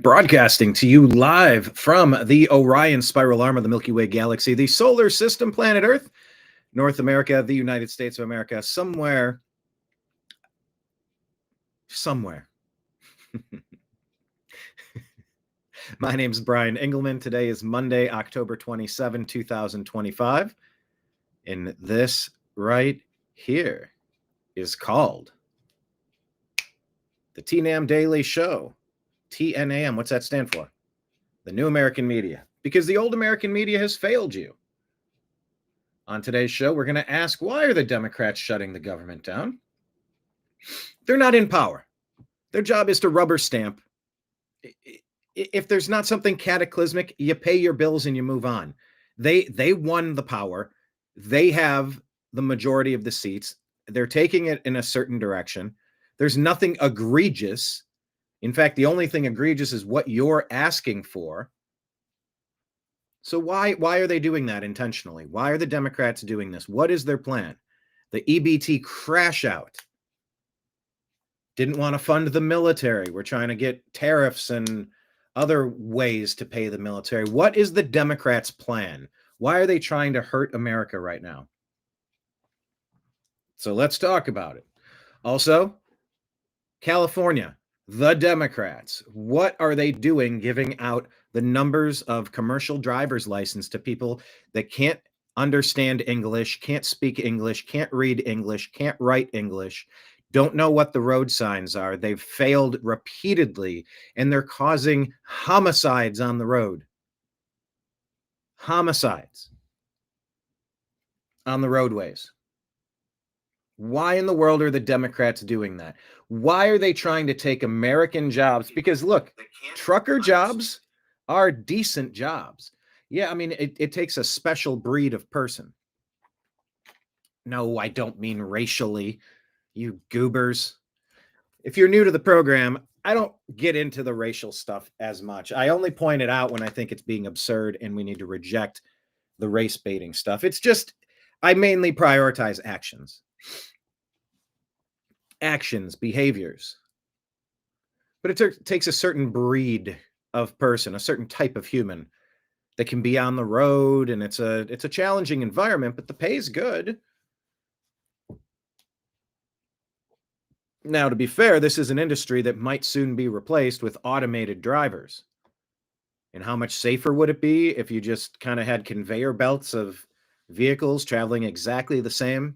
Broadcasting to you live from the Orion spiral arm of the Milky Way galaxy, the solar system, planet Earth, North America, the United States of America, somewhere. My name is Brian Engelman. Today is Monday, October 27, 2025. And this right here is called the TNAM Daily Show. TNAM, what's that stand for? The New American Media. Because the old American media has failed you. On today's show, we're going to ask, why are the Democrats shutting the government down? They're not in power. Their job is to rubber stamp. If there's not something cataclysmic, you pay your bills and you move on. They won the power. They have the majority of the seats. They're taking it in a certain direction. There's nothing egregious. In fact, the only thing egregious is what you're asking for. So why are they doing that intentionally? Why are the Democrats doing this? What is their plan? The EBT crashout. Didn't want to fund the military. We're trying to get tariffs and other ways to pay the military. What is the Democrats' plan? Why are they trying to hurt America right now? So let's talk about it. Also, California. The Democrats, what are they doing giving out the numbers of commercial driver's license to people that can't understand English, can't speak English, can't read English, can't write English, don't know what the road signs are? They've failed repeatedly, and they're causing homicides on the road. Homicides on the roadways. Why in the world are the Democrats doing that? Why are they trying to take American jobs? Because look, trucker jobs are decent jobs. Yeah, I mean, it takes a special breed of person. No, I don't mean racially, you goobers. If you're new to the program, I don't get into the racial stuff as much. I only point it out when I think it's being absurd and we need to reject the race baiting stuff. It's just, I mainly prioritize actions. Actions, behaviors. But it takes a certain breed of person, a certain type of human that can be on the road, and it's a challenging environment, but the pay is good. Now, to be fair, this is an industry that might soon be replaced with automated drivers. And how much safer would it be if you just kind of had conveyor belts of vehicles traveling exactly the same?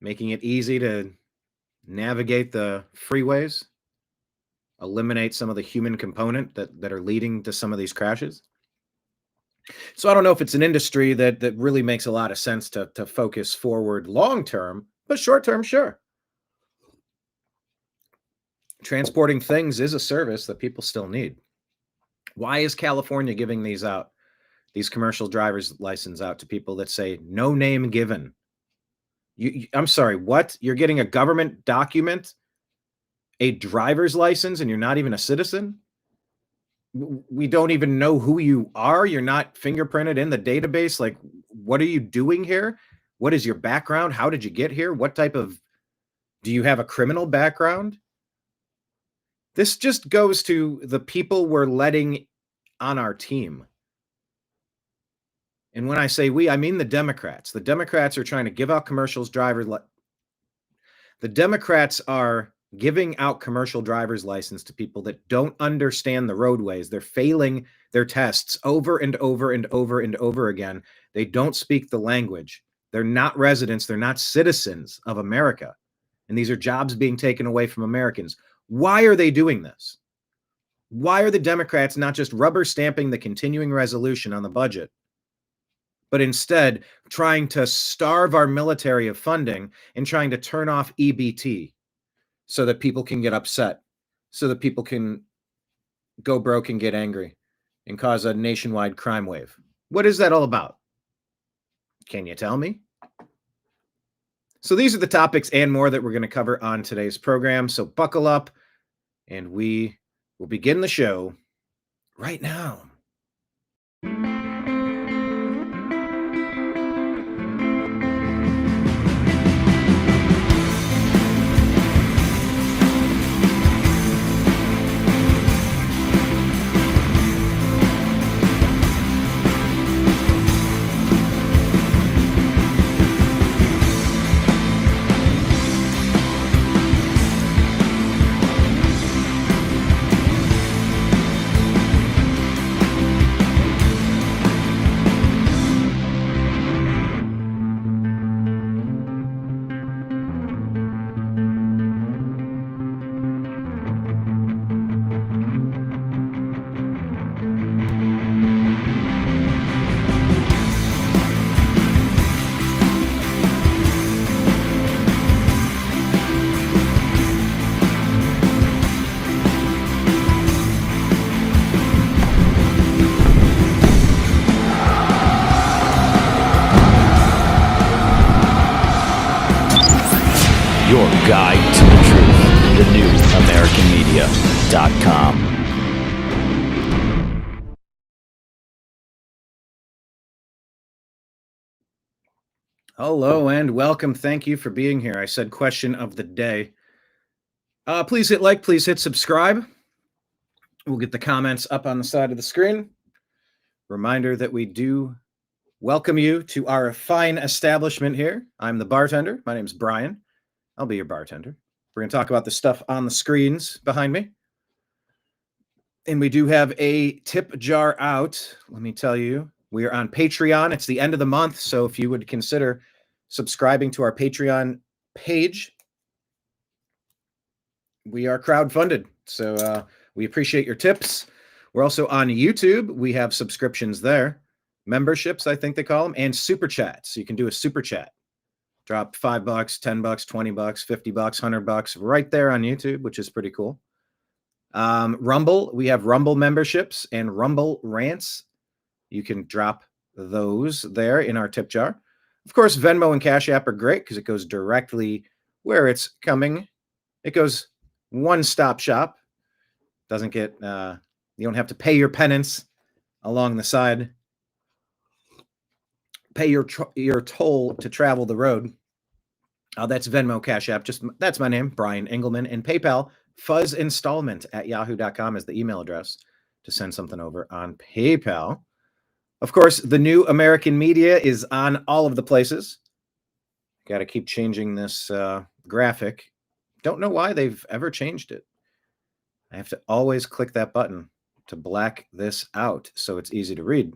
Making it easy to navigate the freeways, eliminate some of the human component that are leading to some of these crashes. So I don't know if it's an industry that really makes a lot of sense to focus forward long-term, but short-term, sure. Transporting things is a service that people still need. Why is California giving these out, these commercial driver's license out to people that say no name given? I'm sorry, what? You're getting a government document, a driver's license, and you're not even a citizen? We don't even know who you are. You're not fingerprinted in the database. Like, what are you doing here? What is your background? How did you get here? What type of, do you have a criminal background? This just goes to the people we're letting on our team. And when I say we, I mean the Democrats. The Democrats are trying to give out the Democrats are giving out commercial driver's license to people that don't understand the roadways. They're failing their tests over and over and over and over again. They don't speak the language. They're not residents. They're not citizens of America. And these are jobs being taken away from Americans. Why are they doing this? Why are the Democrats not just rubber stamping the continuing resolution on the budget, but instead trying to starve our military of funding and trying to turn off EBT so that people can get upset, so that people can go broke and get angry and cause a nationwide crime wave? What is that all about? Can you tell me? So these are the topics and more that we're going to cover on today's program. So buckle up and we will begin the show right now. your guide to the truth. thenewamericanmedia.com. Hello and welcome. Thank you for being here. I said question of the day. Please hit like, please hit subscribe. We'll get the comments up on the side of the screen. Reminder that we do welcome you to our fine establishment here. I'm the bartender. My name's Brian. I'll be your bartender. We're going to talk about the stuff on the screens behind me. And we do have a tip jar out. Let me tell you, we are on Patreon. It's the end of the month. So if you would consider subscribing to our Patreon page, we are crowdfunded. So we appreciate your tips. We're also on YouTube. We have subscriptions there. Memberships, I think they call them, and super chats. So you can do a super chat. Drop $5, $10, $20, $50, $100 right there on YouTube, which is pretty cool. Rumble, we have Rumble memberships and Rumble rants. You can drop those there in our tip jar. Of course, Venmo and Cash App are great because it goes directly where it's coming. It goes one-stop shop. Doesn't get, you don't have to pay your penance along the side. Pay your toll to travel the road. That's Venmo, Cash App. That's my name, Brian Engelman, and PayPal. fuzzinstallment@yahoo.com is the email address to send something over on PayPal. Of course, the new American media is on all of the places. Got to keep changing this graphic. Don't know why they've ever changed it. I have to always click that button to black this out so it's easy to read.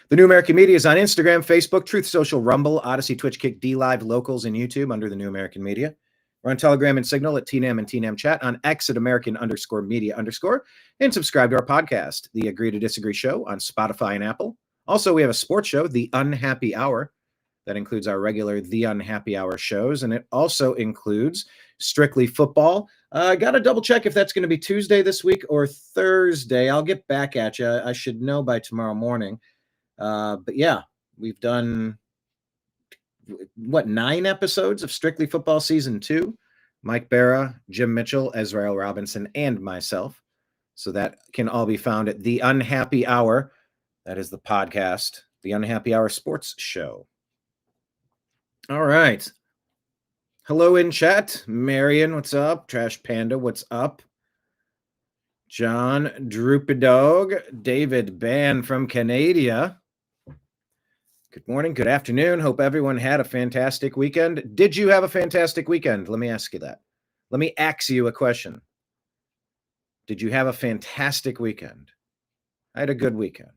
The New American Media is on Instagram, Facebook, Truth Social, Rumble, Odyssey, Twitch, Kick, DLive, Locals, and YouTube under the New American Media. We're on Telegram and Signal at TNAM and TNAM Chat, on X at American_Media_, and subscribe to our podcast, The Agree to Disagree Show, on Spotify and Apple. Also, we have a sports show, The Unhappy Hour. That includes our regular The Unhappy Hour shows, and it also includes Strictly Football. I got to double check if that's going to be Tuesday this week or Thursday. I'll get back at you. I should know by tomorrow morning. But yeah, we've done, 9 episodes of Strictly Football Season 2. Mike Barra, Jim Mitchell, Ezrael Robinson, and myself. So that can all be found at The Unhappy Hour. That is the podcast, The Unhappy Hour Sports Show. All right. Hello in chat. Marion, what's up? Trash Panda, what's up? John Droopydog, David Ban from Canada. Good morning, good afternoon. Hope everyone had a fantastic weekend. Did you have a fantastic weekend? Let me ask you that. Let me ask you a question. Did you have a fantastic weekend? I had a good weekend.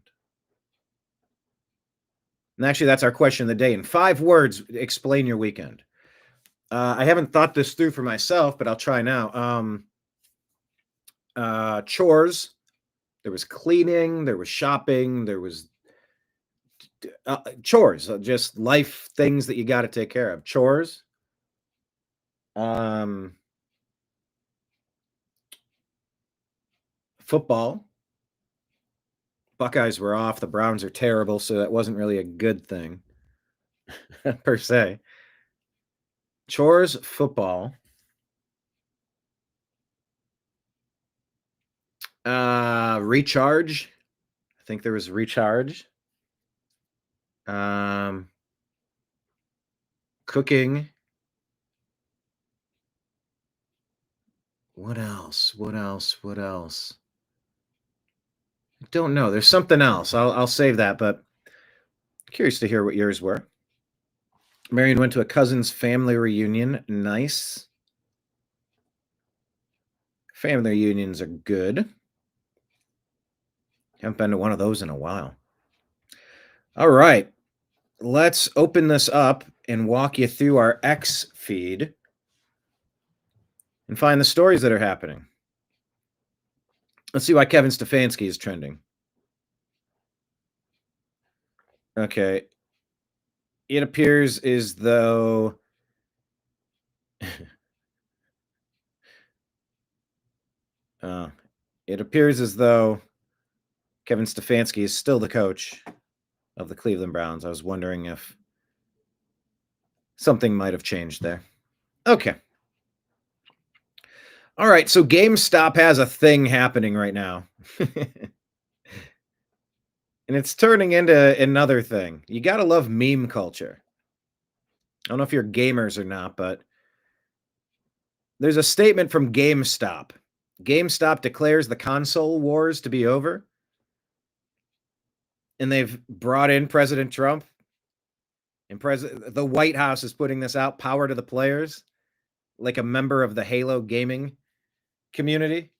And actually, that's our question of the day. In 5 words, explain your weekend. I haven't thought this through for myself, but I'll try now. Chores. There was cleaning. There was shopping. There was chores. Just life things that you got to take care of. Chores. Football. Buckeyes were off. The Browns are terrible, so that wasn't really a good thing per se. Chores, football. Recharge. I think there was recharge. Cooking. What else? I don't know. There's something else. I'll save that, but curious to hear what yours were. Marion went to a cousin's family reunion. Nice. Family reunions are good. Haven't been to one of those in a while. All right. Let's open this up and walk you through our X feed and find the stories that are happening. Let's see why Kevin Stefanski is trending. Okay. It appears as though Kevin Stefanski is still the coach of the Cleveland Browns. I was wondering if something might have changed there. Okay. All right, so GameStop has a thing happening right now. And it's turning into another thing. You got to love meme culture. I don't know if you're gamers or not, but there's a statement from GameStop. GameStop declares the console wars to be over. And they've brought in President Trump. And the White House is putting this out, power to the players, like a member of the Halo gaming community.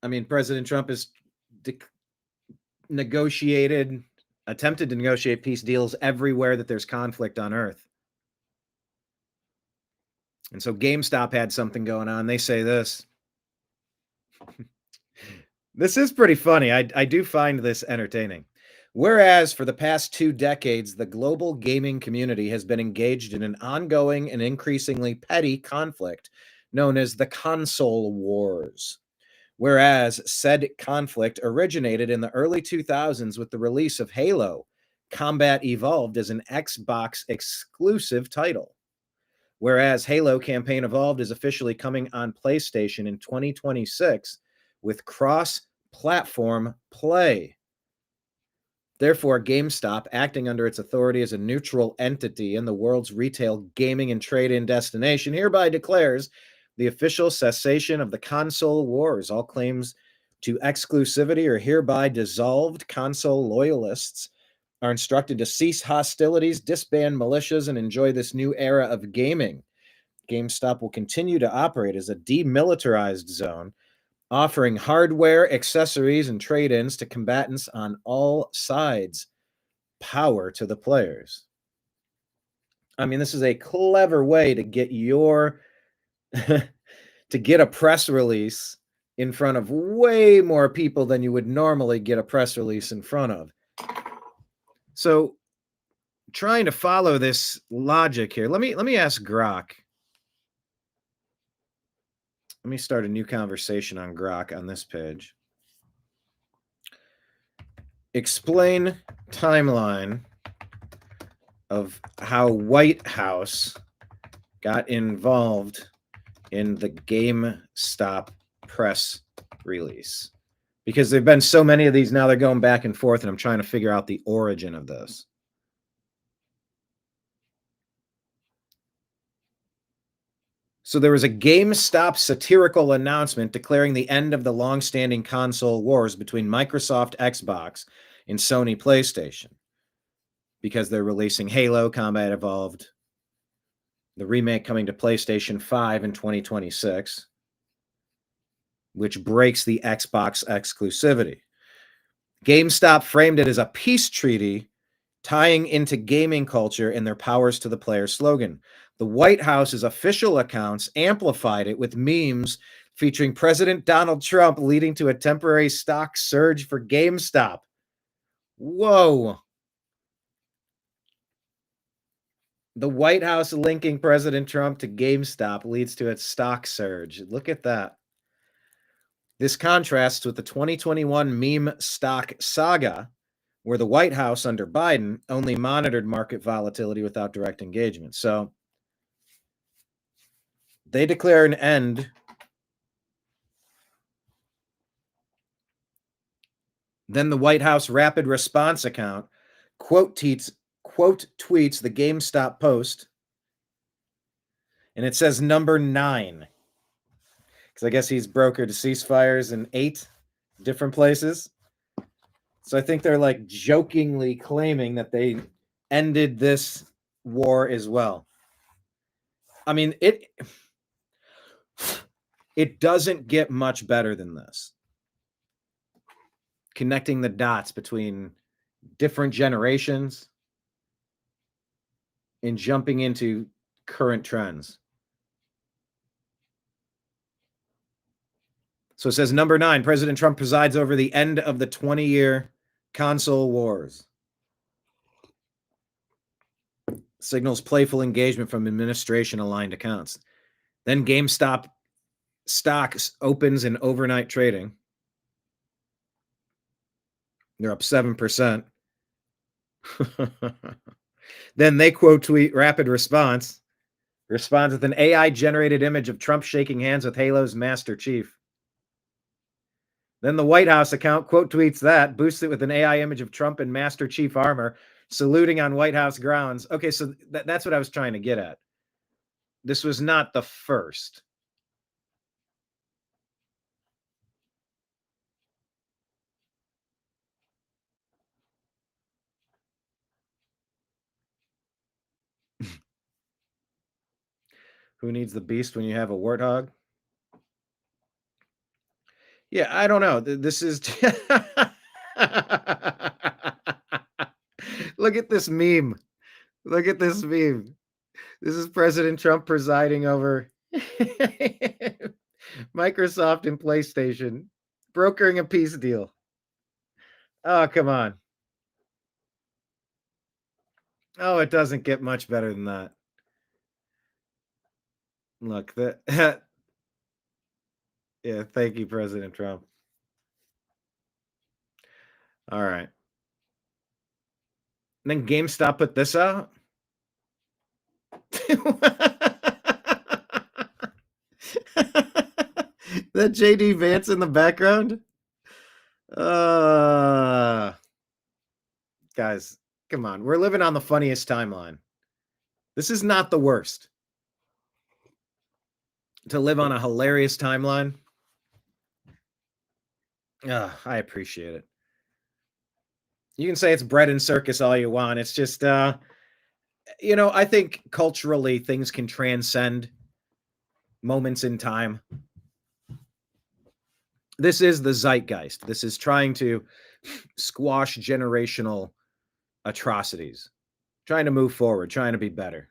I mean, President Trump has attempted to negotiate peace deals everywhere that there's conflict on Earth. And so GameStop had something going on. They say this. This is pretty funny. I do find this entertaining. Whereas for the past 2 decades, the global gaming community has been engaged in an ongoing and increasingly petty conflict known as the console wars. Whereas said conflict originated in the early 2000s with the release of Halo, Combat Evolved as an Xbox exclusive title. Whereas Halo Campaign Evolved is officially coming on PlayStation in 2026 with cross-platform play. Therefore, GameStop, acting under its authority as a neutral entity in the world's retail gaming and trade-in destination, hereby declares the official cessation of the console wars. All claims to exclusivity are hereby dissolved. Console loyalists are instructed to cease hostilities, disband militias, and enjoy this new era of gaming. GameStop will continue to operate as a demilitarized zone, offering hardware, accessories, and trade-ins to combatants on all sides. Power to the players. I mean, this is a clever way to get your to get a press release in front of way more people than you would normally get a press release in front of. So, trying to follow this logic here, let me ask Grok. Let me start a new conversation on Grok on this page. Explain timeline of how White House got involved in the GameStop press release. Because there've been so many of these now, they're going back and forth, and I'm trying to figure out the origin of this. So there was a GameStop satirical announcement declaring the end of the long-standing console wars between Microsoft Xbox and Sony PlayStation, because they're releasing Halo Combat Evolved, the remake coming to PlayStation 5 in 2026, which breaks the Xbox exclusivity. GameStop framed it as a peace treaty tying into gaming culture and their powers to the player slogan. The White House's official accounts amplified it with memes featuring President Donald Trump, leading to a temporary stock surge for GameStop. Whoa. The White House linking President Trump to GameStop leads to its stock surge. Look at that. This contrasts with the 2021 meme stock saga, where the White House under Biden only monitored market volatility without direct engagement. So they declare an end. Then the White House rapid response account quote tweets the GameStop post, and it says number 9. Because I guess he's brokered ceasefires in 8 different places. So I think they're like jokingly claiming that they ended this war as well. I mean, it doesn't get much better than this. Connecting the dots between different generations and jumping into current trends. So it says number 9, President Trump presides over the end of the 20-year console wars. Signals playful engagement from administration-aligned accounts. Then GameStop stocks opens in overnight trading. They're up 7%. Then they quote tweet rapid response. responds with an AI-generated image of Trump shaking hands with Halo's Master Chief. Then the White House account quote tweets that, boosts it with an AI image of Trump in Master Chief armor, saluting on White House grounds. Okay, so that's what I was trying to get at. This was not the first. Who needs the beast when you have a warthog? Yeah, I don't know. This is Look at this meme. Look at this meme. This is President Trump presiding over Microsoft and PlayStation, brokering a peace deal. Oh, come on. Oh, it doesn't get much better than that. Look, that yeah, thank you, President Trump. All right. And then GameStop put this out. That JD Vance in the background. Guys, come on. We're living on the funniest timeline. This is not the worst. To live on a hilarious timeline. I appreciate it. You can say it's bread and circus all you want. It's just, I think culturally things can transcend moments in time. This is the zeitgeist. This is trying to squash generational atrocities, trying to move forward, trying to be better.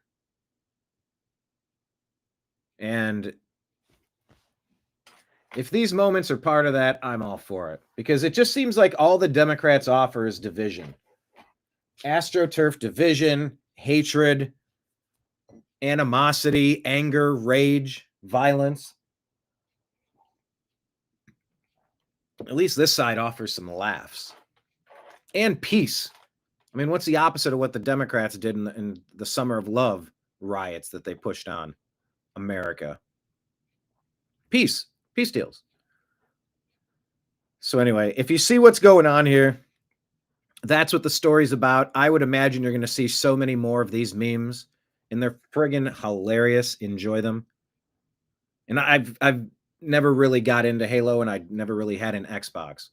And if these moments are part of that, I'm all for it, because it just seems like all the Democrats offer is division. AstroTurf division, hatred, animosity, anger, rage, violence. At least this side offers some laughs and peace. I mean, what's the opposite of what the Democrats did in the Summer of Love riots that they pushed on America? Peace deals. So anyway, if you see what's going on here, that's what the story's about. I would imagine you're going to see so many more of these memes, and they're friggin' hilarious. Enjoy them. And I've never really got into Halo, and I never really had an Xbox,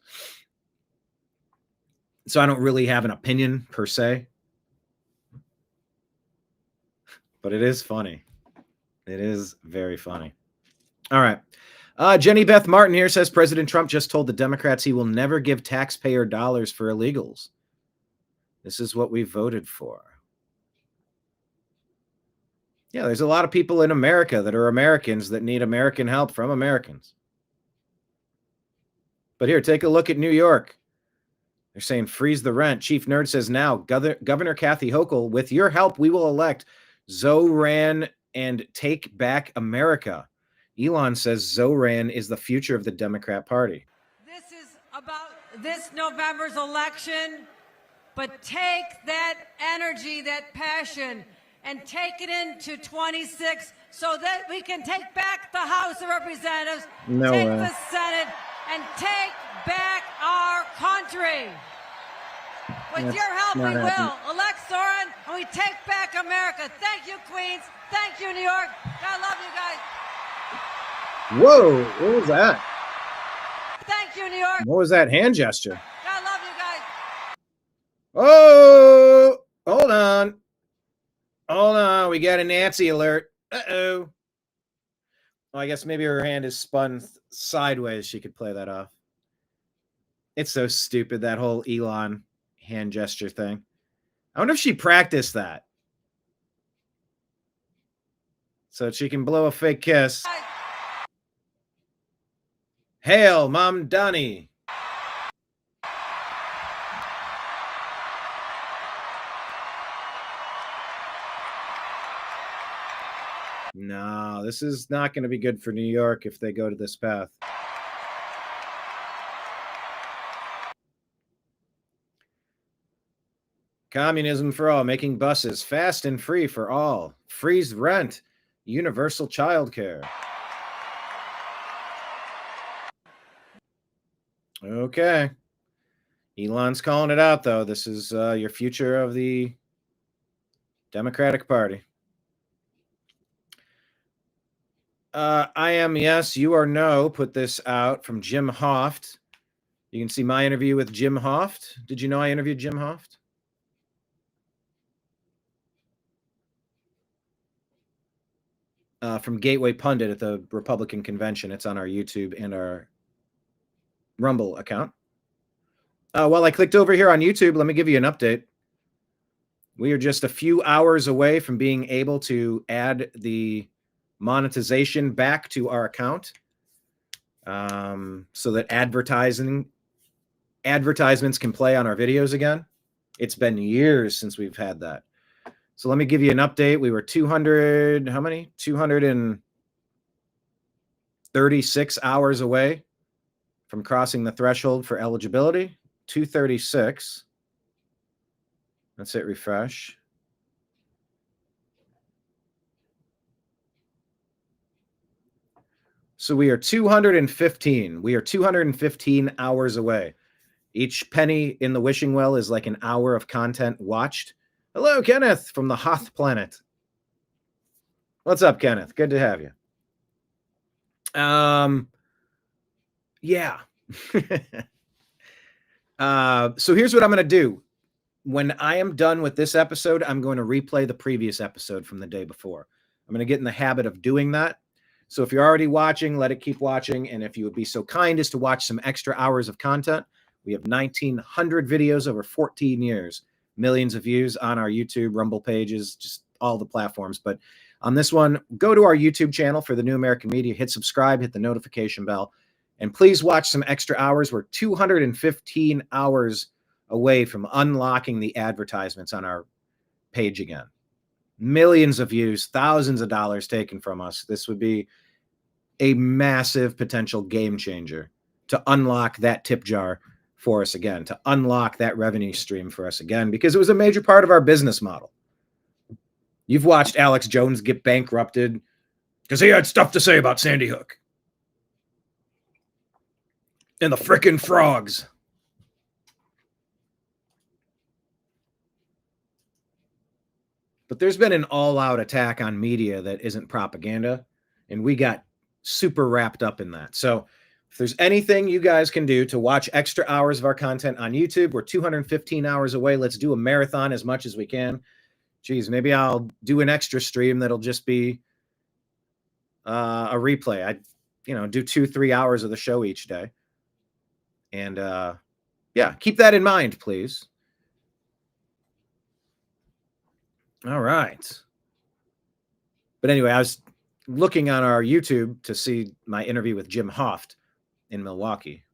so I don't really have an opinion per se. But it is funny. It is very funny. All right. Jenny Beth Martin here says President Trump just told the Democrats he will never give taxpayer dollars for illegals. This is what we voted for. Yeah, there's a lot of people in America that are Americans that need American help from Americans. But here, take a look at New York. They're saying freeze the rent. Chief Nerd says now, Governor Kathy Hochul, with your help, we will elect Zohran and take back America. Elon says Zohran is the future of the Democrat Party. This is about this November's election, but take that energy, that passion, and take it into 26 so that we can take back the House of Representatives, take the Senate, and take back our country. With your help, we will elect Zohran, and we take back America. Thank you, Queens. Thank you, New York. God love you guys. Whoa, what was that? Thank you, New York. What was that hand gesture? God love you guys. Oh, hold on. Hold on, we got a Nancy alert. Uh-oh. Well, I guess maybe her hand is spun sideways. She could play that off. It's so stupid, that whole Elon hand gesture thing. I wonder if she practiced that so she can blow a fake kiss. Hail, Mamdani. No, this is not going to be good for New York if they go to this path. Communism for all, making buses fast and free for all. Freeze rent. universal child care. Okay. Elon's calling it out, though. This is your future of the Democratic Party. I am yes, you are no. Put this out from Jim Hoft. You can see my interview with Jim Hoft. Did you know I interviewed Jim Hoft? From Gateway Pundit at the Republican convention. It's on our YouTube and our Rumble account. Well, I clicked over here on YouTube. Let me give you an update. We are just a few hours away from being able to add the monetization back to our account, so that advertisements can play on our videos again. It's been years since we've had that. So let me give you an update. We were 200, how many? 236 hours away from crossing the threshold for eligibility. 236. Let's hit refresh. So we are 215. We are 215 hours away. Each penny in the wishing well is like an hour of content watched. Hello, Kenneth from the Hoth planet. What's up, Kenneth? Good to have you. Yeah. So here's what I'm going to do. When I am done with this episode, I'm going to replay the previous episode from the day before. I'm going to get in the habit of doing that. So if you're already watching, let it keep watching. And if you would be so kind as to watch some extra hours of content, we have 1,900 videos over 14 years, millions of views on our YouTube, Rumble pages, just all the platforms. But on this one, go to our YouTube channel for the New American Media, hit subscribe, hit the notification bell, and please watch some extra hours. We're 215 hours away from unlocking the advertisements on our page again. Millions of views, thousands of dollars taken from us. This would be a massive potential game changer to unlock that tip jar for us again, to unlock that revenue stream for us again, because it was a major part of our business model. You've watched Alex Jones get bankrupted because he had stuff to say about Sandy Hook and the frickin' frogs. But there's been an all-out attack on media that isn't propaganda, and we got super wrapped up in that. So if there's anything you guys can do to watch extra hours of our content on YouTube, we're 215 hours away. Let's do a marathon as much as we can. Geez, maybe I'll do an extra stream that'll just be a replay. I, do 2-3 hours of the show each day. And yeah, keep that in mind, please. All right. But anyway, I was looking on our YouTube to see my interview with Jim Hoft in Milwaukee,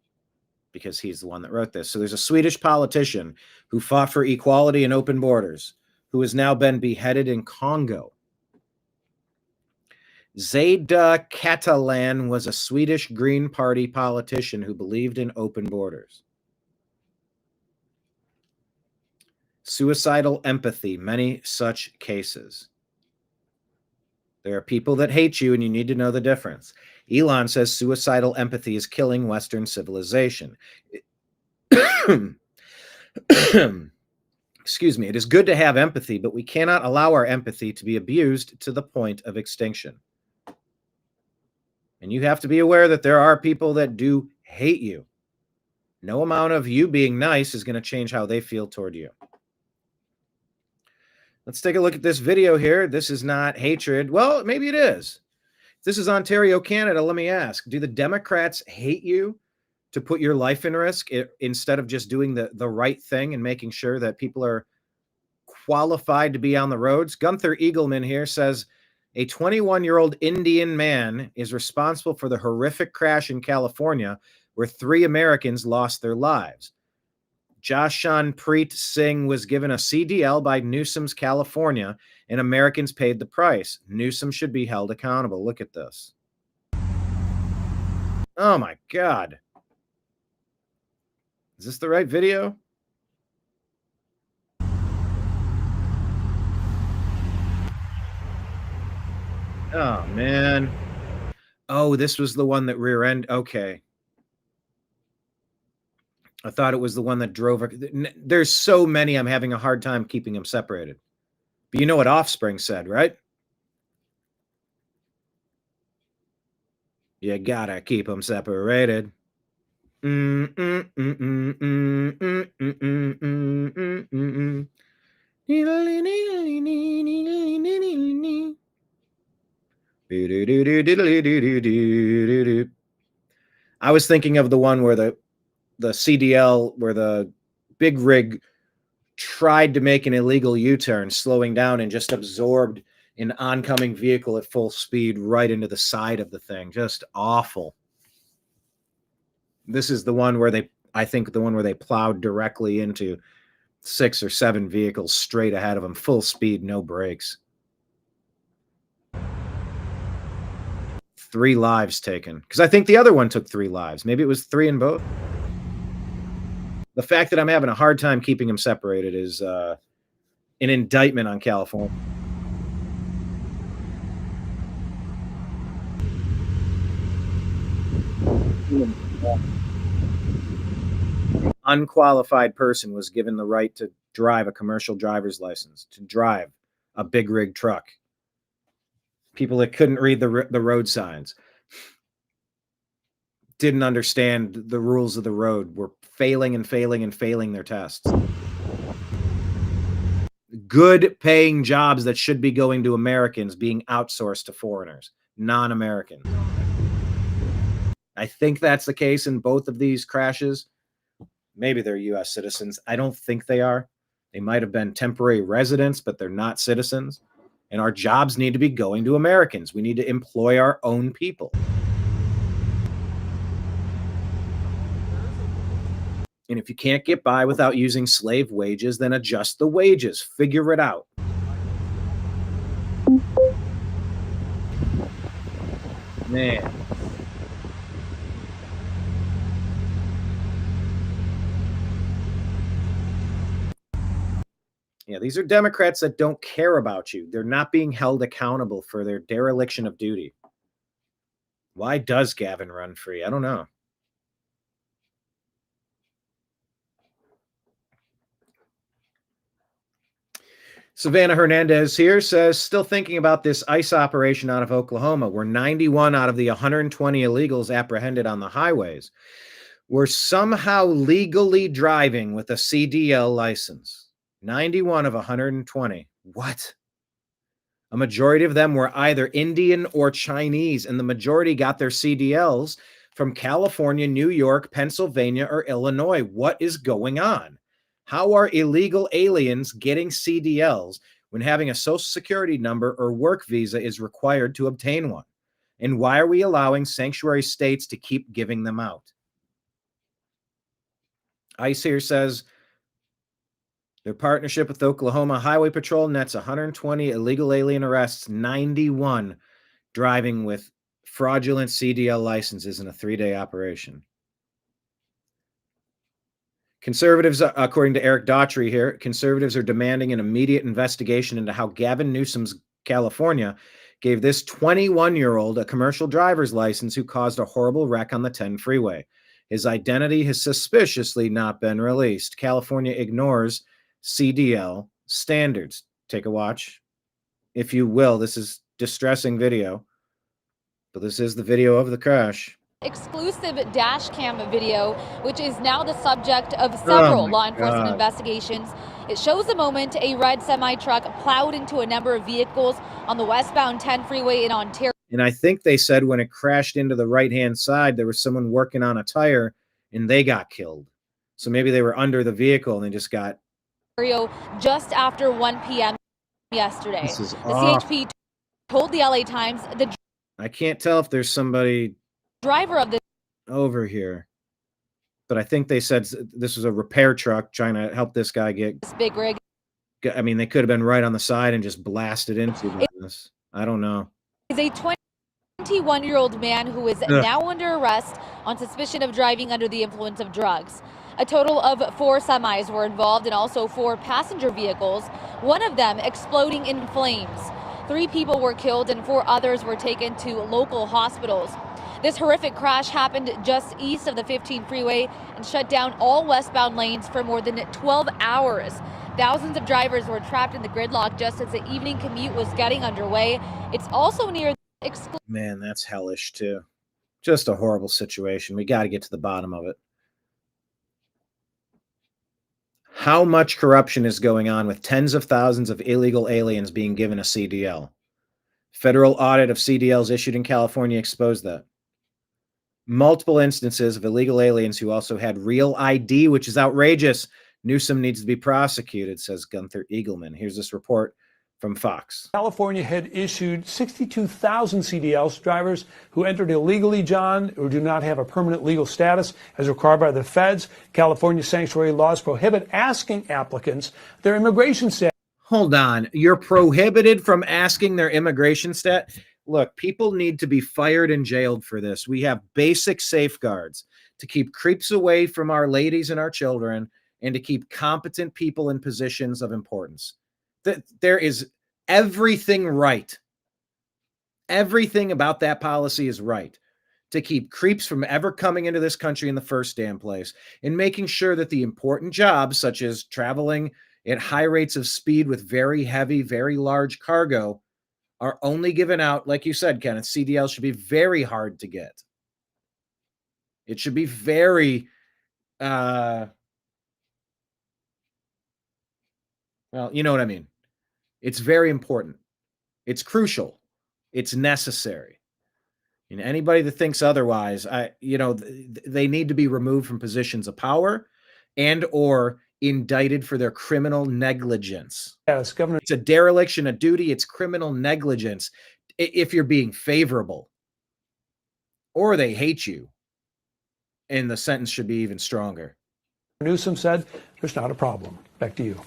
because he's the one that wrote this. So there's a Swedish politician who fought for equality and open borders, who has now been beheaded in Congo. Zada Catalan was a Swedish Green Party politician who believed in open borders. Suicidal empathy, many such cases. There are people that hate you, and you need to know the difference. Elon says suicidal empathy is killing Western civilization. Excuse me. It is good to have empathy, but we cannot allow our empathy to be abused to the point of extinction. And you have to be aware that there are people that do hate you. No amount of you being nice is going to change how they feel toward you. Let's take a look at this video here. This is not hatred. Well, maybe it is. This is Ontario, Canada. Let me ask, do the Democrats hate you to put your life in risk instead of just doing the right thing and making sure that people are qualified to be on the roads? Gunther Eagleman here says, a 21-year-old Indian man is responsible for the horrific crash in California where 3 Americans lost their lives. Jashanpreet Singh was given a CDL by Newsom's California, and Americans paid the price. Newsom should be held accountable. Look at this. Oh, my God. Is this the right video? Oh, man. Oh, this was the one that rear-end. Okay. I thought it was the one that drove. There's so many, I'm having a hard time keeping them separated. But you know what Offspring said, right? You gotta keep them separated. I was thinking of the one where the CDL, where the big rig tried to make an illegal U-turn, slowing down and just absorbed an oncoming vehicle at full speed right into the side of the thing. Just awful. This is the one where I think the one where they plowed directly into 6 or 7 vehicles straight ahead of them, full speed, no brakes. 3 lives taken. Because I think the other one took 3 lives. Maybe it was 3 in both. The fact that I'm having a hard time keeping them separated is an indictment on California. Unqualified person was given the right to drive a commercial driver's license, to drive a big rig truck. People that couldn't read the road signs, didn't understand the rules of the road, were failing and failing and failing their tests. Good paying jobs that should be going to Americans being outsourced to foreigners, non-Americans. I think that's the case in both of these crashes. Maybe they're U.S. citizens. I don't think they are. They might have been temporary residents, but they're not citizens. And our jobs need to be going to Americans. We need to employ our own people. And if you can't get by without using slave wages, then adjust the wages. Figure it out. Man. Yeah, these are Democrats that don't care about you. They're not being held accountable for their dereliction of duty. Why does Gavin run free? I don't know. Savannah Hernandez here says, still thinking about this ICE operation out of Oklahoma, where 91 out of the 120 illegals apprehended on the highways were somehow legally driving with a CDL license. 91 of 120. What? A majority of them were either Indian or Chinese, and the majority got their CDLs from California, New York, Pennsylvania, or Illinois. What is going on? How are illegal aliens getting CDLs when having a social security number or work visa is required to obtain one? And why are we allowing sanctuary states to keep giving them out? ICE here says their partnership with Oklahoma Highway Patrol nets 120 illegal alien arrests, 91 driving with fraudulent CDL licenses in a 3-day operation. Conservatives, according to Eric Daughtry here, conservatives are demanding an immediate investigation into how Gavin Newsom's California gave this 21-year-old a commercial driver's license who caused a horrible wreck on the 10 freeway. His identity has suspiciously not been released. California ignores CDL standards. Take a watch, if you will. This is distressing video, but this is the video of the crash. Exclusive dash cam video, which is now the subject of several law enforcement investigations. It shows the moment a red semi-truck plowed into a number of vehicles on the westbound 10 freeway in Ontario. And I think they said when it crashed into the right-hand side, there was someone working on a tire and they got killed. So maybe they were under the vehicle and they just got... Just after 1 p.m. yesterday. This is the CHP told the LA Times the... I can't tell if there's somebody... driver of the... over here. But I think they said this was a repair truck trying to help this guy get... this big rig. I mean, they could have been right on the side and just blasted into this. I don't know. Is a 21-year-old man who is now under arrest on suspicion of driving under the influence of drugs. A total of 4 semis were involved and also 4 passenger vehicles, one of them exploding in flames. 3 people were killed and 4 others were taken to local hospitals. This horrific crash happened just east of the 15 freeway and shut down all westbound lanes for more than 12 hours. Thousands of drivers were trapped in the gridlock just as the evening commute was getting underway. It's also near Man, that's hellish too. Just a horrible situation. We got to get to the bottom of it. How much corruption is going on with tens of thousands of illegal aliens being given a CDL? Federal audit of CDLs issued in California exposed that. Multiple instances of illegal aliens who also had real ID, which is outrageous. Newsom needs to be prosecuted, says Gunther Eagleman. Here's this report from Fox. California had issued 62,000 CDLs to drivers who entered illegally, John, or do not have a permanent legal status as required by the feds. California sanctuary laws prohibit asking applicants their immigration status. Hold on. You're prohibited from asking their immigration status? Look, people need to be fired and jailed for this. We have basic safeguards to keep creeps away from our ladies and our children and to keep competent people in positions of importance. There is everything right. Everything about that policy is right to keep creeps from ever coming into this country in the first damn place and making sure that the important jobs, such as traveling at high rates of speed with very heavy, very large cargo, are only given out, like you said, Kenneth. CDL should be very hard to get. It should be very, well, you know what I mean. It's very important. It's crucial. It's necessary. And anybody that thinks otherwise, they need to be removed from positions of power and or indicted for their criminal negligence. Yes, Governor. It's a dereliction of duty. It's criminal negligence if you're being favorable. Or they hate you. And the sentence should be even stronger. Newsom said there's not a problem. Back to you.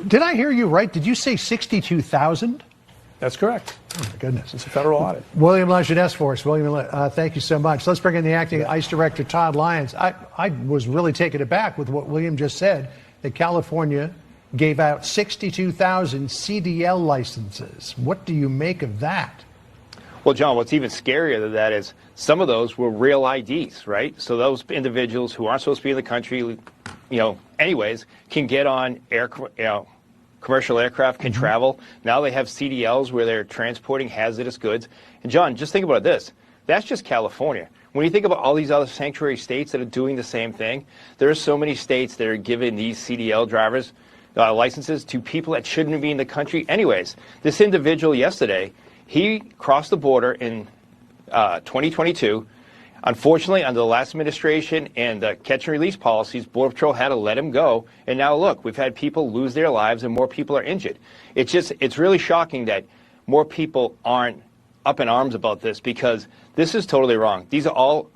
Did I hear you right? Did you say 62,000? That's correct. Oh, my goodness. It's a federal audit. William Legionnaires for us. William, thank you so much. Let's bring in the acting ICE director, Todd Lyons. I was really taken aback with what William just said, that California gave out 62,000 CDL licenses. What do you make of that? Well, John, what's even scarier than that is some of those were real IDs, right? So those individuals who aren't supposed to be in the country, anyways, can get on commercial aircraft, can travel. Now they have CDLs where they're transporting hazardous goods. And John, just think about this. That's just California. When you think about all these other sanctuary states that are doing the same thing, there are so many states that are giving these CDL drivers licenses to people that shouldn't be in the country anyways. This individual yesterday, he crossed the border in 2022. Unfortunately, under the last administration and the catch and release policies, Border Patrol had to let him go. And now look, we've had people lose their lives and more people are injured. It's really shocking that more people aren't up in arms about this, because this is totally wrong. These are all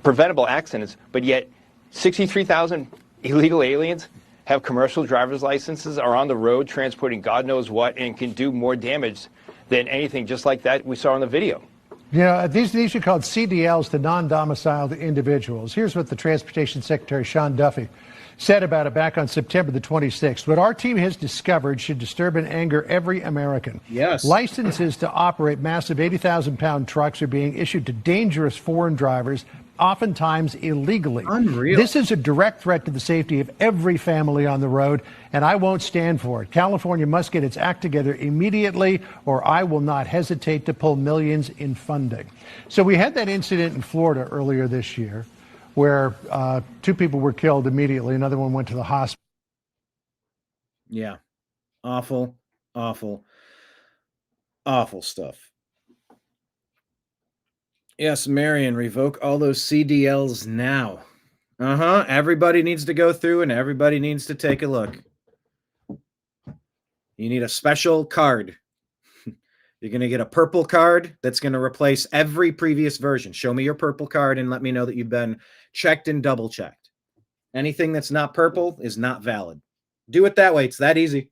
preventable accidents, but yet 63,000 illegal aliens have commercial driver's licenses, are on the road transporting God knows what, and can do more damage than anything just like that we saw in the video. These are called CDLs to non-domiciled individuals. Here's what the Transportation Secretary, Sean Duffy, said about it back on September the 26th. What our team has discovered should disturb and anger every American. Yes. Licenses to operate massive 80,000-pound trucks are being issued to dangerous foreign drivers, oftentimes illegally. Unreal. This is a direct threat to the safety of every family on the road, and I won't stand for it. California must get its act together immediately, or I will not hesitate to pull millions in funding. So we had that incident in Florida earlier this year where 2 people were killed immediately. Another one went to the hospital. Yeah. Awful, awful, awful stuff. Yes, Marion, revoke all those CDLs now. Everybody needs to go through and everybody needs to take a look. You need a special card. You're going to get a purple card that's going to replace every previous version. Show me your purple card and let me know that you've been checked and double checked. Anything that's not purple is not valid. Do it that way. It's that easy.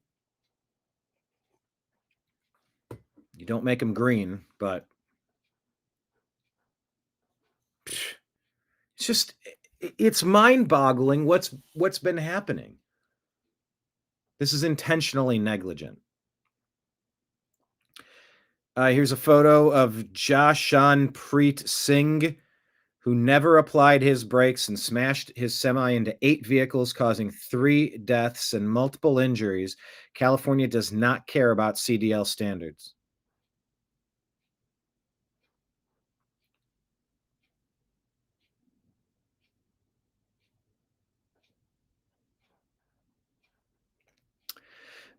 You don't make them green, but it's mind-boggling what's been happening. This is intentionally negligent. Here's a photo of Jashanpreet Singh, who never applied his brakes and smashed his semi into 8 vehicles, causing 3 deaths and multiple injuries. California does not care about CDL standards.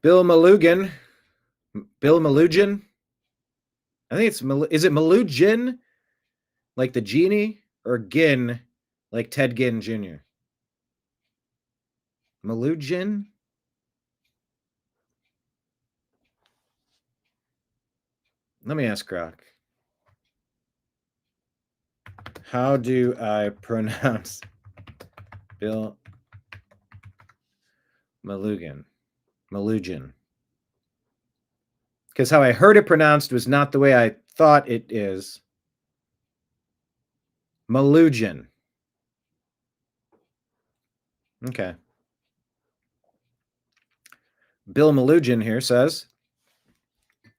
Bill Malugin. I think it's, is it Malugin, like the genie, or Ginn, like Ted Ginn Jr.? Malugin? Let me ask Grok. How do I pronounce Bill Malugin? Because how I heard it pronounced was not the way I thought it is. Malugin. Okay. Bill Malugin here says,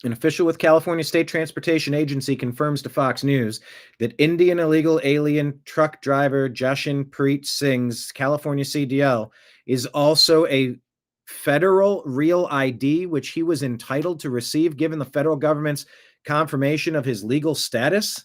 an official with California State Transportation Agency confirms to Fox News that Indian illegal alien truck driver Jashanpreet Singh's California CDL is also a federal real ID, which he was entitled to receive given the federal government's confirmation of his legal status.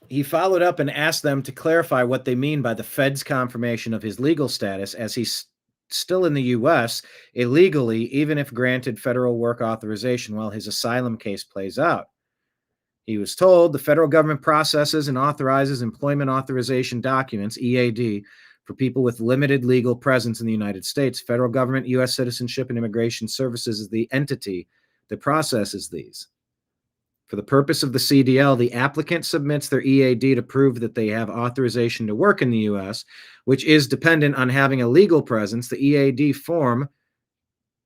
He followed up and asked them to clarify what they mean by the Fed's confirmation of his legal status, as he's still in the U.S. illegally, even if granted federal work authorization while his asylum case plays out. He was told the federal government processes and authorizes employment authorization documents, EAD, for people with limited legal presence in the United States. Federal government, U.S. Citizenship and Immigration Services is the entity that processes these. For the purpose of the CDL, the applicant submits their EAD to prove that they have authorization to work in the U.S., which is dependent on having a legal presence. The EAD form,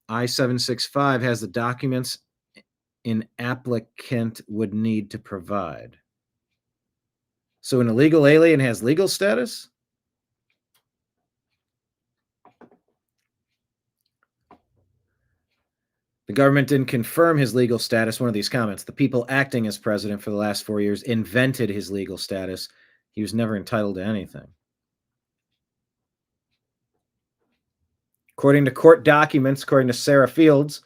I-765, has the documents an applicant would need to provide. So an illegal alien has legal status? The government didn't confirm his legal status. One of these comments, the people acting as president for the last 4 years invented his legal status. He was never entitled to anything. According to court documents, according to Sarah Fields,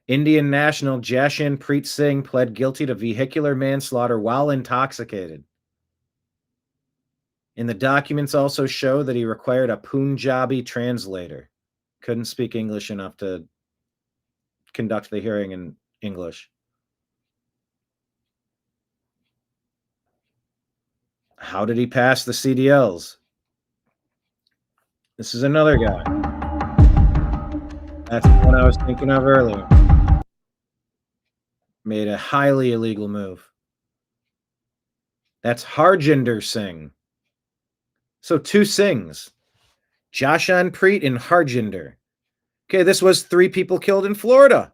Indian national Jashanpreet Singh pled guilty to vehicular manslaughter while intoxicated. And the documents also show that he required a Punjabi translator. Couldn't speak English enough to conduct the hearing in English. How did he pass the CDLs? This is another guy. That's the one I was thinking of earlier. Made a highly illegal move. That's Harjinder Singh. So 2 Singhs. Jashanpreet and Harjinder. Okay, this was 3 people killed in Florida.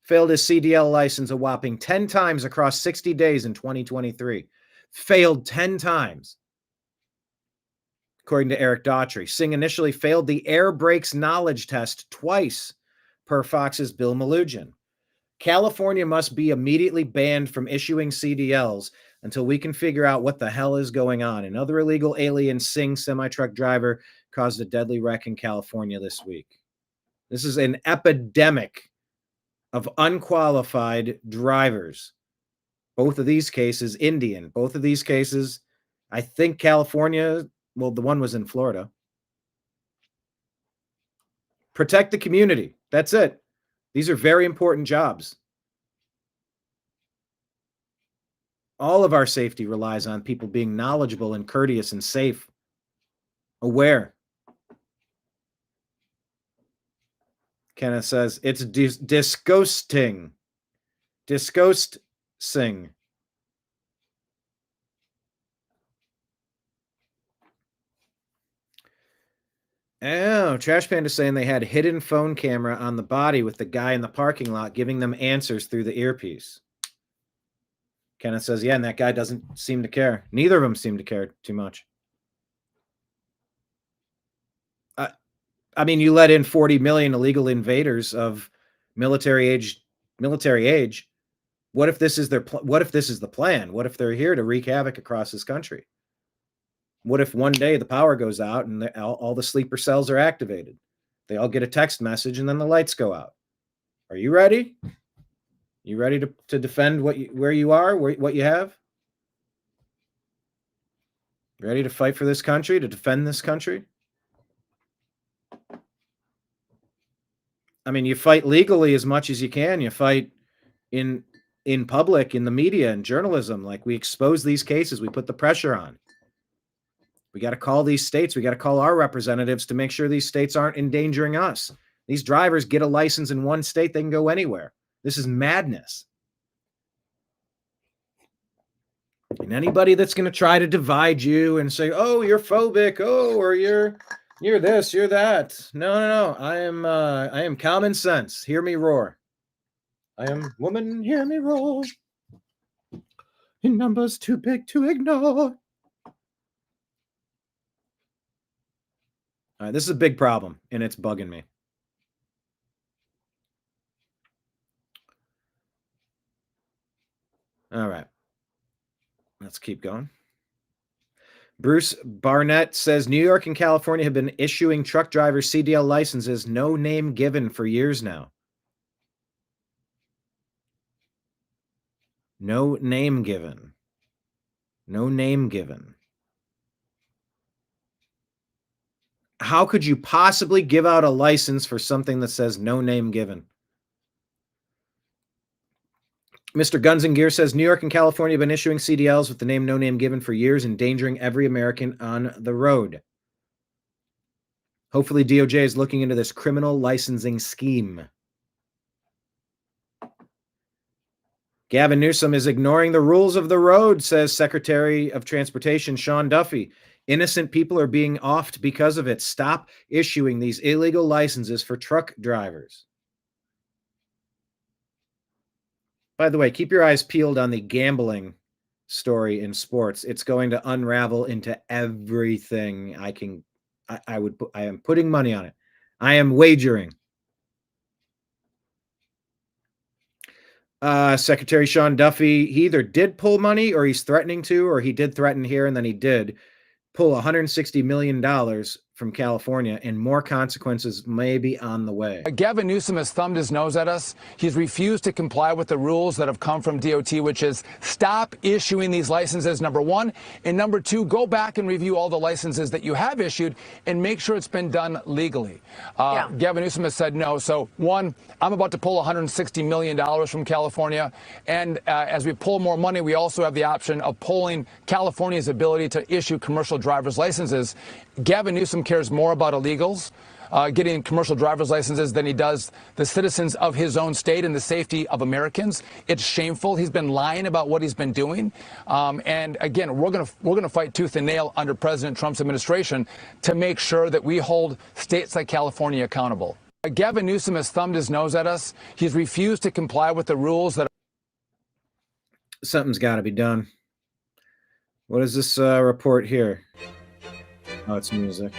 Failed his CDL license a whopping 10 times across 60 days in 2023. Failed 10 times. According to Eric Daughtry, Singh initially failed the air brakes knowledge test twice, per Fox's Bill Malugin. California must be immediately banned from issuing CDLs until we can figure out what the hell is going on. Another illegal alien Singh semi-truck driver caused a deadly wreck in California this week. This is an epidemic of unqualified drivers. Both of these cases, Indian. Both of these cases, I think California, well, the one was in Florida. Protect the community. That's it. These are very important jobs. All of our safety relies on people being knowledgeable and courteous and safe, aware. Kenneth says, it's disgusting. Disgusting. Oh, Trash Panda saying they had hidden phone camera on the body with the guy in the parking lot giving them answers through the earpiece. Kenneth says, yeah, and that guy doesn't seem to care. Neither of them seem to care too much. I mean, you let in 40 million illegal invaders of military age. What if this is what if this is the plan? What if they're here to wreak havoc across this country? What if one day the power goes out and all the sleeper cells are activated? They all get a text message and then the lights go out. Are you ready? You ready to defend where you are, what you have? Ready to fight for this country, to defend this country? I mean, you fight legally as much as you can. You fight in public, in the media and journalism. Like, we expose these cases. We put the pressure on. We got to call these states. We got to call our representatives to make sure these states aren't endangering us. These drivers get a license in one state, they can go anywhere. This is madness. And anybody that's going to try to divide you and say, oh, you're phobic, oh, or you're this, you're that. No. I am common sense. Hear me roar. I am woman, hear me roar. In numbers too big to ignore. All right, this is a big problem, and it's bugging me. All right. Let's keep going. Bruce Barnett says New York and California have been issuing truck drivers CDL licenses, no name given, for years now. No name given. No name given. How could you possibly give out a license for something that says no name given? Mr. Guns and Gear says New York and California have been issuing CDLs with the name no name given for years, endangering every American on the road. Hopefully DOJ is looking into this criminal licensing scheme. Gavin Newsom is ignoring the rules of the road, says Secretary of Transportation Sean Duffy. Innocent people are being offed because of it. Stop issuing these illegal licenses for truck drivers. By the way, keep your eyes peeled on the gambling story in sports. It's going to unravel into everything I am putting money on it. I am wagering. Secretary Sean Duffy, he either did pull money or he's threatening to, or he did threaten here and then he did pull $160 million from California, and more consequences may be on the way. Gavin Newsom has thumbed his nose at us. He's refused to comply with the rules that have come from DOT, which is stop issuing these licenses, number one. And number two, go back and review all the licenses that you have issued and make sure it's been done legally. Gavin Newsom has said no. So, one, I'm about to pull $160 million from California. And as we pull more money, we also have the option of pulling California's ability to issue commercial driver's licenses. Gavin Newsom cares more about illegals getting commercial driver's licenses than he does the citizens of his own state and the safety of Americans. It's shameful. He's been lying about what he's been doing. And again, we're gonna fight tooth and nail under President Trump's administration to make sure that we hold states like California accountable. Gavin Newsom has thumbed his nose at us. He's refused to comply with the rules that. Something's got to be done. What is this report here? Oh, it's music.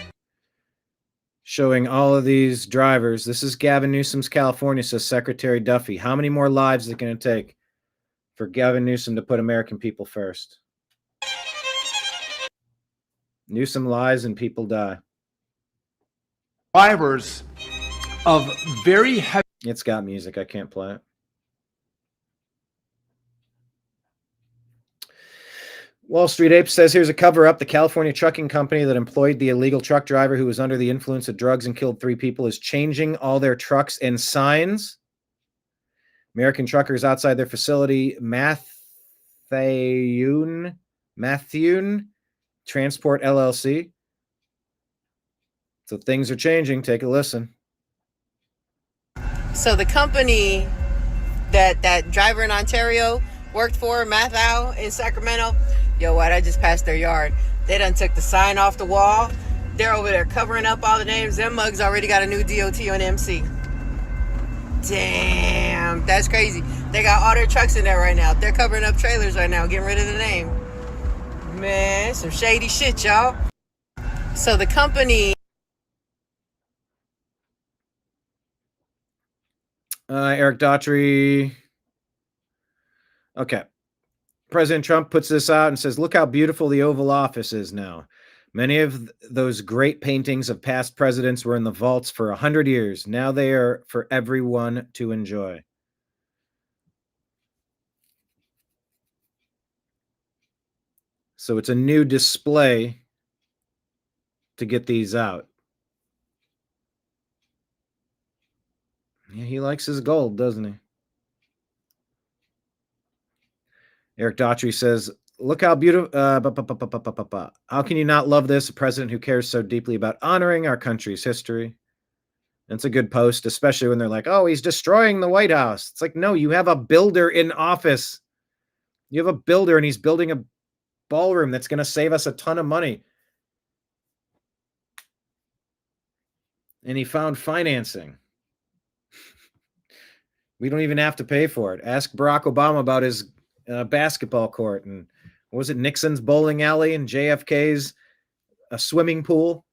Showing all of these drivers. This is Gavin Newsom's California, says Secretary Duffy. How many more lives is it going to take for Gavin Newsom to put American people first? Newsom lies and people die. Drivers of very heavy. It's got music. I can't play it. Wall Street Ape says, here's a cover-up. The California trucking company that employed the illegal truck driver who was under the influence of drugs and killed 3 people is changing all their trucks and signs. American truckers outside their facility, Matthewn Transport LLC. So things are changing. Take a listen. So the company that driver in Ontario worked for, Matthew in Sacramento, yo, what? I just passed their yard. They done took the sign off the wall. They're over there covering up all the names. Them mugs already got a new DOT on MC. Damn, that's crazy. They got all their trucks in there right now. They're covering up trailers right now, getting rid of the name. Man, some shady shit, y'all. So the company. Eric Daughtry. Okay. President Trump puts this out and says, look how beautiful the Oval Office is now. Many of those great paintings of past presidents were in the vaults for 100 years. Now they are for everyone to enjoy. So it's a new display to get these out. Yeah, he likes his gold, doesn't he? Eric Daughtry says, look how beautiful. How can you not love this? A president who cares so deeply about honoring our country's history. It's a good post, especially when they're like, oh, he's destroying the White House. It's like, no, you have a builder in office. You have a builder and he's building a ballroom that's going to save us a ton of money. And he found financing. We don't even have to pay for it. Ask Barack Obama about his basketball court and what was it, Nixon's bowling alley and JFK's a swimming pool.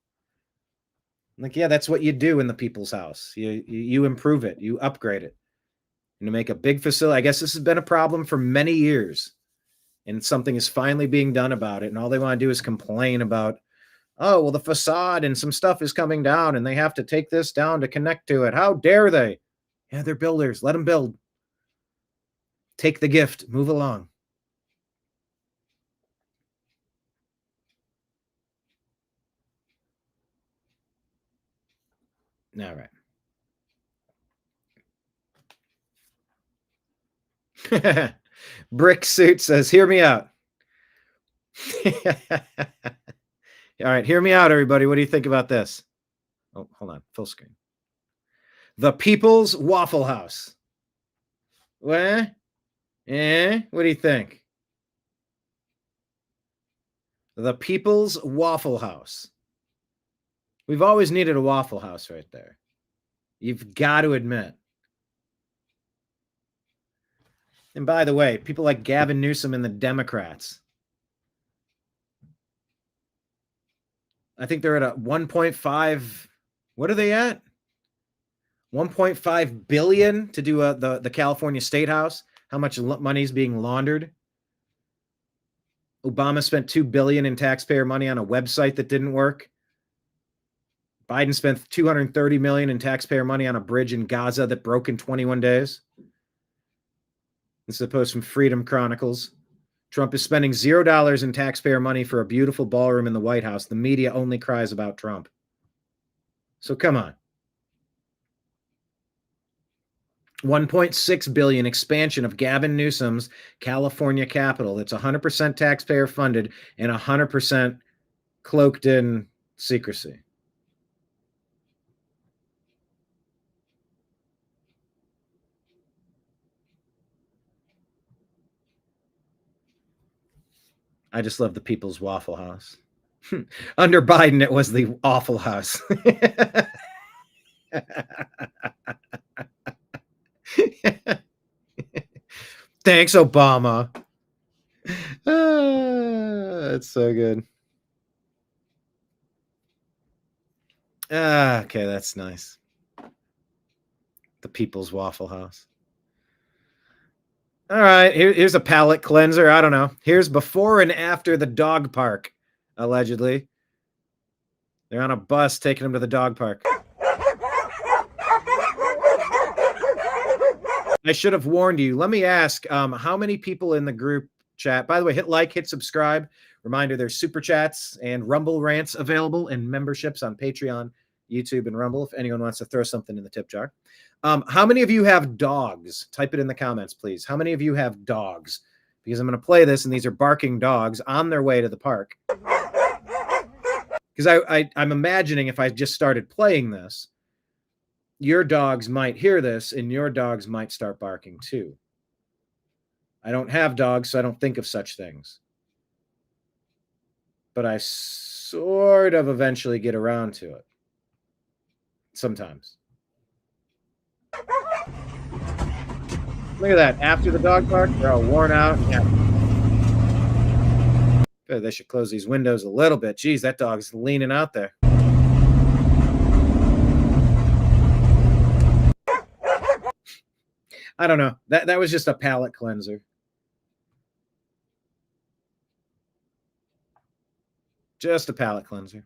Like, yeah, that's what you do in the people's house. You improve it, you upgrade it, and to make a big facility. I guess this has been a problem for many years, and something is finally being done about it. And all they want to do is complain about, oh, well, the facade and some stuff is coming down, and they have to take this down to connect to it. How dare they? Yeah, they're builders. Let them build. Take the gift. Move along. All right. Brick Suit says, hear me out. All right, hear me out, everybody. What do you think about this? Oh, hold on. Full screen. The People's Waffle House. What? What do you think? The People's Waffle House. We've always needed a Waffle House right there. You've got to admit. And by the way, people like Gavin Newsom and the Democrats, I think they're at a 1.5. What are they at? 1.5 billion to do the California State House. How much money is being laundered? Obama spent $2 billion in taxpayer money on a website that didn't work. Biden spent $230 million in taxpayer money on a bridge in Gaza that broke in 21 days. This is a post from Freedom Chronicles. Trump is spending $0 in taxpayer money for a beautiful ballroom in the White House. The media only cries about Trump. So come on. 1.6 billion expansion of Gavin Newsom's California Capitol. That's 100% taxpayer funded and 100% cloaked in secrecy. I just love the People's Waffle House. Under Biden, it was the Awful House. Thanks, Obama. That's so good. Okay, that's nice. The People's Waffle House. All right, here's a palate cleanser. I don't know. Here's before and after the dog park, allegedly. They're on a bus taking them to the dog park. I should have warned you. Let me ask, how many people in the group chat? By the way, hit like, hit subscribe. Reminder, there's super chats and Rumble rants available and memberships on Patreon, YouTube, and Rumble if anyone wants to throw something in the tip jar. How many of you have dogs? Type it in the comments, please. How many of you have dogs? Because I'm going to play this, and these are barking dogs on their way to the park. Because I'm imagining if I just started playing this, your dogs might hear this, and your dogs might start barking too. I don't have dogs, so I don't think of such things. But I sort of eventually get around to it. Sometimes. Look at that. After the dog park, they're all worn out. Yeah. They should close these windows a little bit. Geez, that dog's leaning out there. I don't know. That was just a palate cleanser. Just a palate cleanser.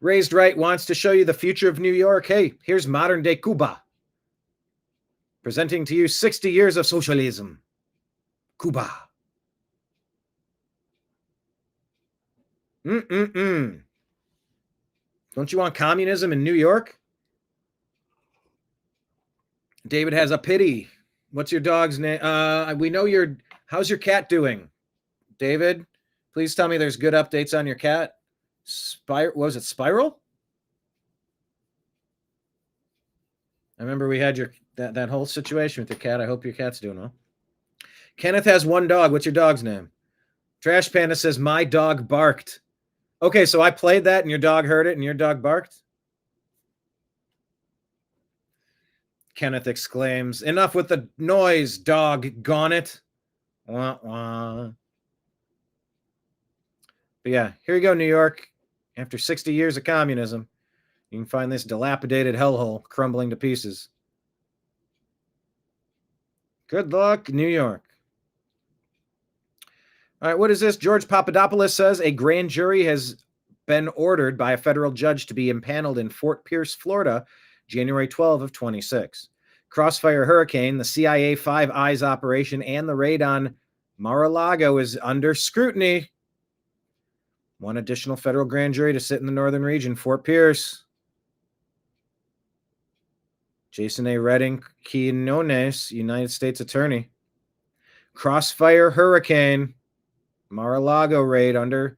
Raised Right wants to show you the future of New York. Hey, here's modern day Cuba. Presenting to you 60 years of socialism. Cuba. Don't you want communism in New York? David has a pity. What's your dog's name? We know how's your cat doing? David, please tell me there's good updates on your cat. What was it, Spiral? I remember we had that whole situation with your cat. I hope your cat's doing well. Kenneth has one dog. What's your dog's name? Trash Panda says, my dog barked. Okay, so I played that and your dog heard it and your dog barked? Kenneth exclaims, enough with the noise, dog, gone it. Wah, wah. But yeah, here you go, New York. After 60 years of communism, you can find this dilapidated hellhole crumbling to pieces. Good luck, New York. All right, what is this? George Papadopoulos says a grand jury has been ordered by a federal judge to be impaneled in Fort Pierce, Florida, January 12 of 26. Crossfire Hurricane, the CIA Five Eyes operation, and the raid on Mar-a-Lago is under scrutiny. One additional federal grand jury to sit in the northern region, Fort Pierce. Jason A. Redding Quinones, United States Attorney. Crossfire Hurricane, Mar-a-Lago raid under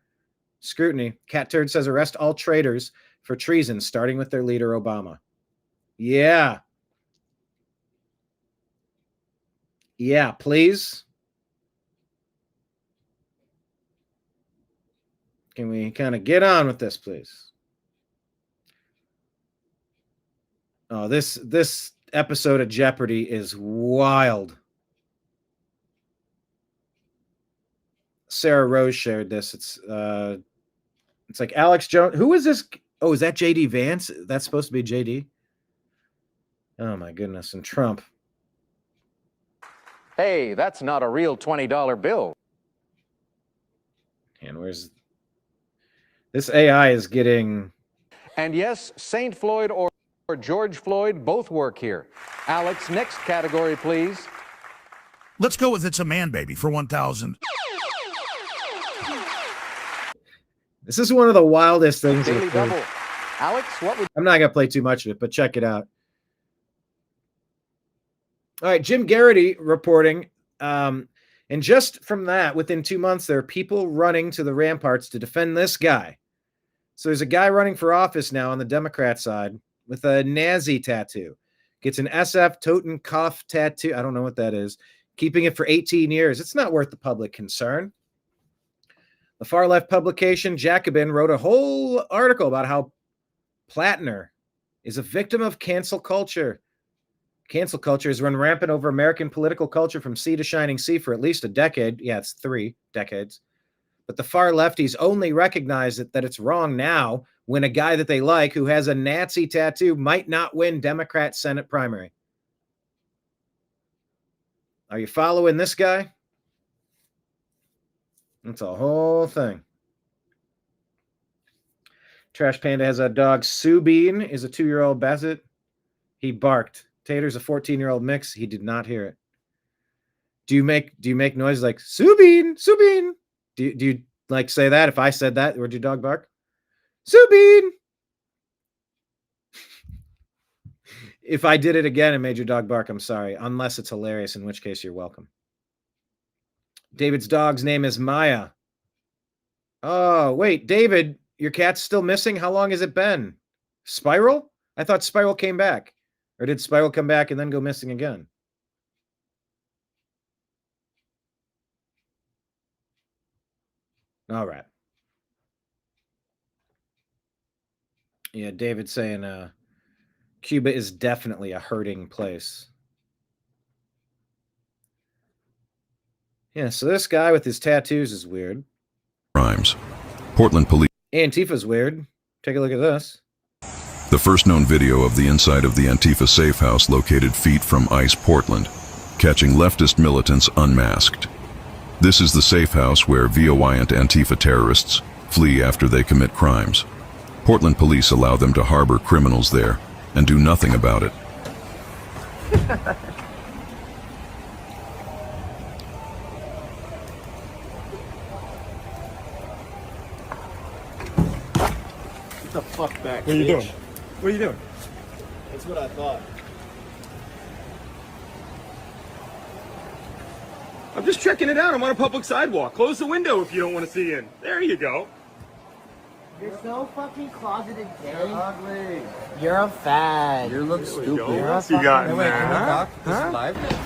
scrutiny. Cat Turd says arrest all traitors for treason, starting with their leader, Obama. Yeah. Yeah, please. Can we kind of get on with this, please? Oh, this episode of Jeopardy is wild. Sarah Rose shared this. It's like Alex Jones. Who is this? Oh, is that JD Vance? That's supposed to be JD? Oh my goodness. And Trump. Hey, that's not a real $20 bill. And where's this AI is getting. And yes, St. Floyd or George Floyd both work here. Alex, next category, please. Let's go with It's a Man Baby for 1,000. This is one of the wildest things. Daily double. Alex, what would... I'm not going to play too much of it, but check it out. All right, Jim Garrity reporting. And just from that, within 2 months, there are people running to the ramparts to defend this guy. So there's a guy running for office now on the Democrat side with a Nazi tattoo. Gets an SF Totenkopf tattoo. I don't know what that is. Keeping it for 18 years. It's not worth the public concern. The far-left publication, Jacobin, wrote a whole article about how Plattner is a victim of cancel culture. Cancel culture has run rampant over American political culture from sea to shining sea for at least a decade. Yeah, it's 3 decades. But the far lefties only recognize that it's wrong now when a guy that they like who has a Nazi tattoo might not win Democrat Senate primary. Are you following this guy? It's a whole thing. Trash Panda has a dog. Subin is a 2-year-old Basset. He barked. Tater's a 14-year-old mix. He did not hear it. Do you make noises like Subin? Subin? Do you like say that? If I said that, would your dog bark? Subin. If I did it again and made your dog bark, I'm sorry. Unless it's hilarious, in which case you're welcome. David's dog's name is Maya. Oh, wait, David, your cat's still missing? How long has it been? Spiral? I thought Spiral came back. Or did Spiral come back and then go missing again? All right. Yeah, David's saying Cuba is definitely a hurting place. Yeah, so this guy with his tattoos is weird. Crimes. Portland police. Antifa's weird. Take a look at this. The first known video of the inside of the Antifa safe house located feet from ICE Portland, catching leftist militants unmasked. This is the safe house where voyant Antifa terrorists flee after they commit crimes. Portland police allow them to harbor criminals there and do nothing about it. Get the fuck back. What are you doing? What are you doing? That's what I thought. I'm just checking it out. I'm on a public sidewalk. Close the window if you don't want to see in. There you go. You're so fucking closeted gay. You're ugly. You're a fag. You look stupid. What else you got in there, huh?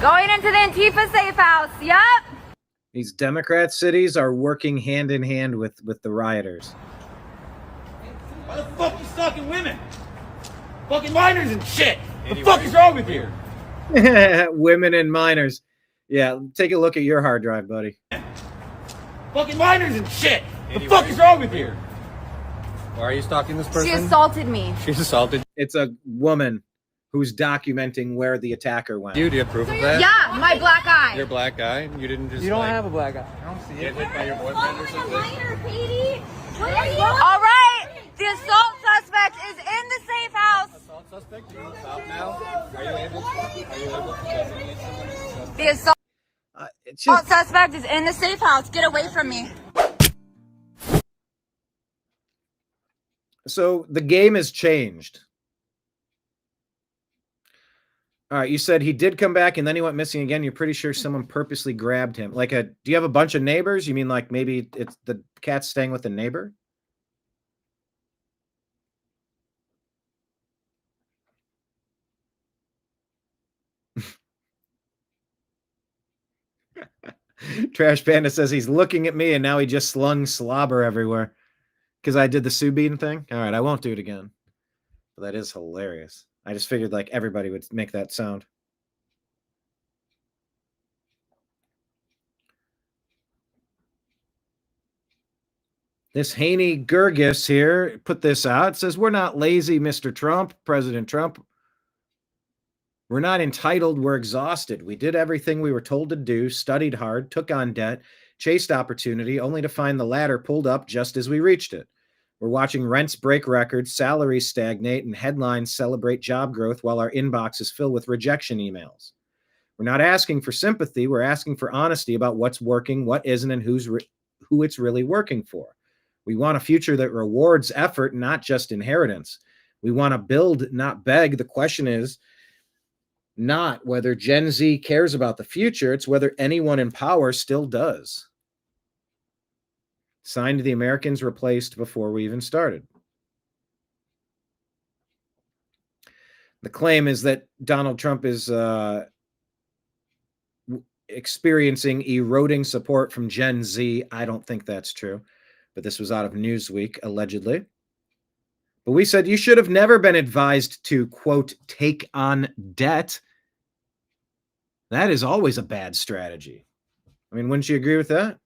Going into the Antifa safe house. Yup. These Democrat cities are working hand in hand with the rioters. Why the fuck you stalking women? Fucking minors and shit. What the fuck is wrong with you? Women and minors. Yeah, take a look at your hard drive, buddy. Fucking minors and shit. What the fuck is wrong with you? Why are you stalking this person? She assaulted me. She's assaulted It's a woman who's documenting where the attacker went. you. Do you approve of that? Yeah, my black eye. Your black guy? You didn't just. You don't have a black eye. I don't see it. By your boyfriend or something? All right. The assault suspect is in the safe house. Assault suspect? Do you want to stop now? Are you able to designate somebody? The assault It's just, suspect is in the safe house. Get away from me. so the game has changed. All right, you said he did come back and then he went missing again. You're pretty sure someone purposely grabbed him. Do you have a bunch of neighbors? You mean like maybe it's the cat's staying with a neighbor? Trash Panda says he's looking at me and now he just slung slobber everywhere because I did the Sue Bean thing. All right, I won't do it again. But that is hilarious. I just figured like everybody would make that sound. This Haney Gurgis here put this out. It says, we're not lazy, Mr. Trump, President Trump. We're not entitled. We're exhausted. We did everything we were told to do, studied hard, took on debt, chased opportunity, only to find the ladder pulled up just as we reached it. We're watching rents break records, salaries stagnate, and headlines celebrate job growth while our inbox is filled with rejection emails. We're not asking for sympathy. We're asking for honesty about what's working, what isn't, and who it's really working for. We want a future that rewards effort, not just inheritance. We want to build, not beg. The question is not whether Gen Z cares about the future. It's whether anyone in power still does. Signed, the Americans replaced before we even started. The claim is that Donald Trump is experiencing eroding support from Gen Z. I don't think that's true, but this was out of Newsweek, allegedly. But we said you should have never been advised to, quote, take on debt. That is always a bad strategy. I mean, wouldn't you agree with that?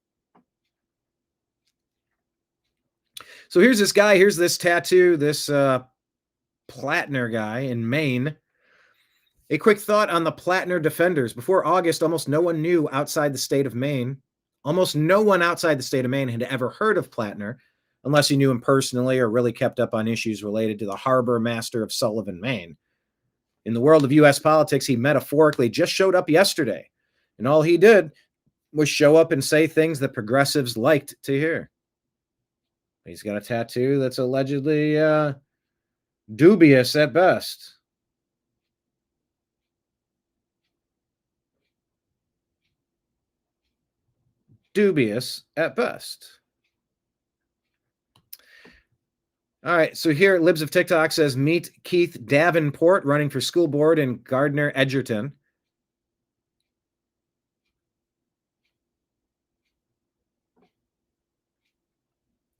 So here's this guy. Here's this tattoo, this Plattner guy in Maine. A quick thought on the Plattner defenders. Before August, almost no one knew outside the state of Maine. Almost no one outside the state of Maine had ever heard of Plattner, unless you knew him personally or really kept up on issues related to the harbor master of Sullivan, Maine. In the world of U.S. politics, he metaphorically just showed up yesterday, and all he did was show up and say things that progressives liked to hear. He's got a tattoo that's allegedly dubious at best. Dubious at best. All right, so here, Libs of TikTok says, meet Keith Davenport running for school board in Gardner, Edgerton.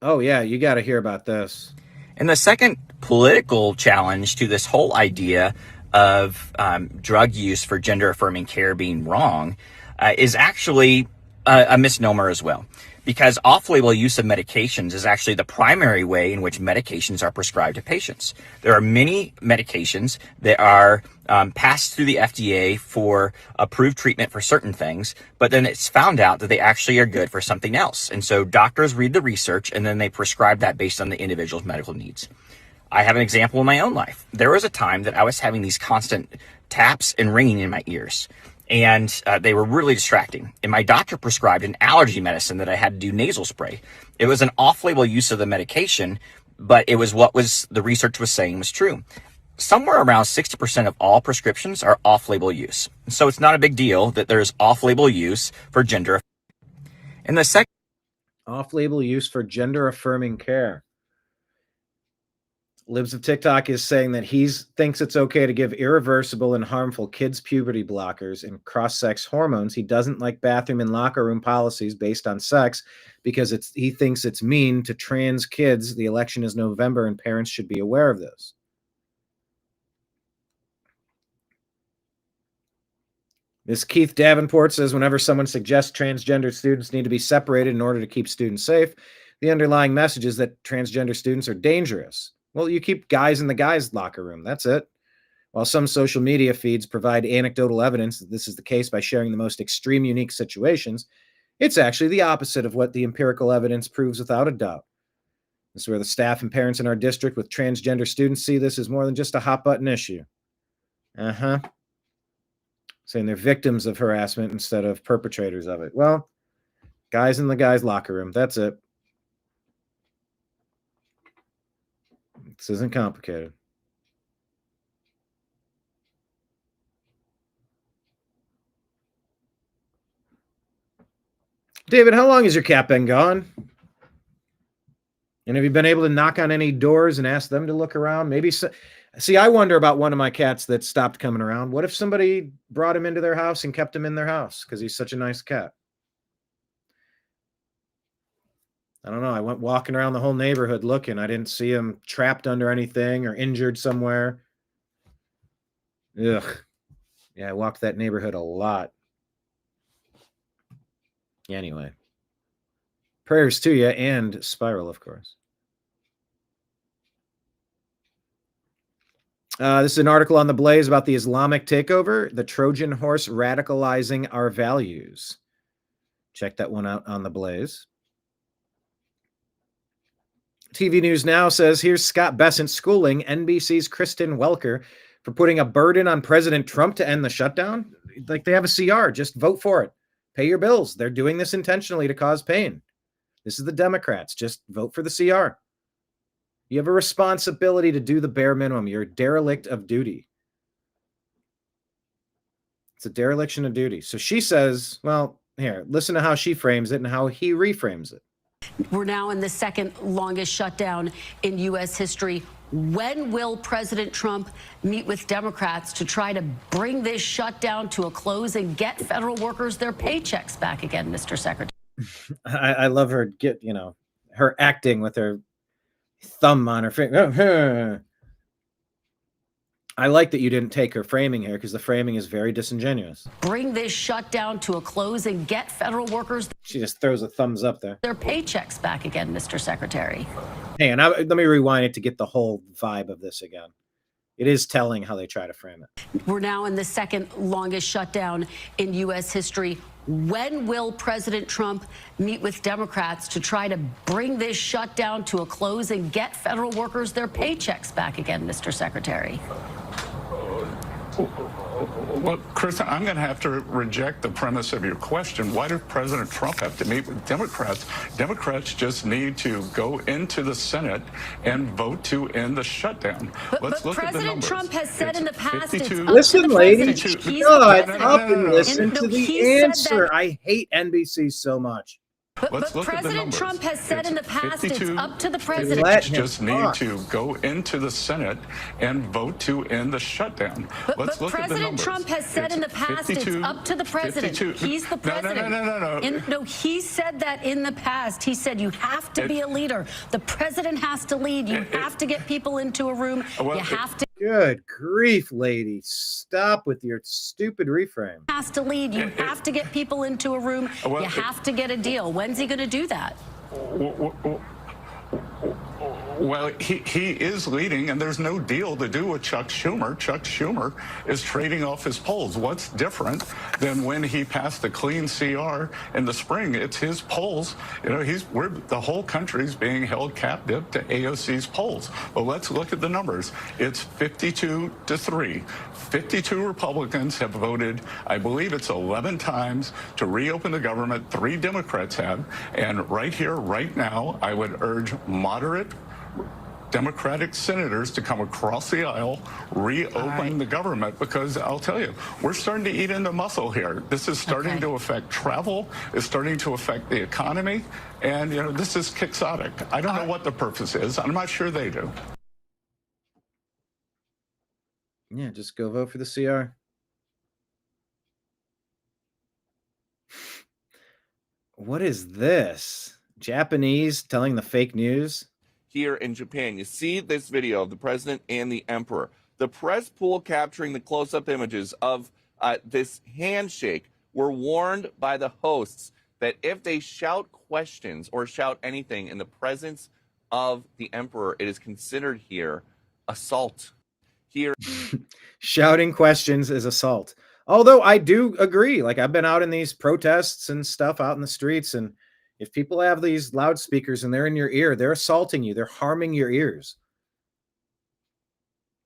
Oh, yeah, you got to hear about this. And the second political challenge to this whole idea of drug use for gender-affirming care being wrong is actually a misnomer as well. because off-label use of medications is actually the primary way in which medications are prescribed to patients. There are many medications that are passed through the FDA for approved treatment for certain things, but then it's found out that they actually are good for something else. And so doctors read the research and then they prescribe that based on the individual's medical needs. I have an example in my own life. There was a time that I was having these constant taps and ringing in my ears, and they were really distracting. And my doctor prescribed an allergy medicine that I had to do nasal spray. It was an off-label use of the medication, but it was what the research was saying was true. Somewhere around 60% of all prescriptions are off-label use. So it's not a big deal that there's off-label use for gender. And the second off-label use for gender-affirming care. Libs of TikTok is saying that he thinks it's okay to give irreversible and harmful kids puberty blockers and cross-sex hormones. He doesn't like bathroom and locker room policies based on sex because he thinks it's mean to trans kids. The election is November and parents should be aware of this. This Keith Davenport says whenever someone suggests transgender students need to be separated in order to keep students safe, the underlying message is that transgender students are dangerous. Well, you keep guys in the guys' locker room. That's it. While some social media feeds provide anecdotal evidence that this is the case by sharing the most extreme, unique situations, it's actually the opposite of what the empirical evidence proves without a doubt. This is where the staff and parents in our district with transgender students see this as more than just a hot-button issue. Saying they're victims of harassment instead of perpetrators of it. Well, guys in the guys' locker room. That's it. This isn't complicated. David, how long has your cat been gone? And have you been able to knock on any doors and ask them to look around? Maybe see, I wonder about one of my cats that stopped coming around. What if somebody brought him into their house and kept him in their house because he's such a nice cat? I don't know. I went walking around the whole neighborhood looking. I didn't see him trapped under anything or injured somewhere. Ugh. Yeah, I walked that neighborhood a lot. Anyway. Prayers to you and Spiral, of course. This is an article on The Blaze about the Islamic takeover, the Trojan horse radicalizing our values. Check that one out on The Blaze. TV News Now says, here's Scott Bessent schooling NBC's Kristen Welker for putting a burden on President Trump to end the shutdown. Like they have a CR, just vote for it. Pay your bills. They're doing this intentionally to cause pain. This is the Democrats. Just vote for the CR. You have a responsibility to do the bare minimum. You're a derelict of duty. It's a dereliction of duty. So she says, well, here, listen to how she frames it and how he reframes it. We're now in the second longest shutdown in U.S. history. When will President Trump meet with Democrats to try to bring this shutdown to a close and get federal workers their paychecks back again, Mr. Secretary? I love her, her acting with her thumb on her finger. I like that you didn't take her framing here because the framing is very disingenuous. Bring this shutdown to a close and get federal workers. She just throws a thumbs up there. Their paychecks back again, Mr. Secretary. Hey, and let me rewind it to get the whole vibe of this again. It is telling how they try to frame it. We're now in the second longest shutdown in U.S. history. When will President Trump meet with Democrats to try to bring this shutdown to a close and get federal workers their paychecks back again, Mr. Secretary? Well, Kristen, I'm going to have to reject the premise of your question. Why does President Trump have to meet with Democrats? Democrats just need to go into the Senate and vote to end the shutdown. Let's look at the numbers. President Trump has said in the past, it's up listen, to the ladies, president. God, up and listen to the answer. I hate NBC so much. But President Trump has said in the past, it's up to the president. Democrats just need to go into the Senate and vote to end the shutdown. But President Trump has said in the past, it's up to the president. He's the president. No, he said that in the past. He said you have to be a leader. The president has to lead. You have to get people into a room. You have to. Good grief, lady. Stop with your stupid reframe. Has to lead. You have to get people into a room. You have to get a deal. When's he going to do that? Well, he is leading, and there's no deal to do with Chuck Schumer. Chuck Schumer is trading off his polls. What's different than when he passed the clean CR in the spring? It's his polls. You know, the whole country's being held captive to AOC's polls. But let's look at the numbers. It's 52-3. 52 Republicans have voted, I believe it's 11 times, to reopen the government. 3 Democrats have. And right here, right now, I would urge moderate Democratic senators to come across the aisle, reopen the government, because I'll tell you, we're starting to eat into muscle here. This is starting to affect travel. It's starting to affect the economy. And, you know, this is quixotic. I don't know what the purpose is. I'm not sure they do. Yeah, just go vote for the CR. What is this? Japanese telling the fake news? Here in Japan, you see this video of the president and the emperor. The press pool capturing the close-up images of this handshake were warned by the hosts that if they shout questions or shout anything in the presence of the emperor, it is considered here assault. Here, shouting questions is assault. Although I do agree, like I've been out in these protests and stuff out in the streets, and if people have these loudspeakers and they're in your ear, they're assaulting you. They're harming your ears.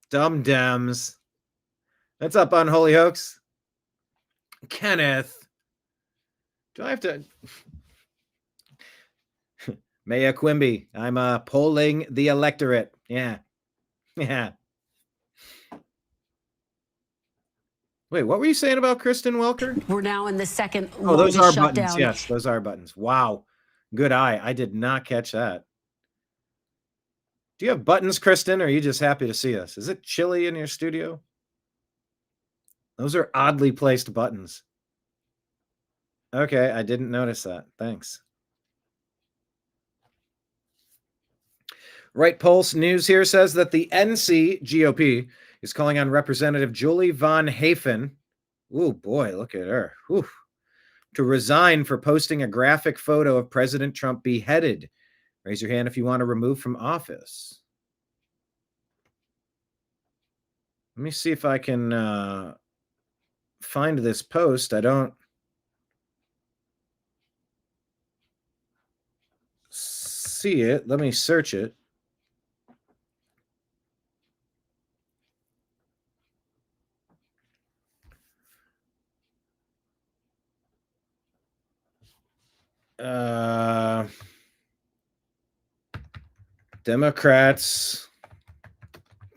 Dumb Dems. What's up, Unholy Hoax? Kenneth. Do I have to? Maya Quimby. I'm polling the electorate. Yeah. Yeah. Wait, what were you saying about Kristen Welker? We're now in the second those are shutdown. buttons. Yes, those are buttons. Wow. Good eye. I did not catch that. Do you have buttons, Kristen, or are you just happy to see us? Is it chilly in your studio? Those are oddly placed buttons. Okay, I didn't notice that. Thanks. Right Pulse News here says that the NC GOP is calling on Representative Julie Von Hafen. Oh boy, look at her. Whew. To resign for posting a graphic photo of President Trump beheaded. Raise your hand if you want to remove from office. Let me see if I can find this post. I don't see it. Let me search it. Democrats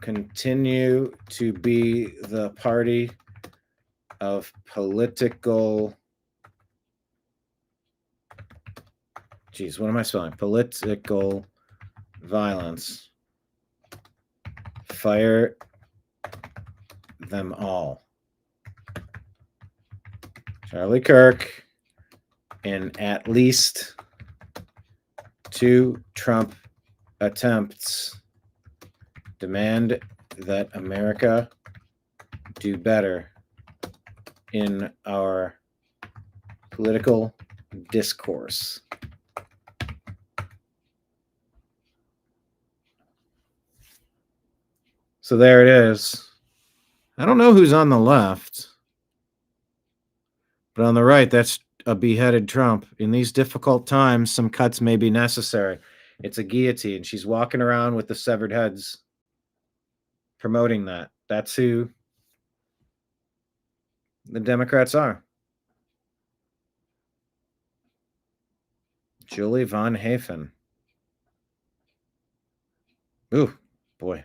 continue to be the party of political. Geez, what am I spelling? Political violence. Fire them all. Charlie Kirk. In at least 2 Trump attempts, demand that America do better in our political discourse. So there it is. I don't know who's on the left, but on the right, that's a beheaded Trump. In these difficult times, some cuts may be necessary. It's a guillotine. She's walking around with the severed heads, promoting that. That's who the Democrats are. Julie Von Hafen. Ooh, boy.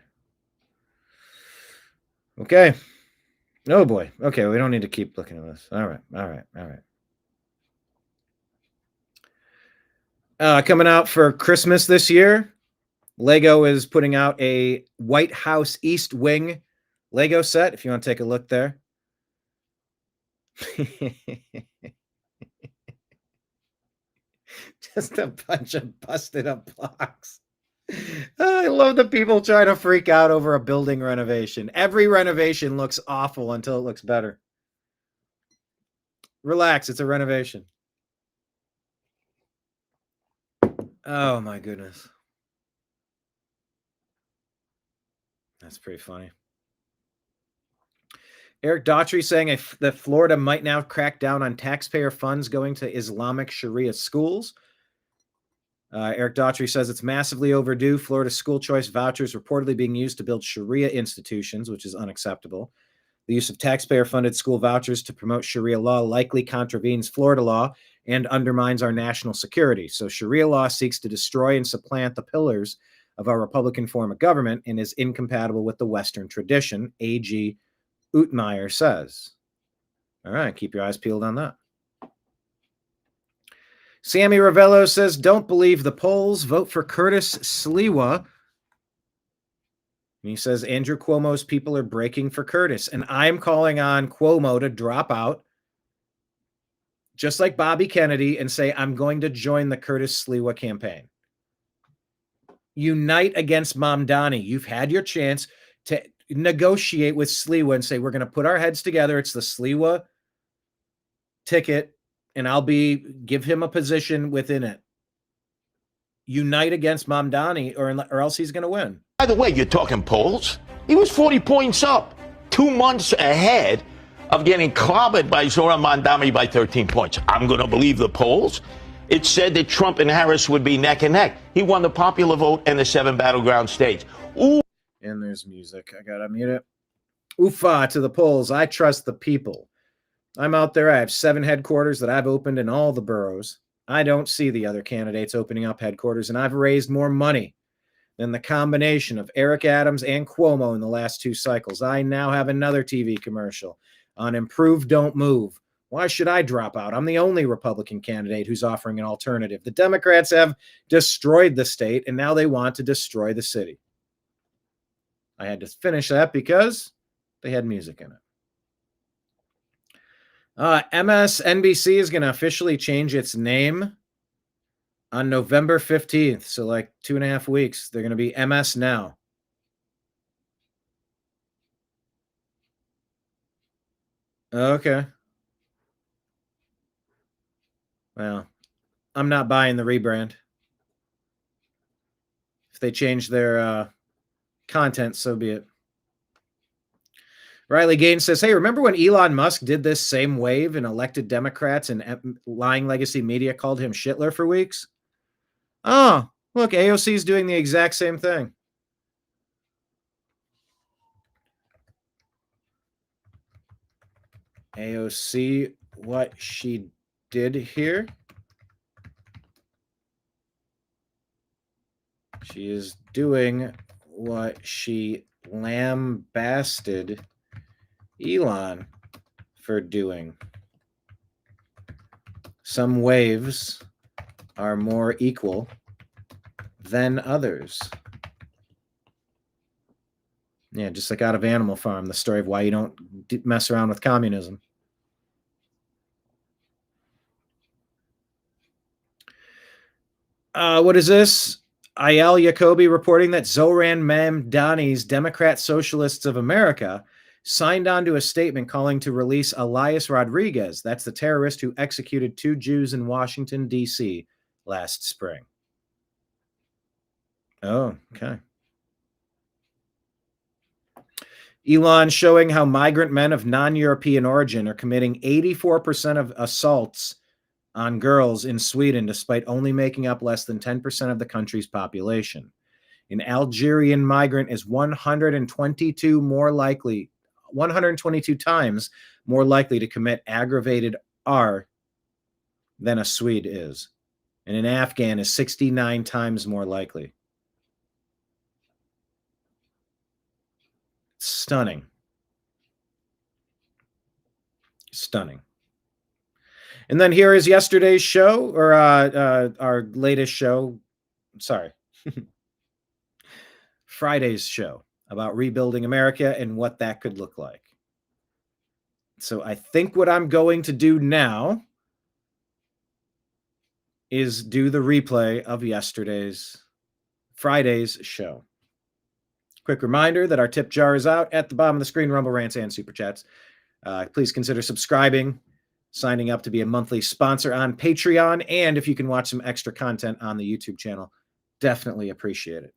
Okay. Oh, boy. Okay, we don't need to keep looking at this. All right. Coming out for Christmas this year, Lego is putting out a White House East Wing Lego set, if you want to take a look there. Just a bunch of busted up blocks. I love the people trying to freak out over a building renovation. Every renovation looks awful until it looks better. Relax, it's a renovation. Oh my goodness. That's pretty funny. Eric Daughtry saying that Florida might now crack down on taxpayer funds going to Islamic Sharia schools. Eric Daughtry says it's massively overdue. Florida school choice vouchers reportedly being used to build Sharia institutions, which is unacceptable. The use of taxpayer-funded school vouchers to promote Sharia law likely contravenes Florida law and undermines our national security. So Sharia law seeks to destroy and supplant the pillars of our Republican form of government and is incompatible with the Western tradition, A.G. Utmeyer says. All right, keep your eyes peeled on that. Sammy Ravello says, don't believe the polls. Vote for Curtis Sliwa. And he says, Andrew Cuomo's people are breaking for Curtis. And I'm calling on Cuomo to drop out, just like Bobby Kennedy, and say, I'm going to join the Curtis Sliwa campaign. Unite against Mamdani. You've had your chance to negotiate with Sliwa and say, we're going to put our heads together. It's the Sliwa ticket, and I'll give him a position within it. Unite against Mamdani, or else he's going to win. By the way, you're talking polls. He was 40 points up, 2 months ahead of getting clobbered by Zohran Mamdani by 13 points. I'm going to believe the polls. It said that Trump and Harris would be neck and neck. He won the popular vote in the 7 battleground states. Ooh. And there's music. I got to mute it. Oofa to the polls. I trust the people. I'm out there. I have 7 headquarters that I've opened in all the boroughs. I don't see the other candidates opening up headquarters, and I've raised more money than the combination of Eric Adams and Cuomo in the last 2 cycles. I now have another TV commercial on Improve, Don't Move. Why should I drop out? I'm the only Republican candidate who's offering an alternative. The Democrats have destroyed the state, and now they want to destroy the city. I had to finish that because they had music in it. MSNBC is going to officially change its name on November 15th. So like 2.5 weeks. They're going to be MS Now. Okay. Well, I'm not buying the rebrand. If they change their content, so be it. Riley Gaines says, hey, remember when Elon Musk did this same wave and elected Democrats and lying legacy media called him Shitler for weeks? Oh, look, AOC is doing the exact same thing. AOC, what she did here. She is doing what she lambasted Elon for doing. Some waves are more equal than others. Yeah, just like out of Animal Farm, the story of why you don't mess around with communism. What is this? Ayal Yacobi reporting that Zohran Mamdani's Democrat Socialists of America signed on to a statement calling to release Elias Rodriguez. That's the terrorist who executed 2 Jews in Washington, D.C. last spring. Oh, okay. Elon showing how migrant men of non-European origin are committing 84% of assaults on girls in Sweden, despite only making up less than 10% of the country's population. An Algerian migrant is 122 times more likely to commit aggravated R than a Swede is. And an Afghan is 69 times more likely. Stunning. Stunning. And then here is yesterday's show, or our latest show. Sorry. Friday's show about rebuilding America and what that could look like. So I think what I'm going to do now is do the replay of yesterday's Friday's show. Quick reminder that our tip jar is out at the bottom of the screen, Rumble Rants and Super Chats. Please consider subscribing, signing up to be a monthly sponsor on Patreon, and if you can watch some extra content on the YouTube channel, definitely appreciate it.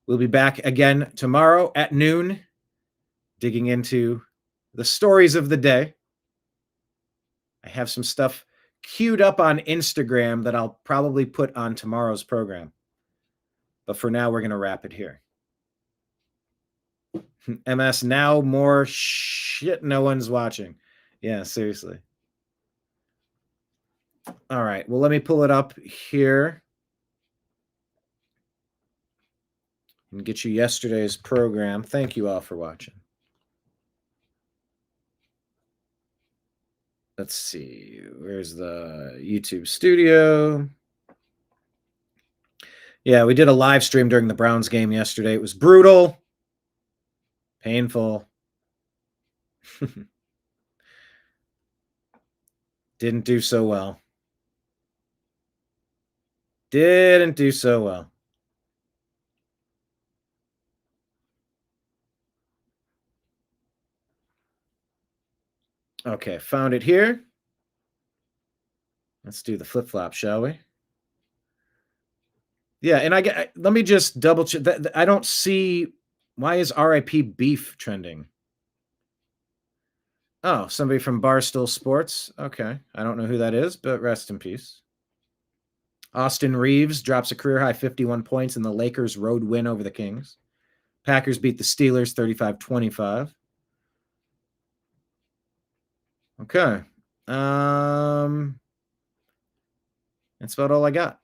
We'll be back again tomorrow at noon, digging into the stories of the day. I have some stuff queued up on Instagram that I'll probably put on tomorrow's program. But for now, we're going to wrap it here. MS, now more shit no one's watching. Yeah, seriously. All right. Well, let me pull it up here and get you yesterday's program. Thank you all for watching. Let's see. Where's the YouTube studio? Yeah, we did a live stream during the Browns game yesterday. It was brutal, painful. Didn't do so well. Didn't do so well. Okay, found it here. Let's do the flip-flop, shall we? Yeah, and let me just double check. I don't see, why is RIP Beef trending? Oh, somebody from Barstool Sports. Okay, I don't know who that is, but rest in peace. Austin Reeves drops a career-high 51 points in the Lakers' road win over the Kings. Packers beat the Steelers 35-25. Okay. That's about all I got.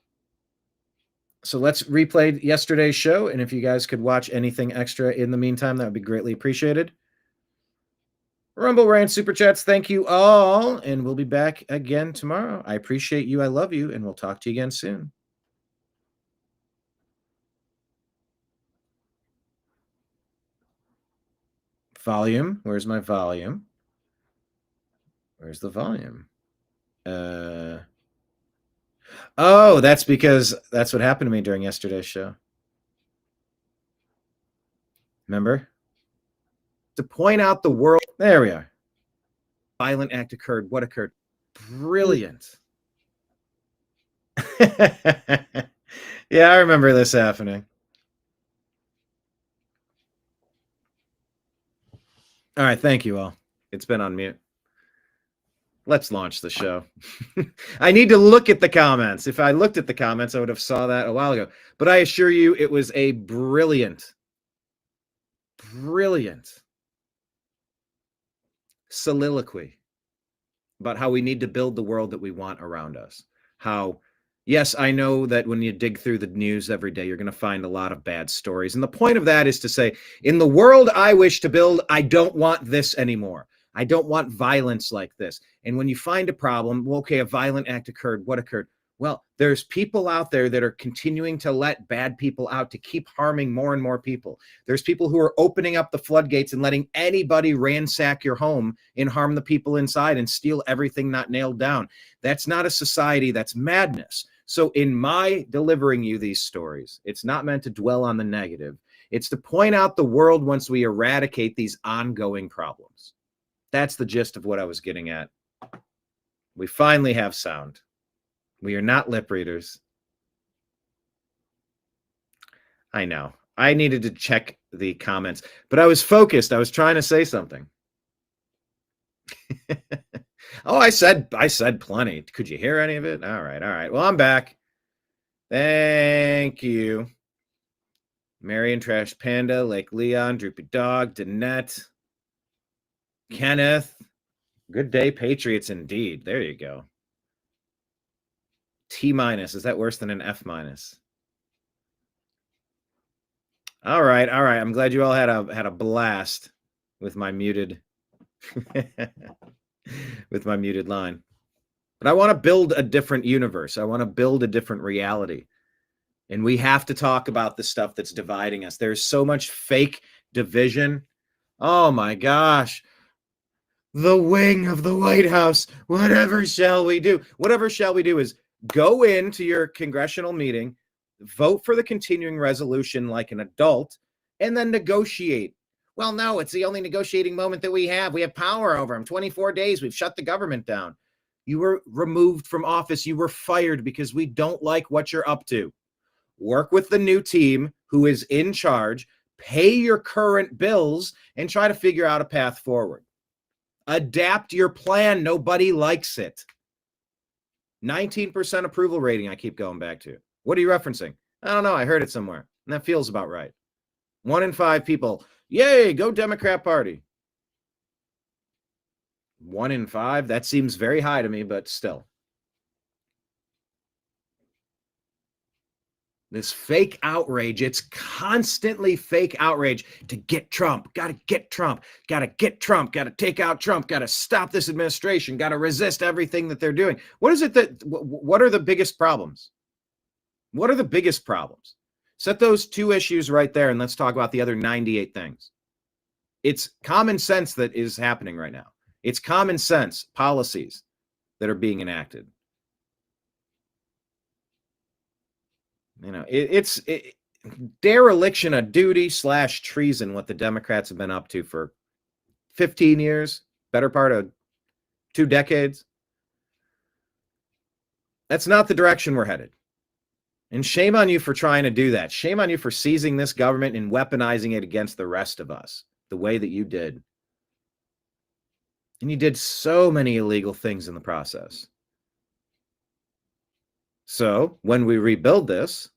So let's replay yesterday's show, and if you guys could watch anything extra in the meantime, that would be greatly appreciated. Rumble Rant Super Chats, thank you all, and we'll be back again tomorrow. I appreciate you, I love you, and we'll talk to you again soon. Volume, where's my volume? Where's the volume? Oh, that's because that's what happened to me during yesterday's show. Remember? To point out the world. There we are. Violent act occurred. What occurred? Brilliant. Yeah, I remember this happening. All right, thank you all. It's been on mute. Let's launch the show. I need to look at the comments. If I looked at the comments, I would have saw that a while ago. But I assure you, it was a brilliant soliloquy about how we need to build the world that we want around us. How, yes, I know that when you dig through the news every day, you're going to find a lot of bad stories. And the point of that is to say, in the world I wish to build, I don't want this anymore. I don't want violence like this. And when you find a problem, well, okay, a violent act occurred. What occurred? Well, there's people out there that are continuing to let bad people out to keep harming more and more people. There's people who are opening up the floodgates and letting anybody ransack your home and harm the people inside and steal everything not nailed down. That's not a society. That's madness. So in my delivering you these stories, it's not meant to dwell on the negative. It's to point out the world once we eradicate these ongoing problems. That's the gist of what I was getting at. We finally have sound. We are not lip readers. I know. I needed to check the comments, but I was focused. I was trying to say something. Oh, I said plenty. Could you hear any of it? All right. Well, I'm back. Thank you. Marion, Trash Panda, Lake Leon, Droopy Dog, Danette, Kenneth. Good day, Patriots, indeed. There you go. T-. Is that worse than an F-? All right. I'm glad you all had a blast with my muted with my muted line. But I want to build a different universe. I want to build a different reality. And we have to talk about the stuff that's dividing us. There's so much fake division. Oh my gosh. The wing of the White House. Whatever shall we do? Whatever shall we do is go into your congressional meeting, vote for the continuing resolution like an adult, and then negotiate. Well, no, it's the only negotiating moment that we have. We have power over them. 24 days. We've shut the government down. You were removed from office. You were fired because we don't like what you're up to. Work with the new team who is in charge, pay your current bills, and try to figure out a path forward. Adapt your plan. Nobody likes it. 19% approval rating I keep going back to. What are you referencing? I don't know. I heard it somewhere, and that feels about right. 1 in 5 people, yay, go Democrat Party. 1 in 5? That seems very high to me, but still. This fake outrage, it's constantly fake outrage to get Trump. Got to get Trump. Got to get Trump. Got to take out Trump. Got to stop this administration. Got to resist everything that they're doing. What is it that, what are the biggest problems? What are the biggest problems? Set those 2 issues right there, and let's talk about the other 98 things. It's common sense that is happening right now. It's common sense policies that are being enacted. You know, it's dereliction of duty / treason, what the Democrats have been up to for 15 years, better part of 2 decades. That's not the direction we're headed. And shame on you for trying to do that. Shame on you for seizing this government and weaponizing it against the rest of us the way that you did. And you did so many illegal things in the process. So when we rebuild this,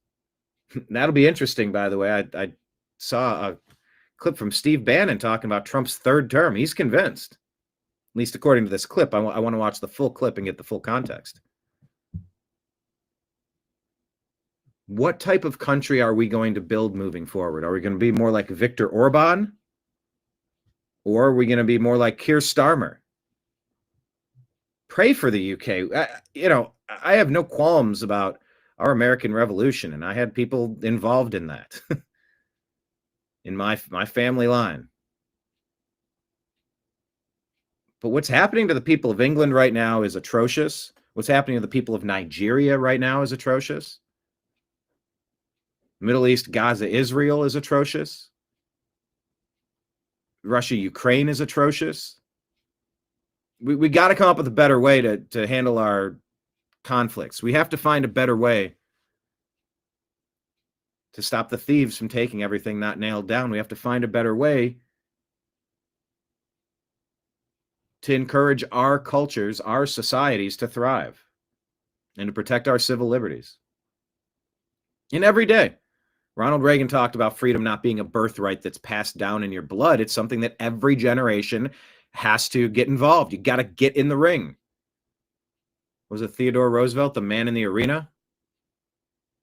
that'll be interesting, by the way. I saw a clip from Steve Bannon talking about Trump's 3rd term. He's convinced, at least according to this clip. I want to watch the full clip and get the full context. What type of country are we going to build moving forward? Are we going to be more like Viktor Orban? Or are we going to be more like Keir Starmer? Pray for the UK. You know, I have no qualms about our American Revolution, and I had people involved in that in my family line. But what's happening to the people of England right now is atrocious. What's happening to the people of Nigeria right now is atrocious. Middle East, Gaza, Israel is atrocious. Russia, Ukraine is atrocious. We got to come up with a better way to handle our conflicts. We have to find a better way to stop the thieves from taking everything not nailed down. We have to find a better way to encourage our cultures, our societies to thrive and to protect our civil liberties. And every day, Ronald Reagan talked about freedom not being a birthright that's passed down in your blood. It's something that every generation has to get involved. You got to get in the ring. Was it Theodore Roosevelt, the man in the arena?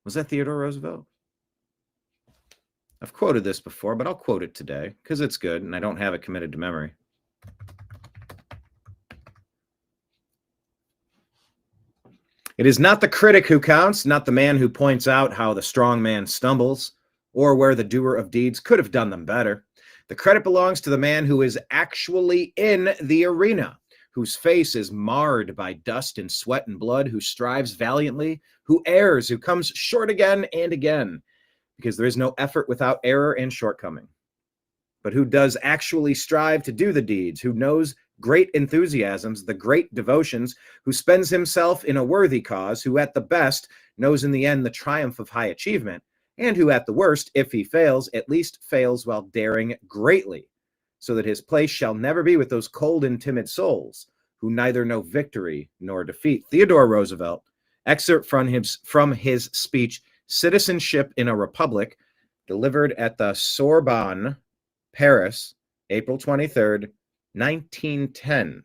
Was that Theodore Roosevelt? I've quoted this before, but I'll quote it today because it's good and I don't have it committed to memory. It is not the critic who counts, not the man who points out how the strong man stumbles, or where the doer of deeds could have done them better. The credit belongs to the man who is actually in the arena, whose face is marred by dust and sweat and blood, who strives valiantly, who errs, who comes short again and again, because there is no effort without error and shortcoming. But who does actually strive to do the deeds, who knows great enthusiasms, the great devotions, who spends himself in a worthy cause, who at the best knows in the end the triumph of high achievement, and who at the worst, if he fails, at least fails while daring greatly, so that his place shall never be with those cold and timid souls, who neither know victory nor defeat. Theodore Roosevelt, excerpt from his speech, Citizenship in a Republic, delivered at the Sorbonne, Paris, April 23rd, 1910.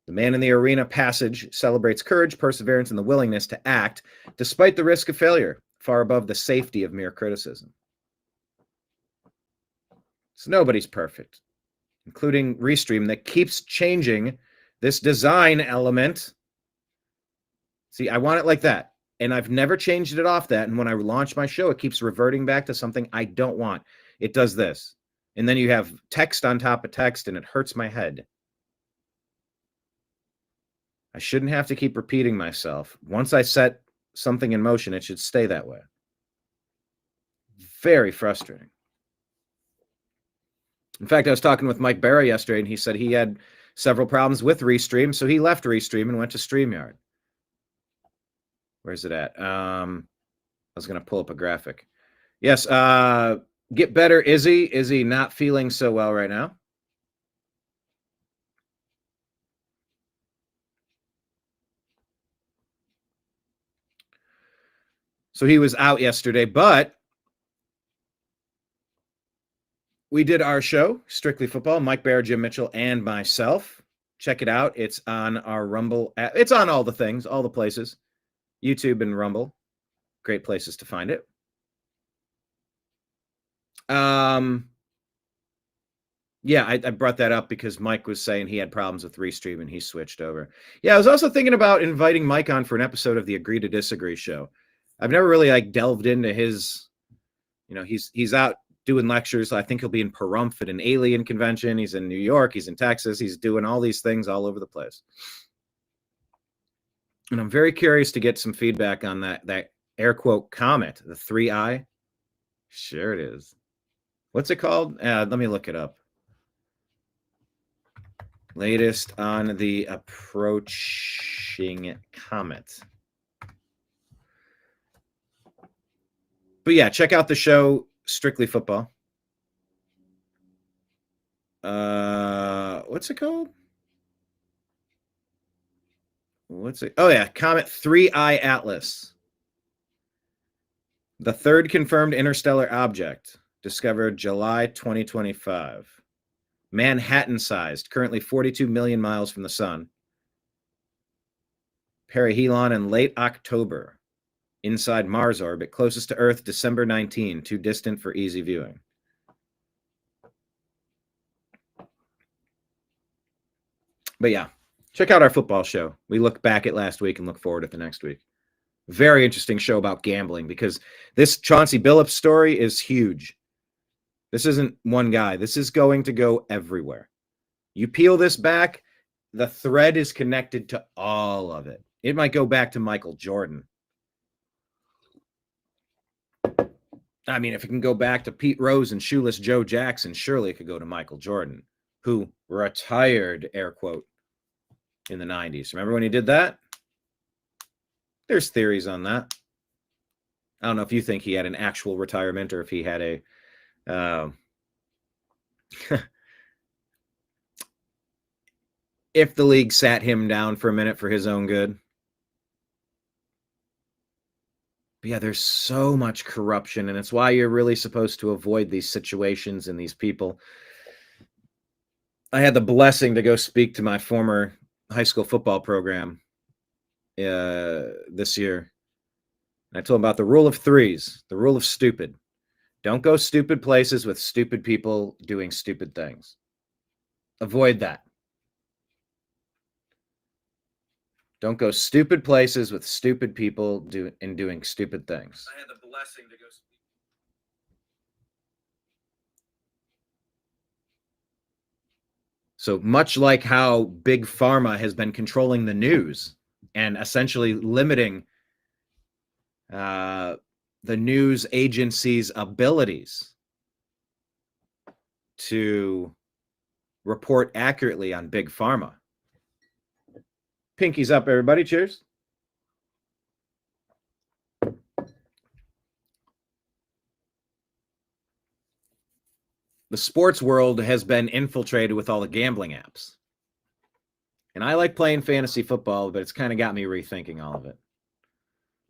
The Man in the Arena passage celebrates courage, perseverance, and the willingness to act despite the risk of failure, far above the safety of mere criticism. So nobody's perfect, including Restream, that keeps changing this design element. See, I want it like that, and I've never changed it off that, and when I launch my show, it keeps reverting back to something I don't want. It does this. And then you have text on top of text, and it hurts my head. I shouldn't have to keep repeating myself. Once I set something in motion, it should stay that way. Very frustrating. In fact, I was talking with Mike Barra yesterday, and he said he had several problems with Restream, so he left Restream and went to StreamYard. Where's it at? I was going to pull up a graphic. Yes, get better, Izzy. Izzy not feeling so well right now. So he was out yesterday, but we did our show, Strictly Football, Mike Bear, Jim Mitchell, and myself. Check it out. It's on our Rumble app. It's on all the things, all the places. YouTube and Rumble. Great places to find it. Yeah, I brought that up because Mike was saying he had problems with Restream and he switched over. Yeah, I was also thinking about inviting Mike on for an episode of the Agree to Disagree show. I've never really delved into his, he's out doing lectures. I think he'll be in Pahrump at an alien convention. He's in New York. He's in Texas. He's doing all these things all over the place. And I'm very curious to get some feedback on that air quote comet, the 3I. Sure it is. What's it called? Let me look it up. Latest on the approaching comet. But yeah, check out the show, Strictly Football. What's it called? Oh yeah, Comet 3I Atlas. The third confirmed interstellar object, discovered July 2025. Manhattan-sized, currently 42 million miles from the sun. Perihelion in late October. Inside Mars orbit, closest to Earth, December 19, too distant for easy viewing. But yeah, check out our football show. We look back at last week and look forward at the next week. Very interesting show about gambling because this Chauncey Billups story is huge. This isn't one guy. This is going to go everywhere. You peel this back, the thread is connected to all of it. It might go back to Michael Jordan. I mean, if it can go back to Pete Rose and Shoeless Joe Jackson, surely it could go to Michael Jordan, who retired, air quote, in the 90s. Remember when he did that? There's theories on that. I don't know if you think he had an actual retirement or if he had a if the league sat him down for a minute for his own good. But yeah, there's so much corruption, and it's why you're really supposed to avoid these situations and these people. I had the blessing to go speak to my former high school football program this year. And I told him about the rule of threes, the rule of stupid. Don't go stupid places with stupid people doing stupid things. Avoid that. Don't go stupid places with stupid people doing stupid things. I had the blessing to go speak. So much like how Big Pharma has been controlling the news and essentially limiting the news agency's abilities to report accurately on Big Pharma. Pinkies up, everybody. Cheers. The sports world has been infiltrated with all the gambling apps. And I like playing fantasy football, but it's kind of got me rethinking all of it.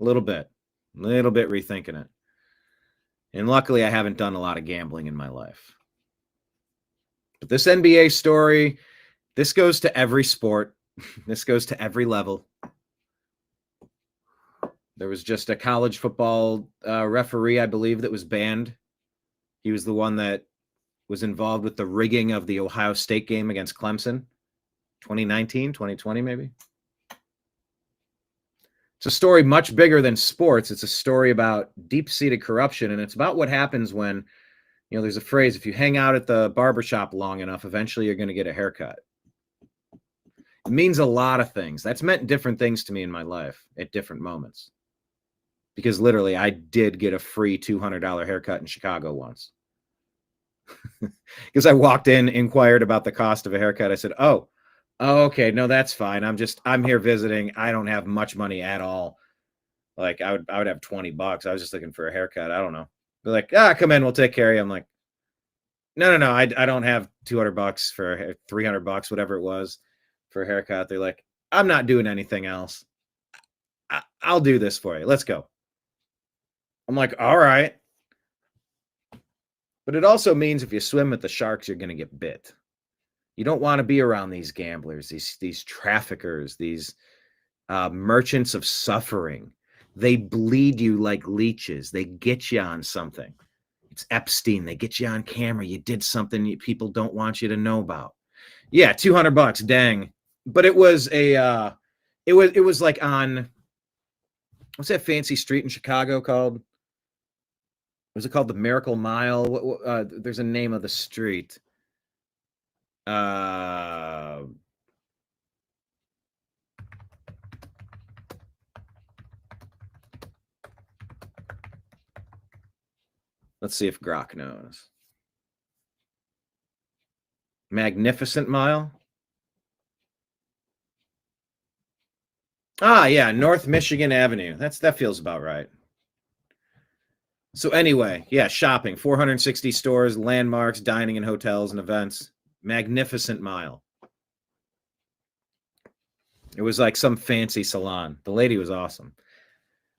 A little bit rethinking it. And luckily, I haven't done a lot of gambling in my life. But this NBA story, this goes to every sport. This goes to every level. There was just a college football referee, I believe, that was banned. He was the one that was involved with the rigging of the Ohio State game against Clemson. 2019, 2020, maybe. It's a story much bigger than sports. It's a story about deep-seated corruption, and it's about what happens when, there's a phrase, if you hang out at the barbershop long enough, eventually you're going to get a haircut. It means a lot of things. That's meant different things to me in my life at different moments. because literally I did get a free $200 haircut in Chicago once. Because I walked in, inquired about the cost of a haircut. I said, oh, okay, no, that's fine. I'm here visiting. I don't have much money at all. Like I would have $20. I was just looking for a haircut. I don't know. They're like, come in, we'll take care of you. I'm like, no, I don't have $200 for $300, whatever it was, for a haircut. They're like, I'm not doing anything else. I'll do this for you. Let's go. I'm like, all right. But it also means if you swim with the sharks, you're going to get bit. You don't want to be around these gamblers, these traffickers, these merchants of suffering. They bleed you like leeches. They get you on something. It's Epstein. They get you on camera. You did something people don't want you to know about. Yeah, $200, dang. But it was it was like on, what's that fancy street in Chicago called? Was it called the Miracle Mile? There's a name of the street. Let's see if Grok knows. Magnificent Mile? Yeah, North Michigan Avenue. That feels about right. So anyway, yeah, shopping, 460 stores, landmarks, dining and hotels and events. Magnificent Mile. It was like some fancy salon. The lady was awesome.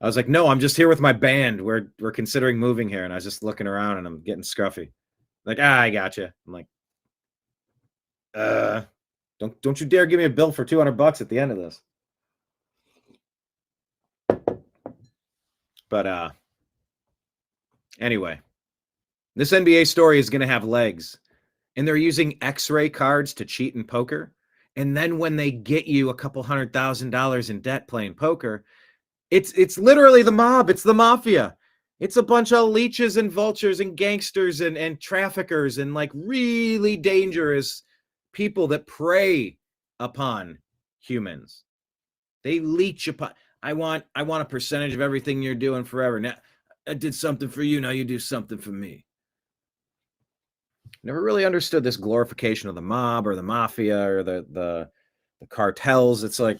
I was like, no, I'm just here with my band. We're considering moving here. And I was just looking around and I'm getting scruffy. Like, I gotcha. I'm like, don't you dare give me a bill for $200 at the end of this. But anyway, this NBA story is going to have legs, and they're using X-ray cards to cheat in poker. And then when they get you a couple $100,000 in debt playing poker, it's literally the mob. It's the mafia. It's a bunch of leeches and vultures and gangsters and traffickers and like really dangerous people that prey upon humans. They leech upon. I want a percentage of everything you're doing forever. Now I did something for you. Now you do something for me. Never really understood this glorification of the mob or the mafia or the cartels. It's like,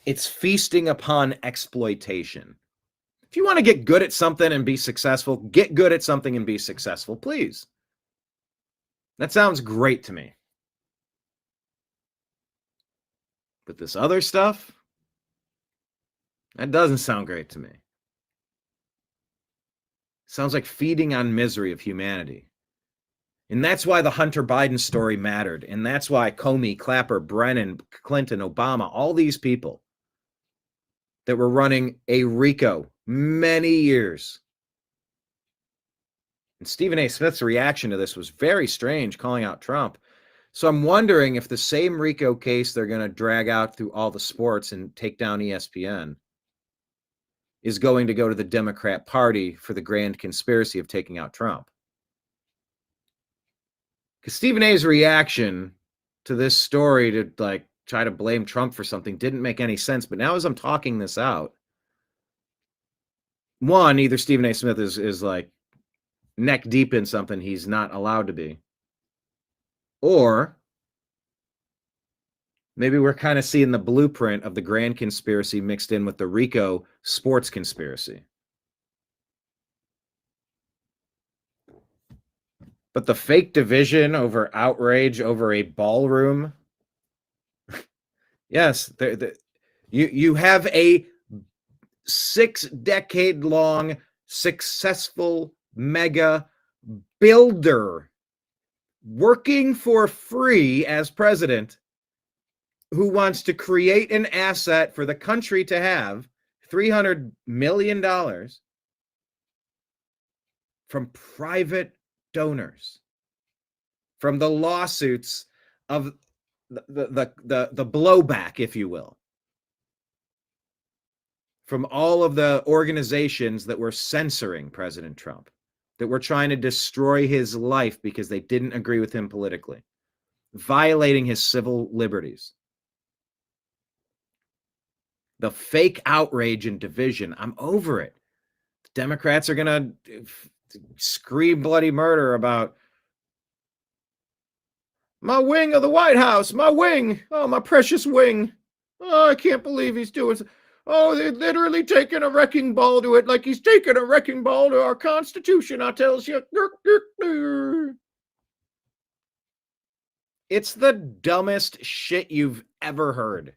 it's feasting upon exploitation. If you want to get good at something and be successful, get good at something and be successful, please. That sounds great to me. But this other stuff, that doesn't sound great to me. Sounds like feeding on misery of humanity. And that's why the Hunter Biden story mattered. And that's why Comey, Clapper, Brennan, Clinton, Obama, all these people that were running a RICO many years. And Stephen A. Smith's reaction to this was very strange, calling out Trump. So I'm wondering if the same RICO case they're going to drag out through all the sports and take down ESPN is going to go to the Democrat Party for the grand conspiracy of taking out Trump. Because Stephen A's reaction to this story to like try to blame Trump for something didn't make any sense. But now as I'm talking this out, one, either Stephen A. Smith is like neck deep in something he's not allowed to be. Or maybe we're kind of seeing the blueprint of the grand conspiracy mixed in with the RICO sports conspiracy. But the fake division over outrage over a ballroom, yes, you have a 6-decade-long successful mega builder working for free as president who wants to create an asset for the country to have $300 million from private donors, from the lawsuits of the blowback, if you will, from all of the organizations that were censoring President Trump, that were trying to destroy his life because they didn't agree with him politically, violating his civil liberties. The fake outrage and division. I'm over it. The Democrats are going to scream bloody murder about my wing of the White House, my wing. Oh, my precious wing. Oh, I can't believe he's doing so. Oh, they're literally taking a wrecking ball to it like he's taking a wrecking ball to our Constitution, I tells you. It's the dumbest shit you've ever heard.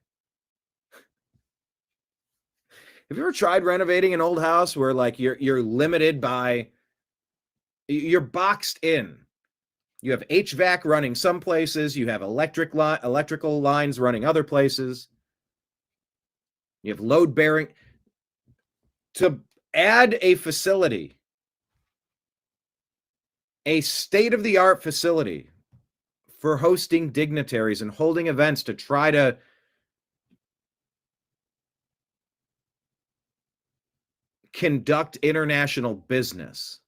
Have you ever tried renovating an old house where like you're limited by, you're boxed in? You have HVAC running some places, you have electrical lines running other places. You have load bearing. To add a facility, a state-of-the-art facility for hosting dignitaries and holding events to try to conduct international business.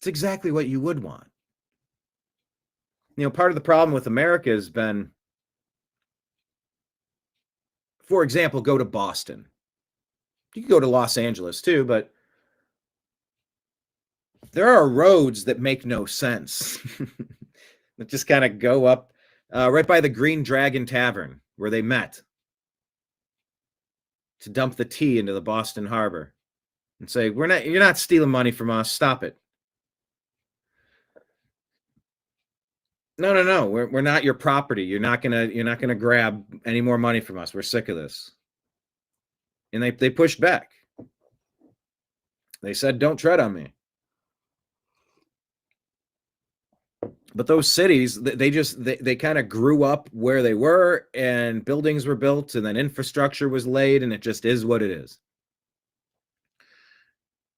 It's exactly what you would want. You know, part of the problem with America has been, for example, go to Boston. You can go to Los Angeles too, but there are roads that make no sense that just kind of go up right by the Green Dragon Tavern where they met to dump the tea into the Boston Harbor and say, you're not stealing money from us. Stop it. No. We're not your property. You're not gonna grab any more money from us. We're sick of this. And they pushed back. They said, don't tread on me. But those cities, they kind of grew up where they were, and buildings were built, and then infrastructure was laid, and it just is what it is.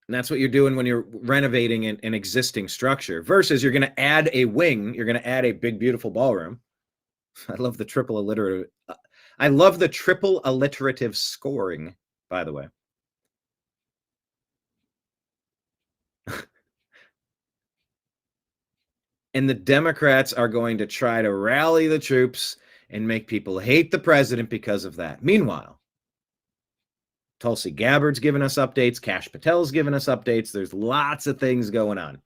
And that's what you're doing when you're renovating an existing structure, versus you're going to add a wing, you're going to add a big, beautiful ballroom. I love the triple alliterative scoring, by the way. And the Democrats are going to try to rally the troops and make people hate the president because of that. Meanwhile, Tulsi Gabbard's giving us updates. Kash Patel's giving us updates. There's lots of things going on.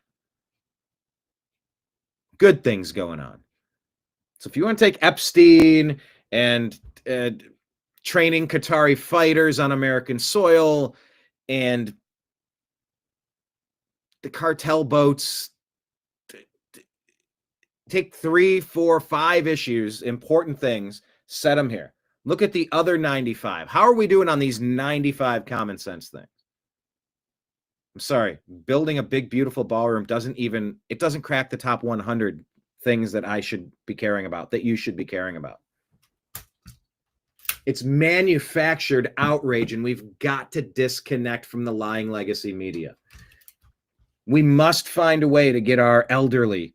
Good things going on. So if you want to take Epstein and training Qatari fighters on American soil and the cartel boats, take 3, 4, 5 issues, important things, set them here. Look at the other 95. How are we doing on these 95 common sense things? I'm sorry, building a big, beautiful ballroom doesn't crack the top 100 things that I should be caring about, that you should be caring about. It's manufactured outrage, and we've got to disconnect from the lying legacy media. We must find a way to get our elderly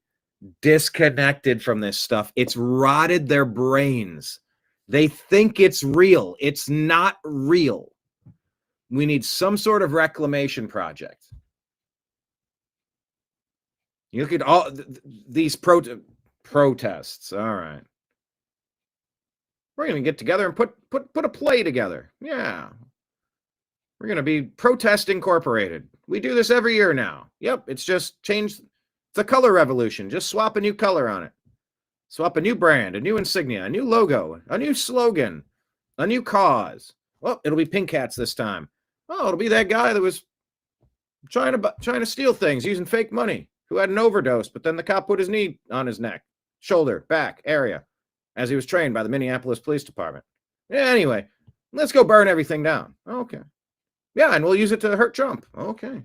disconnected from this stuff. It's rotted their brains. They think it's real. It's not real. We need some sort of reclamation project. You look at all these protests. All right. We're going to get together and put a play together. Yeah. We're going to be Protest Incorporated. We do this every year now. Yep. It's just changed. The color revolution. Just swap a new color on it. Swap a new brand, a new insignia, a new logo, a new slogan, a new cause. Well, it'll be Pink Hats this time. Oh, it'll be that guy that was trying to steal things using fake money, who had an overdose, but then the cop put his knee on his neck, shoulder, back area, as he was trained by the Minneapolis Police Department. Yeah, anyway, let's go burn everything down. Okay. Yeah, and we'll use it to hurt Trump. Okay.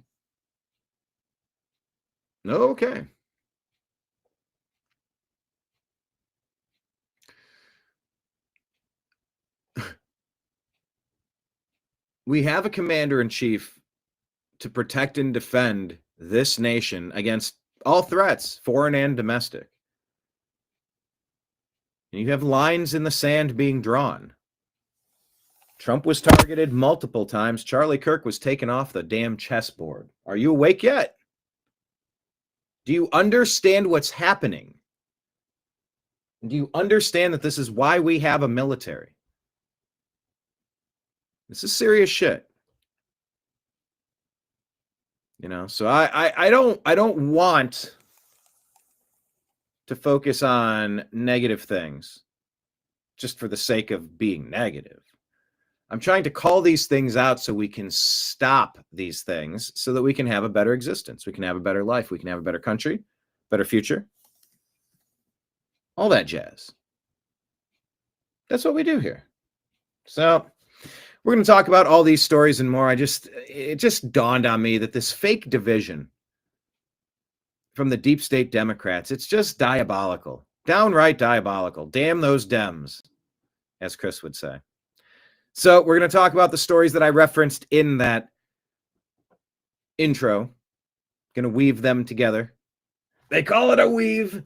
Okay. We have a commander-in-chief to protect and defend this nation against all threats, foreign and domestic. And you have lines in the sand being drawn. Trump was targeted multiple times. Charlie Kirk was taken off the damn chessboard. Are you awake yet? Do you understand what's happening? Do you understand that this is why we have a military? This is serious shit. You know, so I don't want to focus on negative things just for the sake of being negative. I'm trying to call these things out so we can stop these things so that we can have a better existence. We can have a better life. We can have a better country, better future, all that jazz. That's what we do here. So we're going to talk about all these stories and more. It just dawned on me that this fake division from the deep state Democrats, it's just diabolical, downright diabolical. Damn those Dems, as Chris would say. So we're going to talk about the stories that I referenced in that intro. Going to weave them together. They call it a weave.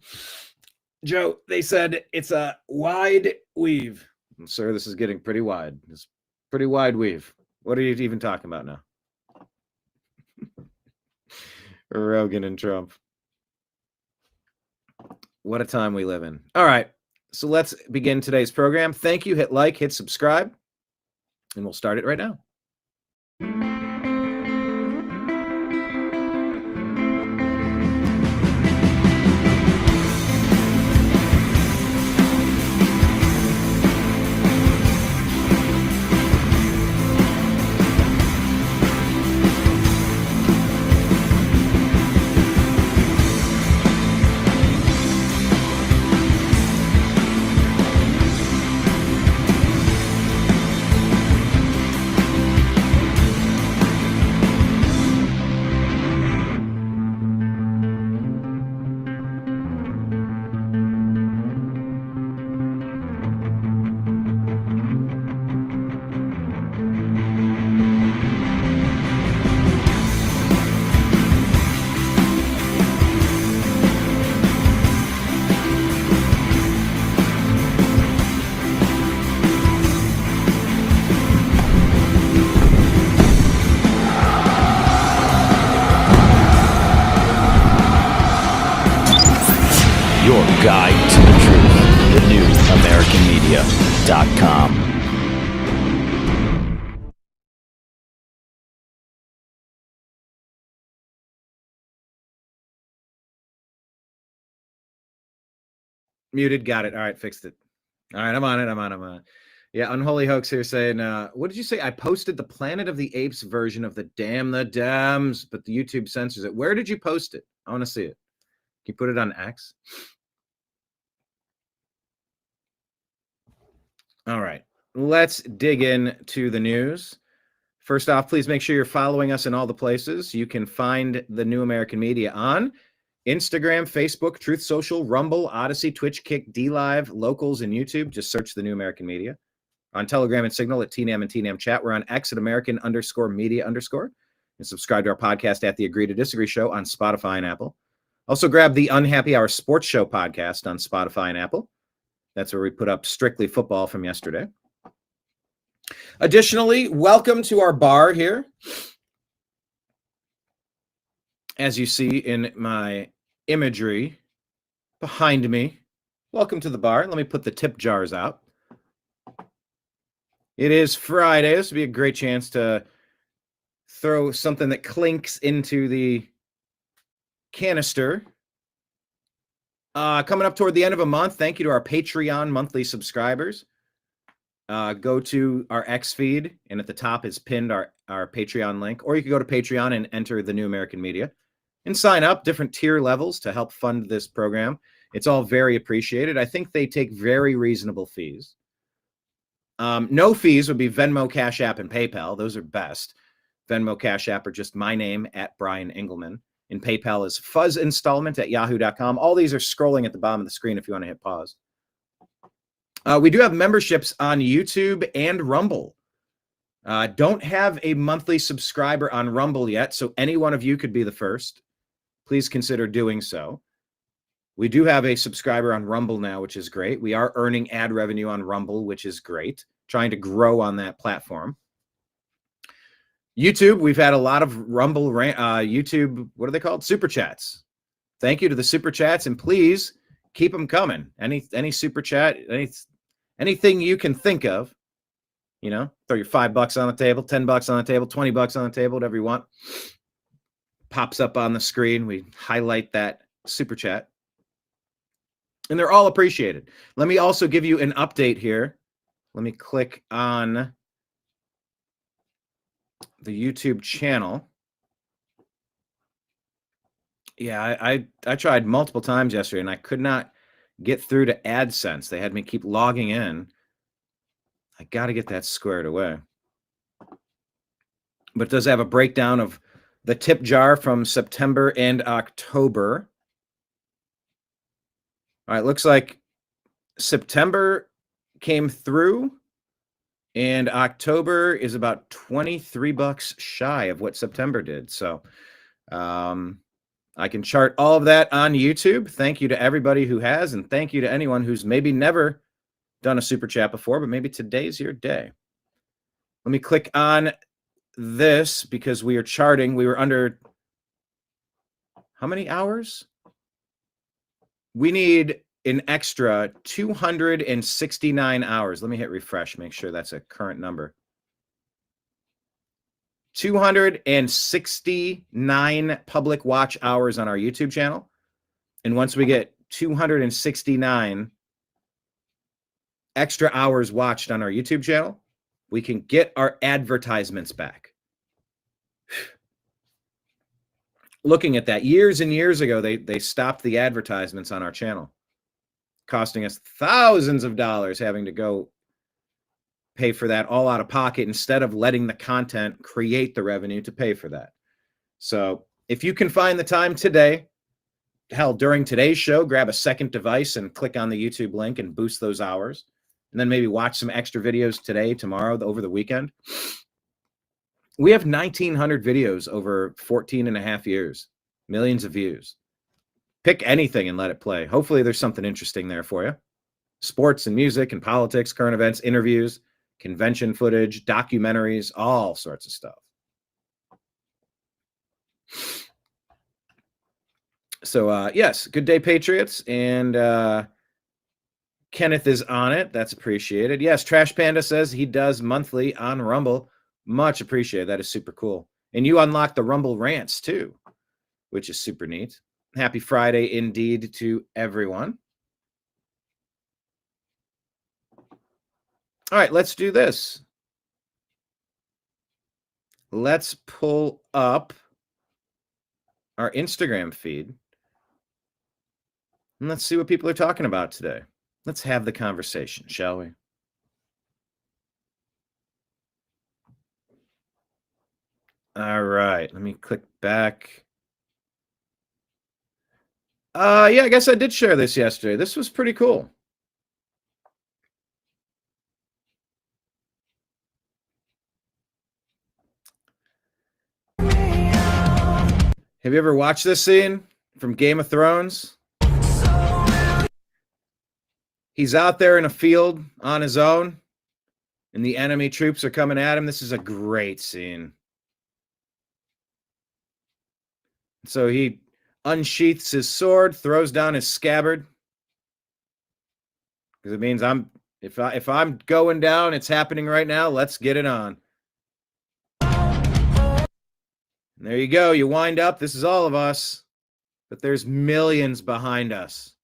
Joe, they said it's a wide weave. And sir, this is getting pretty wide. It's pretty wide weave. What are you even talking about now? Rogan and Trump. What a time we live in. All right. So let's begin today's program. Thank you. Hit like, hit subscribe. And we'll start it right now. Guide to the Truth, thenewamericanmedia.com. Muted, got it. All right, fixed it. All right, I'm on it. Yeah, Unholy Hoax here saying, what did you say? I posted the Planet of the Apes version of the Damn the Dems, but the YouTube censors it. Where did you post it? I want to see it. Can you put it on X? All right, let's dig into the news. First off, please make sure you're following us in all the places. You can find the New American Media on Instagram, Facebook, Truth Social, Rumble, Odyssey, Twitch, Kick, DLive, Locals, and YouTube. Just search the New American Media. On Telegram and Signal at TNAM and TNAM Chat. We're on X at American_Media_. And subscribe to our podcast at The Agree to Disagree Show on Spotify and Apple. Also grab the Unhappy Hour Sports Show podcast on Spotify and Apple. That's where we put up Strictly Football from yesterday. Additionally, welcome to our bar here. As you see in my imagery behind me, welcome to the bar. Let me put the tip jars out. It is Friday. This would be a great chance to throw something that clinks into the canister. Coming up toward the end of a month, thank you to our Patreon monthly subscribers. Go to our X feed, and at the top is pinned our Patreon link. Or you can go to Patreon and enter the New American Media and sign up, different tier levels to help fund this program. It's all very appreciated. I think they take very reasonable fees. No fees would be Venmo, Cash App, and PayPal. Those are best. Venmo, Cash App are just my name, at Brian Engelman. And PayPal is fuzzinstallment@yahoo.com. All these are scrolling at the bottom of the screen if you want to hit pause. We do have memberships on YouTube and Rumble. Don't have a monthly subscriber on Rumble yet, so any one of you could be the first. Please consider doing so. We do have a subscriber on Rumble now, which is great. We are earning ad revenue on Rumble, which is great. Trying to grow on that platform. YouTube, we've had a lot of Rumble, YouTube, what are they called? Super Chats. Thank you to the Super Chats, and please keep them coming. Any Super Chat, anything you can think of, You know, throw your $5 on the table, $10 on the table, $20 on the table, whatever you want. Pops up on the screen. We highlight that super chat. And they're all appreciated. Let me also give you an update here. Let me click on the YouTube channel. Yeah, I tried multiple times yesterday, and I could not get through to AdSense. They had me keep logging in. I got to get that squared away. But it does have a breakdown of the tip jar from September and October. All right, looks like September came through, and October is about $23 shy of what September did. So I can chart all of that on YouTube. Thank you to everybody who has, and thank you to anyone who's maybe never done a super chat before, but maybe today's your day. Let me click on this because we are charting. We were under how many hours? We need an extra 269 hours. Let me hit refresh, make sure that's a current number. 269 public watch hours on our YouTube channel. And once we get 269 extra hours watched on our YouTube channel, we can get our advertisements back. Looking at that, years and years ago, they stopped the advertisements on our channel, costing us thousands of dollars having to go pay for that all out of pocket instead of letting the content create the revenue to pay for that. So if you can find the time today, hell, during today's show, grab a second device and click on the YouTube link and boost those hours. And then maybe watch some extra videos today, tomorrow, over the weekend. We have 1,900 videos over 14 and a half years, millions of views. Pick anything and let it play. Hopefully there's something interesting there for you. Sports and music and politics, current events, interviews, convention footage, documentaries, all sorts of stuff. So, yes, good day, Patriots. And Kenneth is on it. That's appreciated. Yes, Trash Panda says he does monthly on Rumble. Much appreciated. That is super cool. And you unlock the Rumble rants too, which is super neat. Happy Friday indeed to everyone. All right, let's do this. Let's pull up our Instagram feed. And let's see what people are talking about today. Let's have the conversation, shall we? All right, let me click back. Yeah, I guess I did share this yesterday. This was pretty cool. Have you ever watched this scene from Game of Thrones? He's out there in a field on his own, and the enemy troops are coming at him. This is a great scene. So he unsheaths his sword, throws down his scabbard, because it means if I'm going down, it's happening right now. Let's get it on. And there you go. You wind up. This is all of us, but there's millions behind us,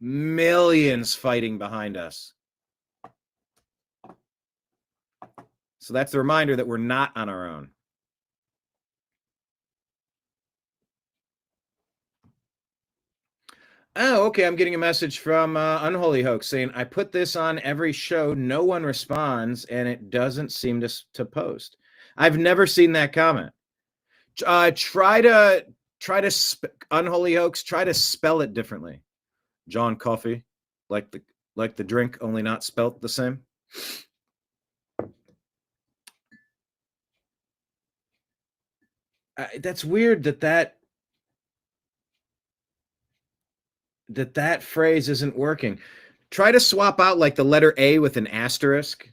millions fighting behind us. So that's the reminder that we're not on our own. Oh, okay. I'm getting a message from Unholy Hoax saying, I put this on every show. No one responds, and it doesn't seem to post. I've never seen that comment. Try to Unholy Hoax, try to spell it differently. John Coffee, like the drink, only not spelt the same. That's weird that phrase isn't working. Try to swap out like the letter A with an asterisk,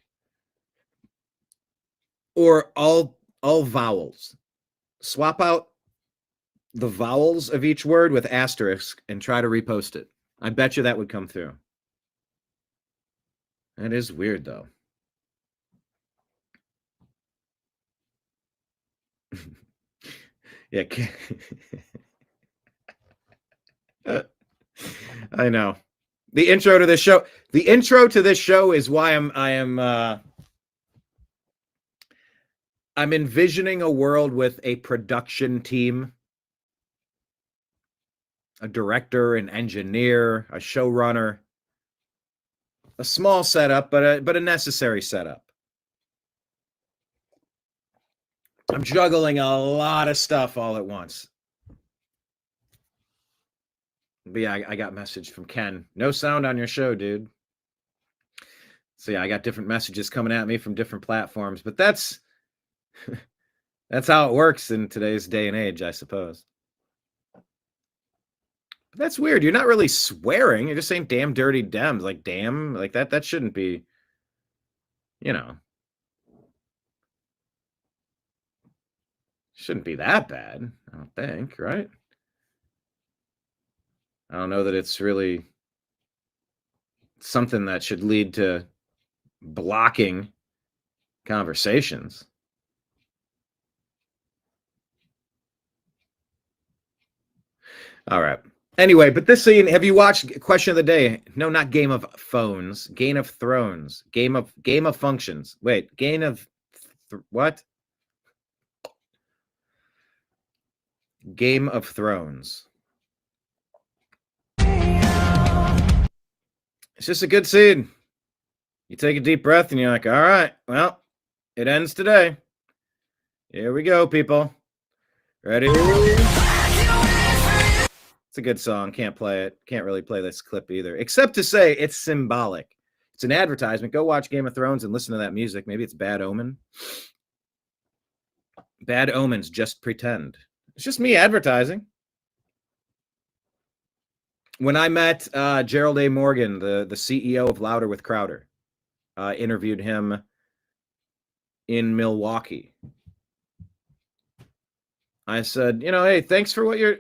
or all vowels. Swap out the vowels of each word with asterisk and try to repost it. I bet you that would come through. That is weird though. Yeah. I know. The intro to this show is why I'm envisioning a world with a production team, a director, an engineer, a showrunner, a small setup, but a necessary setup. I'm juggling a lot of stuff all at once. But yeah, I got a message from Ken. No sound on your show, dude. So yeah, I got different messages coming at me from different platforms, but that's how it works in today's day and age, I suppose. But that's weird. You're not really swearing. You're just saying damn dirty Dems. Like, damn, like that shouldn't be, shouldn't be that bad, I don't think, right? I don't know that it's really something that should lead to blocking conversations. All right. Anyway, but this scene, have you watched Question of the Day? No, not Game of Phones. Game of Thrones. Game of Functions. Wait, Game of what? Game of Thrones. It's just a good scene. You take a deep breath and you're like, all right, well, it ends today. Here we go, people. Ready? It's a good song. Can't play it. Can't really play this clip either, except to say it's symbolic. It's an advertisement. Go watch Game of Thrones and listen to that music. Maybe it's Bad Omen. Bad Omens, just pretend. It's just me advertising. When I met Gerald A. Morgan, the CEO of Louder with Crowder, interviewed him in Milwaukee. I said, hey, thanks for what you're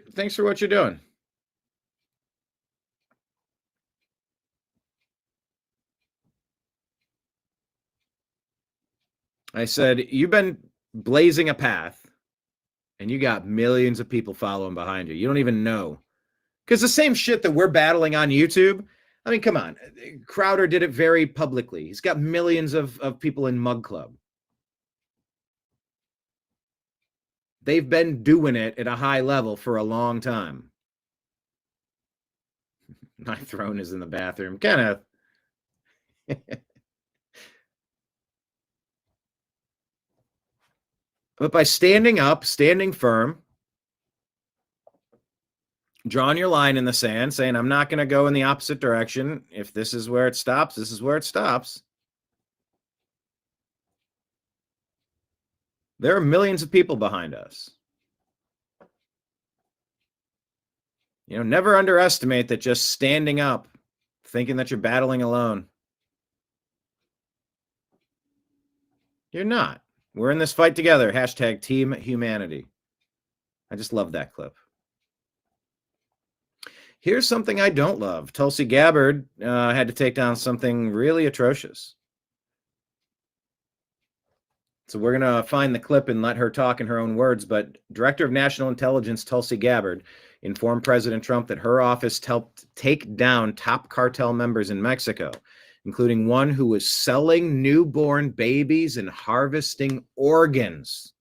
doing. I said, you've been blazing a path and you got millions of people following behind you. You don't even know. Because the same shit that we're battling on YouTube, I mean, come on. Crowder did it very publicly. He's got millions of people in Mug Club. They've been doing it at a high level for a long time. My throne is in the bathroom. Kenneth. But by standing up, standing firm, drawing your line in the sand, saying, I'm not going to go in the opposite direction. If this is where it stops, this is where it stops. There are millions of people behind us. Never underestimate that just standing up, thinking that you're battling alone. You're not. We're in this fight together. Hashtag Team Humanity. I just love that clip. Here's something I don't love. Tulsi Gabbard had to take down something really atrocious. So we're going to find the clip and let her talk in her own words. But Director of National Intelligence Tulsi Gabbard informed President Trump that her office helped take down top cartel members in Mexico, including one who was selling newborn babies and harvesting organs.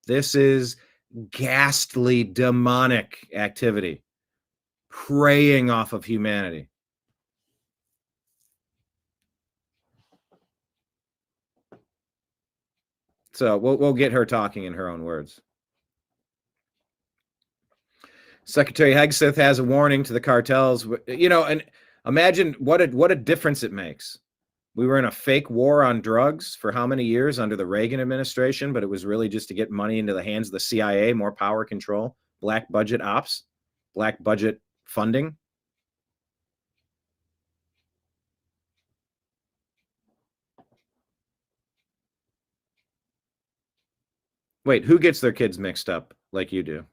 This is ghastly, demonic activity, preying off of humanity. So we'll get her talking in her own words. Secretary Hegseth has a warning to the cartels. And imagine what a difference it makes. We were in a fake war on drugs for how many years under the Reagan administration, but it was really just to get money into the hands of the CIA, more power control, black budget ops, black budget funding. Wait, who gets their kids mixed up like you do?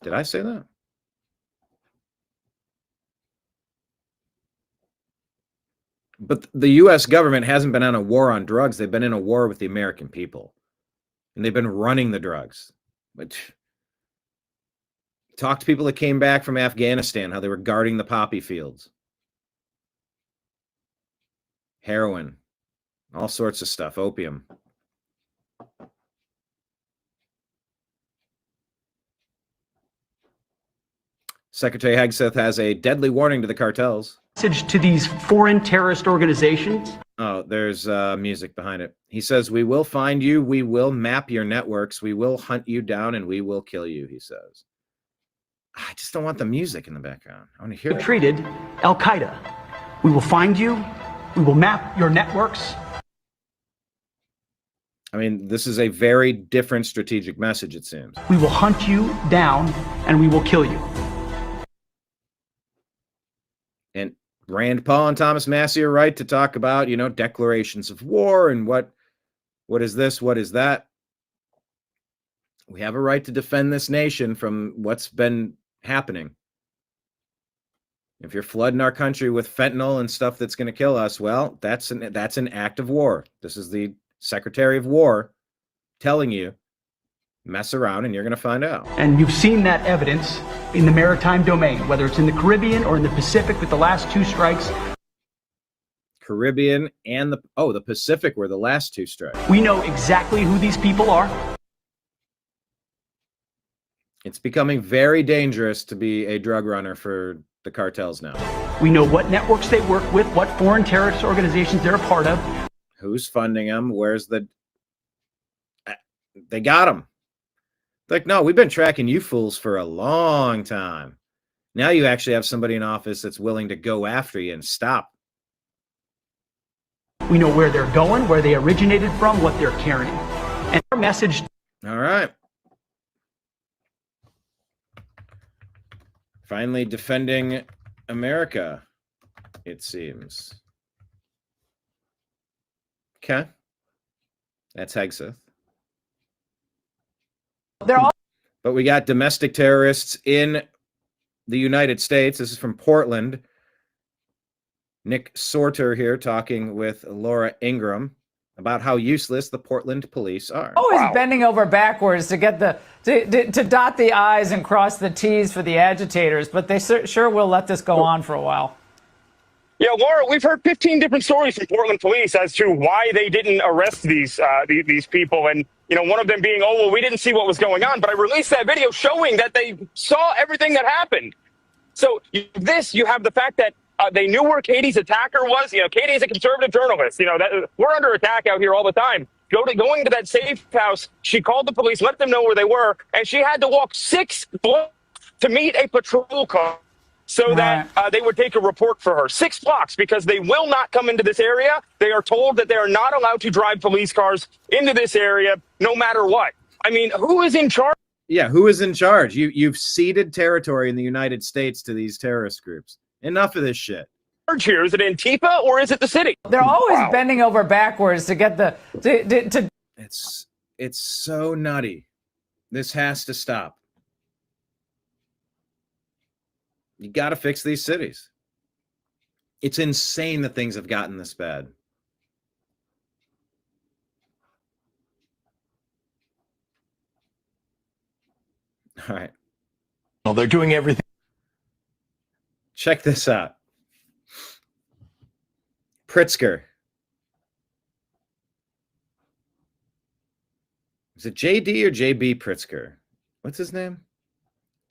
Did I say that? But the U.S. government hasn't been on a war on drugs. They've been in a war with the American people. And they've been running the drugs. But talk to people that came back from Afghanistan, how they were guarding the poppy fields. Heroin, all sorts of stuff, opium. Secretary Hegseth has a deadly warning to the cartels. Message to these foreign terrorist organizations. Oh, there's music behind it. He says, we will find you, we will map your networks, we will hunt you down, and we will kill you, he says. I just don't want the music in the background. I want to hear it. Treated Al-Qaeda. We will find you, we will map your networks. I mean, this is a very different strategic message, it seems. We will hunt you down, and we will kill you. And Rand Paul and Thomas Massie are right to talk about, declarations of war and what is this, what is that. We have a right to defend this nation from what's been happening. If you're flooding our country with fentanyl and stuff that's going to kill us, well, that's an act of war. This is the Secretary of War telling you, mess around and you're going to find out. And you've seen that evidence in the maritime domain, whether it's in the Caribbean or in the Pacific with the last two strikes. Caribbean and the Pacific were the last two strikes. We know exactly who these people are. It's becoming very dangerous to be a drug runner for the cartels now. We know what networks they work with, what foreign terrorist organizations they're a part of. Who's funding them? Where's they got them. Like, no, we've been tracking you fools for a long time. Now you actually have somebody in office that's willing to go after you and stop. We know where they're going, where they originated from, what they're carrying. And our message. All right. Finally defending America, it seems. Okay. That's Hegseth. But we got domestic terrorists in the United States. This is from Portland. Nick Sorter here talking with Laura Ingram about how useless the Portland police are. Always bending over backwards to get to dot the I's and cross the T's for the agitators, but they sure will let this go on for a while. Yeah, Laura, we've heard 15 different stories from Portland police as to why they didn't arrest these people. And, one of them being, oh, well, we didn't see what was going on. But I released that video showing that they saw everything that happened. So you have the fact that they knew where Katie's attacker was. Katie's a conservative journalist. We're under attack out here all the time. Going to that safe house, she called the police, let them know where they were, and she had to walk 6 blocks to meet a patrol car so that they would take a report for her. 6 blocks, because they will not come into this area. They are told that they are not allowed to drive police cars into this area no matter what. I mean, who is in charge? Yeah, who is in charge? You've ceded territory in the United States to these terrorist groups. Enough of this shit. Here, is it Antifa or is it the city? They're always bending over backwards to get It's so nutty. This has to stop. You got to fix these cities. It's insane that things have gotten this bad. All right. Well, they're doing everything. Check this out. Pritzker. Is it JD or JB Pritzker? What's his name?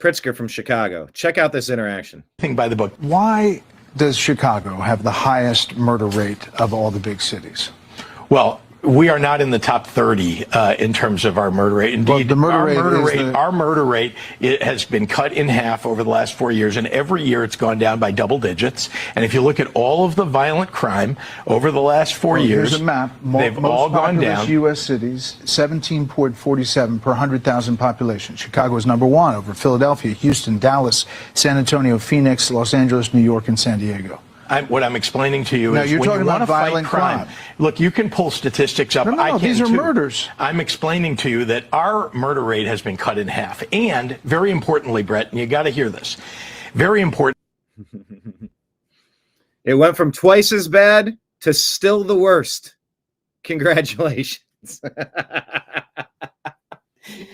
Pritzker from Chicago. Check out this interaction. Think by the book. Why does Chicago have the highest murder rate of all the big cities? Well, we are not in the top 30 in terms of our murder rate. Indeed, our murder rate it has been cut in half over the last 4 years, and every year it's gone down by double digits. And if you look at all of the violent crime over the last 4 years, here's a map. They've all gone down. U.S. cities, 17.47 per 100,000 population. Chicago is number 1 over Philadelphia, Houston, Dallas, San Antonio, Phoenix, Los Angeles, New York, and San Diego. What I'm explaining to you is you're when talking you want about to fight violent crime. Look, you can pull statistics up. No, these are murders. I'm explaining to you that our murder rate has been cut in half. And very importantly, Brett, and you got to hear this, very important. It went from twice as bad to still the worst. Congratulations.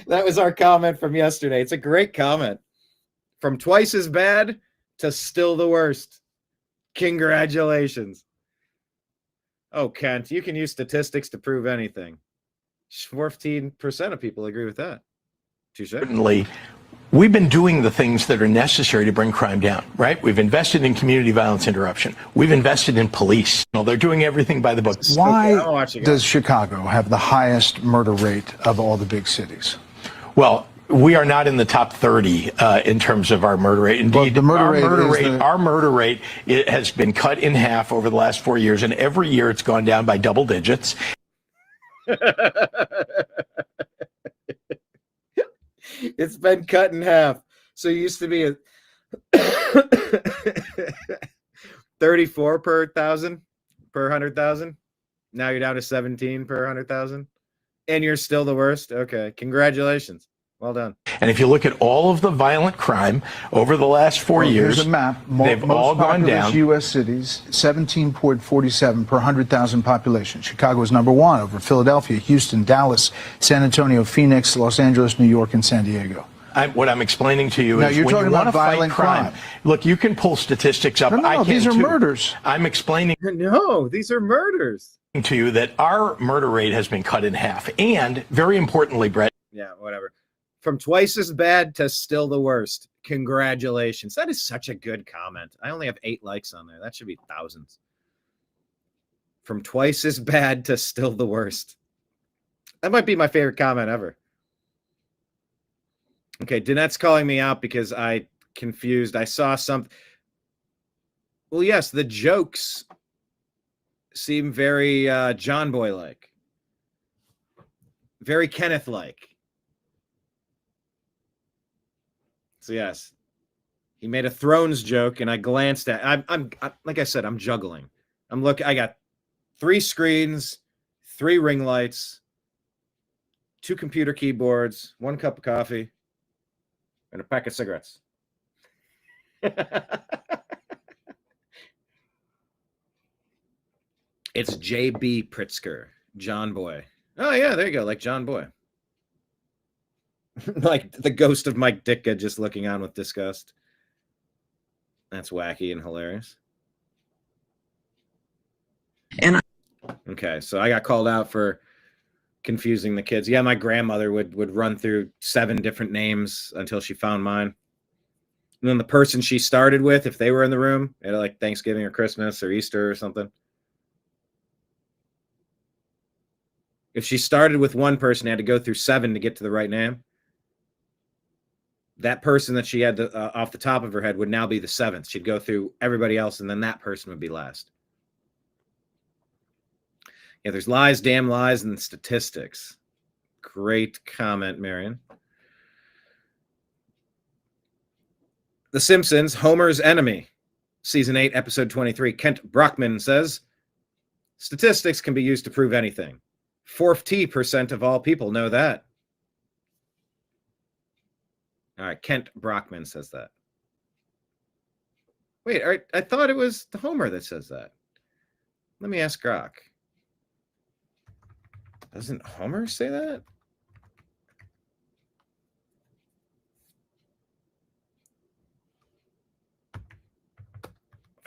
That was our comment from yesterday. It's a great comment. From twice as bad to still the worst. Congratulations. Oh, Kent, you can use statistics to prove anything. 14% of people agree with that. Touche. Certainly, we've been doing the things that are necessary to bring crime down, right? We've invested in community violence interruption. We've invested in police. Well, they're doing everything by the book. Why does Chicago have the highest murder rate of all the big cities? Well, we are not in the top 30 in terms of our murder rate. Indeed, the murder our murder rate it has been cut in half over the last 4 years, and every year it's gone down by double digits. It's been cut in half. So it used to be a 34 per 100,000. Now you're down to 17 per 100,000. And you're still the worst. Okay. Congratulations. Well done. And if you look at all of the violent crime over the last 4 years, here's a map. They've all gone down. U.S. cities, 17.47 per 100,000 population. Chicago is number one over Philadelphia, Houston, Dallas, San Antonio, Phoenix, Los Angeles, New York, and San Diego. What I'm explaining to you now, is you're when talking you want about to fight violent crime. Look, you can pull statistics up. No, I can these are too. murders. I'm explaining. No, these are murders. To you that our murder rate has been cut in half. And very importantly, Brett. Yeah, whatever. From twice as bad to still the worst. Congratulations. That is such a good comment. I only have 8 likes on there. That should be thousands. From twice as bad to still the worst. That might be my favorite comment ever. Okay, Danette's calling me out because I confused. I saw something. Well, yes, the jokes seem very John Boy-like. Very Kenneth-like. So yes, he made a Thrones joke, and I glanced at. I'm like I said, I'm juggling. I got 3 screens, 3 ring lights, 2 computer keyboards, 1 cup of coffee, and a pack of cigarettes. It's J.B. Pritzker, John Boy. Oh yeah, there you go, like John Boy. Like the ghost of Mike Ditka just looking on with disgust. That's wacky and hilarious. Okay, so I got called out for confusing the kids. Yeah, my grandmother would run through 7 different names until she found mine. And then the person she started with, if they were in the room at like Thanksgiving or Christmas or Easter or something, if she started with one person, had to go through 7 to get to the right name. That person that she had off the top of her head would now be the 7th. She'd go through everybody else, and then that person would be last. Yeah, there's lies, damn lies, and statistics. Great comment, Marion. The Simpsons, Homer's Enemy, Season 8, Episode 23. Kent Brockman says, statistics can be used to prove anything. 40% of all people know that. All right, Kent Brockman says that. Wait, I thought it was the Homer that says that. Let me ask Grok. Doesn't Homer say that?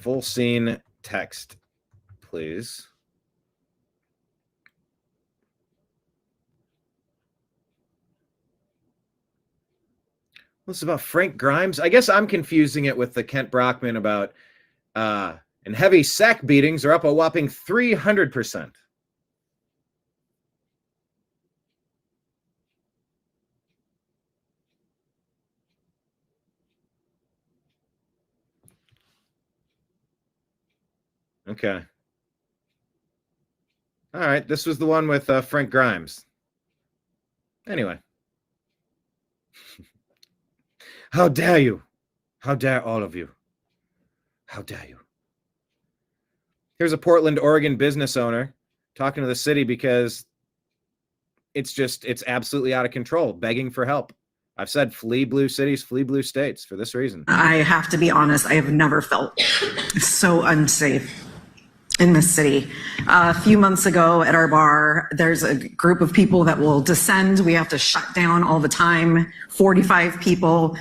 Full scene text, please. It's about Frank Grimes. I guess I'm confusing it with the Kent Brockman about and heavy sack beatings are up a whopping 300%. Okay. All right. This was the one with Frank Grimes. Anyway. How dare you? How dare all of you? How dare you? Here's a Portland, Oregon business owner talking to the city because it's absolutely out of control, begging for help. I've said flee blue cities, flee blue states for this reason. I have to be honest, I have never felt so unsafe in this city. A few months ago at our bar, there's a group of people that will descend. We have to shut down all the time. 45 people.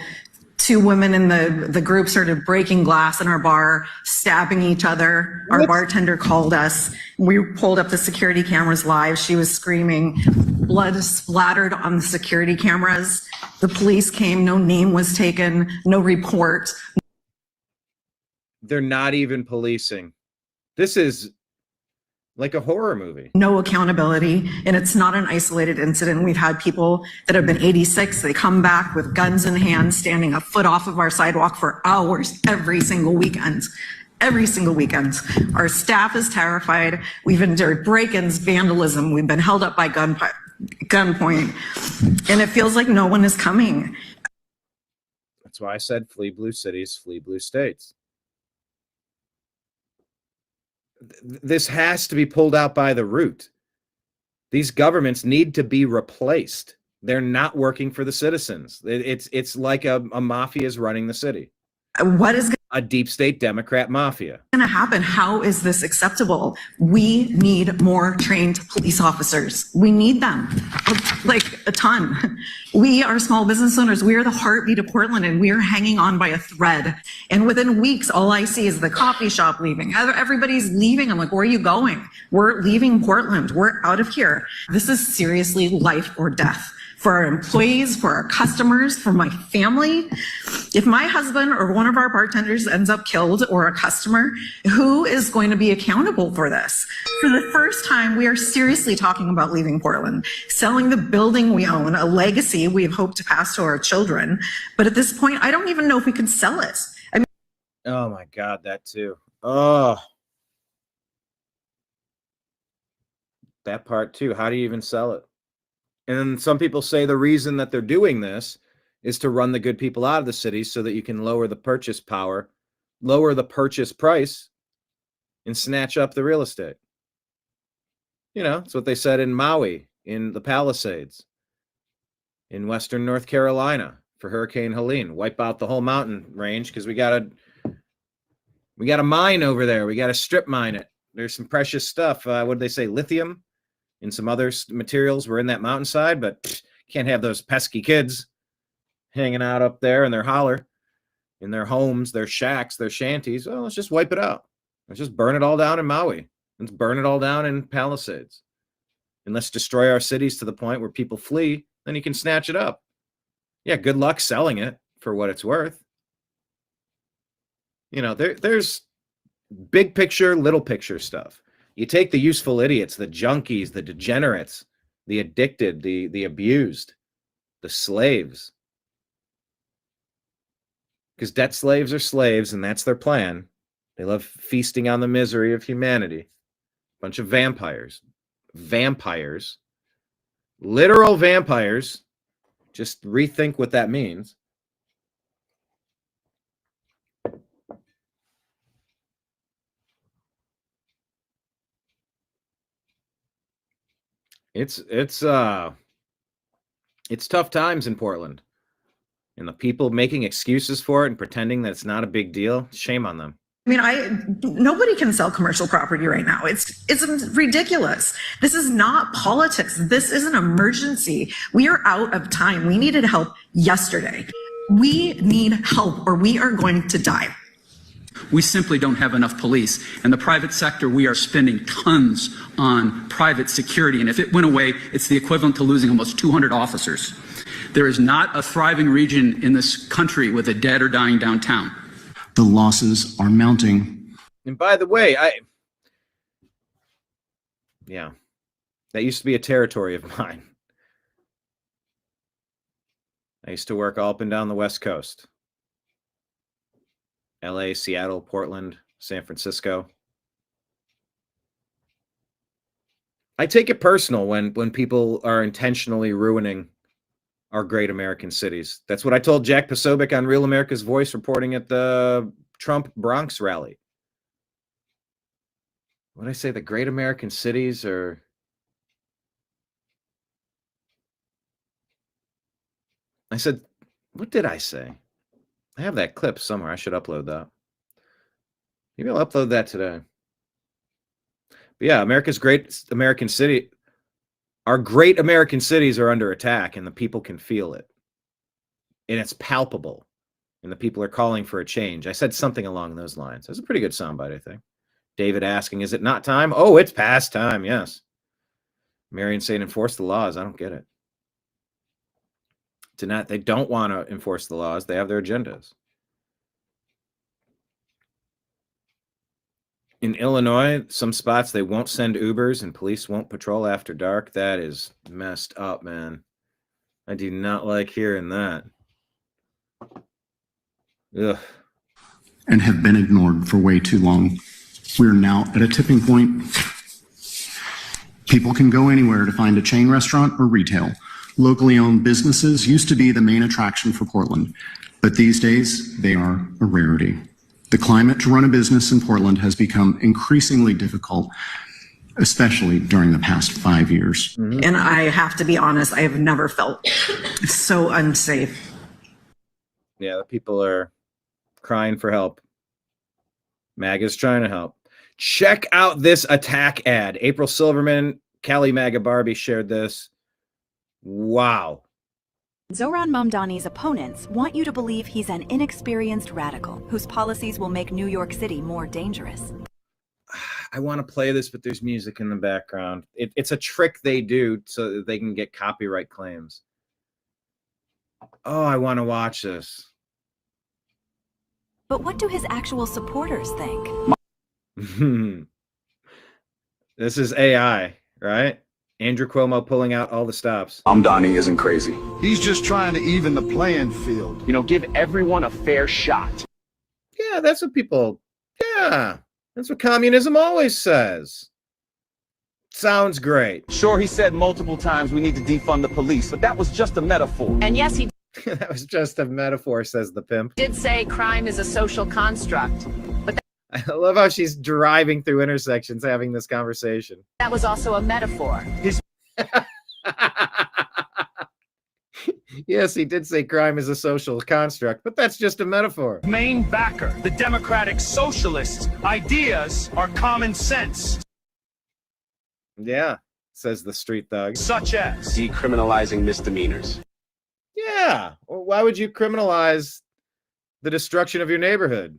2 women in the group started breaking glass in our bar, stabbing each other. Our bartender called us. We pulled up the security cameras live. She was screaming. Blood splattered on the security cameras. The police came. No name was taken. No report. They're not even policing. This is like a horror movie. No accountability, and it's not an isolated incident. We've had people that have been 86, they come back with guns in hand, standing a foot off of our sidewalk for hours every single weekend. Every single weekend. Our staff is terrified. We've endured break-ins, vandalism. We've been held up by gunpoint, and it feels like no one is coming. That's why I said flee blue cities, flee blue states. This has to be pulled out by the root. These governments need to be replaced. They're not working for the citizens. It's like a mafia is running the city. What is a deep state Democrat mafia going to happen? How is this acceptable? We need more trained police officers. We need them, like a ton. We are small business owners. We are the heartbeat of Portland, and we are hanging on by a thread. And within weeks, all I see is the coffee shop leaving. Everybody's leaving. I'm like, where are you going? We're leaving Portland. We're out of here. This is seriously life or death for our employees, for our customers, for my family. If my husband or one of our bartenders ends up killed, or a customer, who is going to be accountable for this? For the first time, we are seriously talking about leaving Portland, selling the building we own, a legacy we have hoped to pass to our children. But at this point, I don't even know if we could sell it. I mean, oh my God, that too. Oh, that part too. How do you even sell it? And some people say the reason that they're doing this is to run the good people out of the city so that you can lower the purchase power, lower the purchase price, and snatch up the real estate. You know, it's what they said in Maui, in the Palisades, in Western North Carolina for Hurricane Helene. Wipe out the whole mountain range because we got a mine over there. We got to strip mine it. There's some precious stuff. What did they say? Lithium and some other materials were in that mountainside, but can't have those pesky kids hanging out up there in their holler, in their homes, their shacks, their shanties. Well, let's just wipe it out. Let's just burn it all down in Maui. Let's burn it all down in Palisades. And let's destroy our cities to the point where people flee, then you can snatch it up. Yeah, good luck selling it for what it's worth. You know, there's big picture, little picture stuff. You take the useful idiots, the junkies, the degenerates, the addicted, the abused, the slaves. Because debt slaves are slaves, and that's their plan. They love feasting on the misery of humanity. Bunch of vampires. Vampires. Literal vampires. Just rethink what that means. It's tough times in Portland, and the people making excuses for it and pretending that it's not a big deal. Shame on them. I mean, nobody can sell commercial property right now. It's ridiculous. This is not politics. This is an emergency. We are out of time. We needed help yesterday. We need help, or we are going to die. We simply don't have enough police. In the private sector, we are spending tons on private security. And if it went away, it's the equivalent to losing almost 200 officers. There is not a thriving region in this country with a dead or dying downtown. The losses are mounting. And by the way, that used to be a territory of mine. I used to work all up and down the West Coast. LA, Seattle, Portland, San Francisco. I take it personal when people are intentionally ruining our great American cities. That's what I told Jack Posobiec on Real America's Voice reporting at the Trump Bronx rally. What did I say? The great American cities are... I said, what did I say? I have that clip somewhere. I should upload that. Maybe I'll upload that today. But yeah, America's great American city. Our great American cities are under attack, and the people can feel it. And it's palpable. And the people are calling for a change. I said something along those lines. That's a pretty good soundbite, I think. David asking, is it not time? Oh, it's past time, yes. Marion saying, enforce the laws. I don't get it. They don't want to enforce the laws. They have their agendas. In Illinois, some spots, they won't send Ubers and police won't patrol after dark. That is messed up, man. I do not like hearing that. Ugh. And have been ignored for way too long. We're now at a tipping point. People can go anywhere to find a chain restaurant or retail. Locally owned businesses used to be the main attraction for Portland, but these days they are a rarity. The climate to run a business in Portland has become increasingly difficult, especially during the past 5 years. And I have to be honest, I have never felt so unsafe. Yeah, the people are crying for help. MAGA's trying to help. Check out this attack ad. April Silverman, Cali MAGA Barbie shared this. Wow. Zohran Mamdani's opponents want you to believe he's an inexperienced radical whose policies will make New York City more dangerous. I want to play this, but there's music in the background. It's a trick they do so that they can get copyright claims. Oh, I want to watch this. But what do his actual supporters think? This is AI, right? Andrew Cuomo pulling out all the stops. Mamdani isn't crazy. He's just trying to even the playing field. You know, give everyone a fair shot. Yeah, that's what people, yeah, that's what communism always says. Sounds great. Sure, he said multiple times we need to defund the police, but that was just a metaphor. And yes, he That was just a metaphor, says the pimp. did say crime is a social construct, but I love how she's driving through intersections having this conversation. that was also a metaphor. Yes, he did say crime is a social construct, but that's just a metaphor. Main backer, the Democratic Socialists' ideas are common sense. Yeah, says the street thug. Such as decriminalizing misdemeanors. Yeah, well, why would you criminalize the destruction of your neighborhood?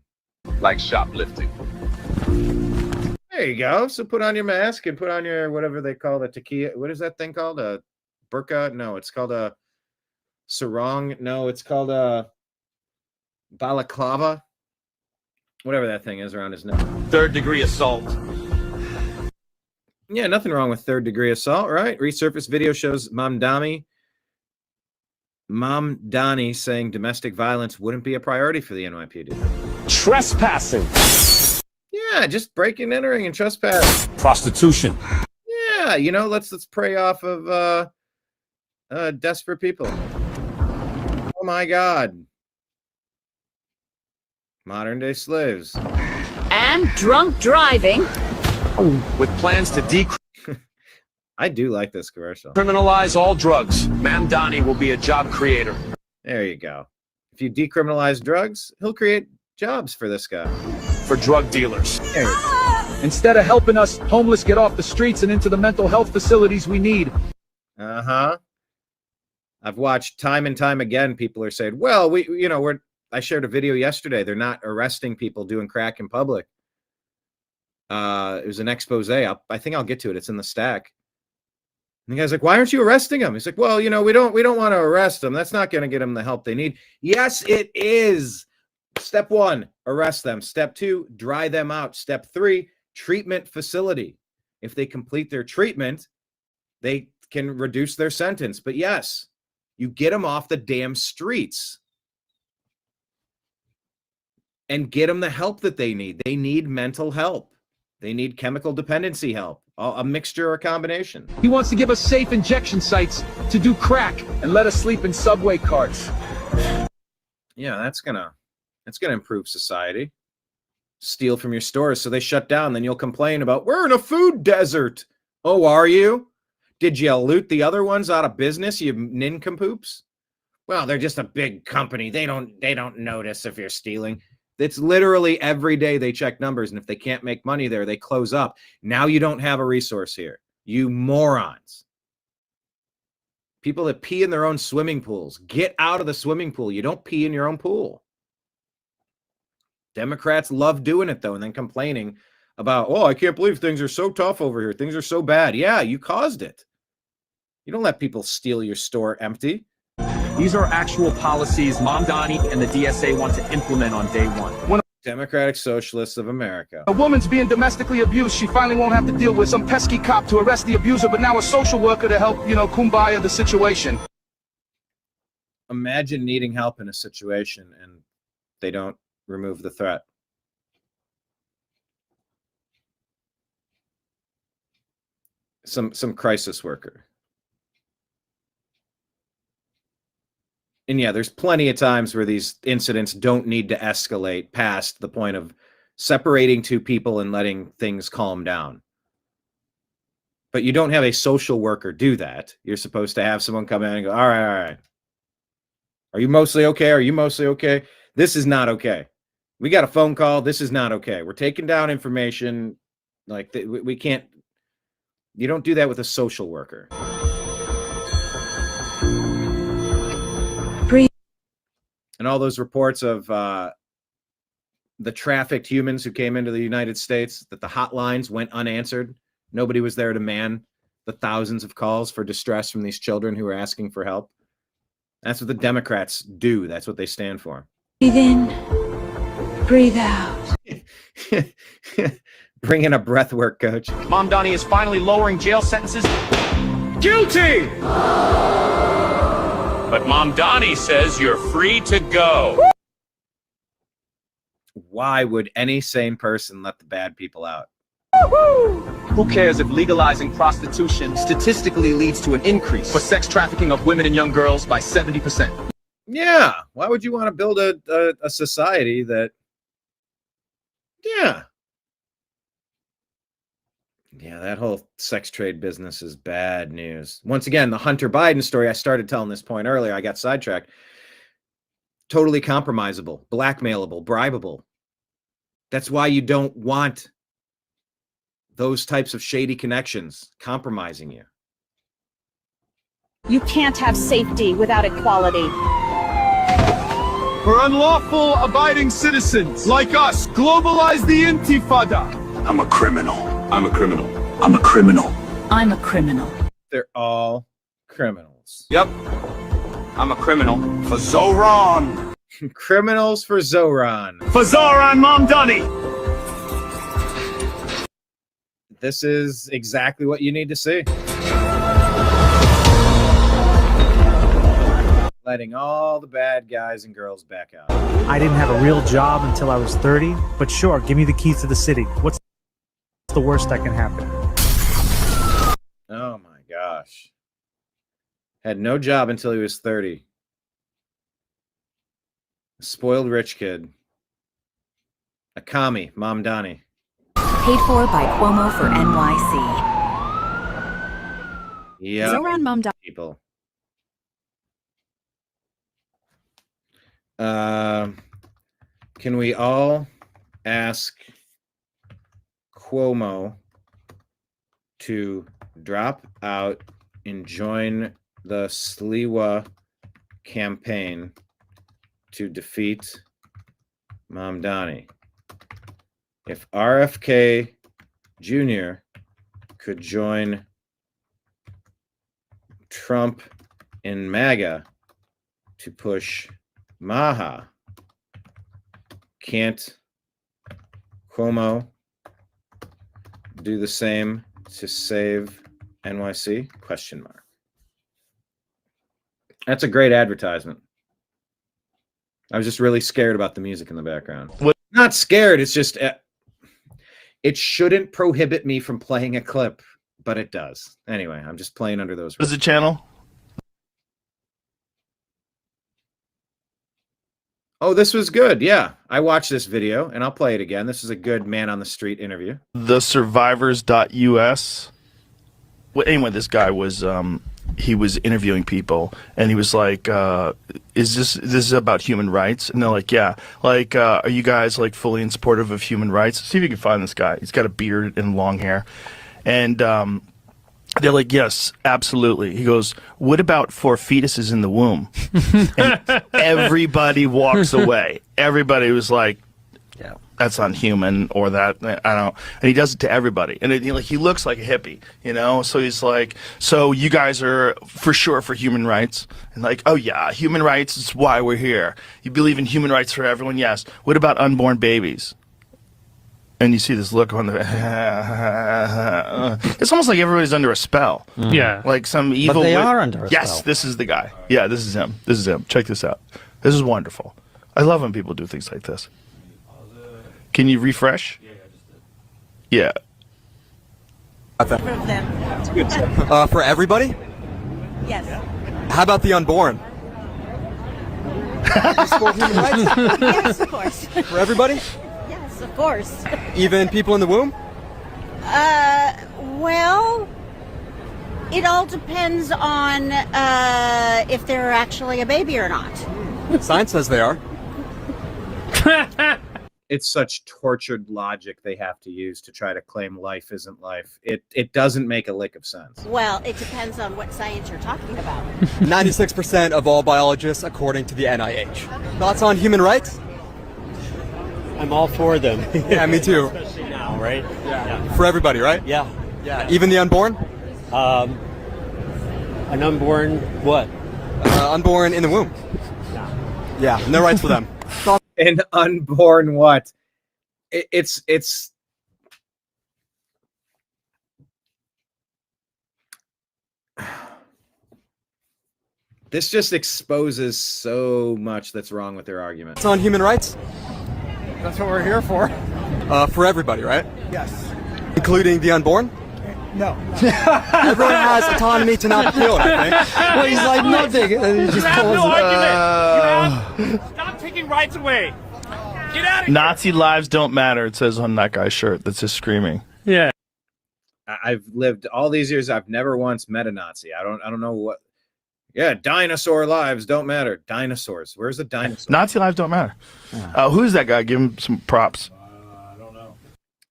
Like shoplifting. There you go. So put on your mask and put on your whatever they call the takia. What is that thing called? A burqa? No, it's called a sarong. No, it's called a balaclava. Whatever that thing is around his neck. Third-degree assault. Yeah, nothing wrong with third-degree assault, right? Resurfaced video shows Mamdani saying domestic violence wouldn't be a priority for the NYPD. trespassing. Yeah, just breaking, entering, and trespass. Prostitution. Yeah, you know, let's prey off of desperate people. Oh my God. Modern day slaves. And drunk driving. With plans to I do like this commercial. decriminalize all drugs. Mamdani will be a job creator. There you go. If you decriminalize drugs, he'll create jobs for this guy. For drug dealers. There you go. Instead of helping us homeless get off the streets and into the mental health facilities we need. Uh-huh. I've watched time and time again, people are saying, well, I shared a video yesterday. They're not arresting people doing crack in public. It was an expose. I think I'll get to it. It's in the stack. And the guy's like, why aren't you arresting them? He's like, well, we don't want to arrest them. That's not going to get them the help they need. Yes, it is. Step 1, arrest them. Step 2, dry them out. Step 3, treatment facility. If they complete their treatment, they can reduce their sentence. But yes, you get them off the damn streets and get them the help that they need. They need mental help. They need chemical dependency help, a mixture or combination. He wants to give us safe injection sites to do crack and let us sleep in subway carts. Yeah, that's gonna improve society. Steal from your stores so they shut down, then you'll complain about we're in a food desert. Oh, are you? Did you loot the other ones out of business, you nincompoops? Well, they're just a big company. They don't notice if you're stealing. It's literally every day they check numbers, and if they can't make money there, they close up. Now you don't have a resource here. You morons. People that pee in their own swimming pools. Get out of the swimming pool. You don't pee in your own pool. Democrats love doing it, though, and then complaining about, oh, I can't believe things are so tough over here. Things are so bad. Yeah, you caused it. You don't let people steal your store empty. These are actual policies Mamdani and the DSA want to implement on day one. When Democratic Socialists of America. a woman's being domestically abused, she finally won't have to deal with some pesky cop to arrest the abuser, but now a social worker to help, kumbaya the situation. Imagine needing help in a situation and they don't remove the threat. Some crisis worker. And yeah, there's plenty of times where these incidents don't need to escalate past the point of separating two people and letting things calm down. But you don't have a social worker do that. You're supposed to have someone come in and go, all right. Are you mostly okay? Are you mostly okay? This is not okay. We got a phone call. This is not okay. We're taking down information. Like, we can't. You don't do that with a social worker. And all those reports of the trafficked humans who came into the United States, that the hotlines went unanswered. Nobody was there to man the thousands of calls for distress from these children who were asking for help. That's what the Democrats do. That's what they stand for. Breathe in, breathe out. Bring in a breath work coach. Mamdani is finally lowering jail sentences. Guilty! But Mamdani says you're free to go. Why would any sane person let the bad people out? Who cares if legalizing prostitution statistically leads to an increase for sex trafficking of women and young girls by 70%? Yeah. Why would you want to build a society that... Yeah. Yeah, that whole sex trade business is bad news. Once again, the Hunter Biden story, I started telling this point earlier. I got sidetracked. Totally compromisable, blackmailable, bribable. That's why you don't want those types of shady connections compromising you. You can't have safety without equality. For unlawful abiding citizens like us, globalize the intifada. I'm a criminal. I'm a criminal. I'm a criminal. I'm a criminal. They're all criminals. Yep. I'm a criminal. For Zohran. Criminals for Zohran. For Zohran Mamdani. This is exactly what you need to see. Letting all the bad guys and girls back out. I didn't have a real job until I was 30, but sure, give me the keys to the city. What's the worst that can happen? Oh my gosh. Had no job until he was 30. A spoiled rich kid. A commie, Mamdani. Paid for by Cuomo for NYC. Yeah. Zohran Mamdani. People. Can we all ask Cuomo to drop out and join the Sliwa campaign to defeat Mamdani? If RFK Jr. could join Trump in MAGA to push Maha, can't Cuomo do the same to save NYC? Question mark. That's a great advertisement. I was just really scared about the music in the background. Not scared. It's just, it shouldn't prohibit me from playing a clip, but it does. Anyway, I'm just playing under those rules. What is the channel? Oh, this was good. Yeah, I watched this video, and I'll play it again. This is a good man on the street interview. TheSurvivors.us. Well, anyway, this guy was he was interviewing people, and he was like, "Is this is about human rights?" And they're like, "Yeah." Like, are you guys like fully in supportive of human rights? See if you can find this guy. He's got a beard and long hair, and they're like, "Yes, absolutely." He goes, "What about for fetuses in the womb?" And everybody walks away. Everybody was like, "Yeah, that's unhuman," or that I don't know. And he does it to everybody, and he looks like a hippie, you know. So he's like, "So you guys are for sure for human rights?" And like, "Oh yeah, human rights is why we're here. You believe in human rights for everyone?" "Yes." "What about unborn babies?" And you see this look on the. It's almost like everybody's under a spell. Yeah, like some evil. But they are under a spell. Yes, this is the guy. Yeah, this is him. This is him. Check this out. This is wonderful. I love when people do things like this. Can you refresh? Yeah. For everybody? Yes. How about the unborn? Support human rights? Yes, of course. For everybody? Yes, of course. Even people in the womb? Well, it all depends on if they're actually a baby or not. Science says they are. It's such tortured logic they have to use to try to claim life isn't life. It doesn't make a lick of sense. Well, it depends on what science you're talking about. 96% of all biologists, according to the NIH. Thoughts on human rights? I'm all for them. Yeah, me too. Especially now, right? Yeah. For everybody, right? Yeah. Yeah. Even the unborn? An unborn what? Unborn in the womb. Yeah, no rights for them. An unborn what? It's this just exposes so much that's wrong with their argument. It's on human rights? That's what we're here for. For everybody, right? Yes. Including the unborn? No. Everyone has autonomy to not be killed, I think. Well, he's like nothing. And he just have no argument. Stop taking rights away. Get out of here. Nazi lives don't matter. It says on that guy's shirt. That's just screaming. Yeah. I've lived all these years. I've never once met a Nazi. I don't know what. Yeah, dinosaur lives don't matter. Dinosaurs. Where's the dinosaur? Nazi lives don't matter. Who's that guy? Give him some props. I don't know.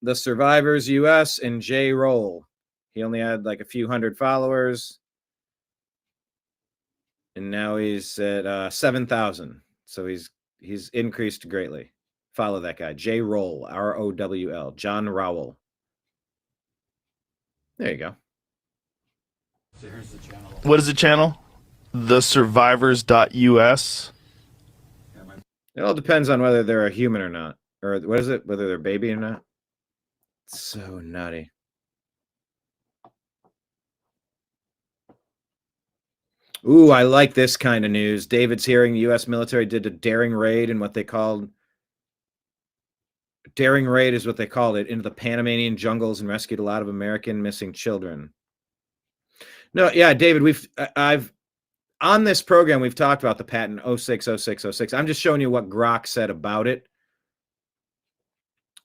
The Survivors US and J. Roll. He only had like a few hundred followers. And now he's at 7,000. So he's increased greatly. Follow that guy. J. Roll. ROWL. John Rowell. There you go. So here's the channel. What is the channel? thesurvivors.us. It all depends on whether they're a human or not. Or what is it? Whether they're a baby or not. It's so nutty. Ooh, I like this kind of news. David's hearing the U.S. military did a daring raid in what they called... Daring raid is what they called it, into the Panamanian jungles and rescued a lot of American missing children. No, yeah, David, I've on this program, we've talked about the patent 060606. I'm just showing you what Grok said about it.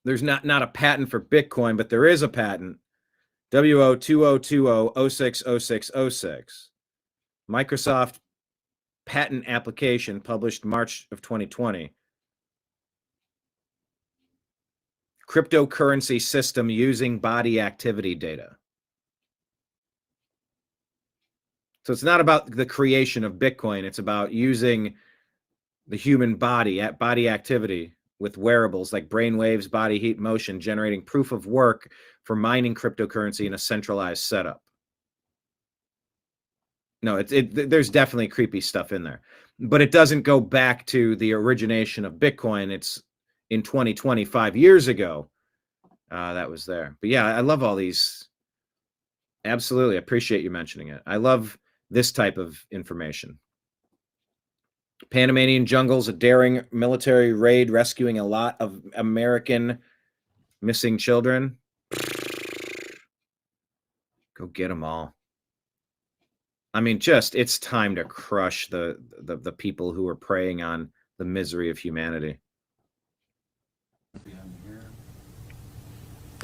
There's not a patent for Bitcoin, but there is a patent. WO2020060606. Microsoft patent application published March of 2020. Cryptocurrency system using body activity data. So it's not about the creation of Bitcoin. It's about using the human body at body activity with wearables like brain waves, body heat, motion, generating proof of work for mining cryptocurrency in a centralized setup. No, there's definitely creepy stuff in there, but it doesn't go back to the origination of Bitcoin. It's in 2020, 5 years ago, that was there. But yeah, I love all these. Absolutely. I appreciate you mentioning it. I love this type of information. Panamanian jungles, a daring military raid rescuing a lot of American missing children. Go get them all. I mean, it's time to crush the people who are preying on the misery of humanity.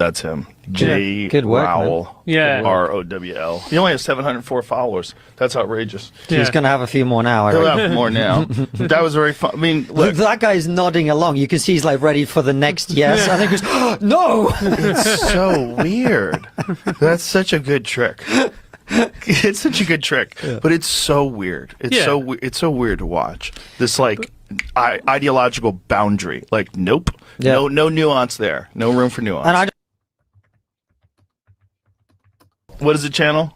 That's him. J. Good work, Rowell. man. Yeah. ROWL. He only has 704 followers. That's outrageous. He's going to have a few more now. I He'll reckon. have more now. That was very fun. I mean, look. That guy's nodding along. You can see he's like ready for the next yes. I think he goes, oh, no. It's so weird. That's such a good trick. It's such a good trick, but it's so weird. It's so weird to watch this like ideological boundary. Like, nope, no nuance there. No room for nuance. And what is the channel?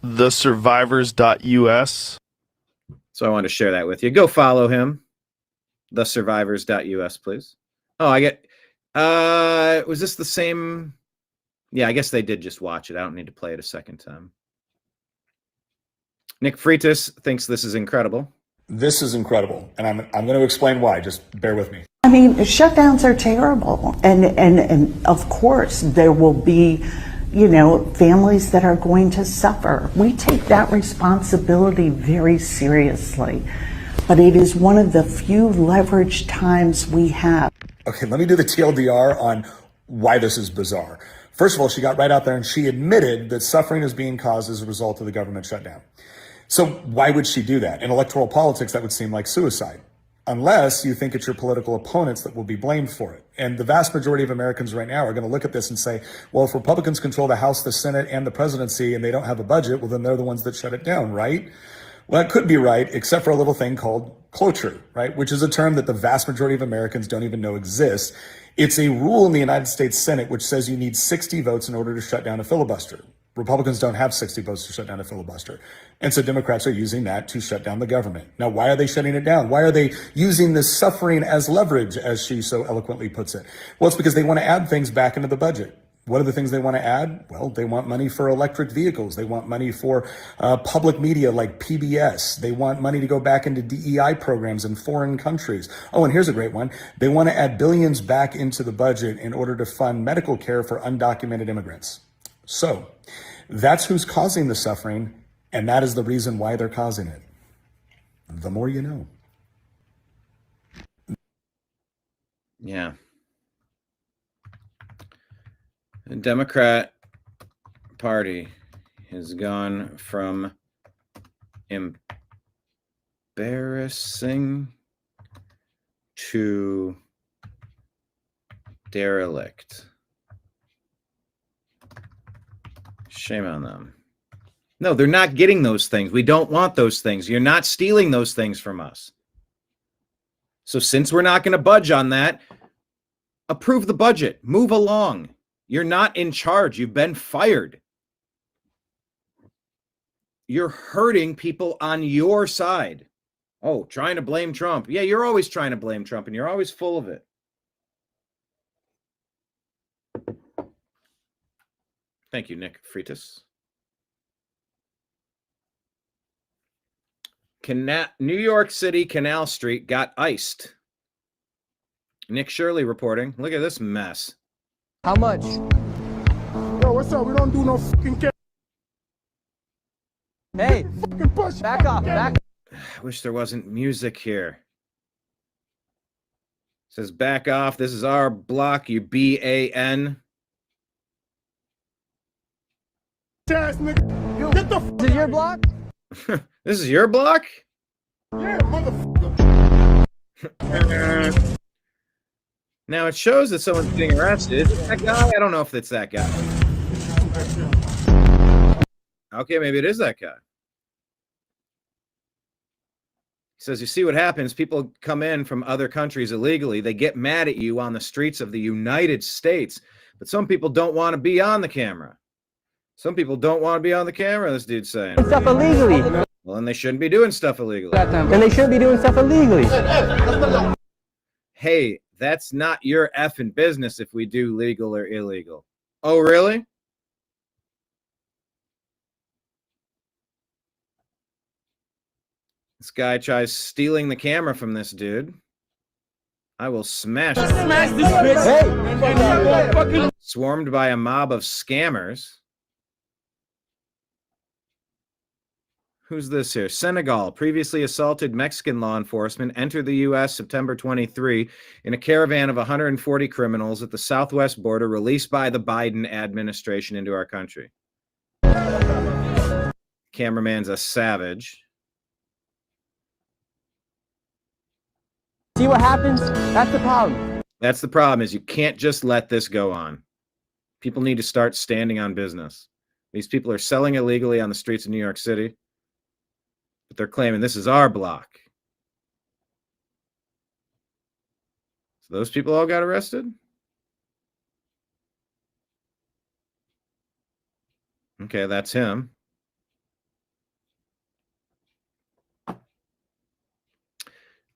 TheSurvivors.us. So I want to share that with you. Go follow him. TheSurvivors.us, please. Oh, I get. Was this the same? Yeah, I guess they did just watch it. I don't need to play it a second time. Nick Freitas thinks this is incredible. This is incredible, and I'm going to explain why. Just bear with me. I mean, shutdowns are terrible, and of course there will be, you know, families that are going to suffer. We take that responsibility very seriously, but it is one of the few leveraged times we have. Okay, let me do the TLDR on why this is bizarre. First of all, she got right out there and she admitted that suffering is being caused as a result of the government shutdown. So why would she do that? In electoral politics, that would seem like suicide, unless you think it's your political opponents that will be blamed for it. And the vast majority of Americans right now are going to look at this and say, well, if Republicans control the House, the Senate, and the presidency, and they don't have a budget, well, then they're the ones that shut it down, right? Well, that could be right, except for a little thing called cloture, right? Which is a term that the vast majority of Americans don't even know exists. It's a rule in the United States Senate which says you need 60 votes in order to shut down a filibuster. Republicans don't have 60 votes to shut down a filibuster. And so Democrats are using that to shut down the government. Now, why are they shutting it down? Why are they using this suffering as leverage, as she so eloquently puts it? Well, it's because they want to add things back into the budget. What are the things they want to add? Well, they want money for electric vehicles. They want money for public media like PBS. They want money to go back into DEI programs in foreign countries. Oh, and here's a great one. They want to add billions back into the budget in order to fund medical care for undocumented immigrants. So that's who's causing the suffering, and that is the reason why they're causing it. The more you know. Yeah. The Democrat Party has gone from embarrassing to derelict. Shame on them. No, they're not getting those things. We don't want those things. You're not stealing those things from us. So since we're not going to budge on that, approve the budget. Move along. You're not in charge. You've been fired. You're hurting people on your side. Oh, trying to blame Trump. Yeah, you're always trying to blame Trump, and you're always full of it. Thank you, Nick Freitas. New York City Canal Street got iced. Nick Shirley reporting. Look at this mess. How much? Yo, what's up? We don't do no fucking care. Hey, fucking push. back off, back. I wish there wasn't music here. It says back off. This is our block, you BAN. Ass nigga. Yo, get the fuck. This is your block? This is your block? Yeah, motherfucker. Now it shows that someone's getting arrested. Is it that guy? I don't know if it's that guy. Okay, maybe it is that guy. He says, you see what happens? People come in from other countries illegally. They get mad at you on the streets of the United States. But some people don't want to be on the camera. Some people don't want to be on the camera, this dude's saying. Stuff illegally. Well, then they shouldn't be doing stuff illegally. And they shouldn't be doing stuff illegally. Hey, that's not your effing business if we do legal or illegal. Oh, really? This guy tries stealing the camera from this dude. I will smash it. Smash this bitch. Hey. Swarmed by a mob of scammers. Who's this here? Senegal. Previously assaulted Mexican law enforcement entered the U.S. September 23 in a caravan of 140 criminals at the southwest border released by the Biden administration into our country. Cameraman's a savage. See what happens? That's the problem. That's the problem, is you can't just let this go on. People need to start standing on business. These people are selling illegally on the streets of New York City, but they're claiming this is our block. So those people all got arrested? Okay, that's him.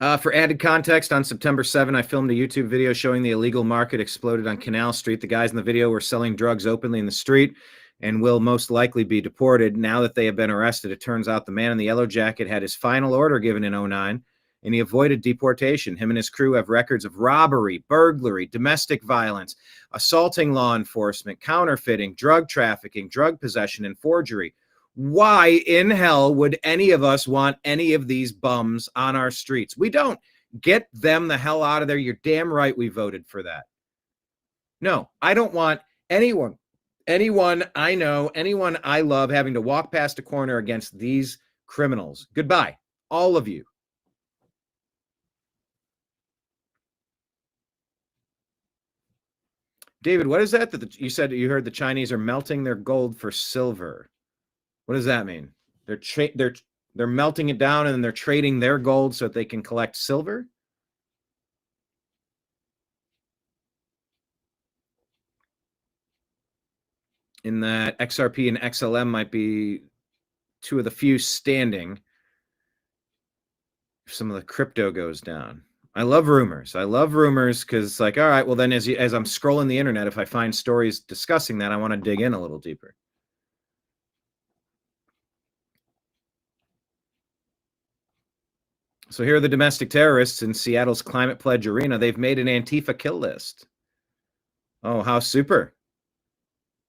For added context, on September 7, I filmed a YouTube video showing the illegal market exploded on Canal Street. The guys in the video were selling drugs openly in the street and will most likely be deported. Now that they have been arrested, it turns out the man in the yellow jacket had his final order given in 2009, and he avoided deportation. Him and his crew have records of robbery, burglary, domestic violence, assaulting law enforcement, counterfeiting, drug trafficking, drug possession, and forgery. Why in hell would any of us want any of these bums on our streets? We don't. Get them the hell out of there. You're damn right we voted for that. No, I don't want anyone I know, anyone I love having to walk past a corner against these criminals. Goodbye, all of you. David, what is that you said you heard the Chinese are melting their gold for silver? What does that mean? They're melting it down and then they're trading their gold so that they can collect silver? In that XRP and XLM might be two of the few standing if some of the crypto goes down. I love rumors. I love rumors because it's like, all right, well then as I'm scrolling the internet, if I find stories discussing that, I want to dig in a little deeper. So here are the domestic terrorists in Seattle's Climate Pledge Arena. They've made an Antifa kill list. Oh, how super.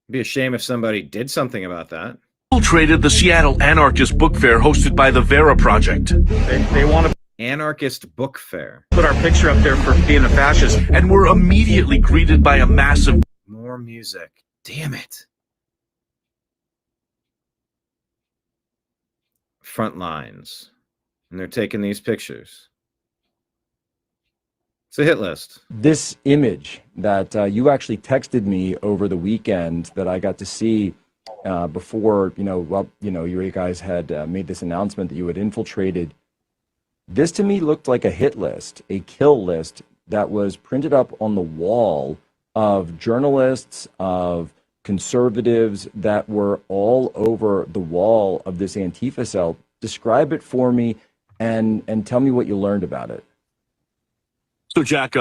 It'd be a shame if somebody did something about that. Infiltrated the Seattle Anarchist Book Fair hosted by the Vera Project. They want to Anarchist Book Fair. put our picture up there for being a fascist. And were immediately greeted by a massive... More music. Damn it. Front lines. And they're taking these pictures. It's a hit list. This image that you actually texted me over the weekend that I got to see before, you guys had made this announcement that you had infiltrated. This to me looked like a hit list, a kill list that was printed up on the wall of journalists, of conservatives that were all over the wall of this Antifa cell. Describe it for me and tell me what you learned about it. So, Jack,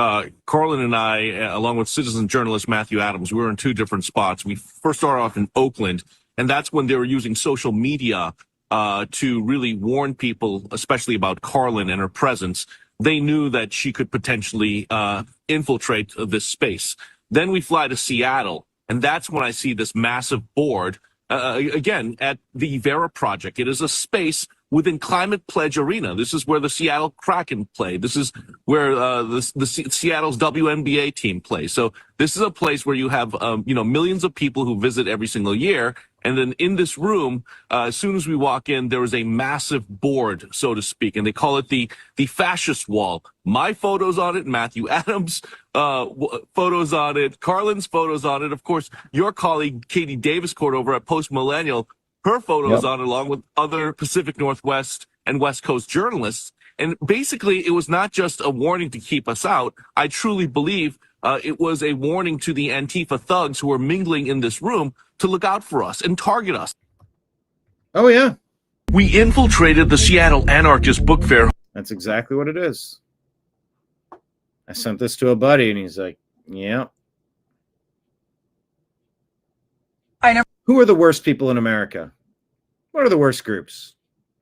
Carlin and I, along with citizen journalist Matthew Adams, we were in two different spots. We first started off in Oakland, and that's when they were using social media to really warn people, especially about Carlin and her presence. They knew that she could potentially infiltrate this space. Then we fly to Seattle, and that's when I see this massive board, again, at the Vera Project. It is a space within Climate Pledge Arena. This is where the Seattle Kraken play. This is where Seattle's WNBA team plays. So this is a place where you have millions of people who visit every single year. And then in this room, as soon as we walk in, there is a massive board, so to speak, and they call it the fascist wall. My photos on it, Matthew Adams' photos on it, Carlin's photos on it. Of course, your colleague Katie Daviscourt over at Post Millennial, her photos on it, along with other Pacific Northwest and West Coast journalists. And basically, it was not just a warning to keep us out. I truly believe it was a warning to the Antifa thugs who were mingling in this room to look out for us and target us. Oh, yeah. We infiltrated the Seattle Anarchist Book Fair. That's exactly what it is. I sent this to a buddy, and he's like, yeah. Who are the worst people in America? What are the worst groups?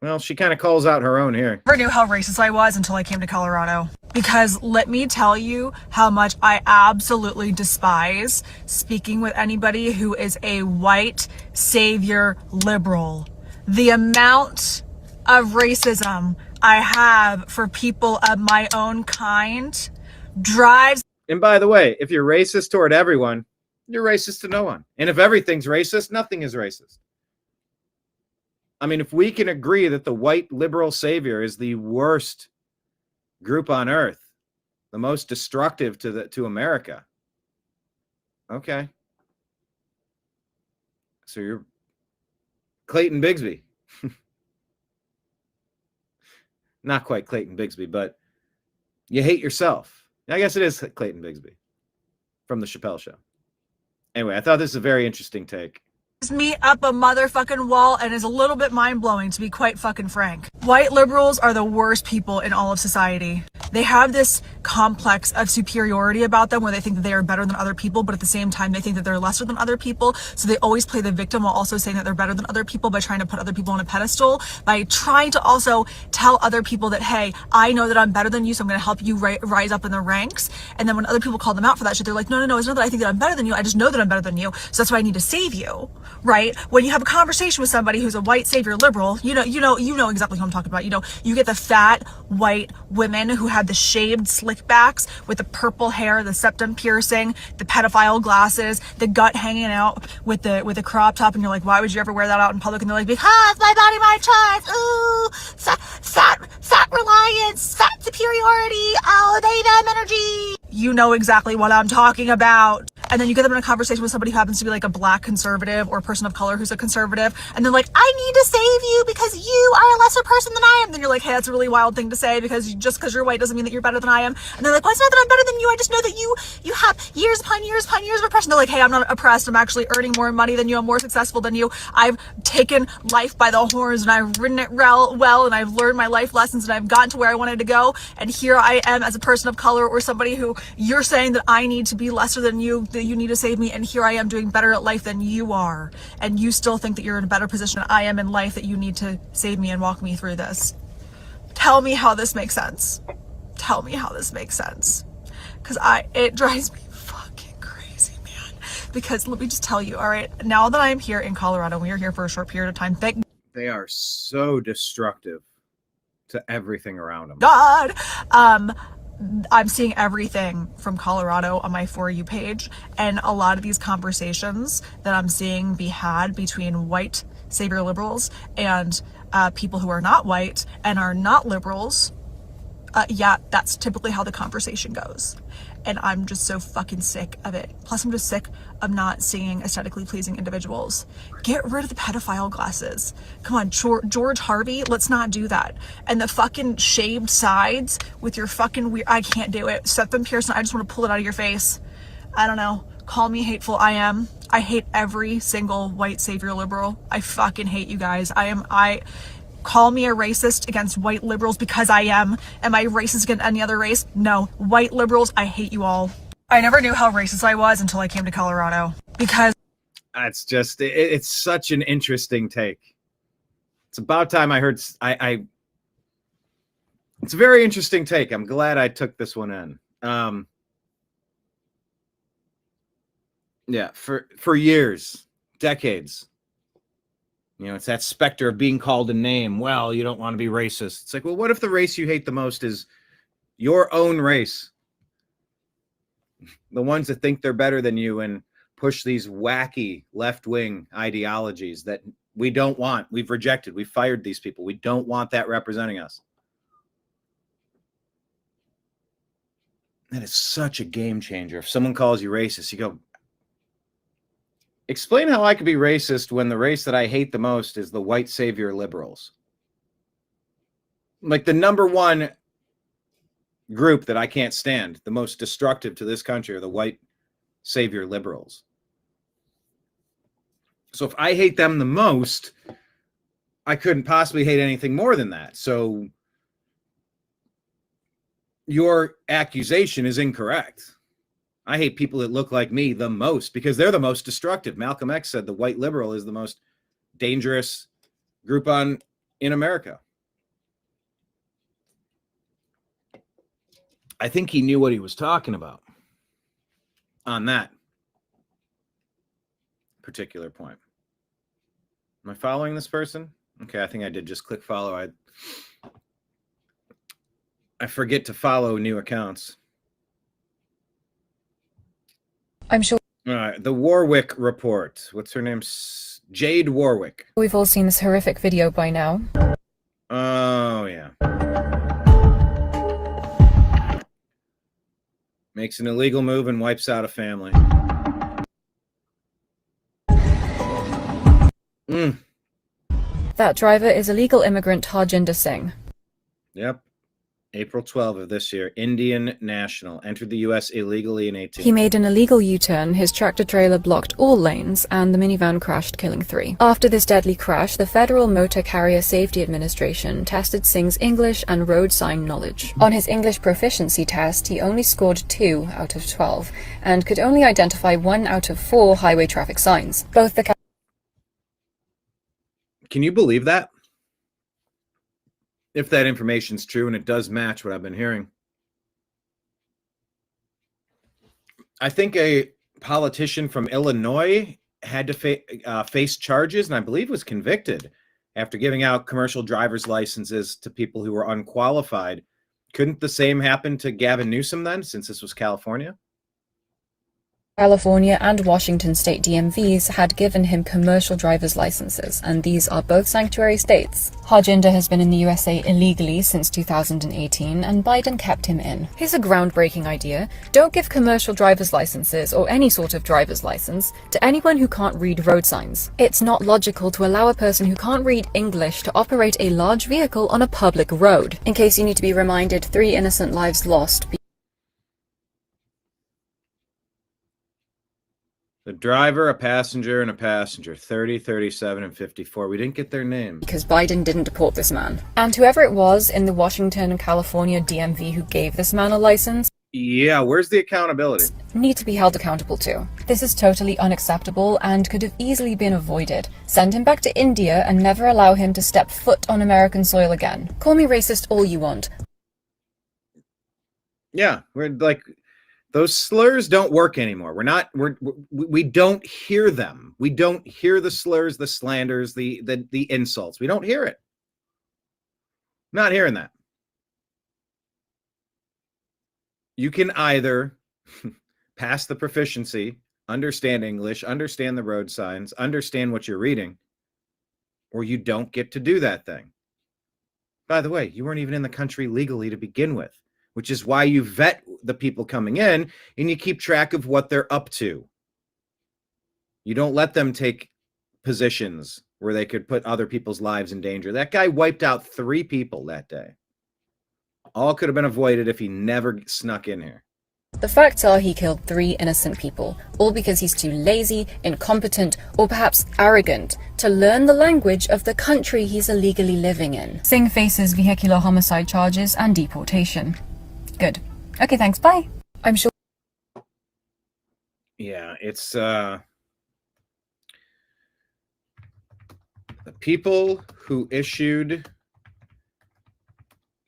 Well, she kind of calls out her own here. Never knew how racist I was until I came to Colorado. Because let me tell you how much I absolutely despise speaking with anybody who is a white savior liberal. The amount of racism I have for people of my own kind drives. And by the way, if you're racist toward everyone, you're racist to no one. And if everything's racist, nothing is racist. I mean, if we can agree that the white liberal savior is the worst group on earth, the most destructive to America, okay. So you're Clayton Bigsby. Not quite Clayton Bigsby, but you hate yourself. I guess it is Clayton Bigsby from the Chappelle Show. Anyway, I thought this is a very interesting take. Me up a motherfucking wall and is a little bit mind-blowing, to be quite fucking frank. White liberals are the worst people in all of society. They have this complex of superiority about them where they think that they are better than other people, but at the same time they think that they're lesser than other people. So they always play the victim while also saying that they're better than other people by trying to put other people on a pedestal, by trying to also tell other people that, hey, I know that I'm better than you, so I'm going to help you rise up in the ranks. And then when other people call them out for that shit, they're like, no, it's not that I think that I'm better than you. I just know that I'm better than you. So that's why I need to save you. Right? When you have a conversation with somebody who's a white savior liberal, you know exactly who I'm talking about. You get the fat white women who have the shaved slick backs with the purple hair, the septum piercing, the pedophile glasses, the gut hanging out with the crop top, and you're like, why would you ever wear that out in public? And they're like, because my body, my choice. Ooh, fat reliance, fat superiority. Oh, they them energy. You know exactly what I'm talking about. And then you get them in a conversation with somebody who happens to be like a black conservative or a person of color who's a conservative, and they're like, I need to save you because you are a lesser person than I am. Then you're like, hey, that's a really wild thing to say, because just because you're white doesn't mean that you're better than I am. And they're like, well, it's not that I'm better than you. I just know that you have years upon years upon years of oppression. They're like, hey, I'm not oppressed. I'm actually earning more money than you. I'm more successful than you. I've taken life by the horns and I've ridden it well, and I've learned my life lessons, and I've gotten to where I wanted to go. And here I am as a person of color, or somebody who you're saying that I need to be lesser than you, that you need to save me. And here I am doing better at life than you are. And you still think that you're in a better position than I am in life, that you need to save me and walk me through this. Tell me how this makes sense. Tell me how this makes sense. Because it drives me fucking crazy, man. Because let me just tell you, all right, now that I'm here in Colorado, we are here for a short period of time. Thank They are so destructive to everything around them. God. I'm seeing everything from Colorado on my For You page, and a lot of these conversations that I'm seeing be had between white savior liberals and people who are not white and are not liberals, yeah, that's typically how the conversation goes. And I'm just so fucking sick of it. Plus, I'm just sick of not seeing aesthetically pleasing individuals. Get rid of the pedophile glasses. Come on, George Harvey, let's not do that. And the fucking shaved sides with your fucking weird, I can't do it. Septum piercing, I just want to pull it out of your face. I don't know. Call me hateful. I am. I hate every single white savior liberal. I fucking hate you guys. Call me a racist against white liberals, because I am. Am I racist against any other race? No. White liberals, I hate you all. I never knew how racist I was until I came to Colorado, because that's just, it's such an interesting take. It's about time I heard, it's a very interesting take. I'm glad I took this one in. Yeah, for years, decades, it's that specter of being called a name. Well, you don't want to be racist. It's like, well, what if the race you hate the most is your own race? The ones that think they're better than you and push these wacky left-wing ideologies that we don't want. We've rejected. We've fired these people. We don't want that representing us. That is such a game changer. If someone calls you racist, you go, explain how I could be racist when the race that I hate the most is the white savior liberals. Like the number one group that I can't stand, the most destructive to this country, are the white savior liberals. So if I hate them the most, I couldn't possibly hate anything more than that. So your accusation is incorrect. I hate people that look like me the most because they're the most destructive. Malcolm X said the white liberal is the most dangerous group in America. I think he knew what he was talking about on that particular point. Am I following this person? Okay, I think I did just click follow. I forget to follow new accounts. I'm sure All right, the Warwick report. What's her name? Jade Warwick. we've all seen this horrific video by now. Oh, yeah. Makes an illegal move and wipes out a family. That driver is illegal immigrant Harjinder Singh. Yep. April 12 of this year, Indian national, entered the U.S. illegally in 18. He made an illegal U-turn, his tractor-trailer blocked all lanes, and the minivan crashed, killing 3. After this deadly crash, the Federal Motor Carrier Safety Administration tested Singh's English and road sign knowledge. On his English proficiency test, he only scored 2 out of 12, and could only identify 1 out of 4 highway traffic signs. Both the Can you believe that? If that information's true, and it does match what I've been hearing. I think a politician from Illinois had to face charges, and I believe was convicted after giving out commercial driver's licenses to people who were unqualified. Couldn't the same happen to Gavin Newsom then, since this was California? California and Washington state DMVs had given him commercial driver's licenses, and these are both sanctuary states. Harjinder has been in the USA illegally since 2018, and Biden kept him in. Here's a groundbreaking idea. Don't give commercial driver's licenses, or any sort of driver's license, to anyone who can't read road signs. It's not logical to allow a person who can't read English to operate a large vehicle on a public road. In case you need to be reminded, 3 innocent lives lost. The driver, a passenger, and a passenger. 30, 37, and 54. We didn't get their names. Because Biden didn't deport this man. And whoever it was in the Washington and California DMV who gave this man a license, yeah, where's the accountability? Need to be held accountable too. This is totally unacceptable and could have easily been avoided. Send him back to India and never allow him to step foot on American soil again. Call me racist all you want. Yeah, we're like... Those slurs don't work anymore. We don't hear them. We don't hear the slurs, the slanders, the insults. We don't hear it. Not hearing that. You can either pass the proficiency, understand English, understand the road signs, understand what you're reading, or you don't get to do that thing. By the way, you weren't even in the country legally to begin with, which is why you vet the people coming in and you keep track of what they're up to. You don't let them take positions where they could put other people's lives in danger. That guy wiped out 3 people that day. All could have been avoided if he never snuck in here. The facts are he killed 3 innocent people, all because he's too lazy, incompetent, or perhaps arrogant to learn the language of the country he's illegally living in. Singh faces vehicular homicide charges and deportation. Good. Okay, thanks. Bye. I'm sure. Yeah, it's the people who issued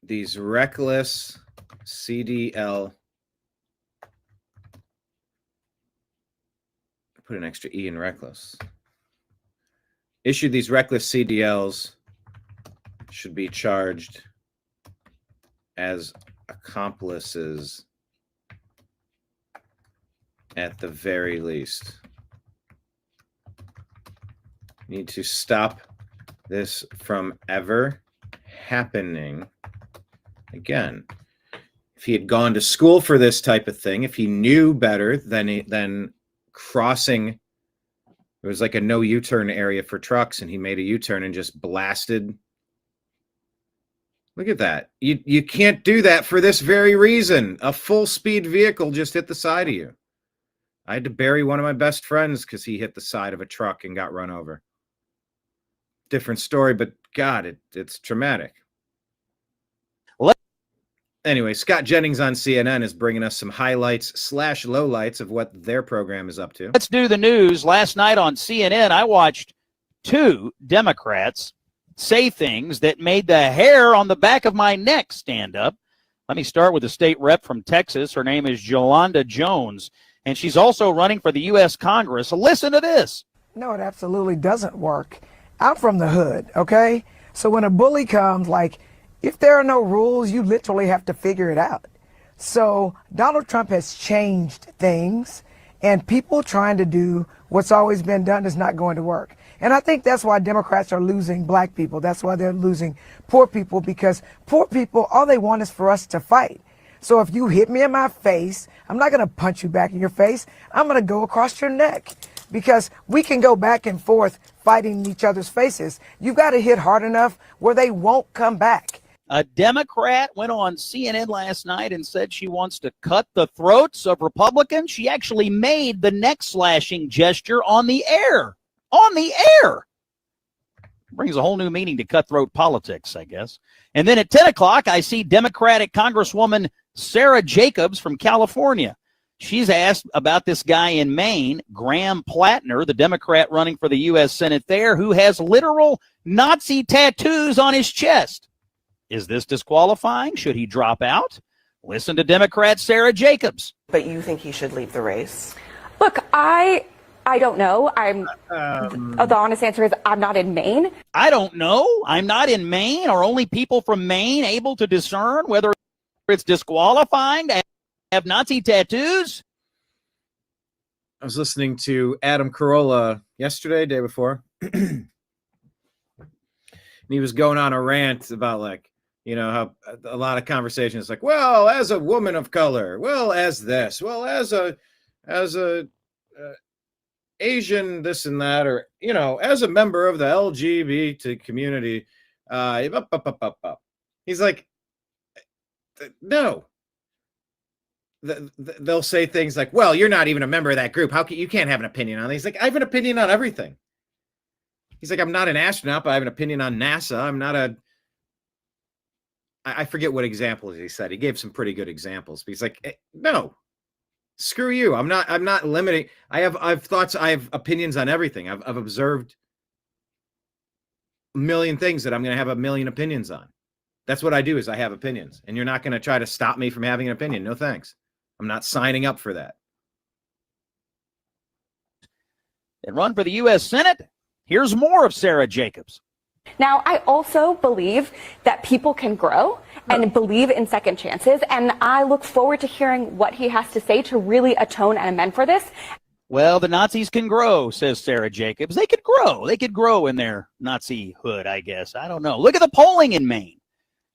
these reckless CDL. Put an extra E in reckless. Issued these reckless CDLs should be charged as accomplices at the very least. Need to stop this from ever happening again. If he had gone to school for this type of thing, if he knew better than crossing, it was like a no U-turn area for trucks, and he made a U-turn and just blasted. Look at that. You can't do that for this very reason. A full speed vehicle just hit the side of you. I had to bury one of my best friends because he hit the side of a truck and got run over. Different story, but God, it's traumatic. Anyway, Scott Jennings on CNN is bringing us some highlights / lowlights of what their program is up to. Let's do the news. Last night on CNN, I watched 2 Democrats say things that made the hair on the back of my neck stand up. Let me start with the state rep from Texas. Her name is Yolanda Jones, and she's also running for the U.S. Congress. Listen to this. No, it absolutely doesn't work. I'm from the hood, okay? So when a bully comes, like, if there are no rules, you literally have to figure it out. So Donald Trump has changed things, and people trying to do what's always been done is not going to work. And I think that's why Democrats are losing black people. That's why they're losing poor people, because poor people, all they want is for us to fight. So if you hit me in my face, I'm not going to punch you back in your face. I'm going to go across your neck, because we can go back and forth fighting in each other's faces. You've got to hit hard enough where they won't come back. A Democrat went on CNN last night and said she wants to cut the throats of Republicans. She actually made the neck slashing gesture on the air. On the air. Brings a whole new meaning to cutthroat politics, I guess. And then at 10 o'clock, I see Democratic Congresswoman Sarah Jacobs from California. She's asked about this guy in Maine, Graham Plattner, the Democrat running for the U.S. Senate there, who has literal Nazi tattoos on his chest. Is this disqualifying? Should he drop out? Listen to Democrat Sarah Jacobs. But you think he should leave the race? Look, I don't know. The honest answer is I'm not in Maine. I don't know. I'm not in Maine. Are only people from Maine able to discern whether it's disqualifying to have Nazi tattoos? I was listening to Adam Carolla yesterday, day before. And he was going on a rant about, like, you know, how a lot of conversations like, well, as a woman of color, well, as this, well, as a Asian, this and that, or, you know, as a member of the LGBT community, he's like, no. They'll say things like, well, you're not even a member of that group. How can you can't have an opinion on it? He's like, I have an opinion on everything. He's like, I'm not an astronaut, but I have an opinion on NASA. I'm not a, I forget what examples he said. He gave some pretty good examples, but he's like, no, screw you. I'm not limiting. I have thoughts. I have opinions on everything. I've observed a million things that I'm going to have a million opinions on. That's what I do, is I have opinions, and you're not going to try to stop me from having an opinion. No, thanks. I'm not signing up for that. And run for the U.S. Senate. Here's more of Sarah Jacobs. Now, I also believe that people can grow and believe in second chances, and I look forward to hearing what he has to say to really atone and amend for this. Well, the Nazis can grow, says Sarah Jacobs. They could grow. They could grow in their Nazi hood, I guess. I don't know. Look at the polling in Maine.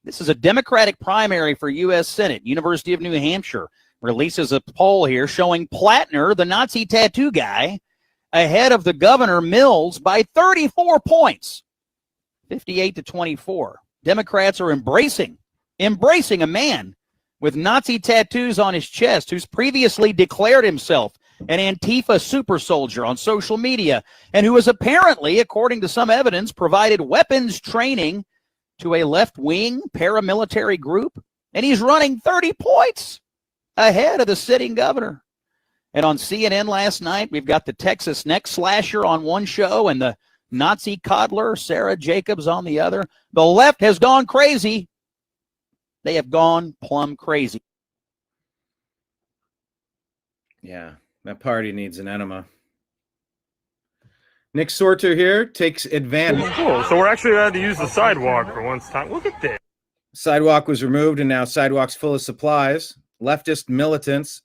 This is a Democratic primary for U.S. Senate. University of New Hampshire releases a poll here showing Plattner, the Nazi tattoo guy, ahead of the governor, Mills, by 34 points, 58-24. Democrats are embracing a man with Nazi tattoos on his chest who's previously declared himself an Antifa super soldier on social media and who has apparently, according to some evidence, provided weapons training to a left-wing paramilitary group. And he's running 30 points ahead of the sitting governor. And on CNN last night, we've got the Texas neck slasher on one show and the Nazi coddler, Sarah Jacobs, on the other. The left has gone crazy. They have gone plumb crazy. Yeah, that party needs an enema. Nick Sorter here takes advantage. Cool. So we're actually allowed to use the sidewalk for once time. Look at this. Sidewalk was removed, and now sidewalk's full of supplies. Leftist militants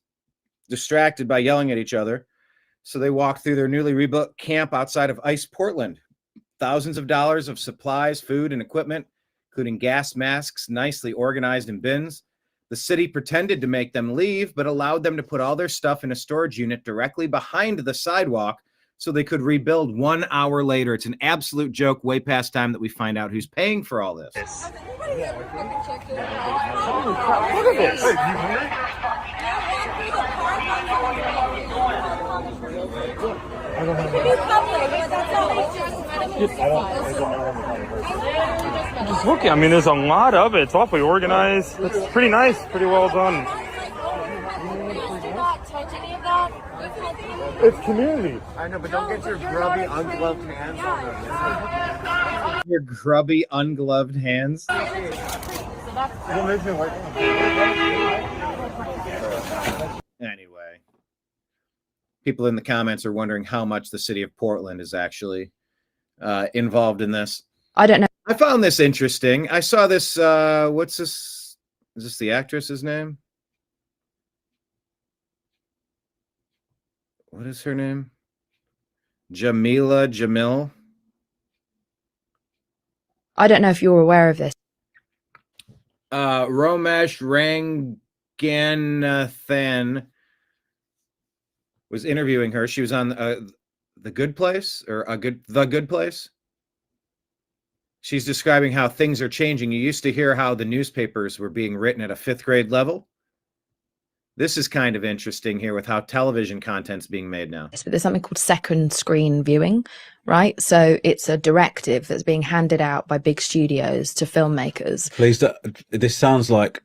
distracted by yelling at each other. So they walked through their newly rebuilt camp outside of ICE Portland. Thousands of dollars of supplies, food, and equipment, including gas masks, nicely organized in bins. The city pretended to make them leave, but allowed them to put all their stuff in a storage unit directly behind the sidewalk so they could rebuild 1 hour later. It's an absolute joke, way past time that we find out who's paying for all this. Look at this. Hey, you hungry? Just looking. I mean, there's a lot of it. It's awfully organized. It's pretty nice. Pretty well done. It's community. I know, but don't get your grubby, ungloved hands on them. Your grubby, ungloved hands. Anyway, people in the comments are wondering how much the city of Portland is actually involved in this. I don't know. I found this interesting. I saw this. What's this? Is this the actress's name? What is her name? Jamil. I don't know if you're aware of this. Romesh Ranganathan was interviewing her. She was on The Good Place or The Good Place. She's describing how things are changing. You used to hear how the newspapers were being written at a 5th grade level. This is kind of interesting here with how television content's being made now. But there's something called second screen viewing, right? So it's a directive that's being handed out by big studios to filmmakers. Please, this sounds like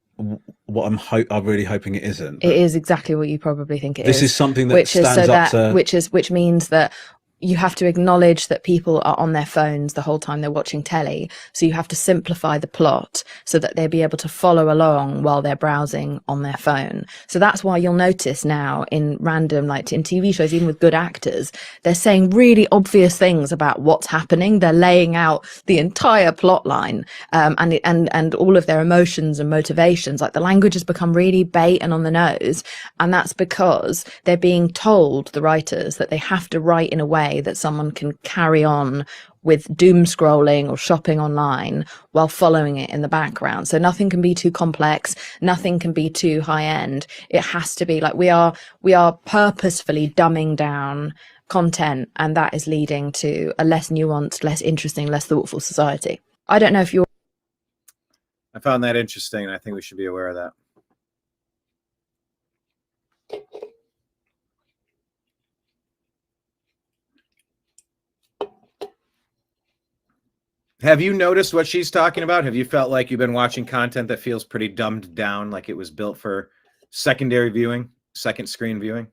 what I'm really hoping it isn't. It is exactly what you probably think it is. This is something that stands up to... Which means that you have to acknowledge that people are on their phones the whole time they're watching telly. So you have to simplify the plot so that they'll be able to follow along while they're browsing on their phone. So that's why you'll notice now in random, like in TV shows, even with good actors, they're saying really obvious things about what's happening. They're laying out the entire plot line, and all of their emotions and motivations. Like the language has become really bait and on the nose. And that's because they're being told, the writers, that they have to write in a way that someone can carry on with doom scrolling or shopping online while following it in the background. So nothing can be too complex, nothing can be too high end. It has to be like we are purposefully dumbing down content, and that is leading to a less nuanced, less interesting, less thoughtful society. I don't know if you're... I found that interesting, and I think we should be aware of that. Have you noticed what she's talking about? Have you felt like you've been watching content that feels pretty dumbed down, like it was built for secondary viewing, second screen viewing?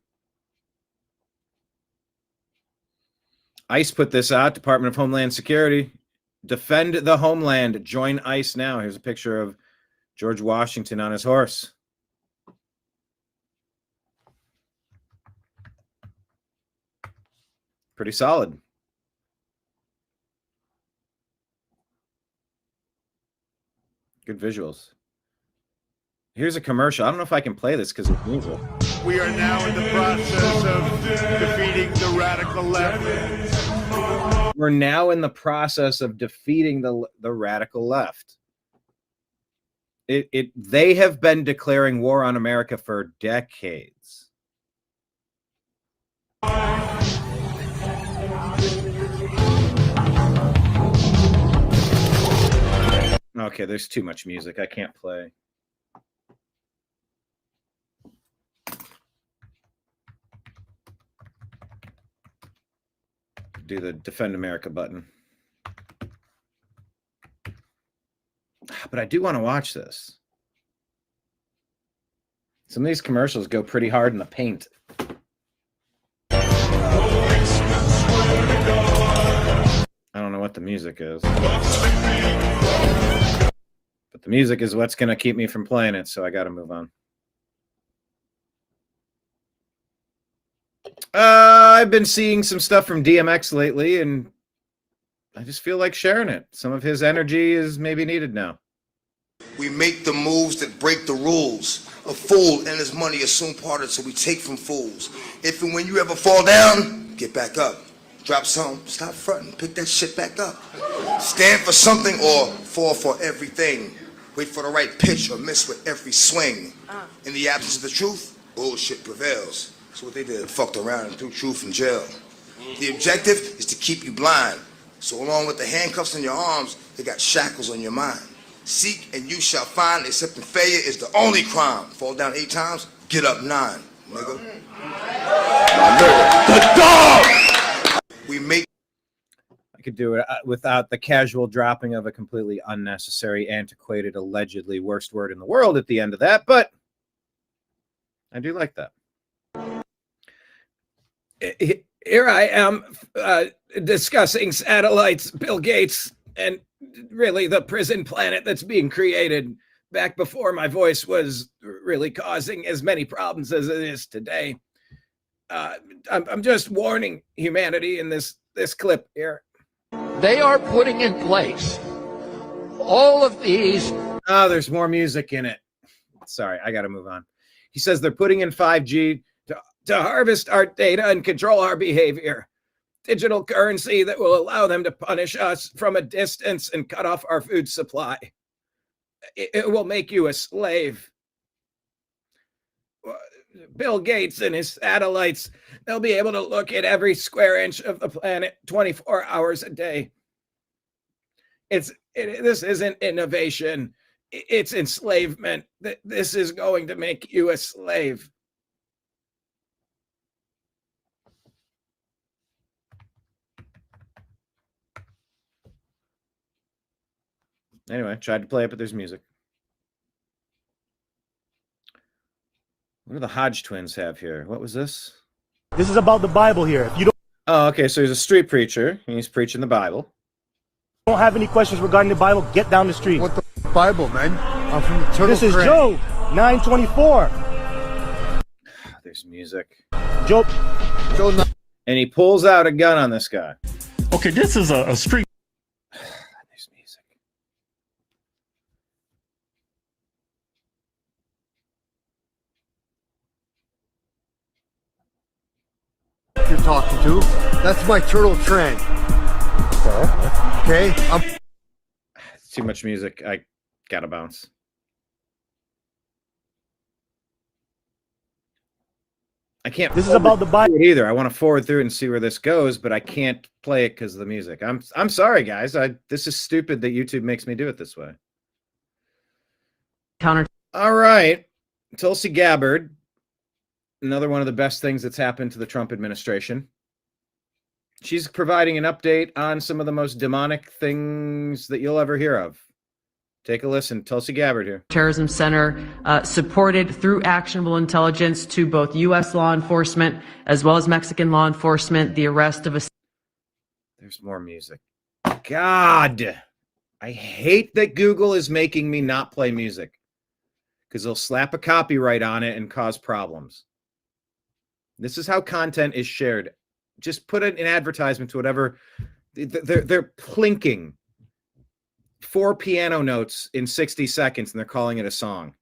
ICE put this out, Department of Homeland Security. Defend the homeland. Join ICE now. Here's a picture of George Washington on his horse. Pretty solid. Good visuals. Here's a commercial. I don't know if I can play this because it's music. We are now in the process of defeating the radical left. We're now in the process of defeating the radical left. They have been declaring war on America for decades. Okay, there's too much music. I can't play. Do the Defend America button. But I do want to watch this. Some of these commercials go pretty hard in the paint. I don't know what the music is. But the music is what's going to keep me from playing it, so I got to move on. I've been seeing some stuff from DMX lately, and I just feel like sharing it. Some of his energy is maybe needed now. We make the moves that break the rules. A fool and his money is soon parted, so we take from fools. If and when you ever fall down, get back up. Drop some, stop fronting, pick that shit back up. Stand for something or fall for everything. Wait for the right pitch or miss with every swing. In the absence of the truth, bullshit prevails. So what they did, fucked around and threw truth in jail. The objective is to keep you blind. So along with the handcuffs on your arms, they got shackles on your mind. Seek and you shall find, accepting failure is the only crime. Fall down 8 times, get up 9, nigga. The dog! We make... I could do it without the casual dropping of a completely unnecessary, antiquated, allegedly worst word in the world at the end of that, but I do like that. Here I am discussing satellites, Bill Gates, and really the prison planet that's being created back before my voice was really causing as many problems as it is today. I'm just warning humanity in this clip here. They are putting in place all of these. Oh, there's more music in it. Sorry, I got to move on. He says they're putting in 5G to harvest our data and control our behavior. Digital currency that will allow them to punish us from a distance and cut off our food supply. It will make you a slave. Bill Gates and his satellites, they'll be able to look at every square inch of the planet 24 hours a day. This isn't innovation. It's enslavement. This is going to make you a slave. Anyway, tried to play it, but there's music. What do the Hodge twins have here? What was this? This is about the Bible here. If you Oh, okay. So he's a street preacher. And he's preaching the Bible. don't have any questions regarding the Bible, get down the street. What the Bible, man? I'm from the Turtle This is Clan. Job 9:24. There's music. Job. And he pulls out a gun on this guy. Okay, this is a street. There's music. You're talking to. That's my Turtle Clan. Okay. It's too much music. I gotta bounce. I can't. This is about the Bible either. I want to forward through and see where this goes, but I can't play it because of the music. I'm sorry, guys. This is stupid that YouTube makes me do it this way. All right, Tulsi Gabbard. Another one of the best things that's happened to the Trump administration. She's providing an update on some of the most demonic things that you'll ever hear of. Take a listen. Tulsi Gabbard here. Terrorism Center supported through actionable intelligence to both U.S. law enforcement as well as Mexican law enforcement the arrest of a... There's more music. God, I hate that Google is making me not play music because they'll slap a copyright on it and cause problems. This is how content is shared. Just put an advertisement to whatever. They're plinking 4 piano notes in 60 seconds and they're calling it a song.